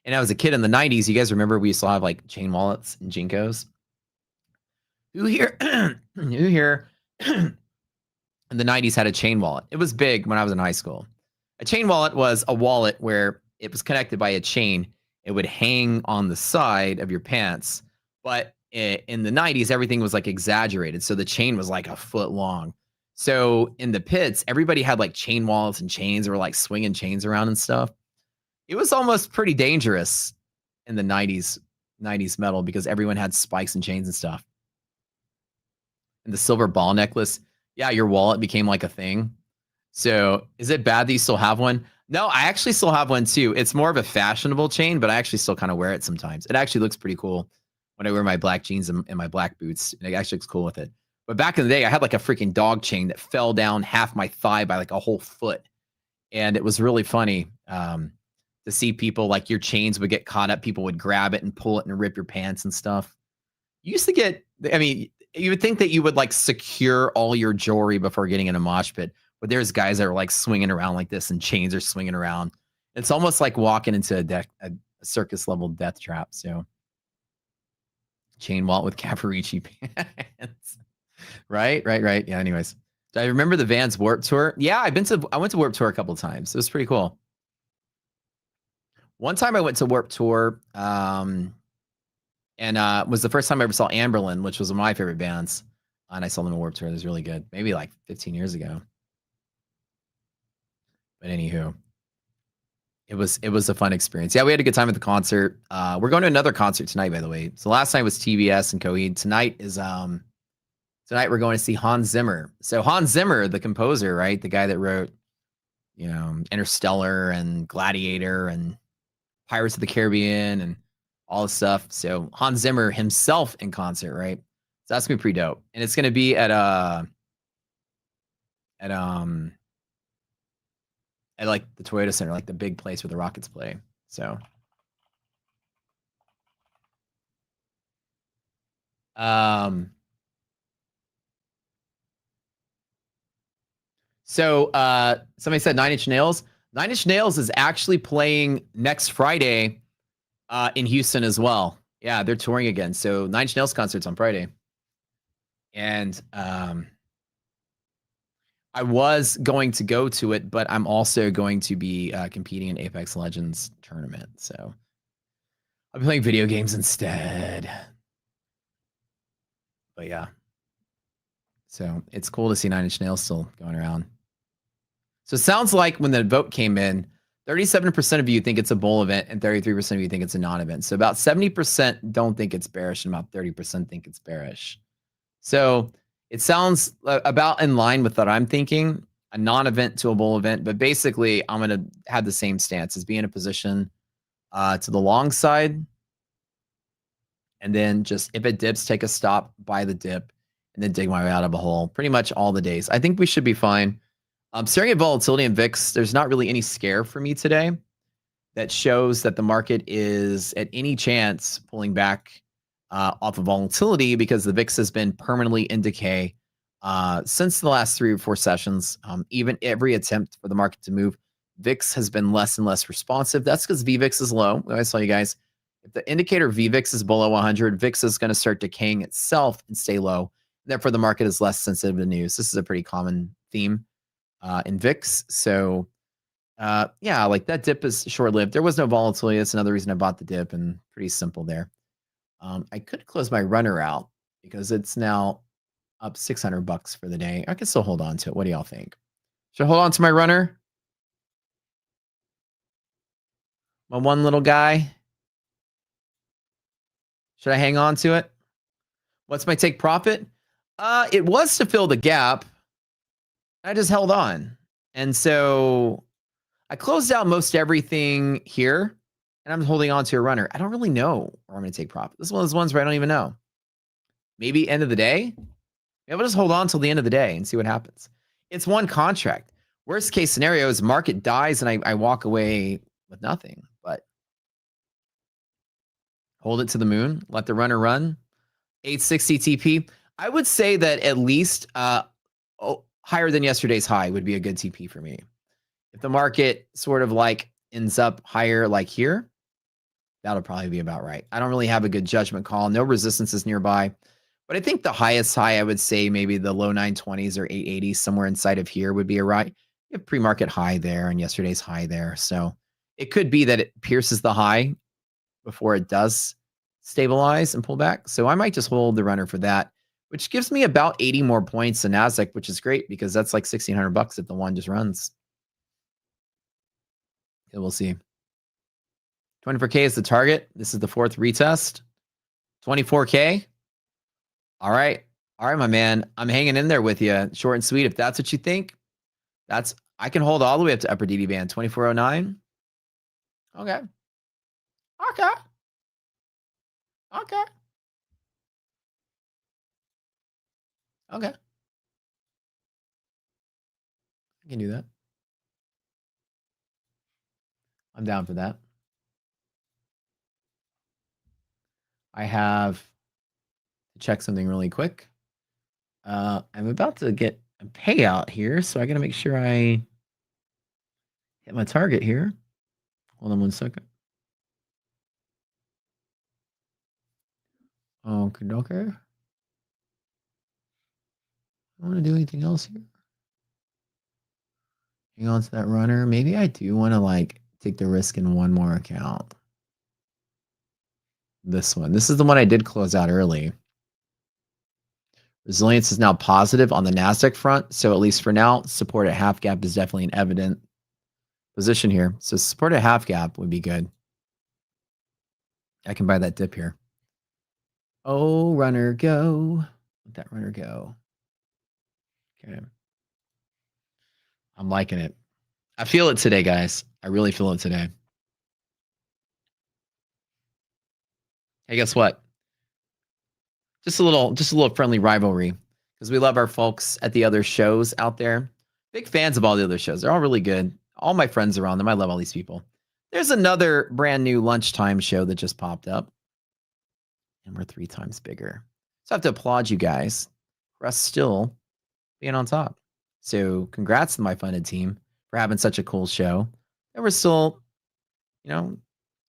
And I was a kid in the 90s. You guys remember we used to have like chain wallets and Jinkos? Who here in the 90s had a chain wallet? It was big when I was in high school. A chain wallet was a wallet where it was connected by a chain. It would hang on the side of your pants. But in the 90s, everything was like exaggerated. So the chain was like a foot long. So in the pits, everybody had like chain wallets and chains. They were like swinging chains around and stuff. It was almost pretty dangerous in the 90s metal because everyone had spikes and chains and stuff. And the silver ball necklace, yeah, your wallet became like a thing. So is it bad that you still have one? No, I actually still have one too. It's more of a fashionable chain, but I actually still kind of wear it sometimes. It actually looks pretty cool when I wear my black jeans and my black boots. It actually looks cool with it. But back in the day, I had like a freaking dog chain that fell down half my thigh by like a whole foot. And it was really funny to see people like your chains would get caught up. People would grab it and pull it and rip your pants and stuff. You used to get, I mean, you would think that you would like secure all your jewelry before getting in a mosh pit. But there's guys that are like swinging around like this and chains are swinging around. It's almost like walking into a circus level death trap. So Chain wallet with Caparici pants. Right. Yeah. Anyways, do I remember the Vans Warp Tour? Yeah, I went to Warp Tour a couple of times. It was pretty cool. One time I went to Warp Tour, and was the first time I ever saw Amberlin, which was one of my favorite bands. And I saw them at Warp Tour. It was really good. Maybe like 15 years ago. But anywho, it was a fun experience. Yeah, we had a good time at the concert. We're going to another concert tonight, by the way. So last night was TBS and Coheed. Tonight we're going to see Hans Zimmer. So Hans Zimmer, the composer, right? The guy that wrote, Interstellar and Gladiator and Pirates of the Caribbean and all this stuff. So Hans Zimmer himself in concert, right? So that's gonna be pretty dope. And it's gonna be at like the Toyota Center, like the big place where the Rockets play. So somebody said 9 Inch Nails. 9 Inch Nails is actually playing next Friday in Houston as well. Yeah, they're touring again. So 9 Inch Nails concerts on Friday. And I was going to go to it, but I'm also going to be competing in Apex Legends tournament. So I'll be playing video games instead. But yeah. So it's cool to see 9 Inch Nails still going around. So it sounds like when the vote came in, 37% of you think it's a bull event and 33% of you think it's a non-event. So about 70% don't think it's bearish and about 30% think it's bearish. So it sounds about in line with what I'm thinking, a non-event to a bull event. But basically, I'm going to have the same stance as be in a position to the long side. And then just if it dips, take a stop, buy the dip, and then dig my way out of a hole pretty much all the days. I think we should be fine. Staring at volatility in VIX, there's not really any scare for me today that shows that the market is at any chance pulling back off of volatility because the VIX has been permanently in decay since the last 3 or 4 sessions. Even every attempt for the market to move, VIX has been less and less responsive. That's because VVIX is low. I always tell you guys, if the indicator VVIX is below 100, VIX is going to start decaying itself and stay low. Therefore, the market is less sensitive to news. This is a pretty common theme in VIX. So yeah, like that dip is short-lived. There was no volatility. That's another reason I bought the dip, and pretty simple there. I could close my runner out because it's now up $600 for the day. I can still hold on to it. What do y'all think? Should I hold on to my runner? My one little guy? Should I hang on to it? What's my take profit? It was to fill the gap. I just held on. And so I closed out most everything here, and I'm holding on to a runner. I don't really know where I'm going to take profit. This is one of those ones where I don't even know. Maybe end of the day? Maybe I'll just hold on till the end of the day and see what happens. It's one contract. Worst case scenario is market dies and I walk away with nothing. But hold it to the moon. Let the runner run. 860 TP. I would say that at least higher than yesterday's high would be a good TP for me. If the market sort of like ends up higher like here, that'll probably be about right. I don't really have a good judgment call. No resistances nearby. But I think the highest high, I would say maybe the low 920s or 880s, somewhere inside of here would be a right. You have pre-market high there and yesterday's high there. So it could be that it pierces the high before it does stabilize and pull back. So I might just hold the runner for that, which gives me about 80 more points in NASDAQ, which is great because that's like $1,600 if the one just runs. Okay, we'll see. 24K is the target. This is the 4th retest. 24K. All right. All right, my man. I'm hanging in there with you. Short and sweet. If that's what you think, I can hold all the way up to upper DD band. 2409. Okay. Okay. Okay. Okay. I can do that. I'm down for that. I have to check something really quick. I'm about to get a payout here, so I got to make sure I hit my target here. Hold on one second. Okay, okay. I don't want to do anything else here. Hang on to that runner. Maybe I do want to like take the risk in one more account. This one. This is the one I did close out early. Resilience is now positive on the NASDAQ front. So at least for now, support at half gap is definitely an evident position here. So support at half gap would be good. I can buy that dip here. Oh, runner, go. Let that runner go. Okay. I'm liking it. I feel it today, guys. I really feel it today. Hey, guess what? Just a little friendly rivalry because we love our folks at the other shows out there. Big fans of all the other shows. They're all really good. All my friends are on them. I love all these people. There's another brand new lunchtime show that just popped up. And we're 3 times bigger. So I have to applaud you guys for us still being on top. So congrats to my funded team for having such a cool show. And we're still,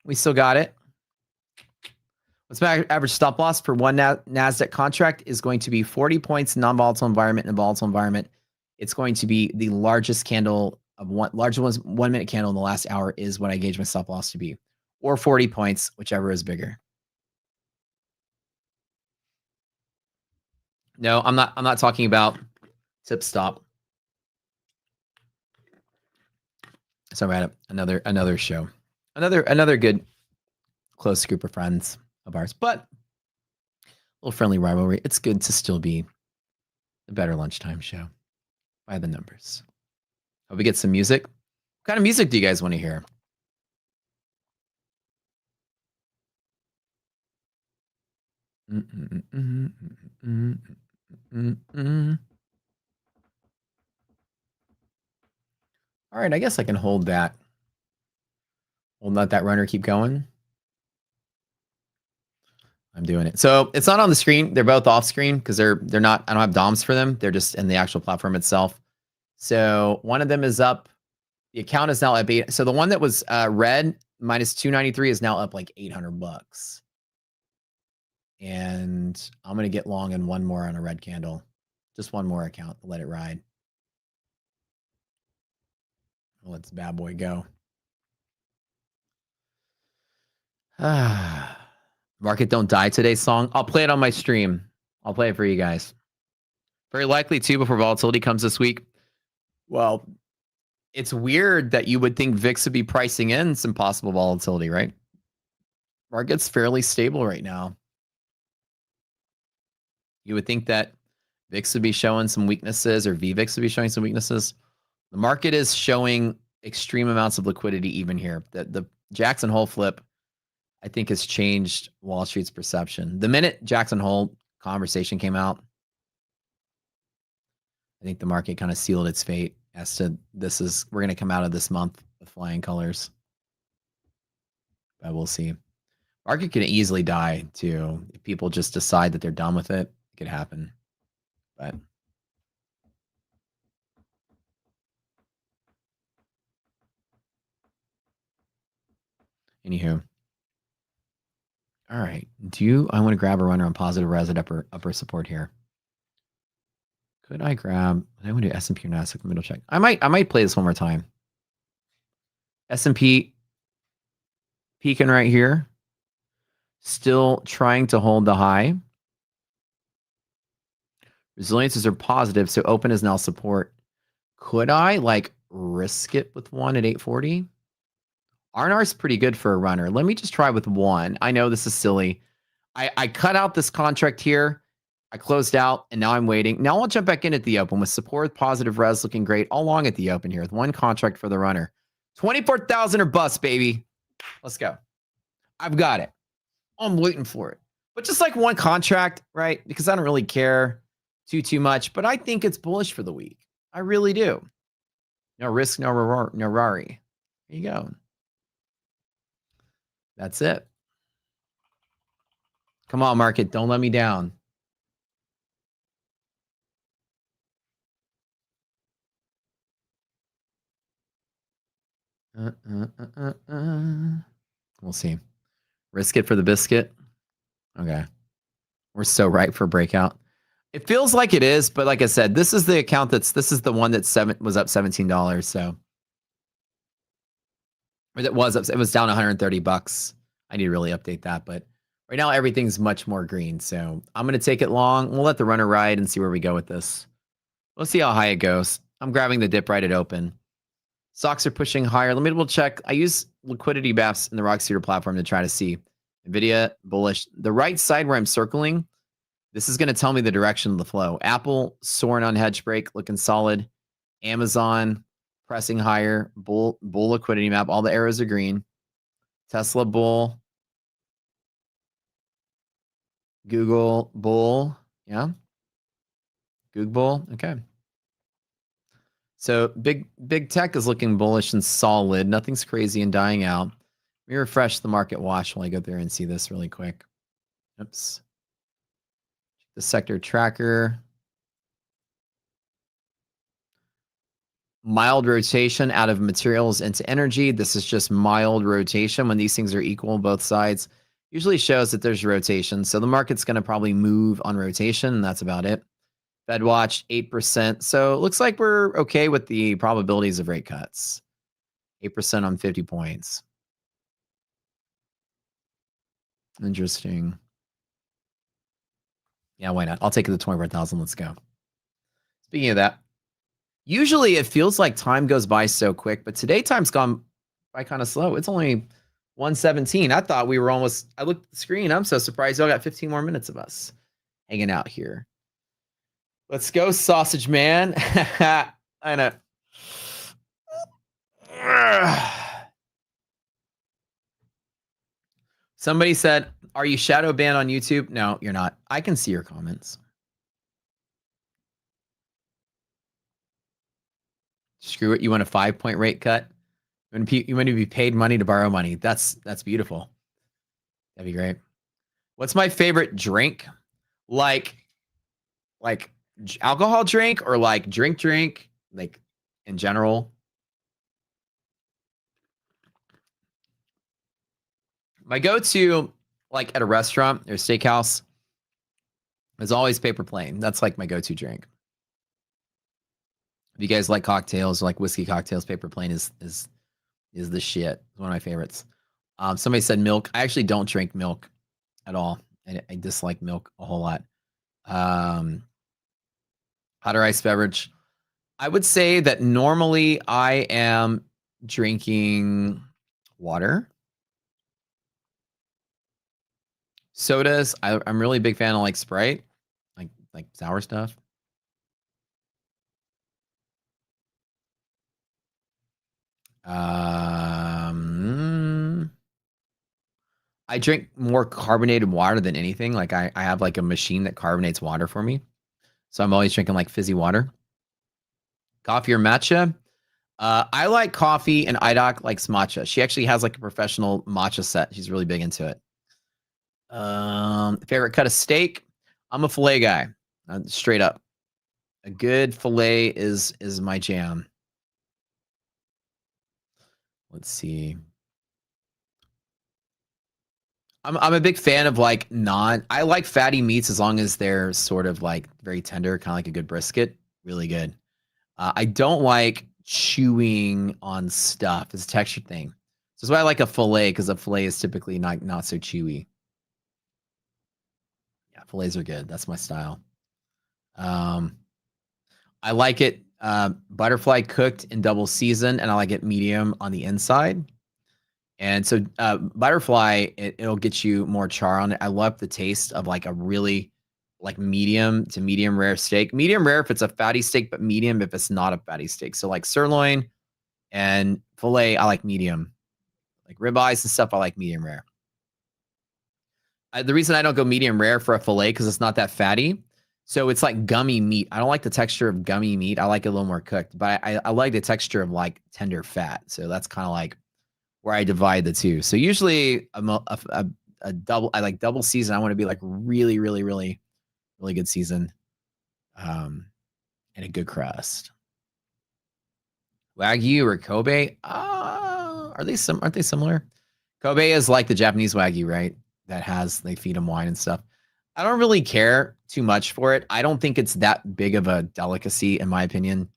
we still got it. What's my average stop loss for one NASDAQ contract is going to be 40 points non-volatile environment and volatile environment. It's going to be the largest candle of largest 1 minute candle in the last hour is what I gauge my stop loss to be, or 40 points, whichever is bigger. No, I'm not talking about tip stop. So I'm at another show, another good close group of friends of ours, but a little friendly rivalry. It's good to still be a better lunchtime show by the numbers. Hope we get some music. What kind of music do you guys want to hear? All right, I guess I can hold that. We'll let that runner keep going. I'm doing it. So it's not on the screen. They're both off screen because they're not. I don't have DOMs for them. They're just in the actual platform itself. So one of them is up. The account is now up 8. So the one that was red minus 293 is now up like $800. And I'm gonna get long in one more on a red candle. Just one more account. Let it ride. Let this bad boy go. Market Don't Die Today song. I'll play it on my stream. I'll play it for you guys. Very likely too before volatility comes this week. Well, it's weird that you would think VIX would be pricing in some possible volatility, right? Market's fairly stable right now. You would think that VIX would be showing some weaknesses, or VVIX would be showing some weaknesses. The market is showing extreme amounts of liquidity even here. The Jackson Hole flip, I think, has changed Wall Street's perception. The minute Jackson Hole conversation came out, I think the market kind of sealed its fate as to we're going to come out of this month with flying colors. But we'll see. Market can easily die too. If people just decide that they're done with it, it could happen. But anywho. All right. I want to grab a runner on positive res at upper support here. Could I grab? I want to do S&P or NASDAQ middle check. I might play this one more time. S&P peaking right here. Still trying to hold the high. Resiliences are positive, so open is now support. Could I risk it with one at 840? R&R is pretty good for a runner. Let me just try with one. I know this is silly. I cut out this contract here. I closed out, and now I'm waiting. Now I'll jump back in at the open with support, positive res looking great all along at the open here with one contract for the runner. 24,000 or bust, baby. Let's go. I've got it. I'm waiting for it. But just like one contract, right? Because I don't really care too much, but I think it's bullish for the week. I really do. No risk, no rari. There you go. That's it. Come on, market. Don't let me down. We'll see. Risk it for the biscuit. Okay. We're so right for breakout. It feels like it is, but like I said, this is the account this is the one that was up $17. So it was down $130. I need to really update that, but right now everything's much more green. So I'm going to take it long. We'll let the runner ride and see where we go with this. We'll see how high it goes. I'm grabbing the dip right at open. Stocks are pushing higher. Let me double check. I use liquidity maps in the Rockseater platform to try to see. Nvidia bullish. The right side where I'm circling, this is going to tell me the direction of the flow. Apple soaring on hedge break, looking solid. Amazon pressing higher. Bull liquidity map. All the arrows are green. Tesla bull. Google bull. Yeah. Google bull. Okay. So big tech is looking bullish and solid. Nothing's crazy and dying out. Let me refresh the market watch while I go there and see this really quick. Oops. The sector tracker. Mild rotation out of materials into energy. This is just mild rotation. When these things are equal, both sides, usually shows that there's rotation. So the market's going to probably move on rotation, and that's about it. Fed watch 8%. So it looks like we're okay with the probabilities of rate cuts. 8% on 50 points. Interesting. Yeah, why not? I'll take it to 24,000. Let's go. Speaking of that, usually it feels like time goes by so quick, but today time's gone by kind of slow. It's only 1:17. I thought we were almost, I looked at the screen. I'm so surprised y'all got 15 more minutes of us hanging out here. Let's go, sausage man. I know. Somebody said, are you shadow banned on YouTube? No, you're not. I can see your comments. Screw it. You want a 5-point rate cut? You want to be paid money to borrow money. That's beautiful. That'd be great. What's my favorite drink? Like alcohol drink or like drink, like in general? My go-to, like at a restaurant or steakhouse, is always paper plane. That's like my go-to drink. If you guys like cocktails, like whiskey cocktails, paper plane is the shit. It's one of my favorites. Somebody said milk. I actually don't drink milk at all. I dislike milk a whole lot. Hot or iced beverage. I would say that normally I am drinking water. Sodas. I'm really a big fan of like Sprite, like sour stuff. I drink more carbonated water than anything. Like I have like a machine that carbonates water for me. So I'm always drinking like fizzy water. Coffee or matcha? I like coffee and IDOC likes matcha. She actually has like a professional matcha set. She's really big into it. Favorite cut of steak? I'm a filet guy. Straight up. A good filet is my jam. Let's see. I'm a big fan of like I like fatty meats as long as they're sort of like very tender, kind of like a good brisket. Really good. I don't like chewing on stuff. It's a texture thing. So that's why I like a filet, because a filet is typically not so chewy. Yeah, fillets are good. That's my style. I like it butterfly cooked in double season, and I like it medium on the inside. And so butterfly, it'll get you more char on it. I love the taste of like a really like medium to medium rare steak. Medium rare if it's a fatty steak, but medium if it's not a fatty steak. So like sirloin and filet, I like medium. Like ribeyes and stuff, I like medium rare. The reason I don't go medium rare for a filet because it's not that fatty. So it's like gummy meat. I don't like the texture of gummy meat. I like it a little more cooked, but I like the texture of like tender fat. So that's kind of like where I divide the two. So usually a double, I like double season. I want to be like really, really, really, really good season, and a good crust. Wagyu or Kobe? Aren't they similar? Kobe is like the Japanese Wagyu, right? They feed them wine and stuff. I don't really care too much for it. I don't think it's that big of a delicacy, in my opinion,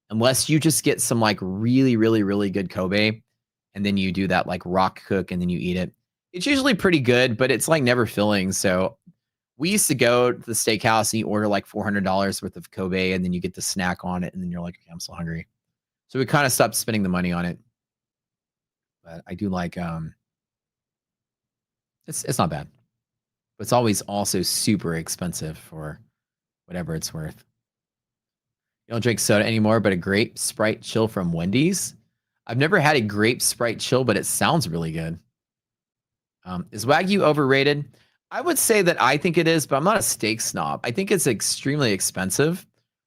unless you just get some like really, really, really good Kobe, and then you do that like rock cook and then you eat it. It's usually pretty good, but it's like never filling. So we used to go to the steakhouse and you order like $400 worth of Kobe, and then you get the snack on it, and then you're like, okay, I'm so hungry. So we kind of stopped spending the money on it. But I do like it's not bad. But it's always also super expensive for whatever it's worth. You don't drink soda anymore, but a grape Sprite chill from Wendy's. I've never had a grape Sprite chill, but it sounds really good. Is Wagyu overrated? I would say that I think it is, but I'm not a steak snob. I think it's extremely expensive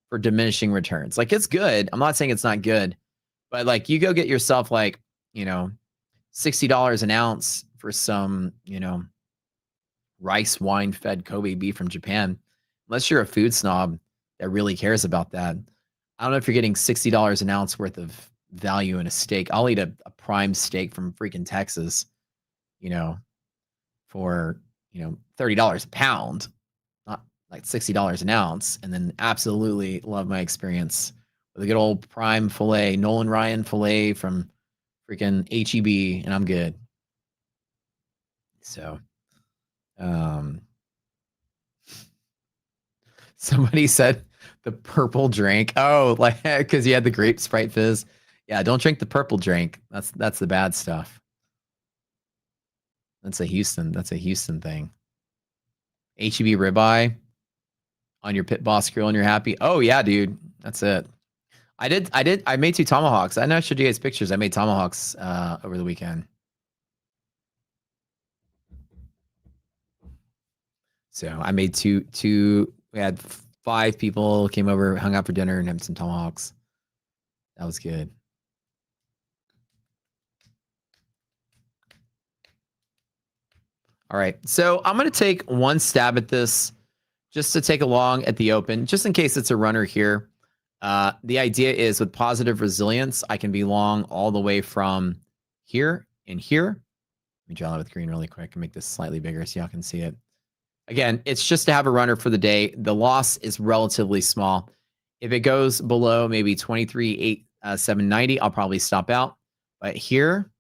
for diminishing returns. Like, it's good. I'm not saying it's not good, but like, you go get yourself like, $60 an ounce for some, rice wine fed Kobe beef from Japan. Unless you're a food snob that really cares about that. I don't know if you're getting $60 an ounce worth of value in a steak. I'll eat a prime steak from freaking Texas, for, $30 a pound, not like $60 an ounce. And then absolutely love my experience with a good old prime filet, Nolan Ryan filet from freaking HEB, and I'm good. So, somebody said the purple drink. Oh, like because you had the grape Sprite fizz. Yeah, don't drink the purple drink. That's the bad stuff. That's a Houston thing. HEB ribeye on your pit boss grill and you're happy. Oh yeah, dude. That's it. I made 2 tomahawks. I know I showed you guys pictures. I made tomahawks over the weekend. So I made two. We had 5 people came over, hung out for dinner, and had some tomahawks. That was good. All right. So I'm going to take one stab at this just to take a long at the open, just in case it's a runner here. The idea is with positive resilience, I can be long all the way from here and here. Let me draw that with green really quick and make this slightly bigger so y'all can see it. Again, it's just to have a runner for the day. The loss is relatively small. If it goes below maybe 23,790, I'll probably stop out. But here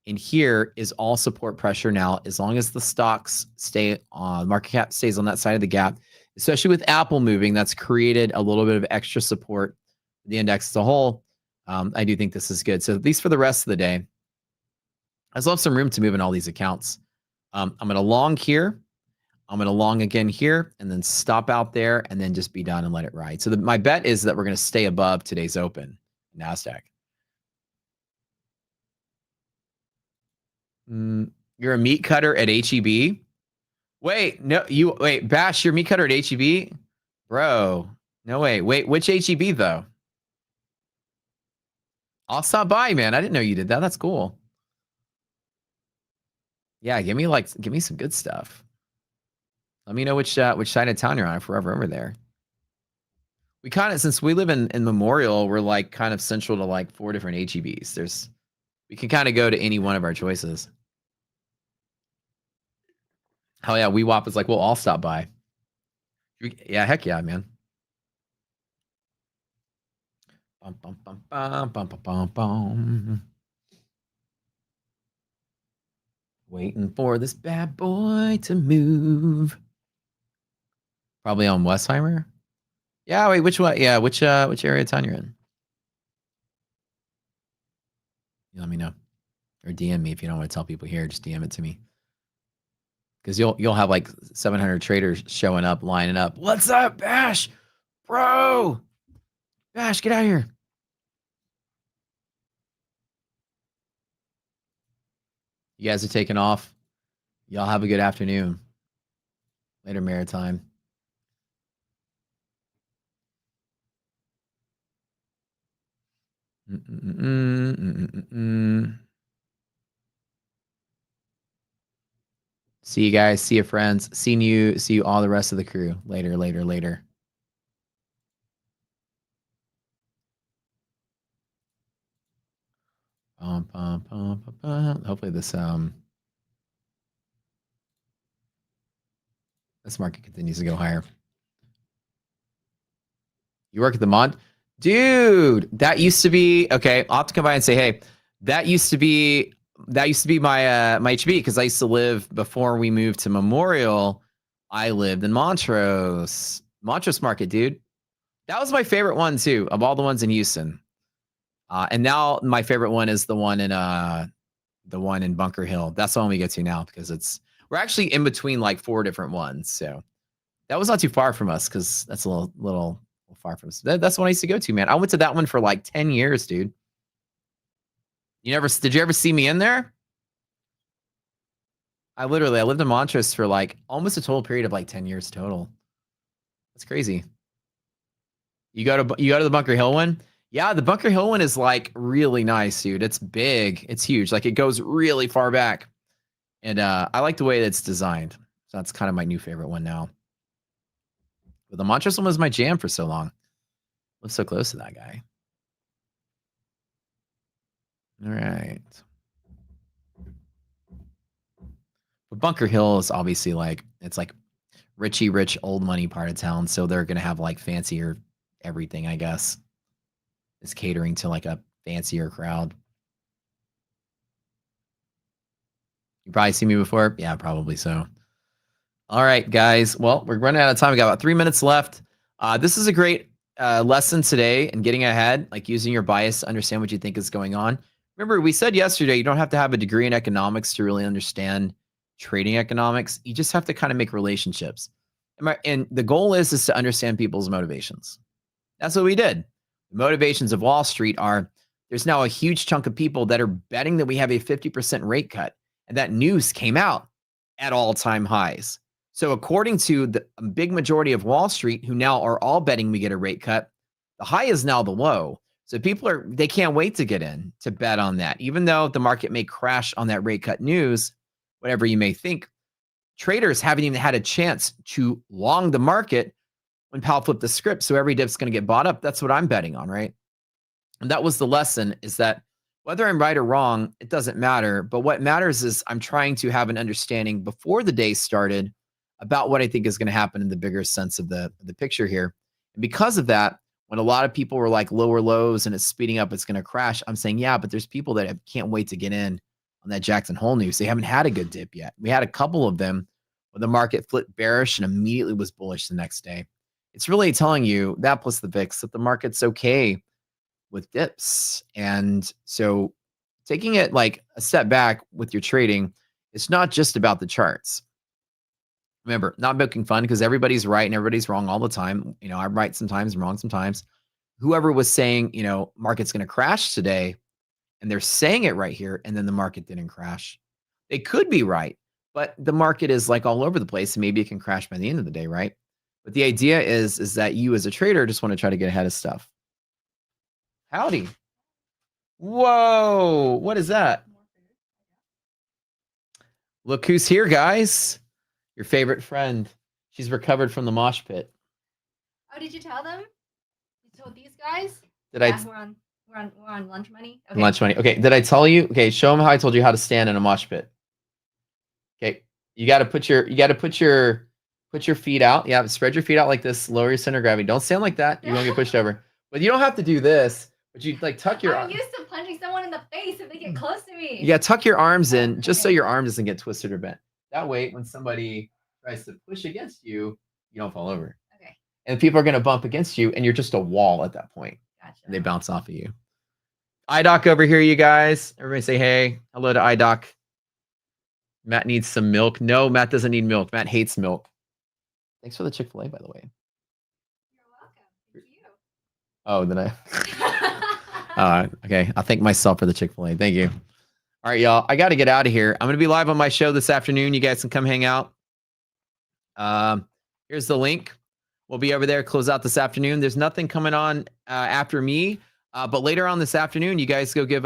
and here is all support pressure now, as long as the stocks stay on, market cap stays on that side of the gap, especially with Apple moving, that's created a little bit of extra support for the index as a whole. I do think this is good. So at least for the rest of the day, I still have some room to move in all these accounts. I'm going to long here. I'm going to long again here and then stop out there and then just be done and let it ride. So my bet is that we're going to stay above today's open, NASDAQ. You're a meat cutter at HEB? Wait, no, wait, Bash, you're a meat cutter at HEB? Bro, no way. Wait, which HEB though? I'll stop by, man. I didn't know you did that. That's cool. Yeah, give me some good stuff. Let me know which side of town you're on if we're ever over there. We kind of, since we live in Memorial, we're like kind of central to like 4 different HEBs. We can kind of go to any one of our choices. Hell yeah, WeWap is like, well, I'll stop by. Yeah, heck yeah, man. Bum, bum, bum, bum, bum, bum, bum, bum. Waiting for this bad boy to move. Probably on Westheimer. Yeah, wait, which one? Yeah, which area of town you're in? You let me know. Or DM me if you don't want to tell people here. Just DM it to me. Because you'll have like 700 traders showing up, lining up. What's up, Bash? Bro! Bash, get out of here. You guys are taking off. Y'all have a good afternoon. Later, Maritime. See you guys. See you, friends. See you all the rest of the crew. Later. Hopefully this This market continues to go higher. You work at the mod? Dude, that used to be, okay, I'll have to come by and say, hey, that used to be my my HB, because I used to live, before we moved to Memorial, I lived in Montrose Market, dude. That was my favorite one too, of all the ones in Houston. And now my favorite one is the one in Bunker Hill. That's the one we get to now, because we're actually in between like 4 different ones. So that was not too far from us, because that's a little far from us. That's the one I used to go to, man. I went to that one for like 10 years, dude. Did you ever see me in there? I lived in Montrose for like almost a total period of like 10 years total. That's crazy. You go to the Bunker Hill one? Yeah, the Bunker Hill one is like really nice, dude. It's big. It's huge. Like it goes really far back. And I like the way that it's designed. So that's kind of my new favorite one now. But the Montrose one was my jam for so long. Live so close to that guy. All right. But Bunker Hill is obviously like, it's like rich old money part of town. So they're going to have like fancier everything, I guess. It's catering to like a fancier crowd. You probably seen me before. Yeah, probably so. All right, guys. Well, we're running out of time. We got about 3 minutes left. This is a great lesson today in getting ahead, like using your bias to understand what you think is going on. Remember, we said yesterday, you don't have to have a degree in economics to really understand trading economics. You just have to kind of make relationships. And the goal is to understand people's motivations. That's what we did. The motivations of Wall Street are, there's now a huge chunk of people that are betting that we have a 50% rate cut. And that news came out at all-time highs. So according to the big majority of Wall Street, who now are all betting we get a rate cut, the high is now the low. So people they can't wait to get in to bet on that. Even though the market may crash on that rate cut news, whatever you may think, traders haven't even had a chance to long the market when Powell flipped the script. So every dip's going to get bought up. That's what I'm betting on, right? And that was the lesson, is that whether I'm right or wrong, it doesn't matter. But what matters is I'm trying to have an understanding before the day started about what I think is going to happen in the bigger sense of the picture here. And because of that, when a lot of people were like lower lows and it's speeding up, it's going to crash, I'm saying, yeah, but there's people that can't wait to get in on that Jackson Hole news. They haven't had a good dip yet. We had a couple of them where the market flipped bearish and immediately was bullish the next day. It's really telling you, that plus the VIX, that the market's okay with dips. And so taking it like a step back with your trading, it's not just about the charts. Remember, not making fun, because everybody's right and everybody's wrong all the time. You know, I'm right sometimes, I'm wrong sometimes. Whoever was saying, you know, market's going to crash today, and they're saying it right here, and then the market didn't crash. They could be right, but the market is like all over the place, and maybe it can crash by the end of the day, right? But the idea is that you as a trader just want to try to get ahead of stuff. Howdy. Whoa, what is that? Look who's here, guys. Your favorite friend. She's recovered from the mosh pit. Oh, did you tell them? You told these guys? Did Yeah, we're on lunch money. Okay. Lunch money. Okay, did I tell you? Okay, show them how I told you how to stand in a mosh pit. Okay, you got to put your feet out. Yeah, spread your feet out like this. Lower your center of gravity. Don't stand like that. You're gonna get pushed over. But you don't have to do this. But you like tuck your. I'm used to punching someone in the face if they get close to me. You got to tuck your arms in, just so your arm doesn't get twisted or bent. That way, when somebody tries to push against you, you don't fall over. Okay. And people are going to bump against you, and you're just a wall at that point. Gotcha. And they bounce off of you. iDoc over here, you guys. Everybody say hey. Hello to iDoc. Matt needs some milk. No, Matt doesn't need milk. Matt hates milk. Thanks for the Chick-fil-A, by the way. You're welcome. Thank you. Oh, did I? Okay. I'll thank myself for the Chick-fil-A. Thank you. All right, y'all. I got to get out of here. I'm going to be live on my show this afternoon. You guys can come hang out. Here's the link. We'll be over there, close out this afternoon. There's nothing coming on after me. But later on this afternoon, you guys go give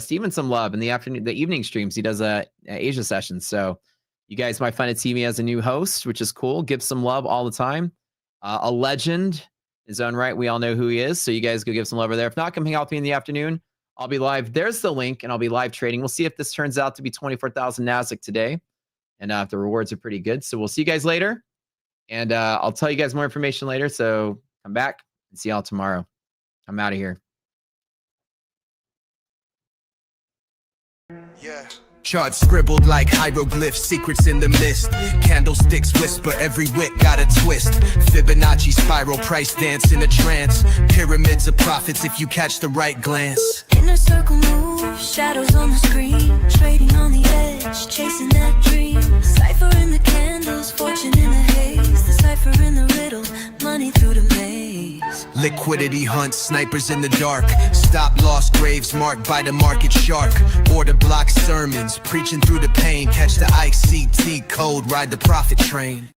Steven some love in the afternoon, the evening streams. He does a Asia session. So you guys might find TV as a new host, which is cool. Give some love all the time. A legend in his own right. We all know who he is. So you guys go give some love over there. If not, come hang out with me in the afternoon. I'll be live. There's the link, and I'll be live trading. We'll see if this turns out to be 24,000 NASDAQ today. and if the rewards are pretty good. So we'll see you guys later, and I'll tell you guys more information later. So come back and see y'all tomorrow. I'm out of here. Yeah. Charts scribbled like hieroglyphs, secrets in the mist. Candlesticks whisper, every wick got a twist. Fibonacci spiral, price dance in a trance. Pyramids of profits if you catch the right glance. Inner circle moves, shadows on the screen. Trading on the edge, chasing that dream. Cipher in the candles, fortune in the haze. The cipher in the riddle, money through the maze. Liquidity hunts, snipers in the dark. Stop loss graves marked by the market shark. Order block sermons, preaching through the pain. Catch the ICT code, ride the profit train.